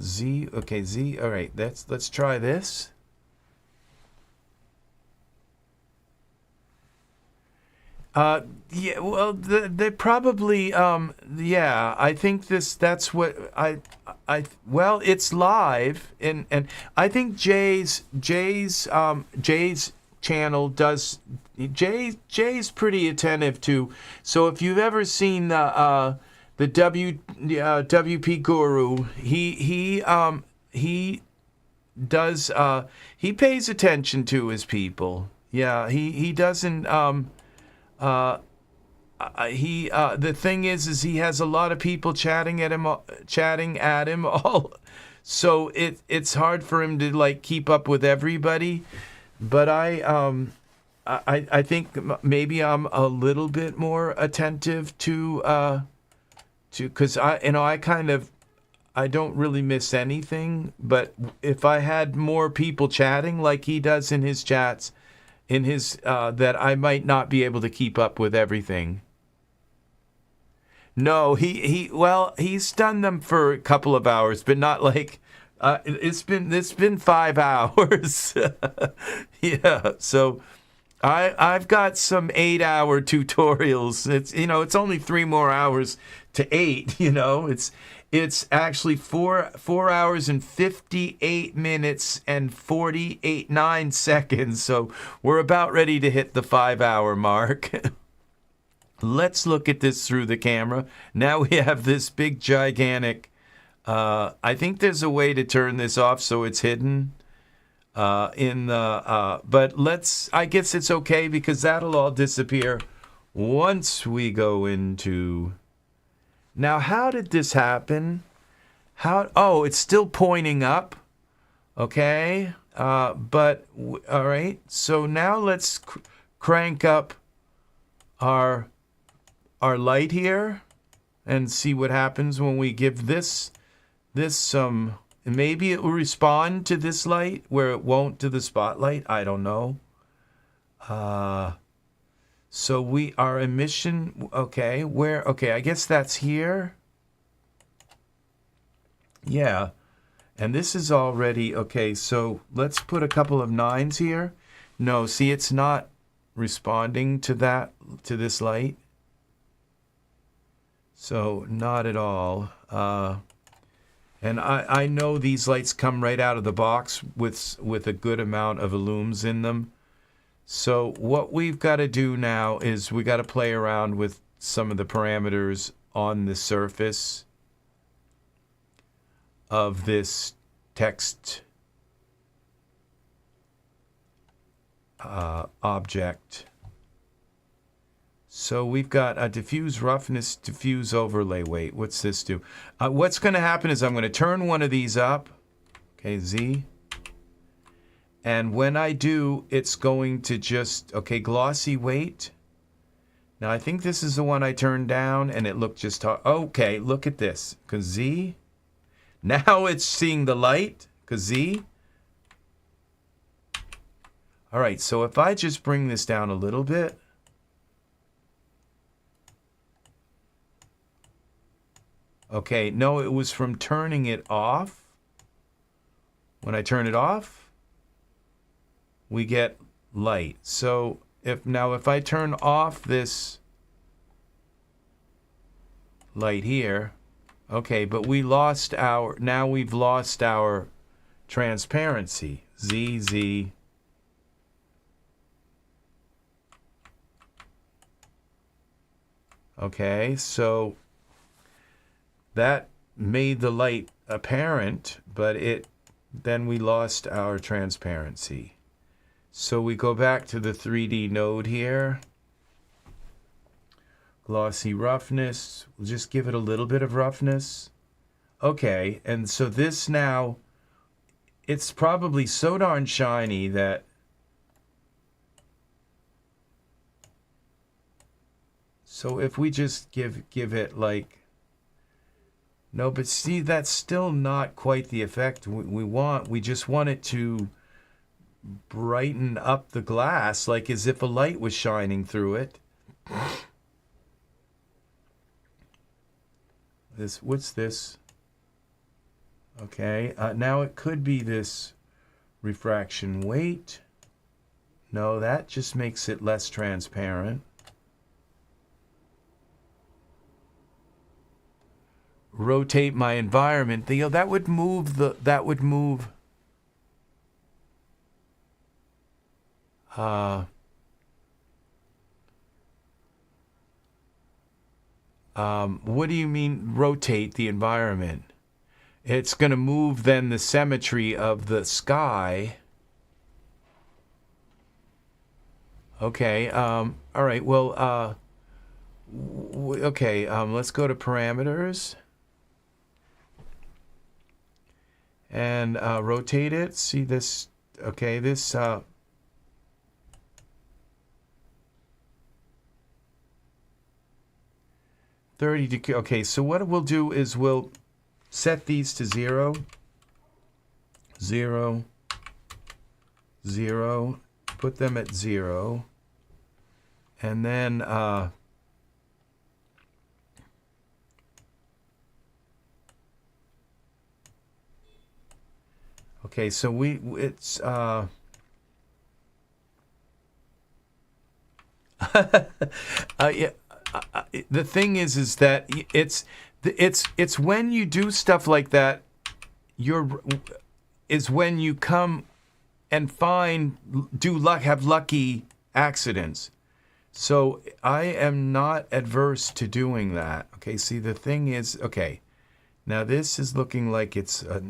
Z, okay, Z. All right, let's try this. Yeah, well, they probably, yeah, I think that's what well, it's live, and I think Jay's channel does. Jay's pretty attentive to. So if you've ever seen the WP Guru, he does he pays attention to his people. Yeah, he doesn't the thing is he has a lot of people chatting at him all, so it's hard for him to like keep up with everybody. But I think maybe I'm a little bit more attentive to because I don't really miss anything. But if I had more people chatting like he does in his chats, that I might not be able to keep up with everything. No, he's done them for a couple of hours, but not like. It's been 5 hours. Yeah, so I've got some 8-hour tutorials. It's only 3 more hours to 8. It's actually 4 hours and 58 minutes and 9 seconds. So we're about ready to hit the 5-hour mark. Let's look at this through the camera. Now we have this big gigantic. I think there's a way to turn this off so it's hidden but I guess it's okay because that'll all disappear once we go into. Now, how did this happen? Oh, it's still pointing up. Okay. All right. So now let's crank up our light here and see what happens when we give this some. Maybe it will respond to this light where it won't to the spotlight. I don't know. So our emission. Okay. Okay. I guess that's here. Yeah. And this is already, okay, so let's put a couple of 9s here. No, see, it's not responding to that, to this light. So not at all. And I know these lights come right out of the box with a good amount of illums in them. So what we've got to do now is we got to play around with some of the parameters on the surface of this text object. So we've got a diffuse roughness, diffuse overlay weight. What's this do? What's going to happen is I'm going to turn one of these up. Okay, Z. And when I do, it's going to just, okay, glossy weight. Now I think this is the one I turned down and it looked just, okay, look at this. Because Z. Now it's seeing the light. Because Z. All right, so if I just bring this down a little bit. Okay, no, it was from turning it off. When I turn it off, we get light. So if I turn off this light here, okay, but we lost our, now we've lost our transparency. Z. Okay, so that made the light apparent, but then we lost our transparency. So we go back to the 3D node here. Glossy roughness. We'll just give it a little bit of roughness. Okay, and so this now, it's probably so darn shiny that so if we just give it like, no, but see, that's still not quite the effect we want. We just want it to brighten up the glass, like as if a light was shining through it. What's this? Okay, now it could be this refraction weight. No, that just makes it less transparent. Rotate my environment. That would move what do you mean rotate the environment? It's going to move then the symmetry of the sky. Okay, all right, well, okay, let's go to parameters. And rotate it. See this, okay, this 30 to, okay, so what we'll do is we'll set these to 0, 0, 0, put them at 0, and then okay, so it's yeah. The thing is that it's when you do stuff like that, is when you come and have lucky accidents. So I am not adverse to doing that. Okay, see, the thing is, okay, now this is looking like it's I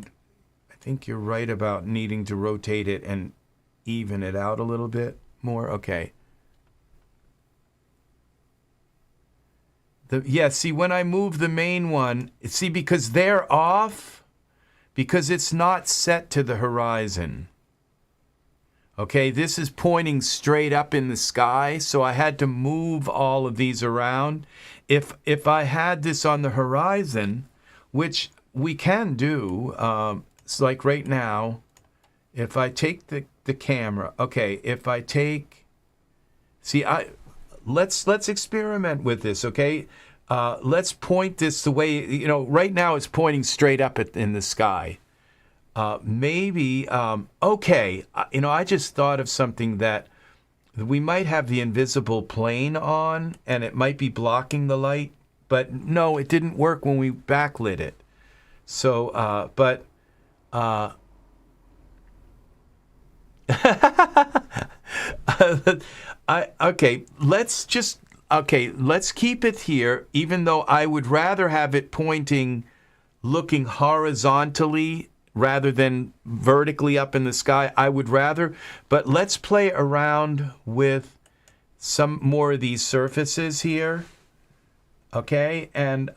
think you're right about needing to rotate it and even it out a little bit more. Okay. Yeah, see, when I move the main one, see, because they're off, because it's not set to the horizon. Okay, this is pointing straight up in the sky, so I had to move all of these around. If I had this on the horizon, which we can do, it's like right now, if I take the camera, okay, if I take, see, let's experiment with this, okay? let's point this the way, you know, right now it's pointing straight up in the sky. Maybe, okay, you know, I just thought of something that we might have the invisible plane on and it might be blocking the light, but no, it didn't work when we backlit it. So, let's keep it here, even though I would rather have it pointing, looking horizontally rather than vertically up in the sky. I would rather, but let's play around with some more of these surfaces here. Okay, and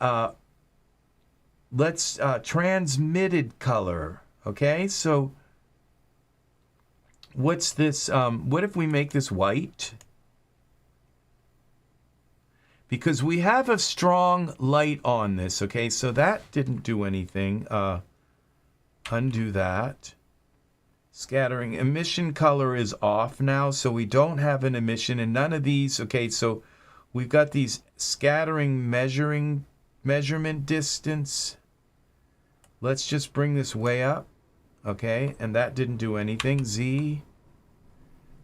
let's transmitted color. Okay, so what's this? What if we make this white? Because we have a strong light on this. Okay, so that didn't do anything. Undo that. Scattering emission color is off now, so we don't have an emission, and none of these. Okay, so we've got these scattering measurement distance. Let's just bring this way up. Okay, and that didn't do anything. Z.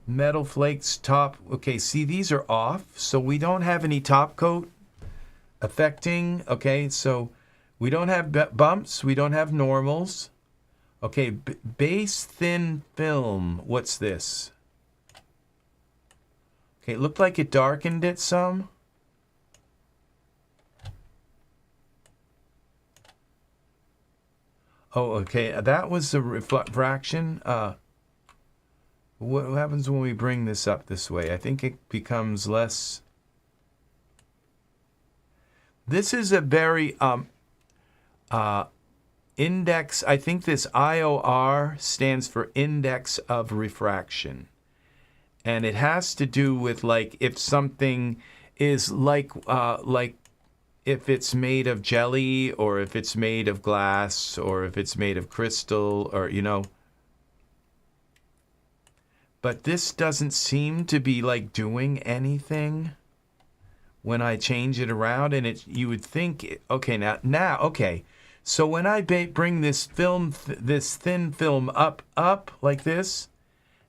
Metal flakes top. Okay, see, these are off, so we don't have any top coat affecting. Okay, so we don't have bumps. We don't have normals. Okay, base thin film. What's this? Okay, it looked like it darkened it some. Oh, okay, that was the refraction. What happens when we bring this up this way? I think it becomes less. This is a very index. I think this IOR stands for index of refraction. And it has to do with, like, if something is like if it's made of jelly, or if it's made of glass, or if it's made of crystal, or, you know. But this doesn't seem to be, like, doing anything when I change it around. And it, you would think, okay, now, okay. So when I bring this film, this thin film up like this,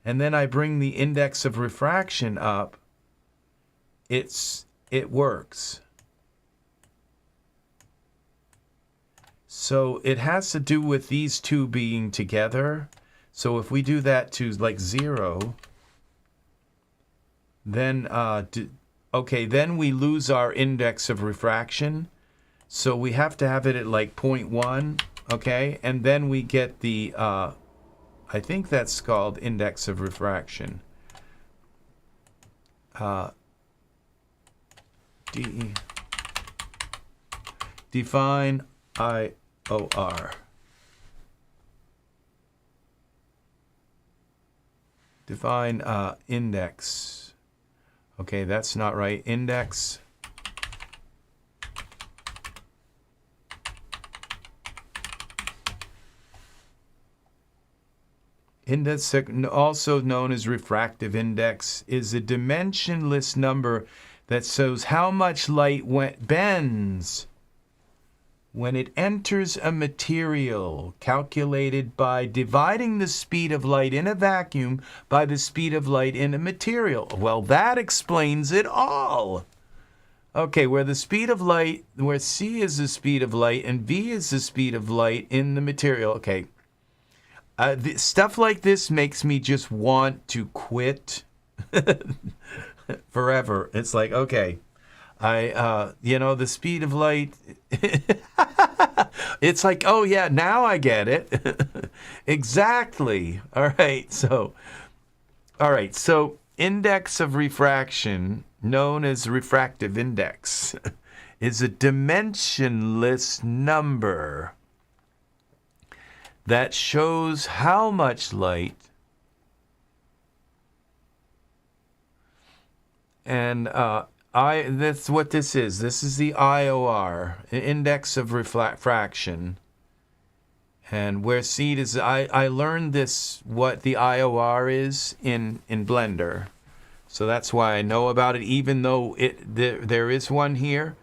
and then I bring the index of refraction up, it works. So it has to do with these two being together. So if we do that to like 0, then okay, then we lose our index of refraction. So we have to have it at like 0.1, okay? And then we get the, I think that's called index of refraction. Define IOR. Define index. Okay, that's not right. Index. Index, also known as refractive index, is a dimensionless number that shows how much light bends when it enters a material, calculated by dividing the speed of light in a vacuum by the speed of light in a material. Well, that explains it all. Okay, where the speed of light, where c is the speed of light and v is the speed of light in the material. Okay. Stuff like this makes me just want to quit forever. It's like, okay, you know, the speed of light. It's like, oh yeah, now I get it. Exactly. All right. So index of refraction, known as refractive index, is a dimensionless number that shows how much light, and that's what this is. This is the IOR, index of refraction. And where seed is, I learned this, what the IOR is in Blender. So that's why I know about it, even though there is one here.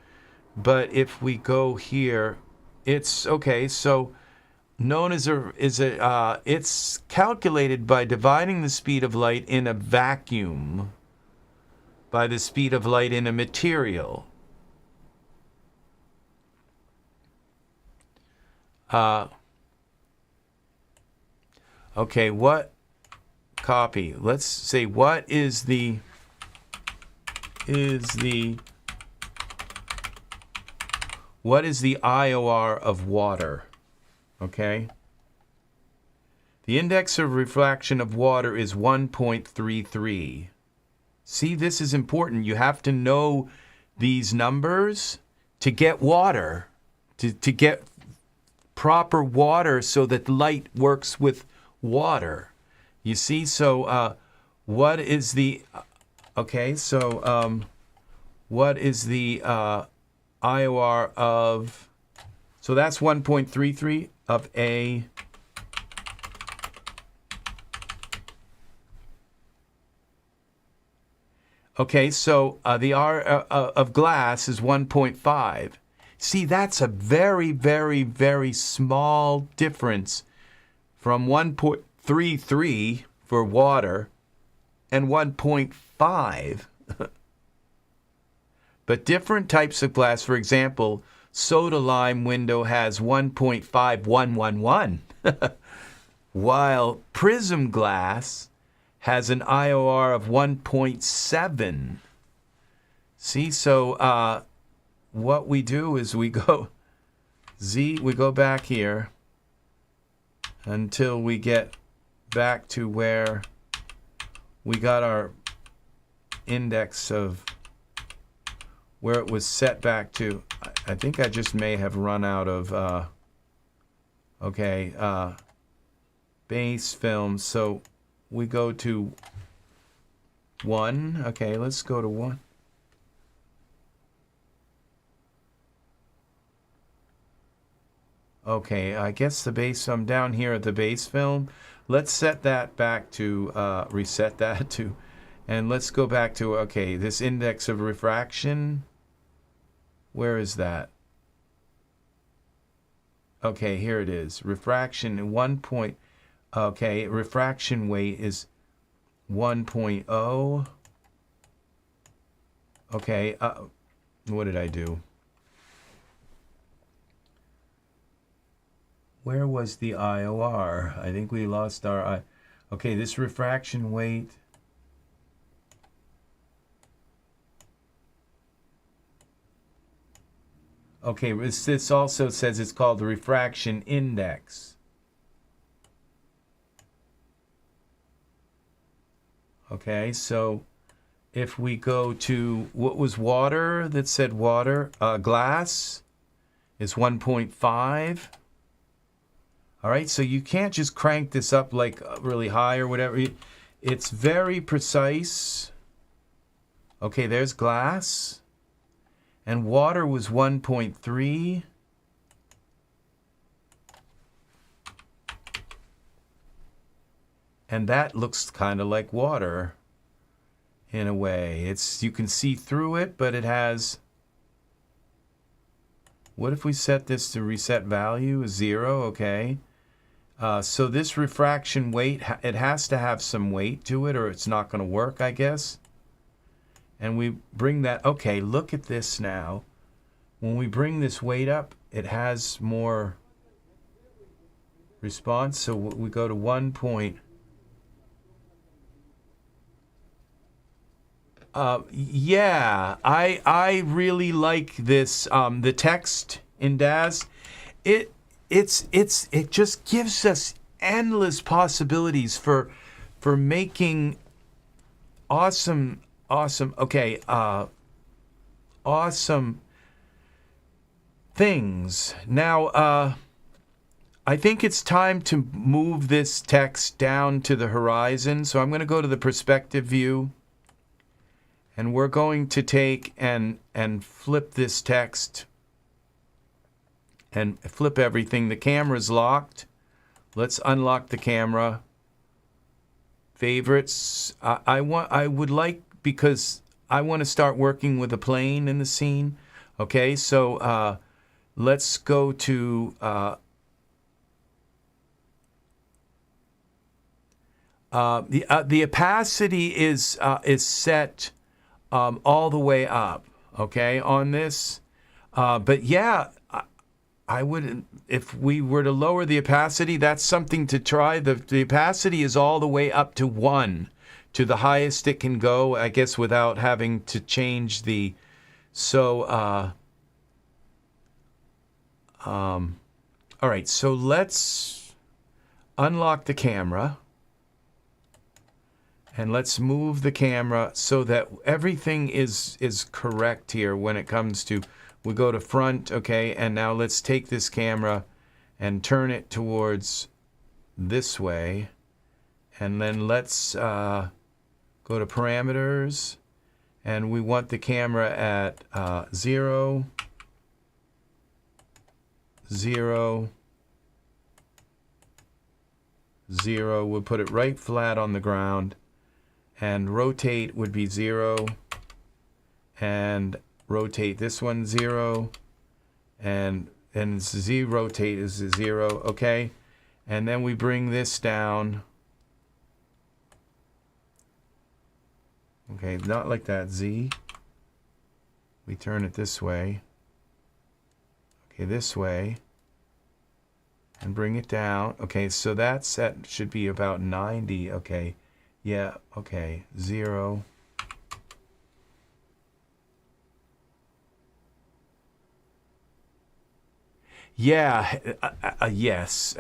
but if we go here, it's okay. So known as it's calculated by dividing the speed of light in a vacuum by the speed of light in a material. Okay, what copy? Let's say what is the IOR of water? Okay. The index of refraction of water is 1.33. See, this is important. You have to know these numbers to get water, to get proper water so that light works with water. You see, so what is the, okay, so what is the IOR of, so that's 1.33 of A. Okay, so the R of glass is 1.5. See, that's a very, very, very small difference from 1.33 for water and 1.5. But different types of glass, for example, soda lime window has 1.5111, while prism glass has an IOR of 1.7. See, so what we do is we go back here until we get back to where we got our index of where it was set back to. I think I just may have run out of base film. So we go to 1. Okay, let's go to 1. Okay, I guess the base film down here at the base film. Let's set that back to, reset that to, and let's go back to, okay, this index of refraction. Where is that? Okay, here it is. Refraction 1 point. Okay, refraction weight is 1.0. Okay, what did I do? Where was the IOR? I think we lost our okay, this refraction weight. Okay, this also says it's called the refraction index. Okay, so if we go to what was water that said water, glass is 1.5. All right, so you can't just crank this up like really high or whatever. It's very precise. Okay, there's glass. And water was 1.3. And that looks kind of like water in a way. You can see through it, but it has. What if we set this to reset value 0? Okay. So this refraction weight, it has to have some weight to it or it's not going to work, I guess. And we bring that, okay, look at this now. When we bring this weight up, it has more response. So we go to 1 point. Yeah, I really like this, the text in Daz. It just gives us endless possibilities for making awesome things. Now I think it's time to move this text down to the horizon. So I'm going to go to the perspective view and we're going to take and flip this text and flip everything. The camera's locked. Let's unlock the camera. Favorites. I would like, because I want to start working with a plane in the scene. Okay, so let's go to the opacity is set all the way up. Okay, on this, but yeah, I would, if we were to lower the opacity, that's something to try. The opacity is all the way up to 1, to the highest it can go, I guess, without having to change the. So, all right, so let's unlock the camera. And let's move the camera so that everything is correct here when it comes to, we go to front, okay, and now let's take this camera and turn it towards this way. And then let's go to parameters, and we want the camera at 0, 0, 0. We'll put it right flat on the ground. And rotate would be 0, and rotate this one 0, and Z rotate is 0, okay? And then we bring this down. Okay, not like that, Z. We turn it this way. Okay, this way. And bring it down. Okay, so that should be about 90, okay. Yeah, okay, 0. Yeah, yes,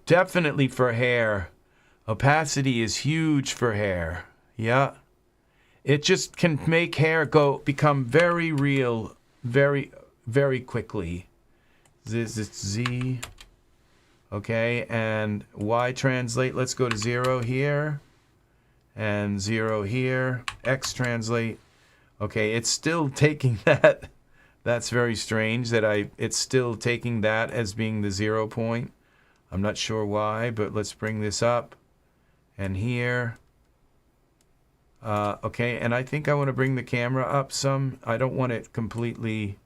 definitely for hair. Opacity is huge for hair. Yeah, it just can make hair become very real, very, very quickly. This is Z. Okay, and Y translate. Let's go to 0 here. And 0 here, X translate. Okay, it's still taking that. That's very strange that it's still taking that as being the 0 point. I'm not sure why, but let's bring this up. And here. Okay, and I think I want to bring the camera up some. I don't want it completely.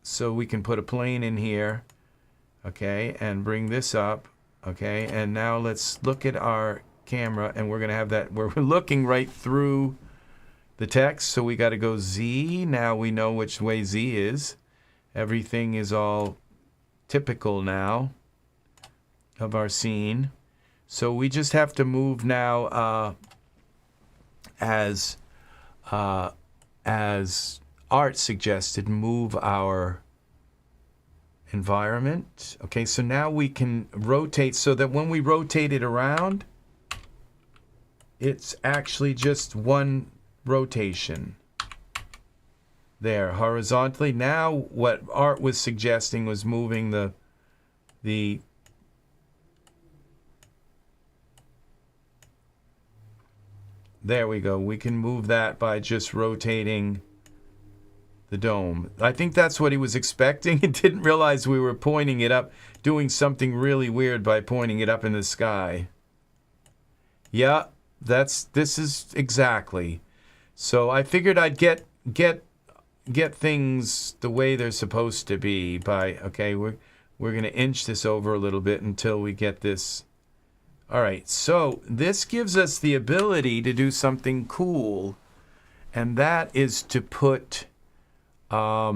So we can put a plane in here. Okay, and bring this up. Okay, and now let's look at our camera, and we're going to have that, we're looking right through the text, so we got to go Z. Now we know which way Z is. Everything is all typical now of our scene. So we just have to move now as Art suggested, move our environment. Okay, so now we can rotate so that when we rotate it around, it's actually just one rotation. There, horizontally. Now what Art was suggesting was moving the there we go. We can move that by just rotating the dome. I think that's what he was expecting. He didn't realize we were pointing it up, doing something really weird by pointing it up in the sky. Yeah, this is exactly. So I figured I'd get things the way they're supposed to be by, okay, we're going to inch this over a little bit until we get this. All right, so this gives us the ability to do something cool, and that is to put yeah.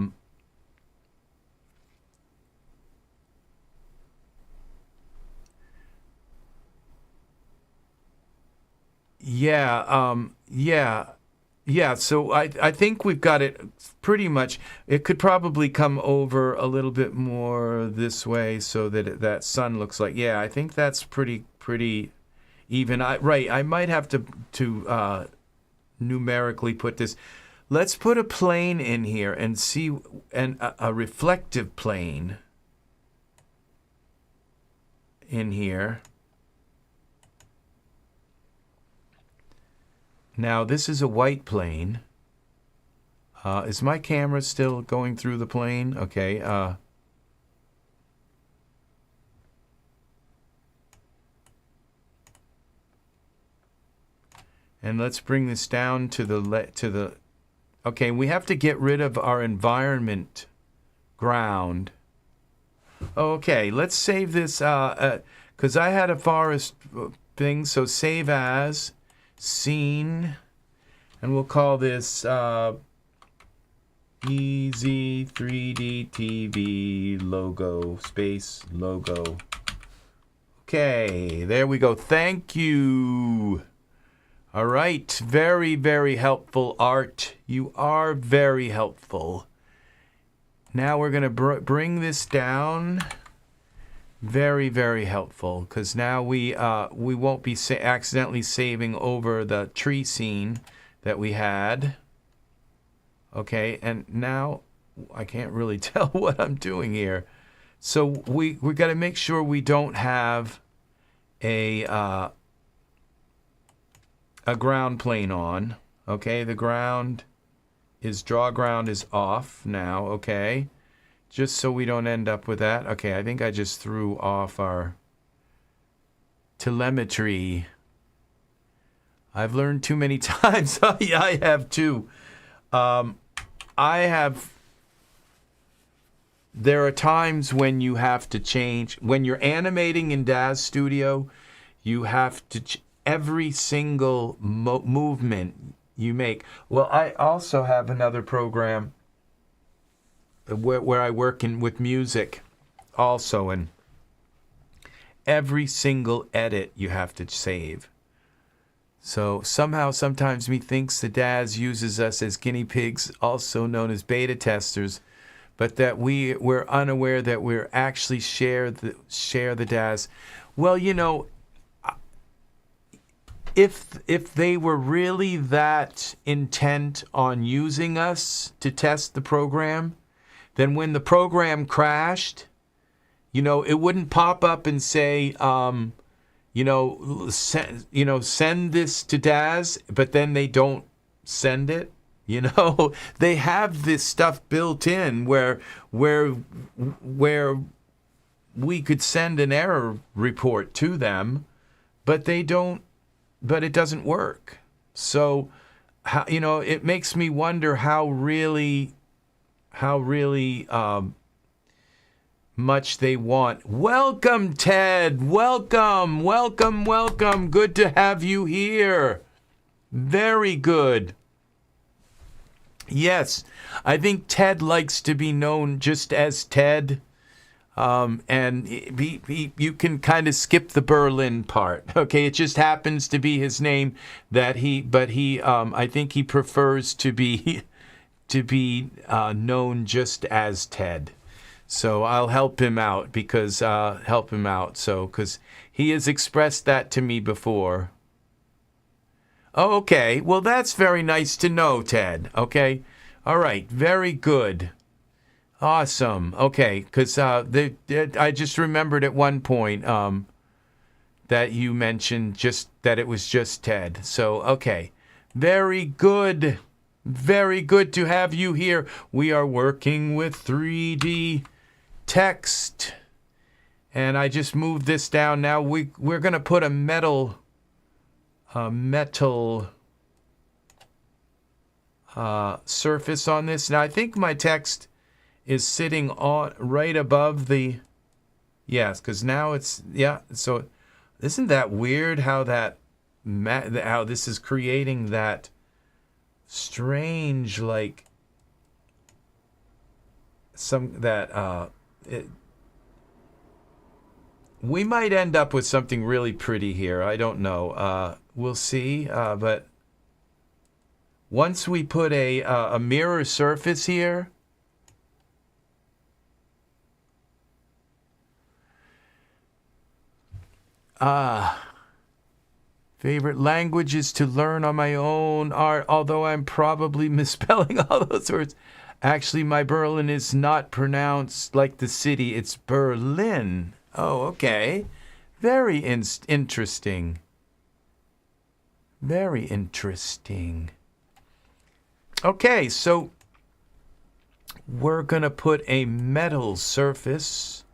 So I think we've got it pretty much. It could probably come over a little bit more this way so that that sun looks like. Yeah, I think that's pretty even. I might have to numerically put this. Let's put a plane in here and see, and a reflective plane in here. Now this is a white plane. Is my camera still going through the plane? Okay. And let's bring this down to the Okay, we have to get rid of our environment ground. Okay, let's save this, because I had a forest thing, so save as, scene, and we'll call this EZ3DTV logo, space logo. Okay, there we go. Thank you. All right, very, very helpful, Art. You are very helpful. Now we're going to bring this down. Very, very helpful, because now we won't be accidentally saving over the tree scene that we had. Okay, and now I can't really tell what I'm doing here. So we got to make sure we don't have a ground plane on. Okay, the ground is draw ground is off now. Okay, just so we don't end up with that. Okay, I think I just threw off our telemetry. I've learned too many times. Yeah, I have too. There are times when you have to change. When you're animating in Daz Studio, you have to every single movement you make. Well, I also have another program where I work with music also, and every single edit you have to save. So somehow, sometimes methinks the Daz uses us as guinea pigs, also known as beta testers, but that we're unaware that we're actually share the Daz. Well, you know, if they were really that intent on using us to test the program, then when the program crashed, you know, it wouldn't pop up and say, send this to Daz, but then they don't send it. You know, they have this stuff built in where we could send an error report to them, but they don't. But it doesn't work. So, you know, it makes me wonder how really much they want. Welcome, Ted. Welcome, welcome, welcome. Good to have you here. Very good. Yes, I think Ted likes to be known just as Ted. And you can kind of skip the Berlin part. Okay, it just happens to be his name that I think he prefers to be known just as Ted. So I'll help him out because he has expressed that to me before. Oh, okay. Well, that's very nice to know, Ted. Okay. All right. Very good. Awesome. Okay, because I just remembered at one point that you mentioned just that it was just Ted. So, okay. Very good. Very good to have you here. We are working with 3D text. And I just moved this down. Now we're going to put a metal surface on this. Now, I think my text is sitting on right above the, yes, because now it's, yeah, so isn't that weird how how this is creating that strange, like, we might end up with something really pretty here. I don't know. We'll see, but once we put a mirror surface here, favorite languages to learn on my own are, although I'm probably misspelling all those words. Actually, my Berlin is not pronounced like the city. It's Berlin. Oh, okay. Very interesting. Very interesting. Okay, so we're going to put a metal surface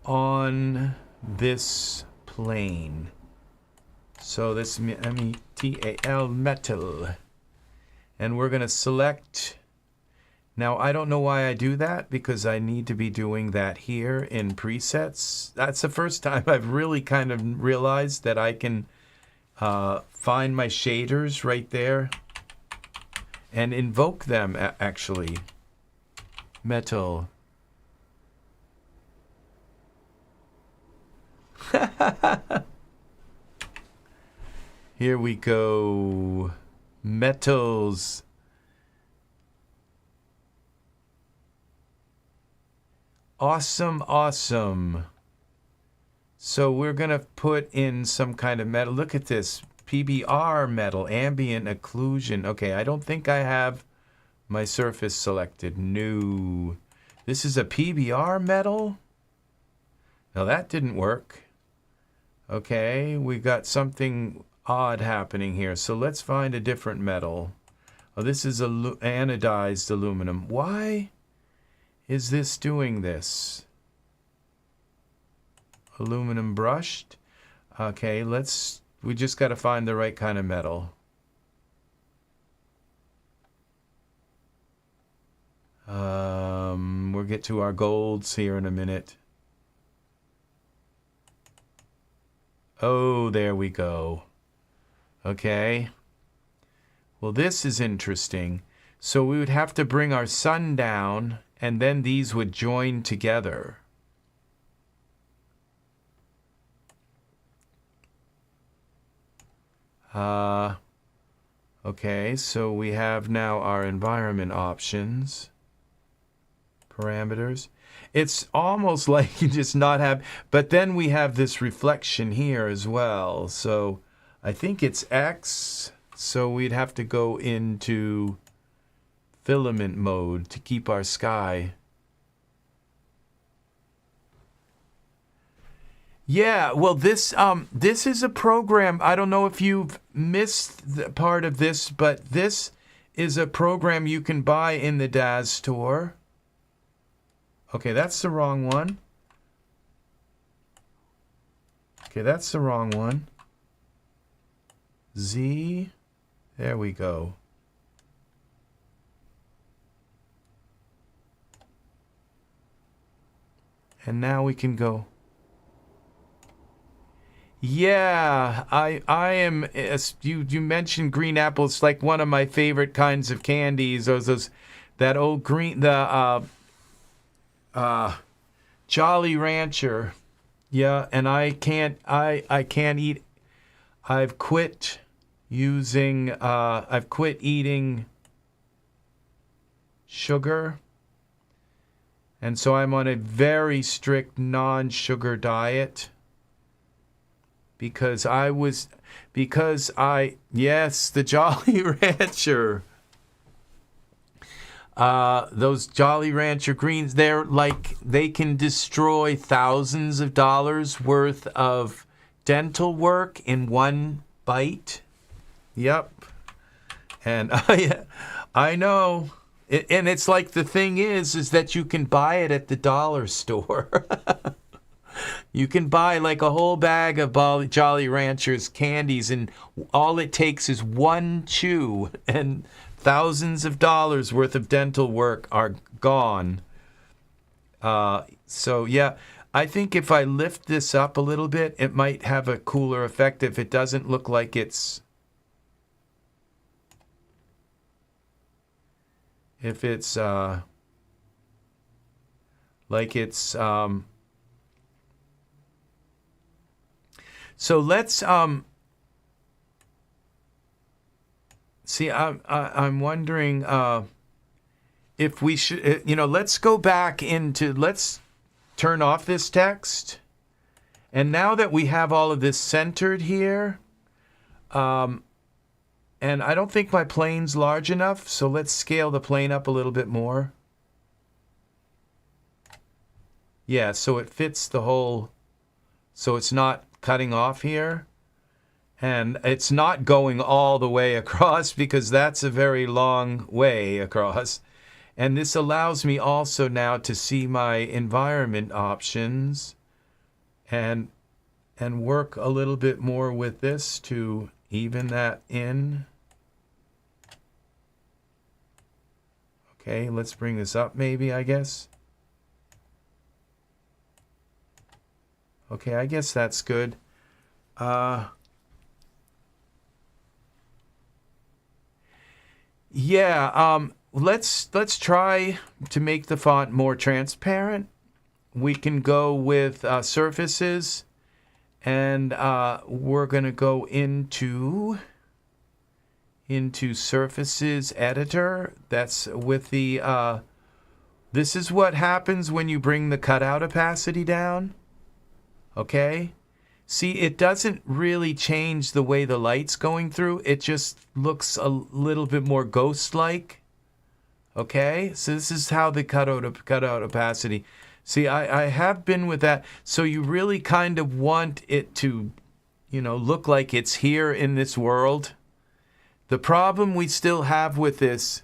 on this plane. So this METAL, metal. And we're going to select. Now, I don't know why I do that, because I need to be doing that here in presets. That's the first time I've really kind of realized that I can find my shaders right there and invoke them, actually. Metal. Here we go. Metals. Awesome, awesome. So we're going to put in some kind of metal. Look at this. PBR metal, ambient occlusion. Okay, I don't think I have my surface selected. No. This is a PBR metal? Now that didn't work. Okay, we got something odd happening here. So let's find a different metal. Oh, this is anodized aluminum. Why is this doing this? Aluminum brushed. Okay, we just got to find the right kind of metal. We'll get to our golds here in a minute. Oh, there we go. Okay. Well, this is interesting. So we would have to bring our sun down, and then these would join together. Okay, so we have now our environment options. Parameters. It's almost like you just not have, but then we have this reflection here as well. So I think it's X. So we'd have to go into filament mode to keep our sky. Yeah, well, this is a program. I don't know if you've missed the part of this, but this is a program you can buy in the Daz store. Okay, that's the wrong one. Okay, that's the wrong one. Z. There we go. And now we can go. Yeah, I am. You mentioned green apple. It's like one of my favorite kinds of candies. Those that old green Jolly Rancher. Yeah, and I can't eat. I've quit eating sugar. And so I'm on a very strict non-sugar diet. Yes, the Jolly Rancher. Those Jolly Rancher greens, they can destroy thousands of dollars worth of dental work in one bite. Yep. And I know. And it's like the thing is that you can buy it at the dollar store. You can buy like a whole bag of Jolly Ranchers candies, and all it takes is one chew, and thousands of dollars worth of dental work are gone. So yeah, I think if I lift this up a little bit, it might have a cooler effect if it doesn't look like it's... If it's so let's see. I'm wondering if we should, let's go back into, let's turn off this text, and now that we have all of this centered here, and I don't think my plane's large enough, so let's scale the plane up a little bit more. Yeah, so it fits the whole, so it's not cutting off here. And it's not going all the way across, because that's a very long way across. And this allows me also now to see my environment options and work a little bit more with this to even that in. Okay, let's bring this up maybe, I guess. Okay, I guess that's good. Yeah, let's try to make the font more transparent. We can go with surfaces, and we're gonna go into surfaces editor. That's with the this is what happens when you bring the cutout opacity down. Okay, see, it doesn't really change the way the light's going through. It just looks a little bit more ghost-like. Okay, so this is how the cutout opacity. See, I have been with that. So you really kind of want it to, you know, look like it's here in this world. The problem we still have with this,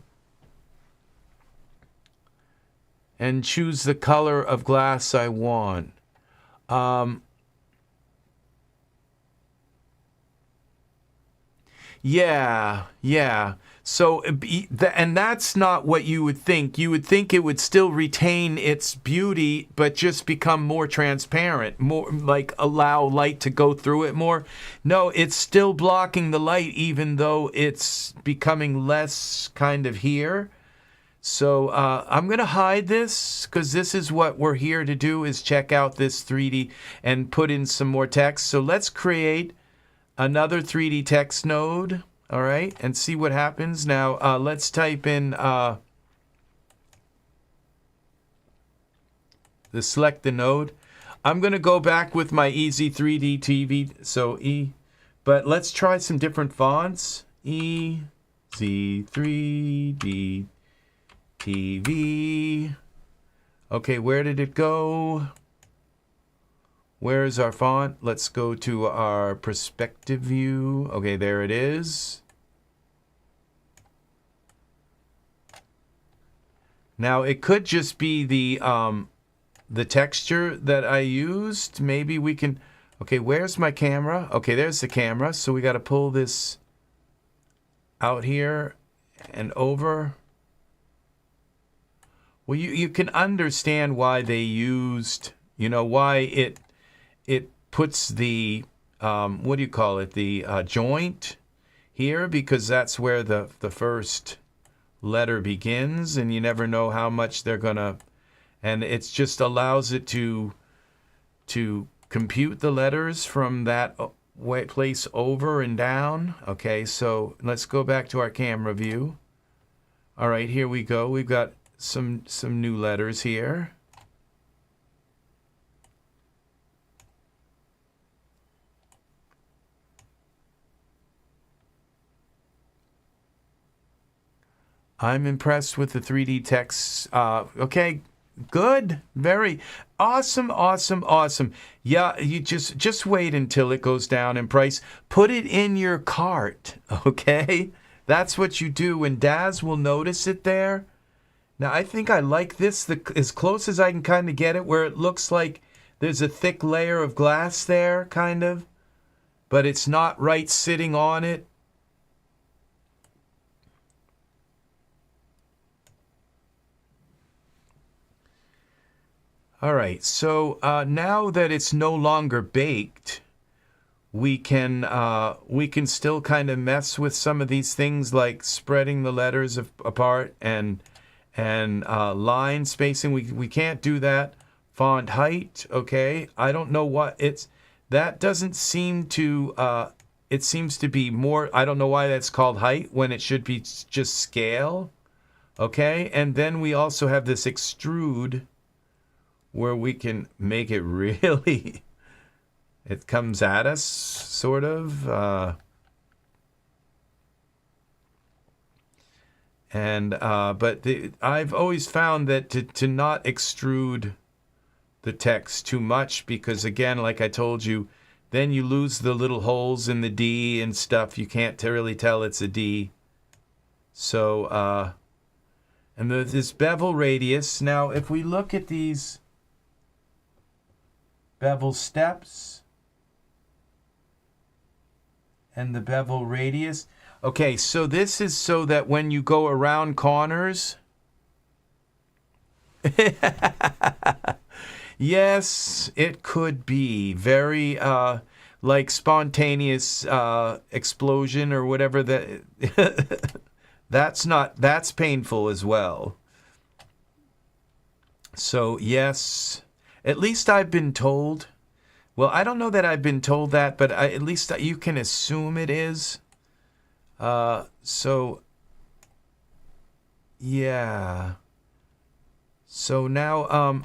and choose the color of glass I want. Yeah. So, and that's not what you would think. You would think it would still retain its beauty, but just become more transparent, more like allow light to go through it more. No, it's still blocking the light, even though it's becoming less kind of here. So I'm going to hide this because this is what we're here to do, is check out this 3D and put in some more text. So let's create another 3D text node, all right, and see what happens. Now let's type in select the node. I'm going to go back with my EZ3DTV, so but let's try some different fonts. EZ3DTV. Okay, where did it go? Where's our font? Let's go to our perspective view. Okay, there it is. Now, it could just be the texture that I used. Maybe we can... Okay, where's my camera? Okay, there's the camera. So we got to pull this out here and over. Well, you can understand why they used, you know, why it puts the, what do you call it, the joint here, because that's where the first letter begins, and you never know how much they're going to, and it just allows it to compute the letters from that place over and down. Okay, so let's go back to our camera view. All right, here we go. We've got some new letters here. I'm impressed with the 3D text. Okay, good, very awesome. Yeah, you just wait until it goes down in price. Put it in your cart, okay? That's what you do, and Daz will notice it there. Now, I think I like this as close as I can kind of get it, where it looks like there's a thick layer of glass there, kind of, but it's not right sitting on it. All right, so now that it's no longer baked, we can still kind of mess with some of these things, like spreading the letters apart and line spacing. We can't do that. Font height, okay. I don't know what that doesn't seem to, it seems to be more, I don't know why that's called height when it should be just scale, okay. And then we also have this extrude, where we can make it really, it comes at us, sort of. But I've always found that to not extrude the text too much, because again, like I told you, then you lose the little holes in the D and stuff. You can't really tell it's a D. So, and this bevel radius. Now, if we look at these bevel steps and the bevel radius. Okay, so this is so that when you go around corners, Yes, it could be very like spontaneous explosion or whatever that that's painful as well. So yes, at least I've been told. Well, I don't know that I've been told that, but at least you can assume it is. So yeah. So now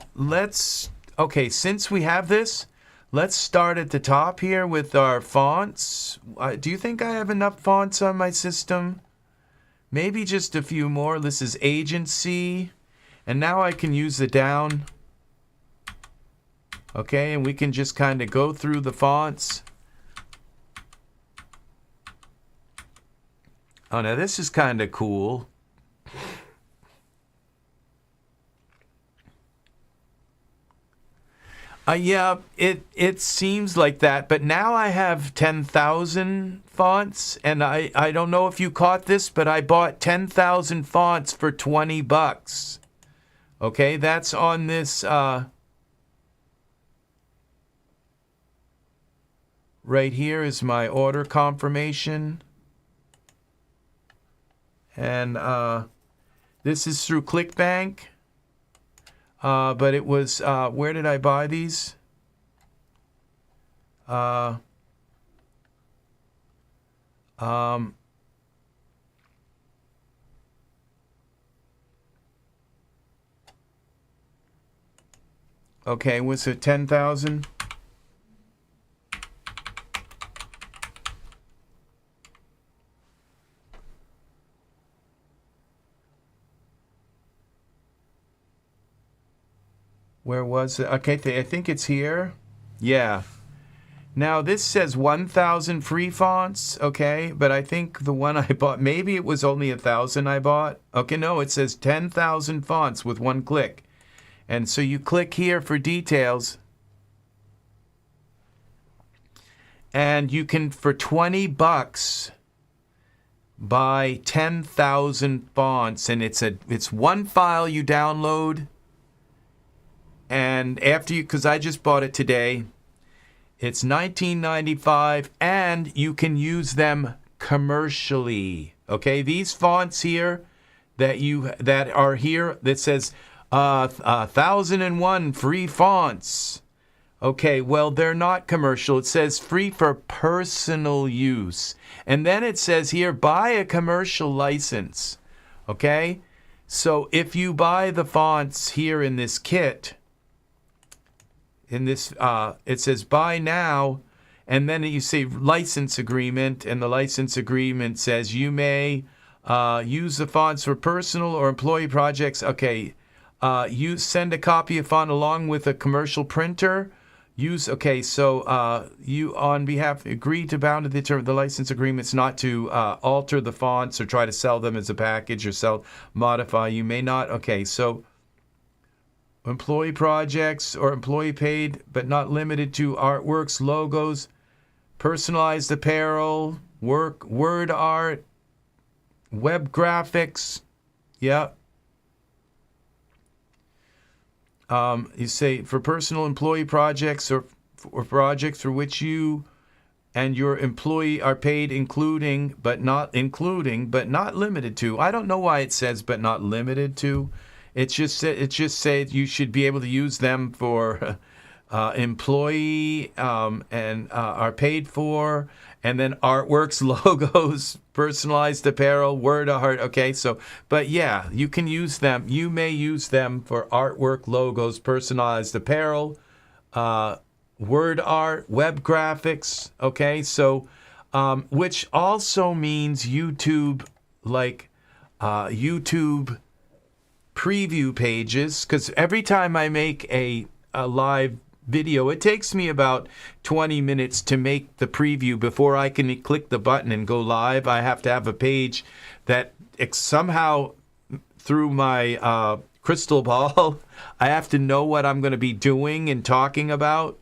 okay, since we have this, let's start at the top here with our fonts. Do you think I have enough fonts on my system? Maybe just a few more. This is agency. And now I can use the down. Okay, and we can just kind of go through the fonts. Oh, now this is kind of cool. Yeah, it seems like that, but now I have 10,000 fonts, and I don't know if you caught this, but I bought 10,000 fonts for $20. Okay, that's on this right here is my order confirmation, and this is through ClickBank. But it was, where did I buy these? Okay, was it 10,000? Where was it? Okay, I think it's here. Yeah. Now this says 1,000 free fonts, okay, but I think the one I bought, maybe it was only 1,000 I bought. Okay, no, it says 10,000 fonts with one click. And so you click here for details. And you can, for $20, buy 10,000 fonts. And it's one file you download. And after you, because I just bought it today, it's $19.95, and you can use them commercially. Okay, these fonts here that are here that says 1,001 free fonts. Okay, well, they're not commercial. It says free for personal use, and then it says here buy a commercial license. Okay, so if you buy the fonts here in this kit. In this, it says buy now, and then you say license agreement, and the license agreement says you may use the fonts for personal or employee projects. Okay, you send a copy of font along with a commercial printer. Okay, so you on behalf agree to bound to the term of the license agreements not to alter the fonts or try to sell them as a package or modify. You may not. Okay, so. Employee projects or employee paid, but not limited to artworks, logos, personalized apparel, word art, web graphics. Yeah. You say for personal employee projects or projects for which you and your employee are paid, including but not limited to. I don't know why it says but not limited to. It just said you should be able to use them for employee and are paid for, and then artworks, logos, personalized apparel, word art. Okay, so but yeah, you can use them. You may use them for artwork, logos, personalized apparel, word art, web graphics. Okay, so which also means YouTube, like YouTube preview pages, because every time I make a live video, it takes me about 20 minutes to make the preview before I can click the button and go live. I have to have a page that somehow through my crystal ball, I have to know what I'm going to be doing and talking about.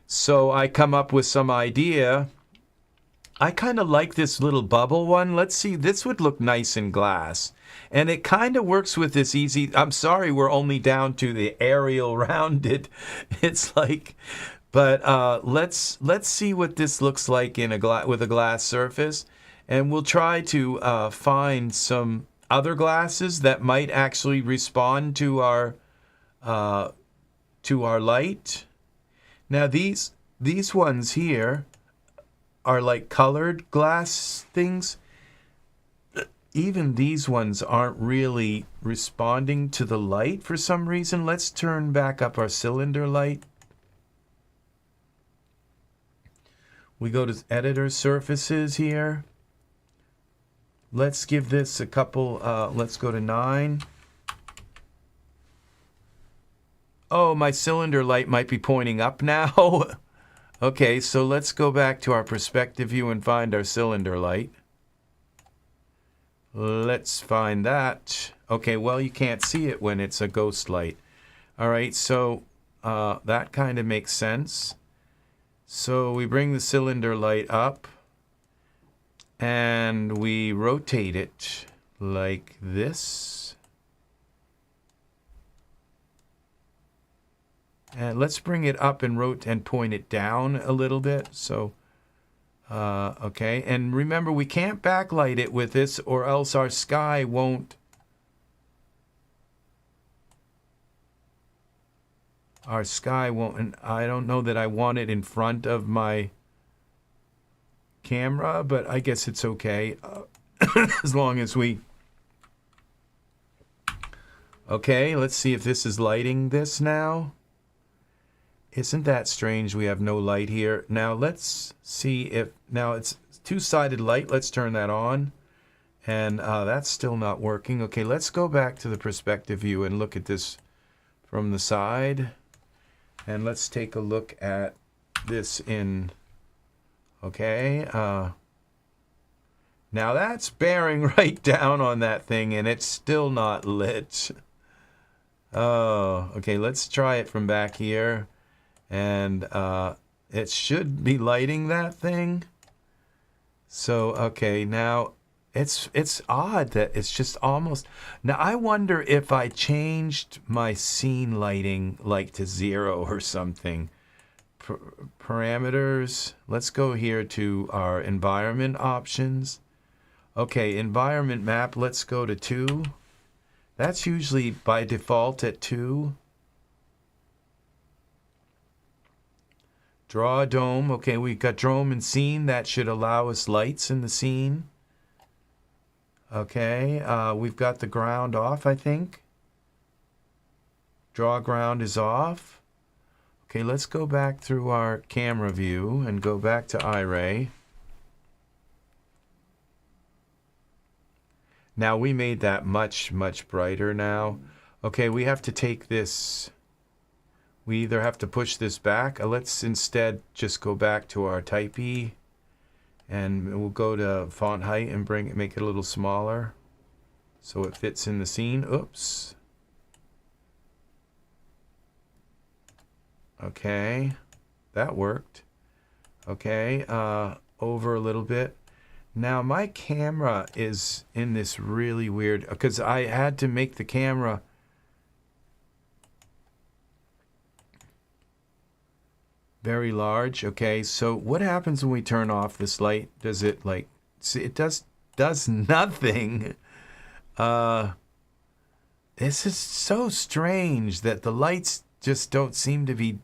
So I come up with some idea. I kind of like this little bubble one. Let's see, this would look nice in glass. And it kind of works with this easy. I'm sorry, we're only down to the aerial rounded. It's like, but let's see what this looks like in with a glass surface, and we'll try to find some other glasses that might actually respond to our light. Now these ones here are like colored glass things. Even these ones aren't really responding to the light for some reason. Let's turn back up our cylinder light. We go to editor surfaces here. Let's give this a couple, let's go to 9. Oh, my cylinder light might be pointing up now. Okay, so let's go back to our perspective view and find our cylinder light. Let's find that. Okay, well, you can't see it when it's a ghost light. All right, so that kind of makes sense. So we bring the cylinder light up and we rotate it like this. And let's bring it up and point it down a little bit. So okay, and remember, we can't backlight it with this or else our sky won't. Our sky won't, and I don't know that I want it in front of my camera, but I guess it's okay as long as we. Okay, let's see if this is lighting this now. Isn't that strange? We have no light here. Now let's see if, now it's two-sided light. Let's turn that on. And that's still not working. Okay, let's go back to the perspective view and look at this from the side. And let's take a look at this in, okay. Now that's bearing right down on that thing and it's still not lit. Oh, okay, let's try it from back here. And it should be lighting that thing. So, okay, now it's odd that it's just almost. Now, I wonder if I changed my scene lighting like to 0 or something. Parameters. Let's go here to our environment options. Okay, environment map. Let's go to 2. That's usually by default at 2. Draw a dome. Okay, we've got dome and scene. That should allow us lights in the scene. Okay, we've got the ground off, I think. Draw ground is off. Okay, let's go back through our camera view and go back to iRay. Now, we made that much, much brighter now. Okay, we have to take this. We either have to push this back. Let's instead just go back to our Type E. And we'll go to font height and make it a little smaller so it fits in the scene. Oops. Okay, that worked. Okay, over a little bit. Now my camera is in this really weird, because I had to make the camera very large. Okay, so what happens when we turn off this light? Does it like, see, it does nothing. This is so strange that the lights just don't seem to be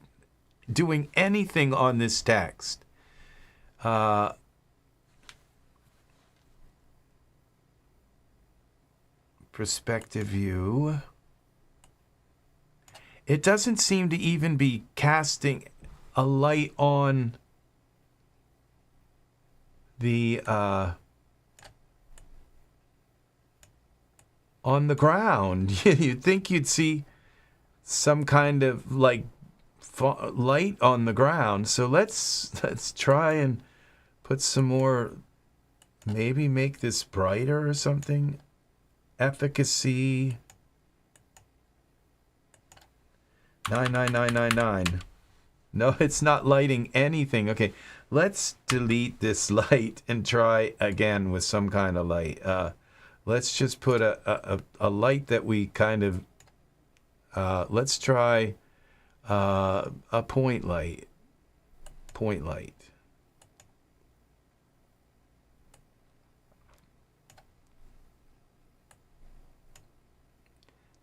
doing anything on this text. Perspective view. It doesn't seem to even be casting a light on the ground. You'd think you'd see some kind of like light on the ground. So let's try and put some more, maybe make this brighter or something. Efficacy 99999. No, it's not lighting anything. Okay, let's delete this light and try again with some kind of light. let's just put a light that we kind of, let's try a point light. Point light.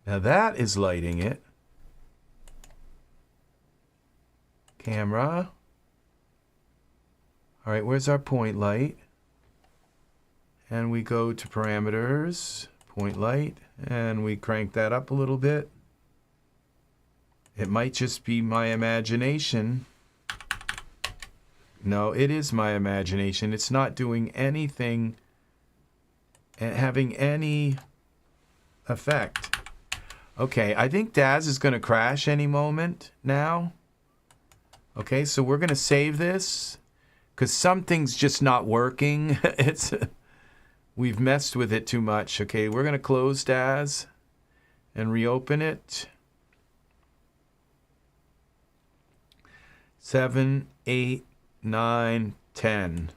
Now that is lighting it. Camera. All right, where's our point light? And we go to parameters, point light, and we crank that up a little bit. It might just be my imagination. No, it is my imagination. It's not doing anything and having any effect. Okay, I think Daz is going to crash any moment now. Okay, so we're going to save this because something's just not working. We've messed with it too much. Okay, we're going to close Daz and reopen it. 7, 8, 9, 10,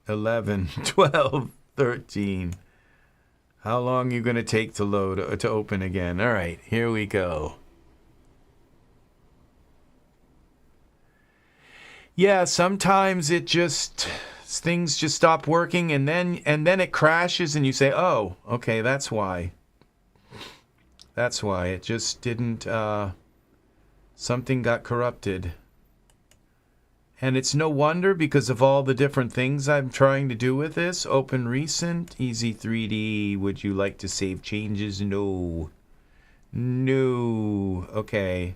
11, 12, 13. How long are you going to take to load, to open again? All right, here we go. Yeah, sometimes it just, things just stop working and then it crashes and you say, oh, okay, that's why. That's why. It just didn't, something got corrupted. And it's no wonder because of all the different things I'm trying to do with this. Open recent, EZ3D, would you like to save changes? No. No. Okay.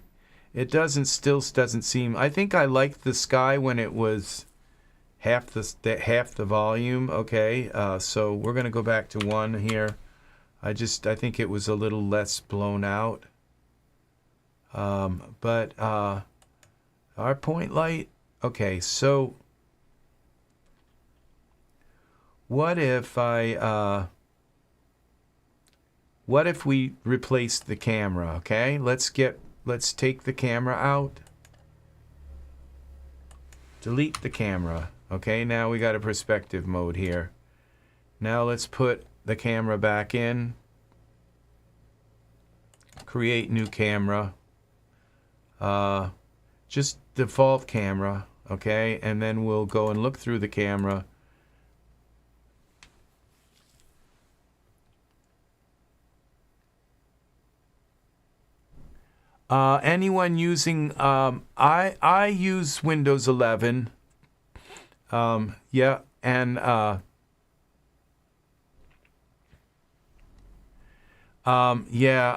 It still doesn't seem, I think I liked the sky when it was half the volume. Okay. So we're going to go back to 1 here. I think it was a little less blown out. But our point light, okay, so what if we replace the camera? Okay, let's take the camera out, delete the camera. Okay, now we got a perspective mode here. Now let's put the camera back in, create new camera. Just default camera, okay, and then we'll go and look through the camera. Anyone using, I use Windows 11, yeah, and yeah,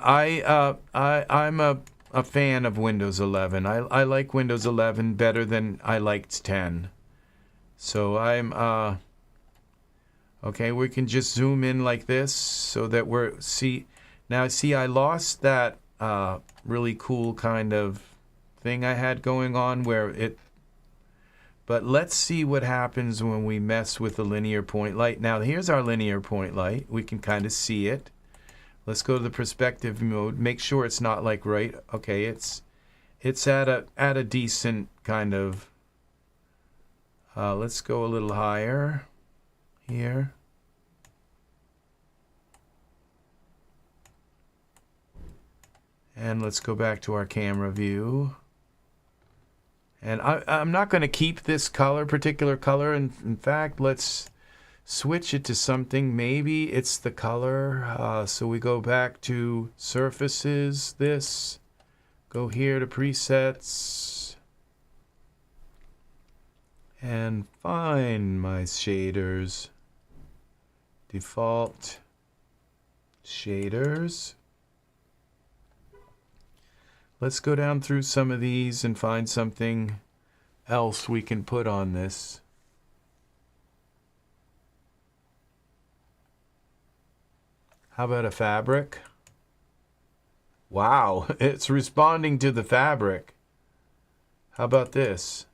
I'm a fan of Windows 11. I like Windows 11 better than I liked 10. So I'm, okay, we can just zoom in like this so that now see I lost that really cool kind of thing I had going on but let's see what happens when we mess with the linear point light. Now here's our linear point light. We can kind of see it. Let's go to the perspective mode. Make sure it's not like right. Okay, it's at a decent kind of. Let's go a little higher here. And let's go back to our camera view. And I'm not going to keep this particular color. In fact, let's switch it to something. Maybe it's the color. So we go back to surfaces, go here to presets, and find my shaders. Default shaders. Let's go down through some of these and find something else we can put on this. How about a fabric? Wow, it's responding to the fabric. How about this?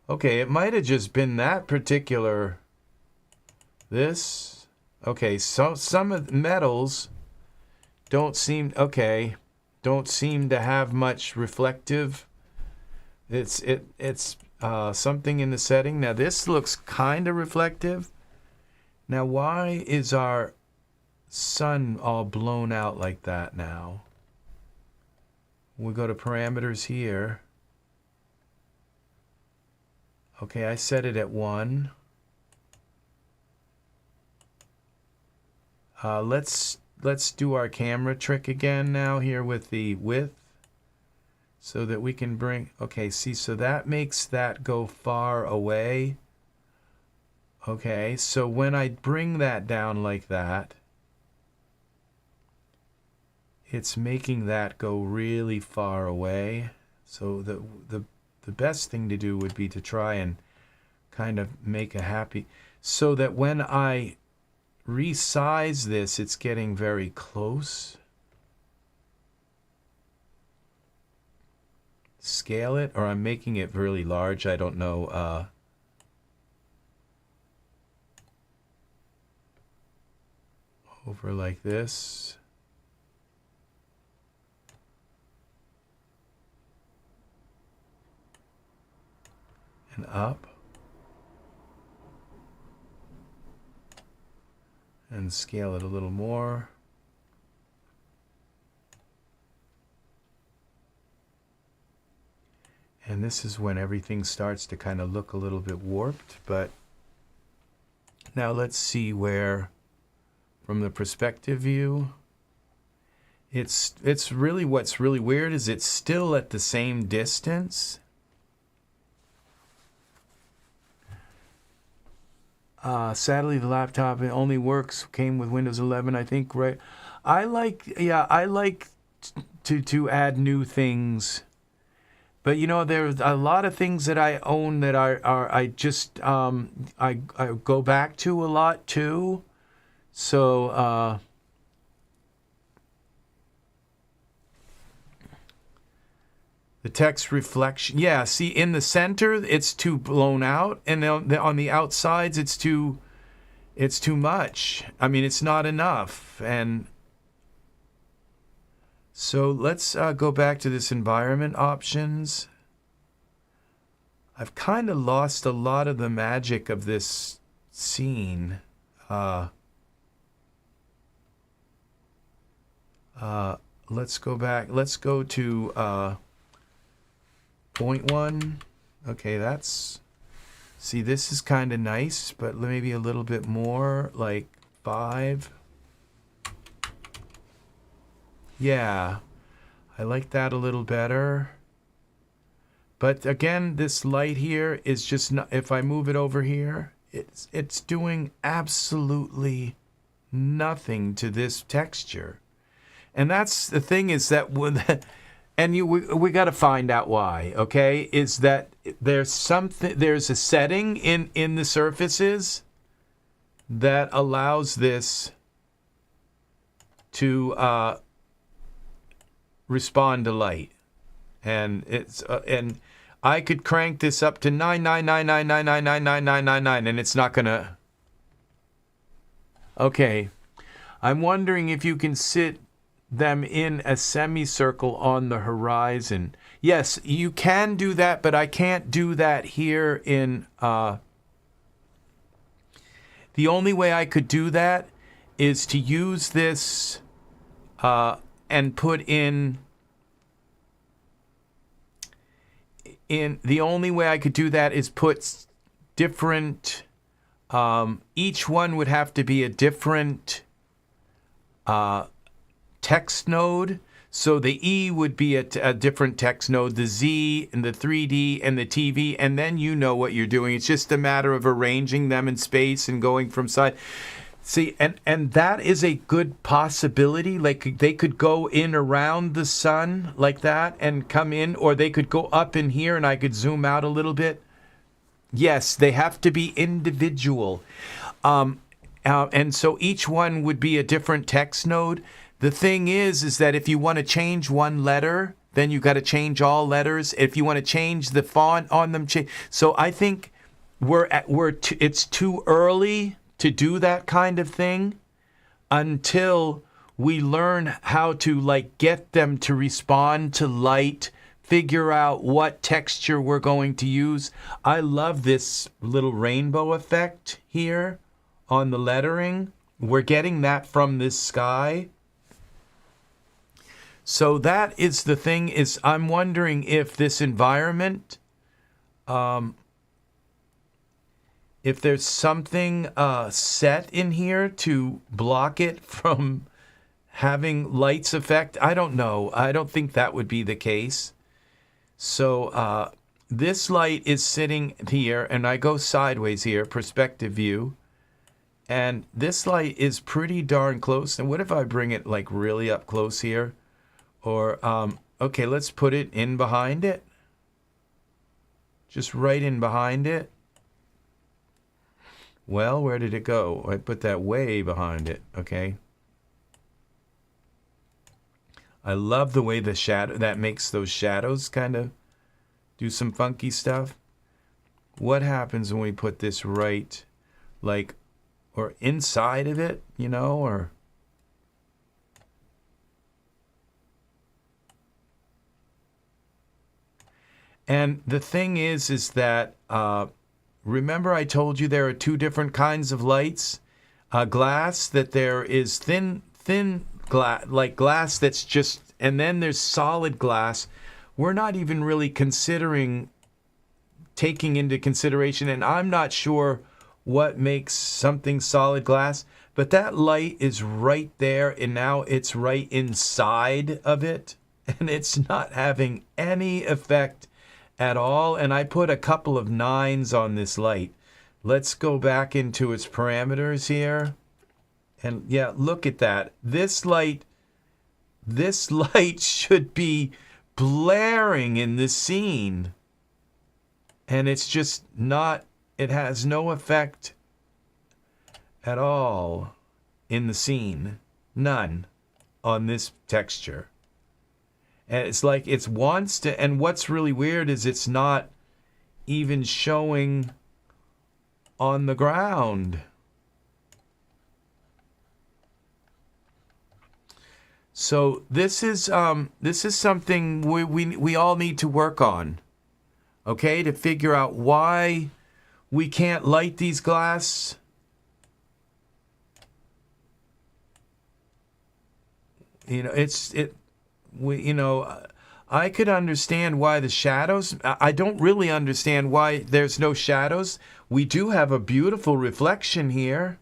Okay, it might have just been that particular this. Okay, so some of the metals don't seem to have much reflective. It's something in the setting. Now this looks kind of reflective. Now, why is our sun all blown out like that now? We go to parameters here. Okay, I set it at 1. Let's do our camera trick again now here with the width, so that we can bring, okay, see, so that makes that go far away. Okay, so when I bring that down like that, it's making that go really far away. So the best thing to do would be to try and kind of make a happy, so that when I resize this, it's getting very close. Scale it, or I'm making it really large, I don't know. Over like this. And up. And scale it a little more. And this is when everything starts to kind of look a little bit warped. But now let's see where, from the perspective view, it's really, what's really weird is it's still at the same distance. Sadly, the laptop, it only came with Windows 11, I think, right? I like to add new things. But you know, there's a lot of things that I own that I just I go back to a lot too. So the text reflection, yeah. See, in the center it's too blown out, and on the outsides it's too much. I mean, it's not enough. And so let's go back to this environment options. I've kind of lost a lot of the magic of this scene. Let's go back. Let's go to 0.1. Okay, that's... See, this is kind of nice, but maybe a little bit more, like 5. Yeah, I like that a little better. But again, this light here is just not, if I move it over here, it's doing absolutely nothing to this texture. And that's the thing, is that we got to find out why, okay? Is that there's a setting in the surfaces that allows this to respond to light, and and I could crank this up to 99999999999, and it's not gonna. Okay, I'm wondering if you can sit them in a semicircle on the horizon. Yes, you can do that, but I can't do that here in. The only way I could do that is to use this and put in the only way I could do that is put different, each one would have to be a different text node. So the E would be a different text node, the Z and the 3D and the TV, and then you know what you're doing. It's just a matter of arranging them in space and going from side. See, and that is a good possibility. Like they could go in around the sun like that and come in, or they could go up in here and I could zoom out a little bit. Yes, they have to be individual. And so each one would be a different text node. The thing is that if you want to change one letter, then you got to change all letters. If you want to change the font on them, so I think it's too early to do that kind of thing until we learn how to like get them to respond to light, figure out what texture we're going to use. I love this little rainbow effect here on the lettering. We're getting that from this sky. So that is the thing, is I'm wondering if this environment, if there's something set in here to block it from having lights effect. I don't know. I don't think that would be the case. So this light is sitting here, and I go sideways here, perspective view. And this light is pretty darn close. And what if I bring it like really up close here? Or, okay, let's put it in behind it. Just right in behind it. Well, where did it go? I put that way behind it, okay? I love the way the shadow, that makes those shadows kind of do some funky stuff. What happens when we put this right, like, or inside of it, you know, or... And the thing is that, remember I told you there are two different kinds of lights? Glass, that there is thin glass, like glass that's just, and then there's solid glass. We're not even really taking into consideration, and I'm not sure what makes something solid glass, but that light is right there, and now it's right inside of it, and it's not having any effect at all. And I put a couple of 9s on this light. Let's go back into its parameters here. And yeah, look at that. This light should be blaring in the scene. And it's just not, it has no effect at all in the scene. None on this texture. And it's like it wants to, and what's really weird is it's not even showing on the ground. So this is something we all need to work on, okay, to figure out why we can't light these glass. You know, I could understand why the shadows, I don't really understand why there's no shadows. We do have a beautiful reflection here,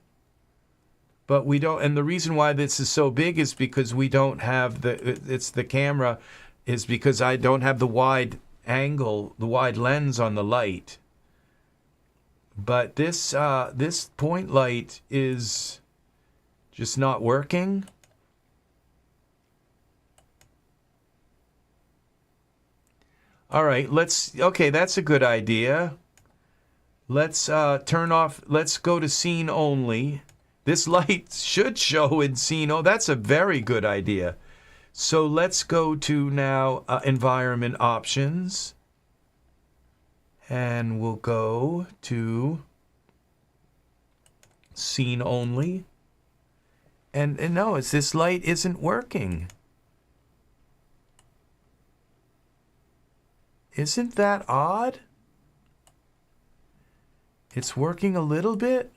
but we don't, and the reason why this is so big is because we don't have the camera is because I don't have the wide angle, the wide lens on the light. But this point light is just not working. All right, okay, that's a good idea. Let's turn off, let's go to scene only. This light should show in scene, oh, that's a very good idea. So let's go to now environment options. And we'll go to scene only. And no, this light isn't working. Isn't that odd? It's working a little bit.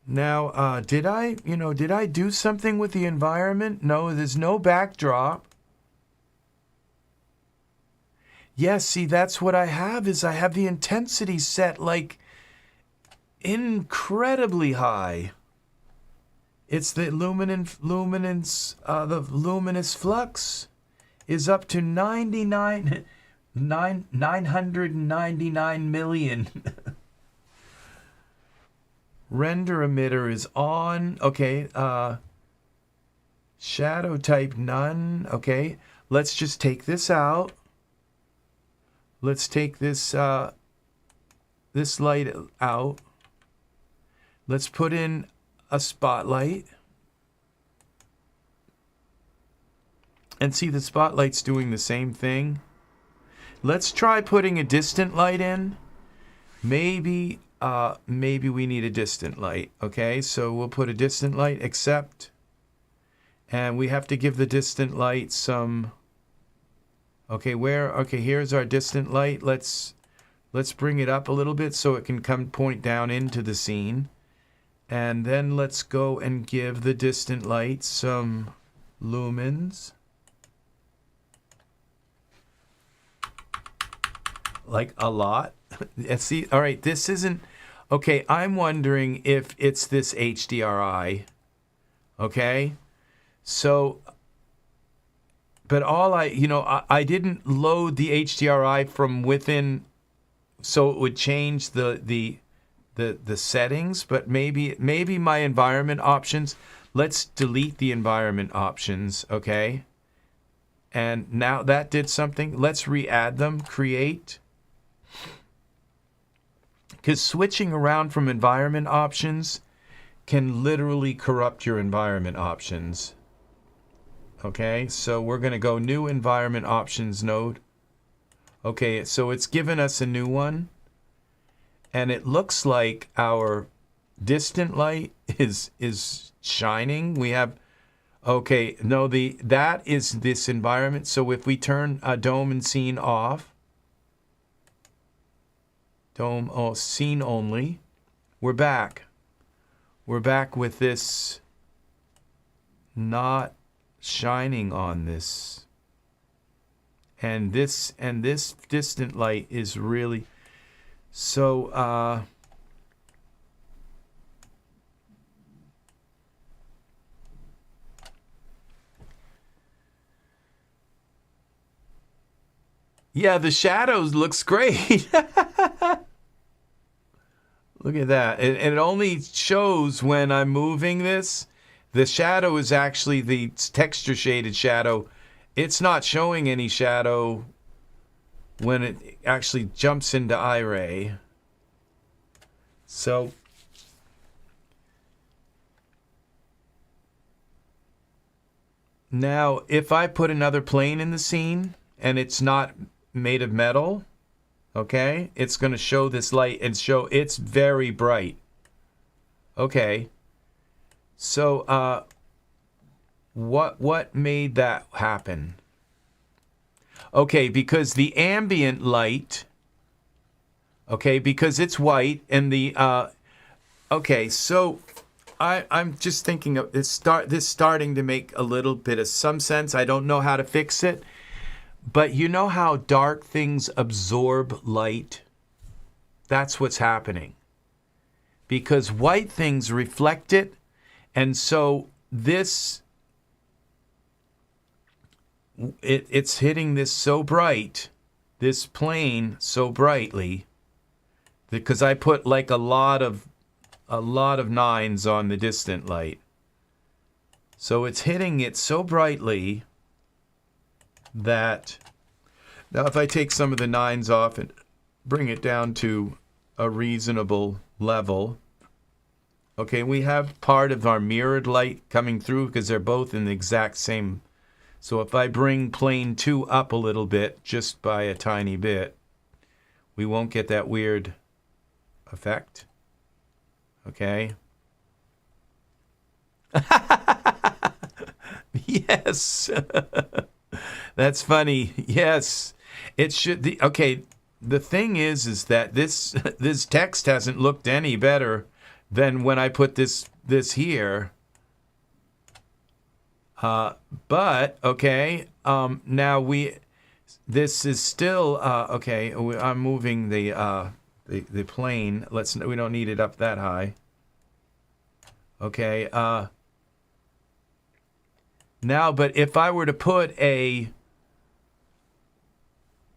Now, did I do something with the environment? No, there's no backdrop. Yes, see, that's what I have, is I have the intensity set like incredibly high. It's the luminance, the luminous flux is up to 999 million. Render emitter is on. Okay. Shadow type none. Okay. Let's just take this out. Let's take this this light out. Let's put in a spotlight. And see, the spotlight's doing the same thing. Let's try putting a distant light in. Maybe we need a distant light. Okay, so we'll put a distant light, accept. And we have to give the distant light some... Okay, here's our distant light. Let's bring it up a little bit so it can point down into the scene. And then let's go and give the distant light some lumens. Like a lot. See, all right, this isn't... Okay, I'm wondering if it's this HDRI. Okay? So, but all I didn't load the HDRI from within so it would change the settings, but maybe my environment options. Let's delete the environment options, okay? And now that did something. Let's re-add them, create. Because switching around from environment options can literally corrupt your environment options. Okay, so we're going to go new environment options node. Okay, so it's given us a new one. And it looks like our distant light is shining. We have, okay, no, that is this environment. So if we turn dome and scene off, scene only, we're back. We're back with this not shining on this. And this distant light is really so yeah, the shadows looks great. Look at that. And it only shows when I'm moving this. The shadow is actually the texture shaded shadow. It's not showing any shadow when it actually jumps into iRay. So now if I put another plane in the scene and it's not made of metal, okay, it's going to show this light and show it's very bright. Okay. So what made that happen? Okay, because the ambient light, okay, because it's white and the okay, so I'm just thinking of this starting to make a little bit of some sense. I don't know how to fix it. But you know how dark things absorb light? That's what's happening. Because white things reflect it, and so this, it's hitting this so bright, this plane so brightly, because I put like a lot of nines on the distant light. So it's hitting it so brightly that now if I take some of the nines off and bring it down to a reasonable level, okay, we have part of our mirrored light coming through because they're both in the exact same. So if I bring plane 2 up a little bit, just by a tiny bit, we won't get that weird effect. Okay. Yes. That's funny. Yes. It should be. Okay. The thing is that this text hasn't looked any better than when I put this here. But okay. Now this is still okay. I'm moving the plane. We don't need it up that high. Okay. Now, but if I were to put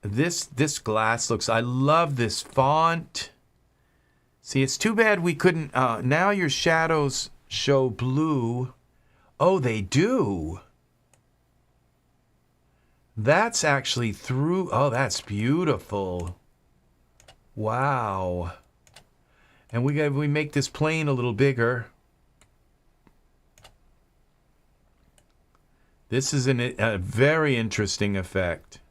this glass looks, I love this font. See, it's too bad we couldn't, now your shadows show blue. Oh, they do. That's actually through, oh, that's beautiful. Wow. And we make this plane a little bigger. This is a very interesting effect.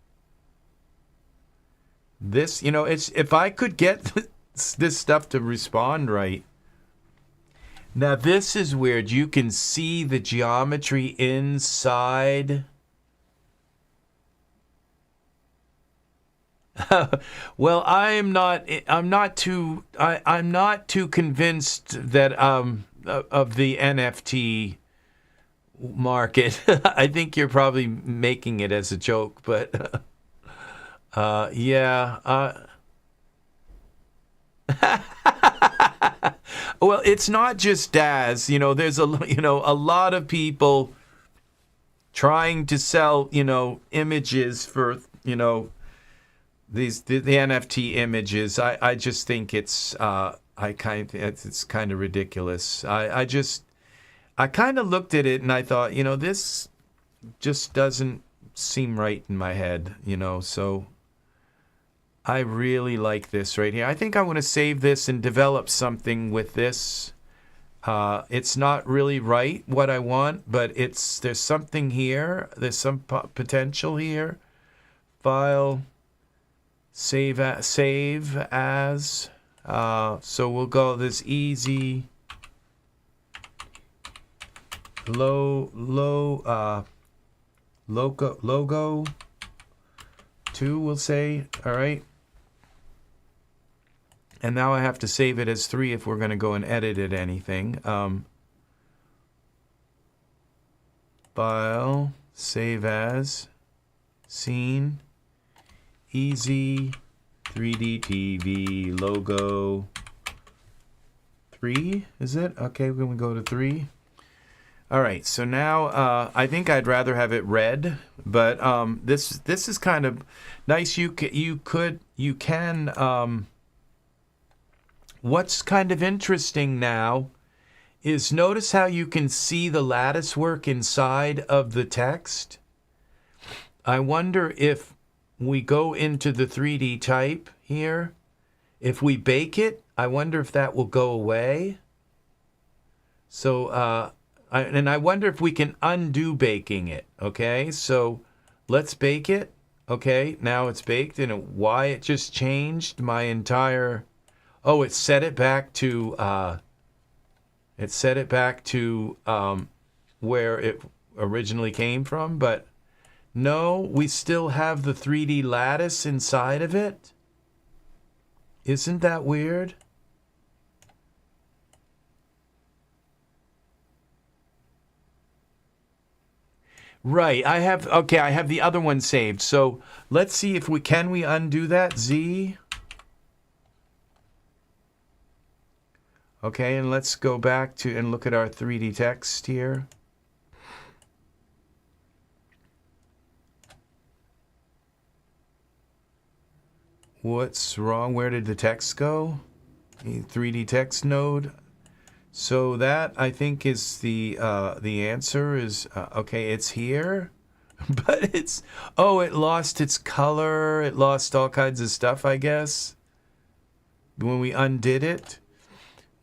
This, it's if I could get this stuff to respond right. Now this is weird. You can see the geometry inside. Well, I'm not too convinced that of the NFT market. I think you're probably making it as a joke, but yeah. Well, it's not just Daz. There's a lot of people trying to sell images for the NFT images. I just think it's kind of ridiculous. I kind of looked at it and I thought, this just doesn't seem right in my head, so I really like this right here. I think I want to save this and develop something with this. It's not really right what I want, but there's something here. There's some potential here. File, save as. So we'll go this easy logo 2, we'll say. All right. And now I have to save it as 3 if we're going to go and edit it anything. File, save as, scene, EZ3DTV logo 3, is it? Okay, we're going to go to 3. All right, so now I think I'd rather have it red, but this is kind of nice. You can. What's kind of interesting now is notice how you can see the lattice work inside of the text. I wonder if we go into the 3D type here, if we bake it, I wonder if that will go away. So, I wonder if we can undo baking it. Okay, so let's bake it. Okay, now it's baked, and why it just changed my entire... Oh, it set it back to where it originally came from, but no, we still have the 3D lattice inside of it. Isn't that weird? Right, I have the other one saved. So let's see if we undo that. Z. Okay, and let's go back to and look at our 3D text here. What's wrong? Where did the text go? The 3D text node. So that, I think, is the answer is, okay, it's here. But it lost its color. It lost all kinds of stuff, I guess. When we undid it.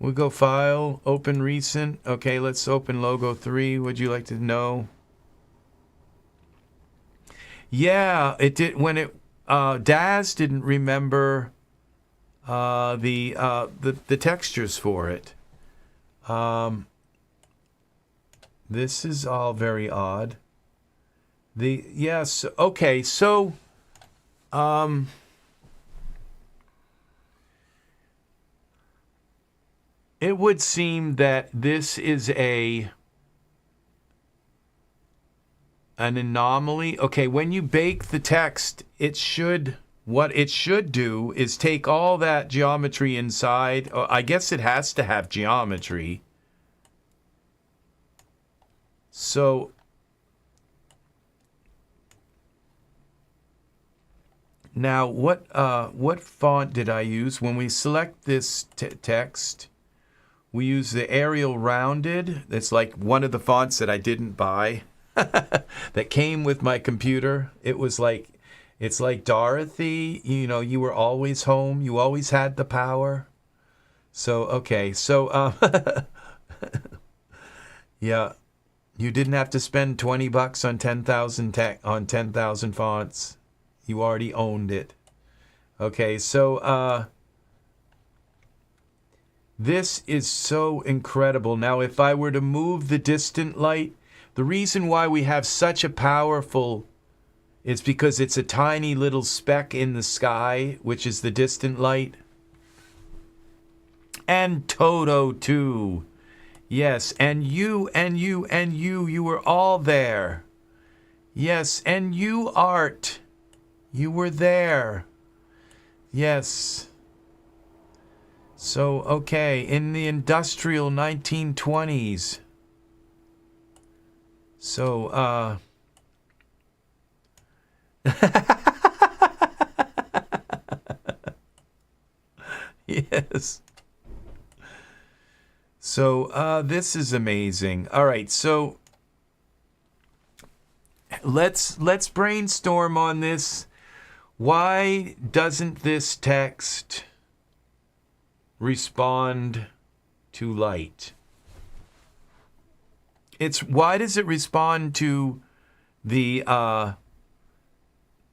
We'll go File, Open Recent. Okay, let's open Logo 3. Would you like to know? Yeah, it did. When it Daz didn't remember the textures for it. This is all very odd. Yes. Okay. So. It would seem that this is an anomaly. Okay, when you bake the text, what it should do is take all that geometry inside. I guess it has to have geometry. So now what font did I use? When we select this text, we use the Arial Rounded. It's like one of the fonts that I didn't buy that came with my computer. It's like Dorothy, you were always home. You always had the power. So, okay. So, yeah, you didn't have to spend $20 on 10,000 fonts. You already owned it. Okay. So, This is so incredible. Now, if I were to move the distant light, the reason why we have such a powerful is because it's a tiny little speck in the sky, which is the distant light. And Toto, too. Yes, and you, you were all there. Yes, and you, Art, you were there. Yes. So, okay, in the industrial 1920s. So, yes. So, this is amazing. All right, so let's brainstorm on this. Why doesn't this text respond to light? Why does it respond to the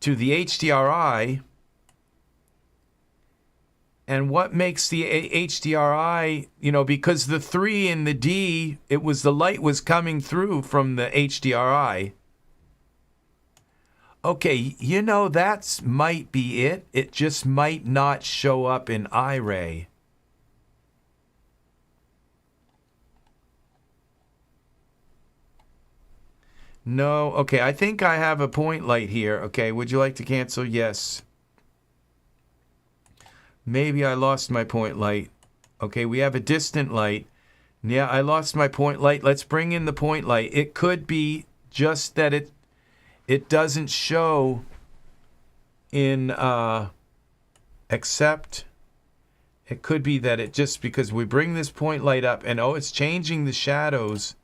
HDRI? And what makes the HDRI, because the 3 and the D, the light was coming through from the HDRI. Okay, that might be it. It just might not show up in iRay. No, okay, I think I have a point light here. Okay, would you like to cancel? Yes. Maybe I lost my point light. Okay, we have a distant light. Yeah, I lost my point light. Let's bring in the point light. It could be just that it doesn't show in except it could be that it just because we bring this point light up and it's changing the shadows.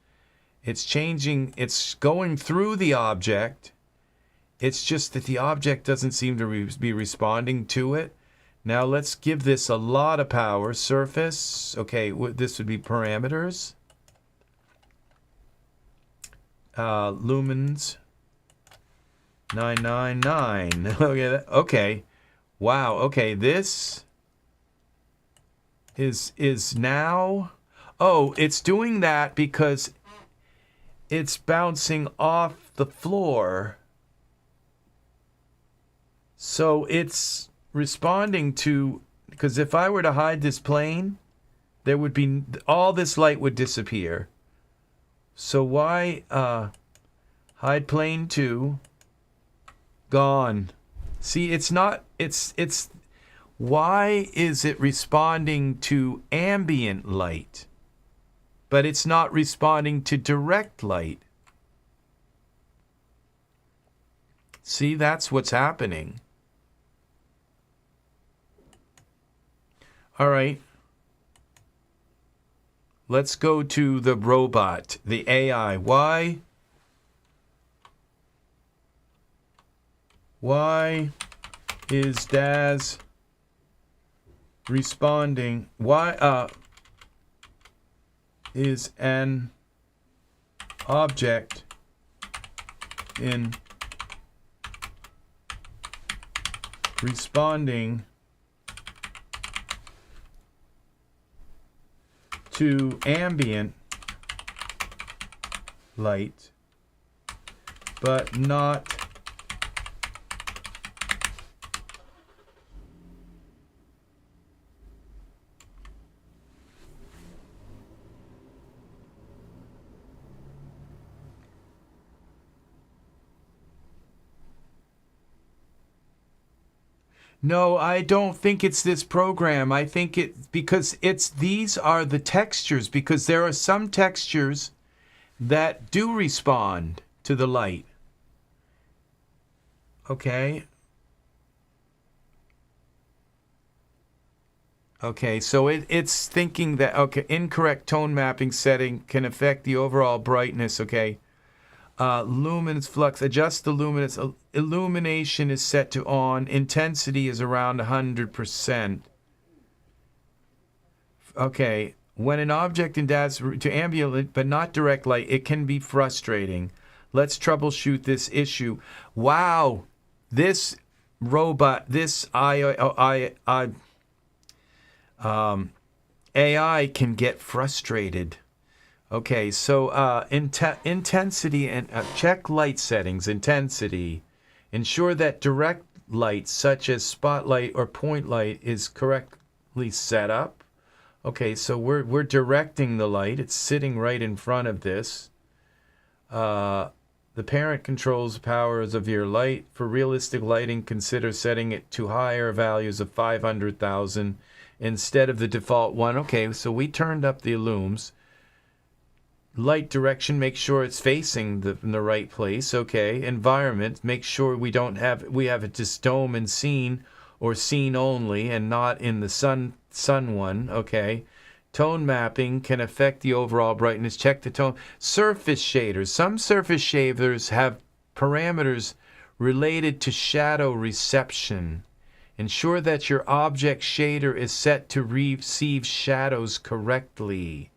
It's going through the object. It's just that the object doesn't seem to be responding to it. Now let's give this a lot of power. Surface. Okay, this would be parameters. Lumens. 999. Okay. Wow. Okay, this is now. Oh, it's doing that because it's bouncing off the floor. So it's responding to, because if I were to hide this plane, there would be, all this light would disappear. So why hide plane 2, gone. See, it's not, it's why is it responding to ambient light? But it's not responding to direct light. See, that's what's happening. All right. Let's go to the robot, the AI. Why is Daz responding? Why is an object in responding to ambient light, but not No, I don't think it's this program. I think because these are the textures, because there are some textures that do respond to the light. Okay. Okay, so it's thinking that, okay, incorrect tone mapping setting can affect the overall brightness, okay. Luminance flux, adjust the luminance. Illumination is set to on. Intensity is around 100%. Okay, when an object in Daz to ambient but not direct light, it can be frustrating. Let's troubleshoot this issue. Wow, this robot, this AI can get frustrated. Okay, so intensity and check light settings, intensity. Ensure that direct light, such as spotlight or point light, is correctly set up. Okay, so we're directing the light. It's sitting right in front of this. The parent controls the powers of your light. For realistic lighting, consider setting it to higher values of 500,000 instead of the default one. Okay, so we turned up the illums. Light direction, make sure it's facing in the right place. Okay, environment, make sure we have it just dome and scene or scene only and not in the sun one. Okay. Tone mapping can affect the overall brightness. Check the tone. Surface shaders. Some surface shaders have parameters related to shadow reception. Ensure that your object shader is set to receive shadows correctly.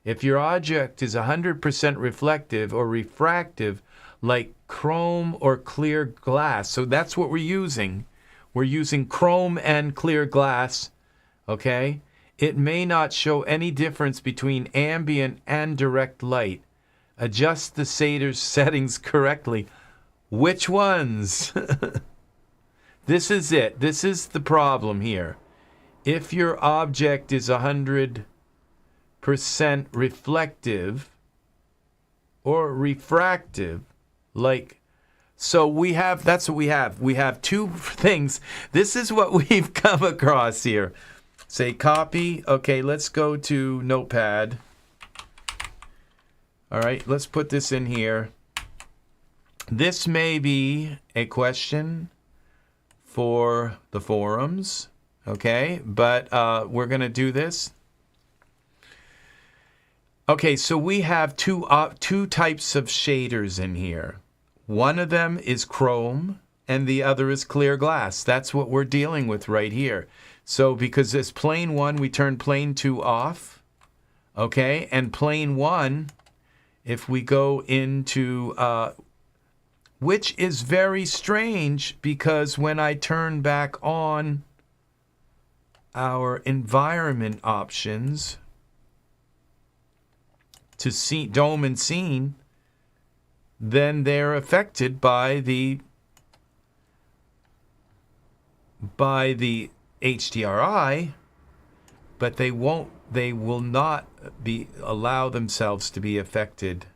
If your object is 100% reflective or refractive, like chrome or clear glass, so that's what we're using. We're using chrome and clear glass, okay? It may not show any difference between ambient and direct light. Adjust the shader's settings correctly. Which ones? This is it. This is the problem here. If your object is 100% reflective or refractive, so that's what we have. We have two things. This is what we've come across here. Say copy. Okay, let's go to Notepad. All right, let's put this in here. This may be a question for the forums, okay? But we're going to do this. Okay, so we have two types of shaders in here. One of them is chrome, and the other is clear glass. That's what we're dealing with right here. So because this plane 1, we turn plane 2 off, okay? And plane 1, if we go into, which is very strange because when I turn back on our environment options to see dome and scene, then they're affected by the HDRI, but they will not allow themselves to be affected.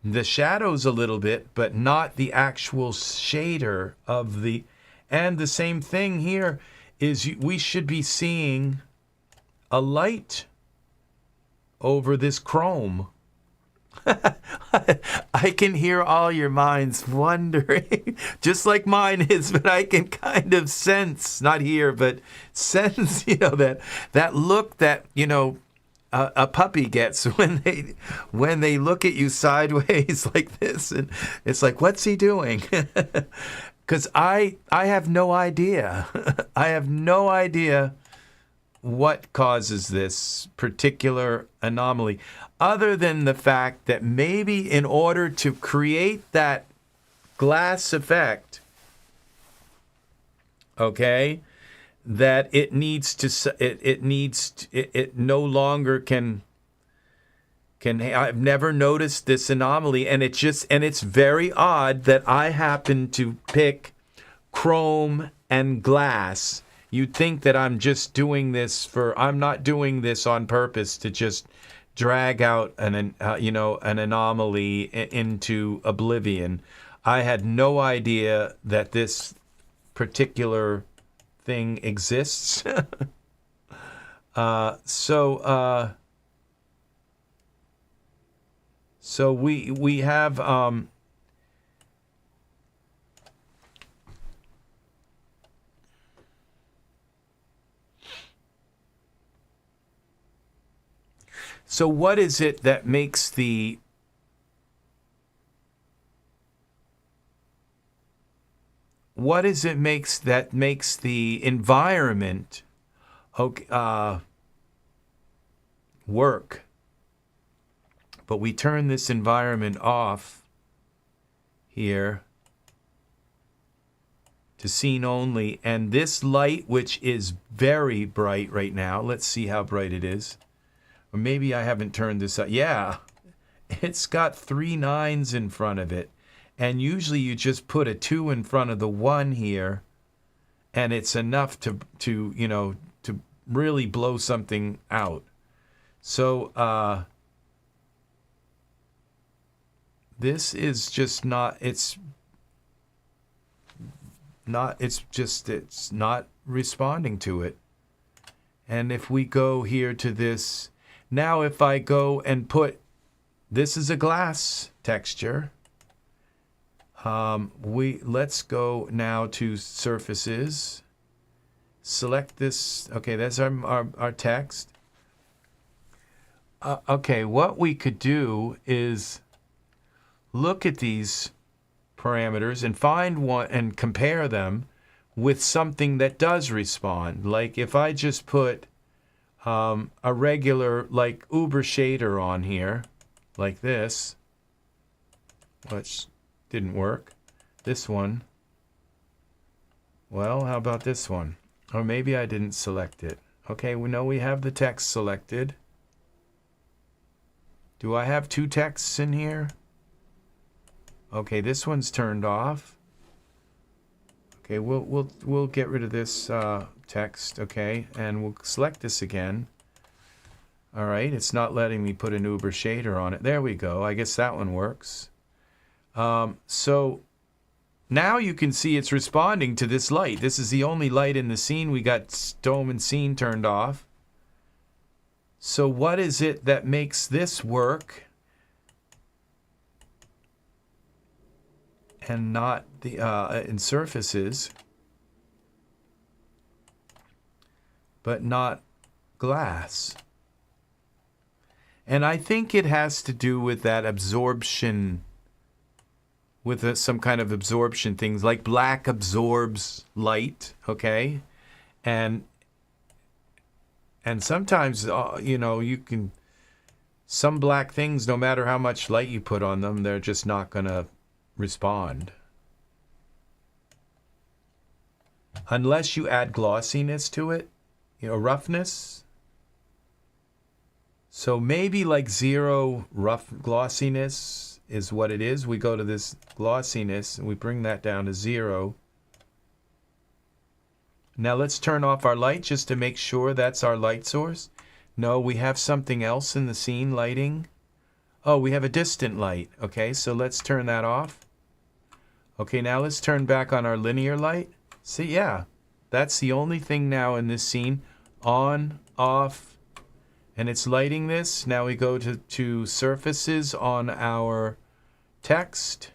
The shadows a little bit, but not the actual shader of the, and the same thing here is we should be seeing a light over this chrome. I can hear all your minds wondering, just like mine is, but I can kind of sense, not hear, but sense, that look that, a puppy gets when they look at you sideways like this, and it's like, what's he doing? Because I have no idea. I have no idea what causes this particular anomaly, other than the fact that maybe in order to create that glass effect, okay, that it no longer can. I've never noticed this anomaly, and it's very odd that I happen to pick chrome and glass. You'd think that I'm just doing this I'm not doing this on purpose to just drag out an anomaly into oblivion. I had no idea that this particular thing exists. So we have so what is it that makes the environment work? But we turn this environment off here. to scene only. And this light, which is very bright right now, let's see how bright it is. Or maybe I haven't turned this up. Yeah, it's got 3 9s in front of it. And usually you just put a 2 in front of the 1 here, and it's enough to you know, to really blow something out. So this is just not, it's not responding to it. And if we go here to this, now if I go and put, this is a glass texture. Let's go now to surfaces. Select this. Okay, that's our text. Okay, what we could do is look at these parameters and find one and compare them with something that does respond. Like if I just put a regular like Uber shader on here, like this, which didn't work. This one. Well, how about this one? Or maybe I didn't select it. Okay, we know we have the text selected. Do I have 2 texts in here? Okay, this one's turned off. Okay, we'll get rid of this text. Okay, and we'll select this again. All right, it's not letting me put an Uber shader on it. There we go. I guess that one works. So now you can see it's responding to this light. This is the only light in the scene. We got dome and scene turned off. So what is it that makes this work and not the in surfaces, but not glass? And I think it has to do with that absorption, with some kind of absorption things, like black absorbs light, okay? And sometimes, you know, you can, some black things, no matter how much light you put on them, they're just not going to respond. Unless you add glossiness to it, you know, roughness. So maybe like 0 rough glossiness is what it is. We go to this glossiness and we bring that down to 0. Now let's turn off our light just to make sure that's our light source. No, we have something else in the scene lighting. Oh, we have a distant light. Okay, so let's turn that off. Okay, now let's turn back on our linear light. See, yeah, that's the only thing now in this scene. On, off, and it's lighting this. Now we go to surfaces on our text.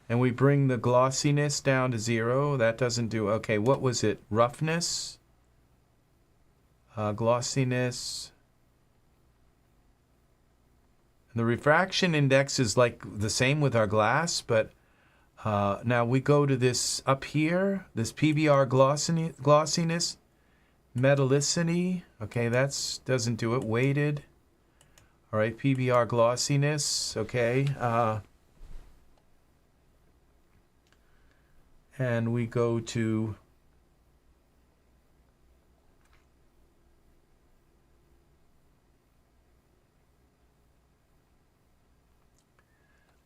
And we bring the glossiness down to 0. That doesn't do, okay, what was it? Roughness, glossiness. And the refraction index is like the same with our glass, but now we go to this up here, this PBR glossiness, metallicity. Okay, that doesn't do it. Weighted. All right, PBR glossiness. Okay. And we go to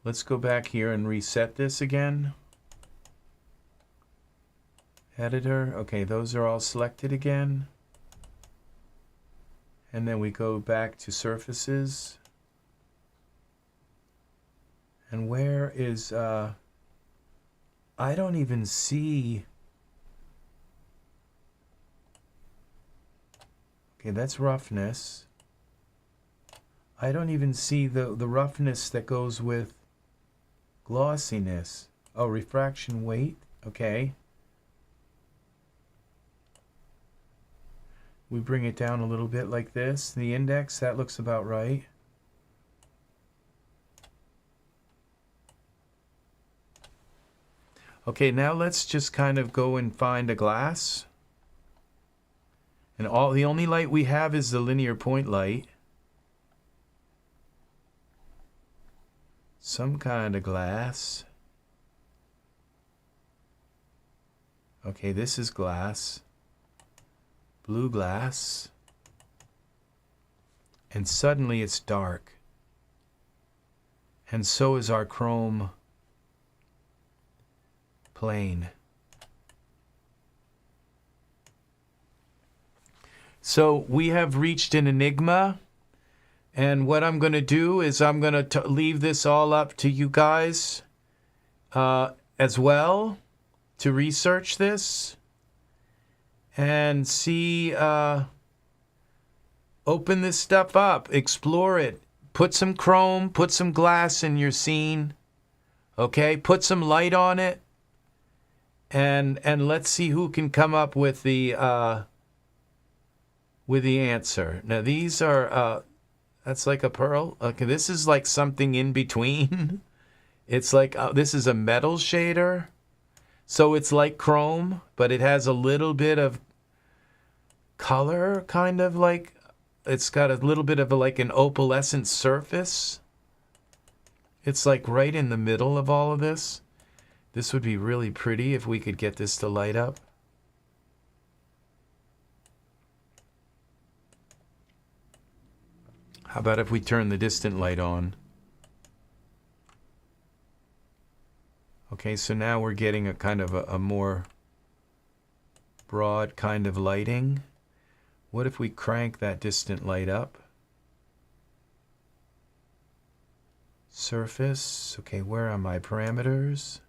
let's go back here and reset this again. Editor. Okay, those are all selected again. And then we go back to surfaces. And where is I don't even see. Okay, that's roughness. I don't even see the roughness that goes with glossiness. Oh, refraction weight. Okay. We bring it down a little bit like this. The index, that looks about right. Okay, now let's just kind of go and find a glass. And the only light we have is the linear point light. Some kind of glass. Okay, this is glass. Blue glass. And suddenly it's dark. And so is our chrome plane. So we have reached an enigma. And what I'm going to do is I'm going to leave this all up to you guys as well to research this and see, open this stuff up, explore it, put some chrome, put some glass in your scene, okay? Put some light on it, and let's see who can come up with the answer. Now these are that's like a pearl. Okay, this is like something in between. It's like this is a metal shader. So it's like chrome, but it has a little bit of color, kind of like, it's got a little bit of like an opalescent surface. It's like right in the middle of all of this. This would be really pretty if we could get this to light up. How about if we turn the distant light on? Okay, so now we're getting a kind of a more broad kind of lighting. What if we crank that distant light up? Surface. Okay, where are my parameters?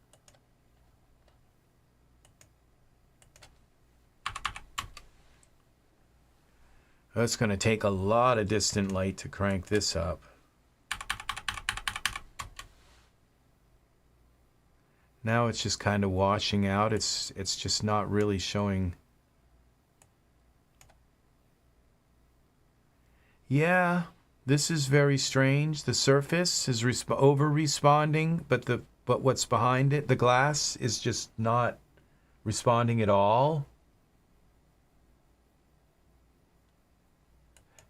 Oh, it's going to take a lot of distant light to crank this up. Now it's just kind of washing out. It's just not really showing. Yeah, this is very strange. The surface is over-responding, but what's behind it, the glass, is just not responding at all.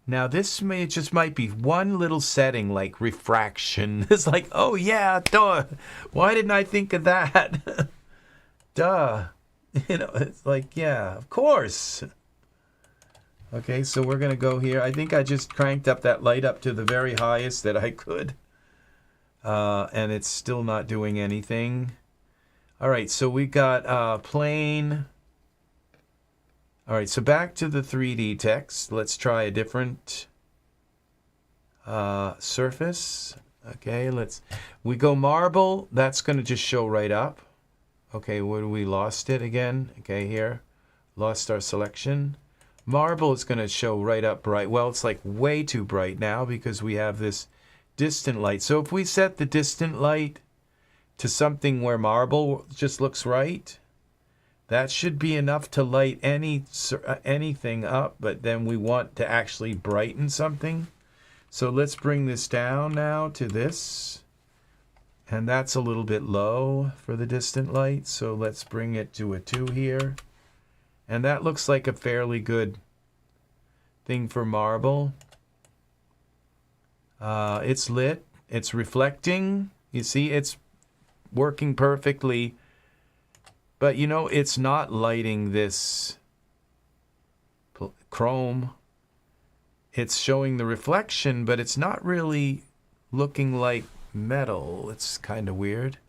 Now this just might be one little setting like refraction. It's like, oh yeah, duh. Why didn't I think of that? Duh. You know, it's like, yeah, of course. Okay, so we're going to go here. I think I just cranked up that light up to the very highest that I could. And it's still not doing anything. All right, so we got plane. All right, so back to the 3D text. Let's try a different surface. Okay, we go marble. That's going to just show right up. Okay, where we lost it again? Okay, here. Lost our selection. Marble is going to show right up bright. Well, it's like way too bright now because we have this distant light. So if we set the distant light to something where marble just looks right, that should be enough to light anything up, but then we want to actually brighten something. So let's bring this down now to this. And that's a little bit low for the distant light. So let's bring it to a 2 here. And that looks like a fairly good thing for marble. It's lit. It's reflecting. You see, it's working perfectly. But, you know, it's not lighting this chrome. It's showing the reflection, but it's not really looking like metal. It's kind of weird.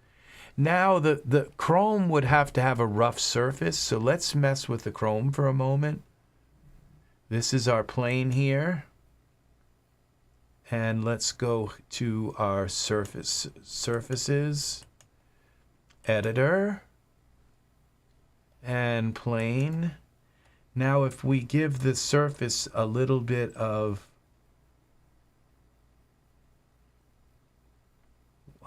Now, the chrome would have to have a rough surface, so let's mess with the chrome for a moment. This is our plane here. And let's go to our surfaces, editor, and plane. Now if we give the surface a little bit of,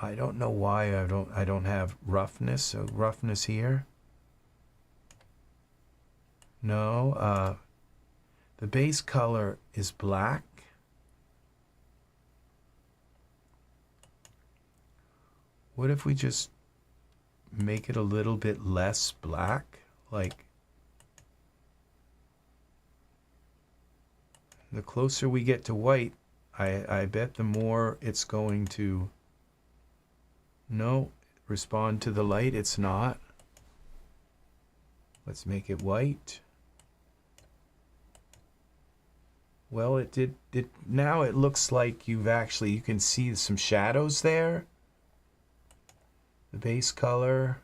I don't know why I don't have roughness. So roughness here. No, the base color is black. What if we just make it a little bit less black? Like, the closer we get to white, I bet the more it's going to, no, respond to the light. It's not. Let's make it white. Well, it now it looks like you can see some shadows there. The base color,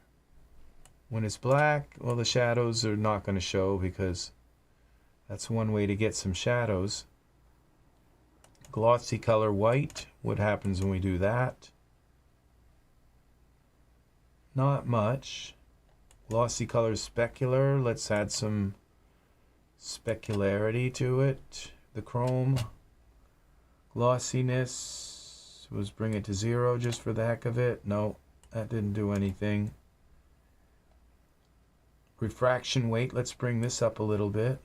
when it's black, well, the shadows are not going to show because that's one way to get some shadows. Glossy color white, what happens when we do that? Not much. Glossy color specular, let's add some specularity to it. The chrome glossiness, let's bring it to 0 just for the heck of it. No, that didn't do anything. Refraction weight, let's bring this up a little bit.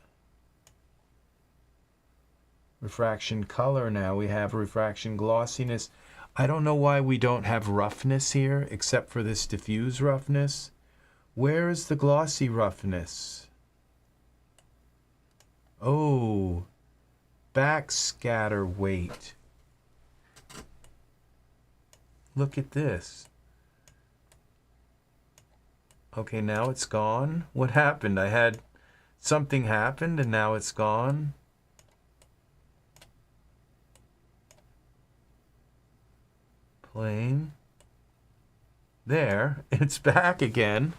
Refraction color, now we have refraction glossiness. I don't know why we don't have roughness here except for this diffuse roughness. Where is the glossy roughness? Oh, backscatter weight. Look at this. Okay, now it's gone. What happened? I had something happened and now it's gone. Plane. There, it's back again.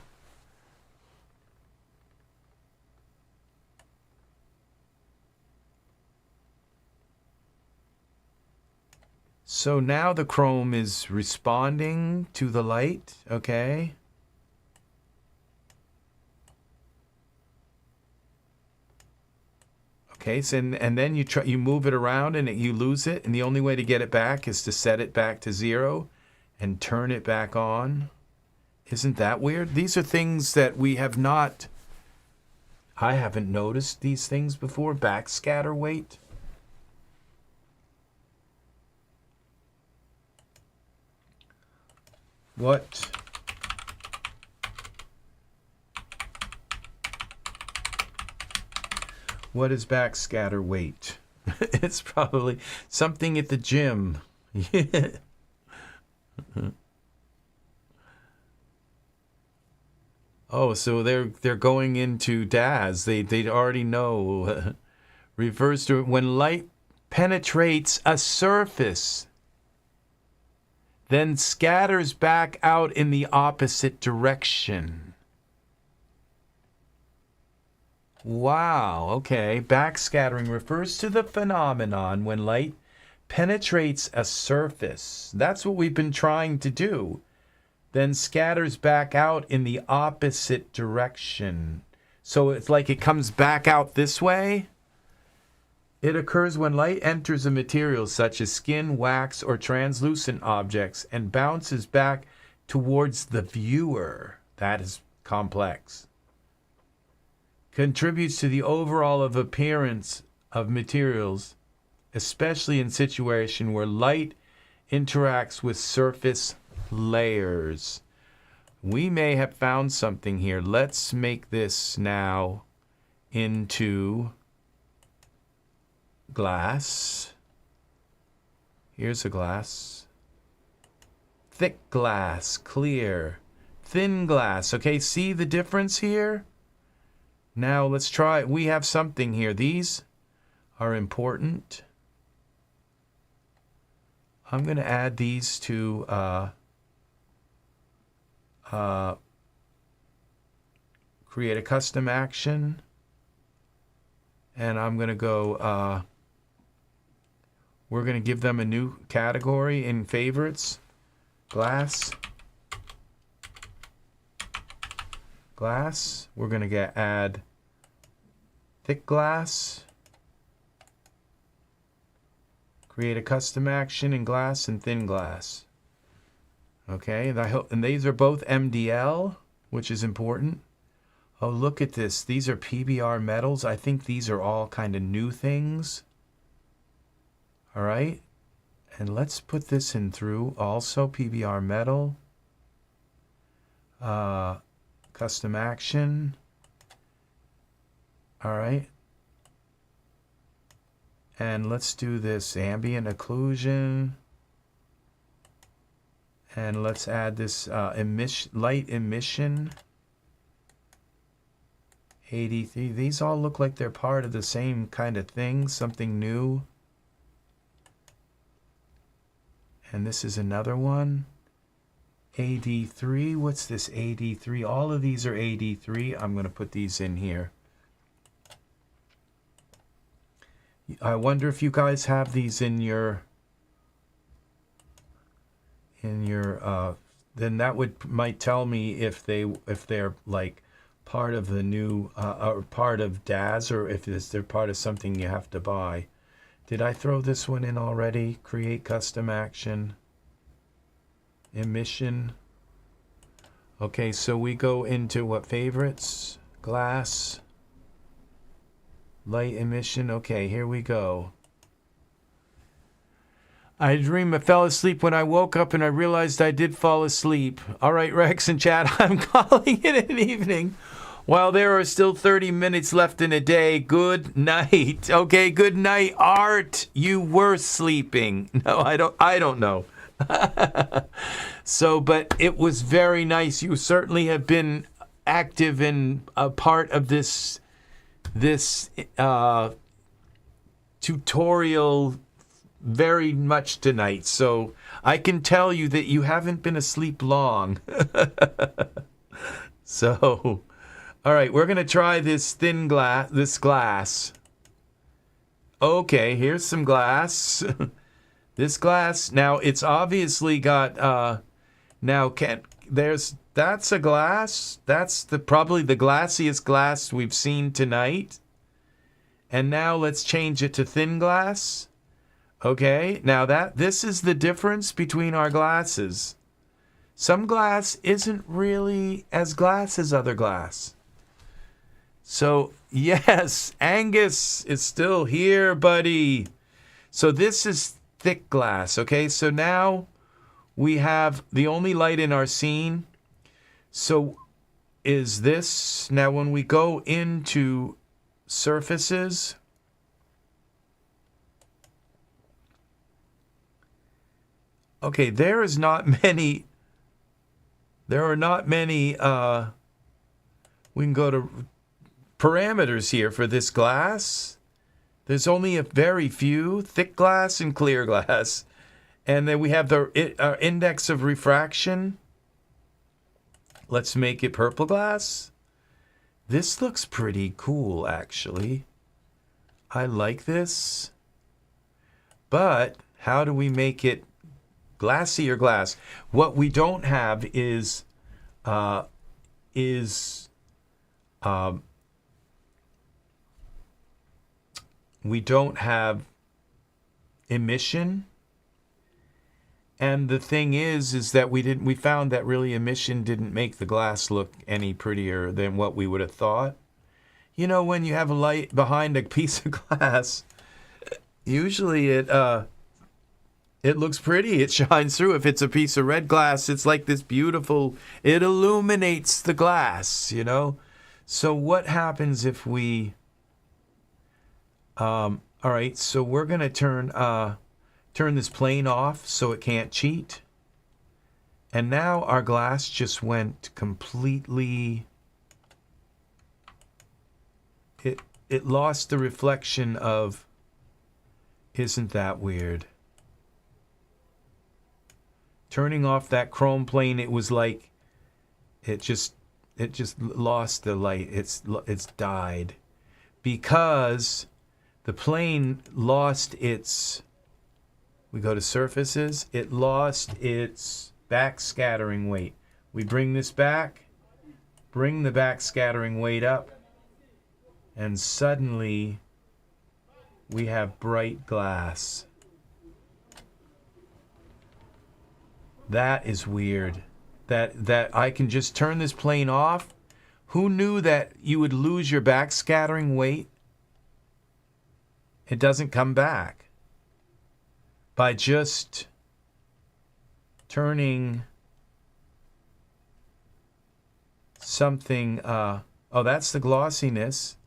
So now the chrome is responding to the light, okay? Okay, so and then you move it around and you lose it, and the only way to get it back is to set it back to 0 and turn it back on. Isn't that weird? These are things that we have not, I haven't noticed these things before. Backscatter weight. What? What is backscatter weight? It's probably something at the gym. Oh, so they're going into Daz. They already know. Refers to when light penetrates a surface, then scatters back out in the opposite direction. Wow, okay. Backscattering refers to the phenomenon when light penetrates a surface. That's what we've been trying to do. Then scatters back out in the opposite direction. So it's like it comes back out this way. It occurs when light enters a material such as skin, wax, or translucent objects and bounces back towards the viewer. That is complex. Contributes to the overall appearance of materials, especially in situation where light interacts with surface layers. We may have found something here. Let's make this now into glass. Here's a glass. Thick glass, clear. Thin glass. Okay, see the difference here? Now let's try, we have something here. These are important. I'm going to add these to create a custom action. And I'm going to go, we're going to give them a new category in favorites. Glass. Glass. We're going to add thick glass. Create a custom action in glass and thin glass. Okay, and these are both MDL, which is important. Oh, look at this. These are PBR metals. I think these are all kind of new things. All right. And let's put this in through also PBR metal. Custom action. All right. And let's do this ambient occlusion. And let's add this light emission. 83. These all look like they're part of the same kind of thing, something new. And this is another one. AD3. What's this AD3? All of these are AD3. I'm going to put these in here. I wonder if you guys have these in your then that might tell me if they're like part of the new or part of Daz, or if they're part of something you have to buy. Did I throw this one in already? Create custom action. Emission. Okay, so we go into what favorites? Glass. Light emission. Okay, here we go. I dreamed I fell asleep. When I woke up and I realized I did fall asleep. All right, Rex and Chad, I'm calling it an evening. While there are still 30 minutes left in a day, good night. Okay, good night, Art. You were sleeping. No, I don't know. So, but it was very nice. You certainly have been active in a part of this tutorial very much tonight. So I can tell you that you haven't been asleep long. So, all right, we're going to try this glass. Okay, here's some glass. This glass, now it's obviously got, that's a glass. That's probably the glassiest glass we've seen tonight. And now let's change it to thin glass. Okay, now this is the difference between our glasses. Some glass isn't really as glass as other glass. So, yes, Angus is still here, buddy. So this is thick glass, okay? So now we have the only light in our scene. So is this, now when we go into surfaces, okay, there are not many, we can go to parameters here for this glass. There's only a very few, thick glass and clear glass. And then we have the index of refraction. Let's make it purple glass. This looks pretty cool, actually. I like this. But how do we make it glassy or glass? What we don't have is we don't have emission. And the thing is that we found that really emission didn't make the glass look any prettier than what we would have thought. You know, when you have a light behind a piece of glass, usually it looks pretty. It shines through. If it's a piece of red glass, it's like this beautiful, it illuminates the glass, you know? So what happens if we, all right, so we're going to turn this plane off so it can't cheat. And now our glass just went completely, it lost the reflection of, isn't that weird? Turning off that chrome plane, it was like, it just lost the light. It's died. Because the plane lost its, we go to surfaces, it lost its backscattering weight. We bring this back, bring the backscattering weight up, and suddenly we have bright glass. That is weird. That I can just turn this plane off. Who knew that you would lose your backscattering weight? It doesn't come back. By just turning something, oh, that's the glossiness.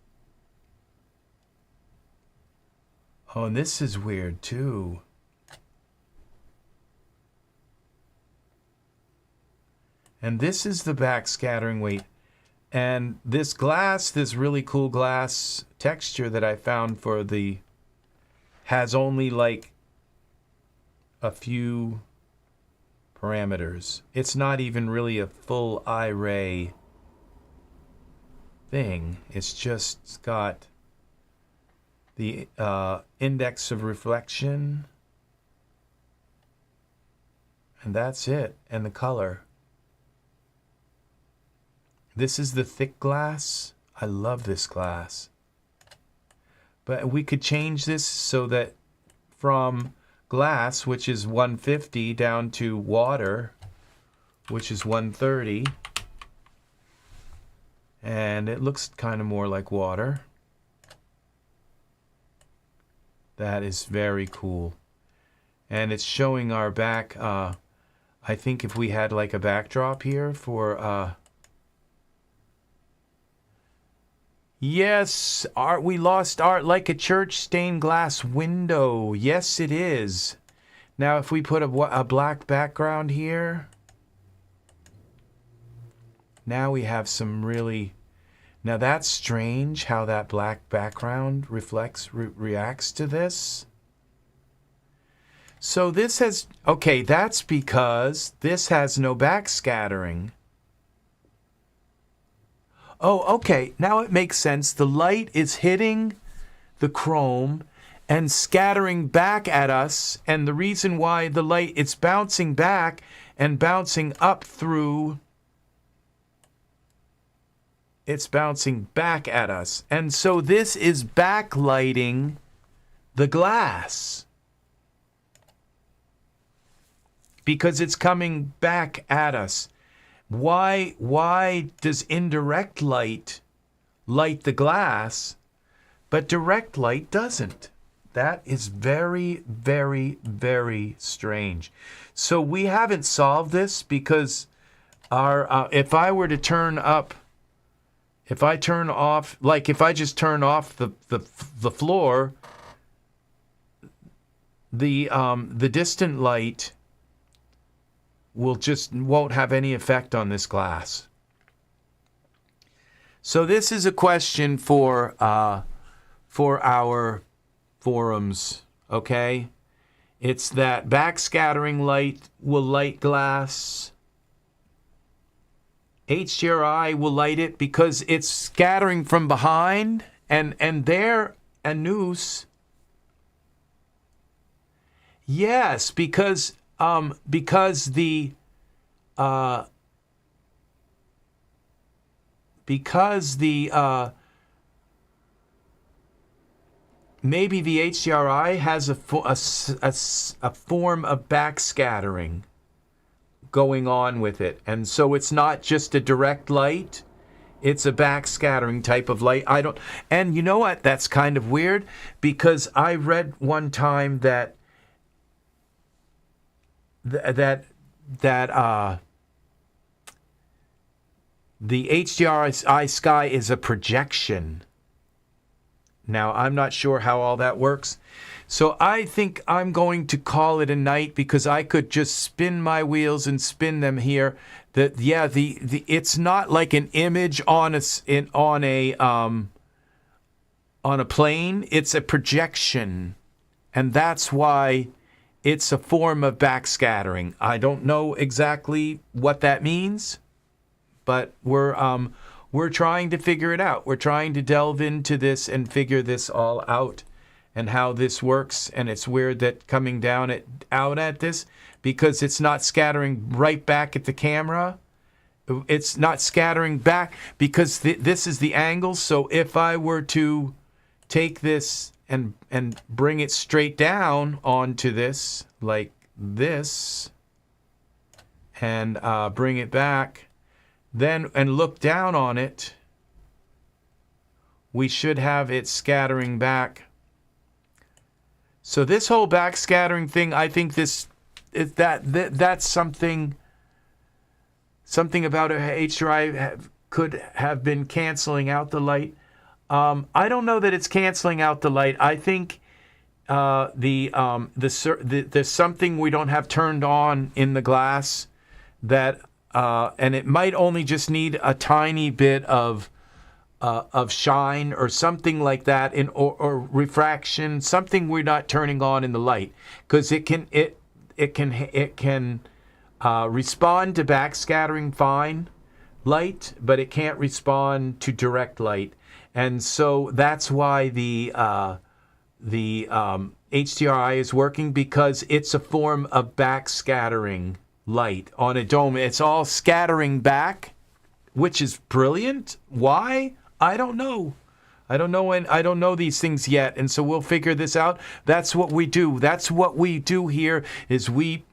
Oh, and this is weird too. And this is the backscattering weight. And this glass, this really cool glass texture that I found for the, has only like a few parameters. It's not even really a full eye-ray thing. It's just got the index of reflection, and that's it, and the color. This is the thick glass. I love this glass. But we could change this so that from glass, which is 150, down to water, which is 130. And it looks kind of more like water. That is very cool. And it's showing our back. I think if we had like a backdrop here for... Yes, art. We lost art like a church stained glass window. Yes, it is. Now, if we put a black background here, now we have some really. Now that's strange how that black background reacts to this. So this has, okay, that's because this has no backscattering. Oh, okay, now it makes sense. The light is hitting the chrome and scattering back at us, and the reason why the light, it's bouncing back and bouncing up through, it's bouncing back at us. And so this is backlighting the glass because it's coming back at us. Why does indirect light light the glass, but direct light doesn't? That is very, very, very strange. So we haven't solved this because our if I were to turn up, if I turn off, like if I just turn off the floor, the distant light won't have any effect on this glass. So this is a question for our forums, okay? It's that backscattering light will light glass. HDRI will light it because it's scattering from behind, and there a noose. Yes, because the maybe the HDRI has a form of backscattering going on with it, and so it's not just a direct light, it's a backscattering type of light. And you know what, that's kind of weird, because I read one time that the HDRI sky is a projection. Now, I'm not sure how all that works. So I think I'm going to call it a night because I could just spin my wheels and spin them here. It's not like an image on a plane. It's a projection, and that's why it's a form of backscattering. I don't know exactly what that means, but we're trying to figure it out. We're trying to delve into this and figure this all out and how this works. And it's weird that coming down out at this, because it's not scattering right back at the camera. It's not scattering back because this is the angle. So if I were to take this and bring it straight down onto this, like this, and bring it back, then and look down on it, we should have it scattering back. So this whole backscattering thing, I think that's something about a HDRI could have been canceling out the light. I don't know that it's canceling out the light. I think there's something we don't have turned on in the glass that and it might only just need a tiny bit of shine or something like that, or refraction, something we're not turning on in the light, because it can respond to backscattering fine light, but it can't respond to direct light, and so that's why the HDRI is working, because it's a form of backscattering light on a dome. It's all scattering back, which is brilliant. Why? I don't know. I don't know, and I don't know these things yet, and so we'll figure this out. That's what we do. That's what we do here, is we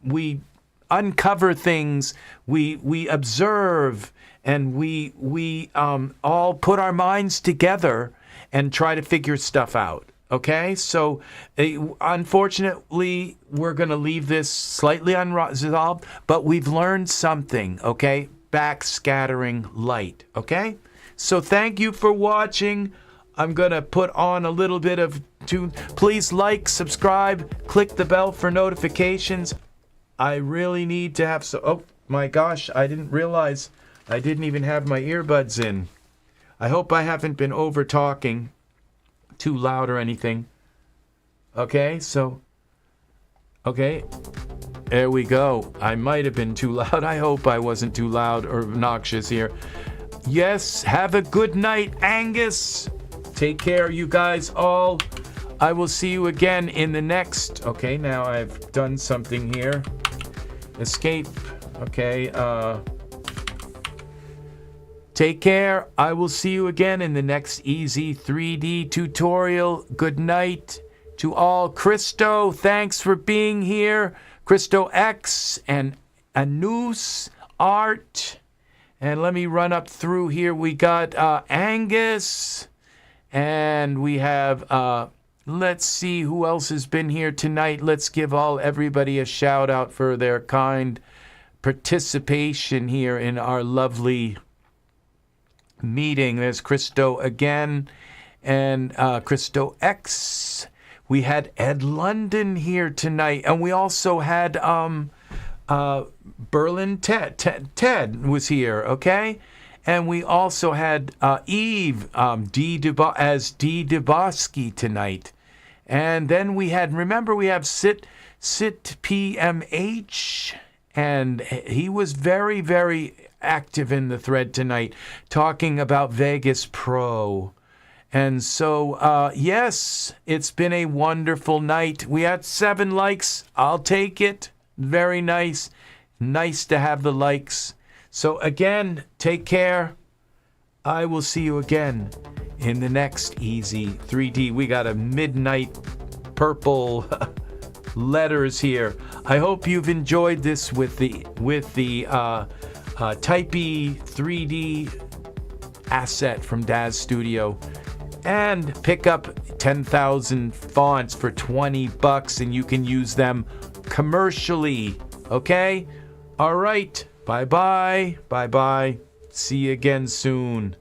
uncover things, we observe, and we all put our minds together and try to figure stuff out. Okay, so unfortunately, we're going to leave this slightly unresolved, but we've learned something, okay? Backscattering light, okay? So thank you for watching. I'm going to put on a little bit of tune. Please like, subscribe, click the bell for notifications. I really need to have oh my gosh, I didn't realize I didn't even have my earbuds in. I hope I haven't been over talking too loud or anything. Okay, so okay, there we go. I might have been too loud. I hope I wasn't too loud or obnoxious here. Yes, have a good night, Angus. Take care, you guys all. I will see you again in the next. Okay, now I've done something here. Escape. Okay, take care. I will see you again in the next EZ3D tutorial. Good night to all. Christo, thanks for being here. Christo X and Anus Art. And let me run up through here. We got Angus. And we have, let's see who else has been here tonight. Let's give everybody a shout out for their kind participation here in our lovely meeting. There's Christo again, and Christo X. We had Ed London here tonight, and we also had Berlin Ted was here, okay? And we also had Eve D. Dubosky tonight. And then we had, remember, we have Sit PMH, and he was very, very active in the thread tonight, talking about Vegas Pro. And so, yes, it's been a wonderful night. We had 7 likes. I'll take it. Very nice. Nice to have the likes. So again, take care. I will see you again in the next EZ3D. We got a midnight purple letters here. I hope you've enjoyed this with the Typey 3D asset from Daz Studio. And pick up 10,000 fonts for $20 and you can use them commercially. Okay? All right. Bye-bye. Bye-bye. See you again soon.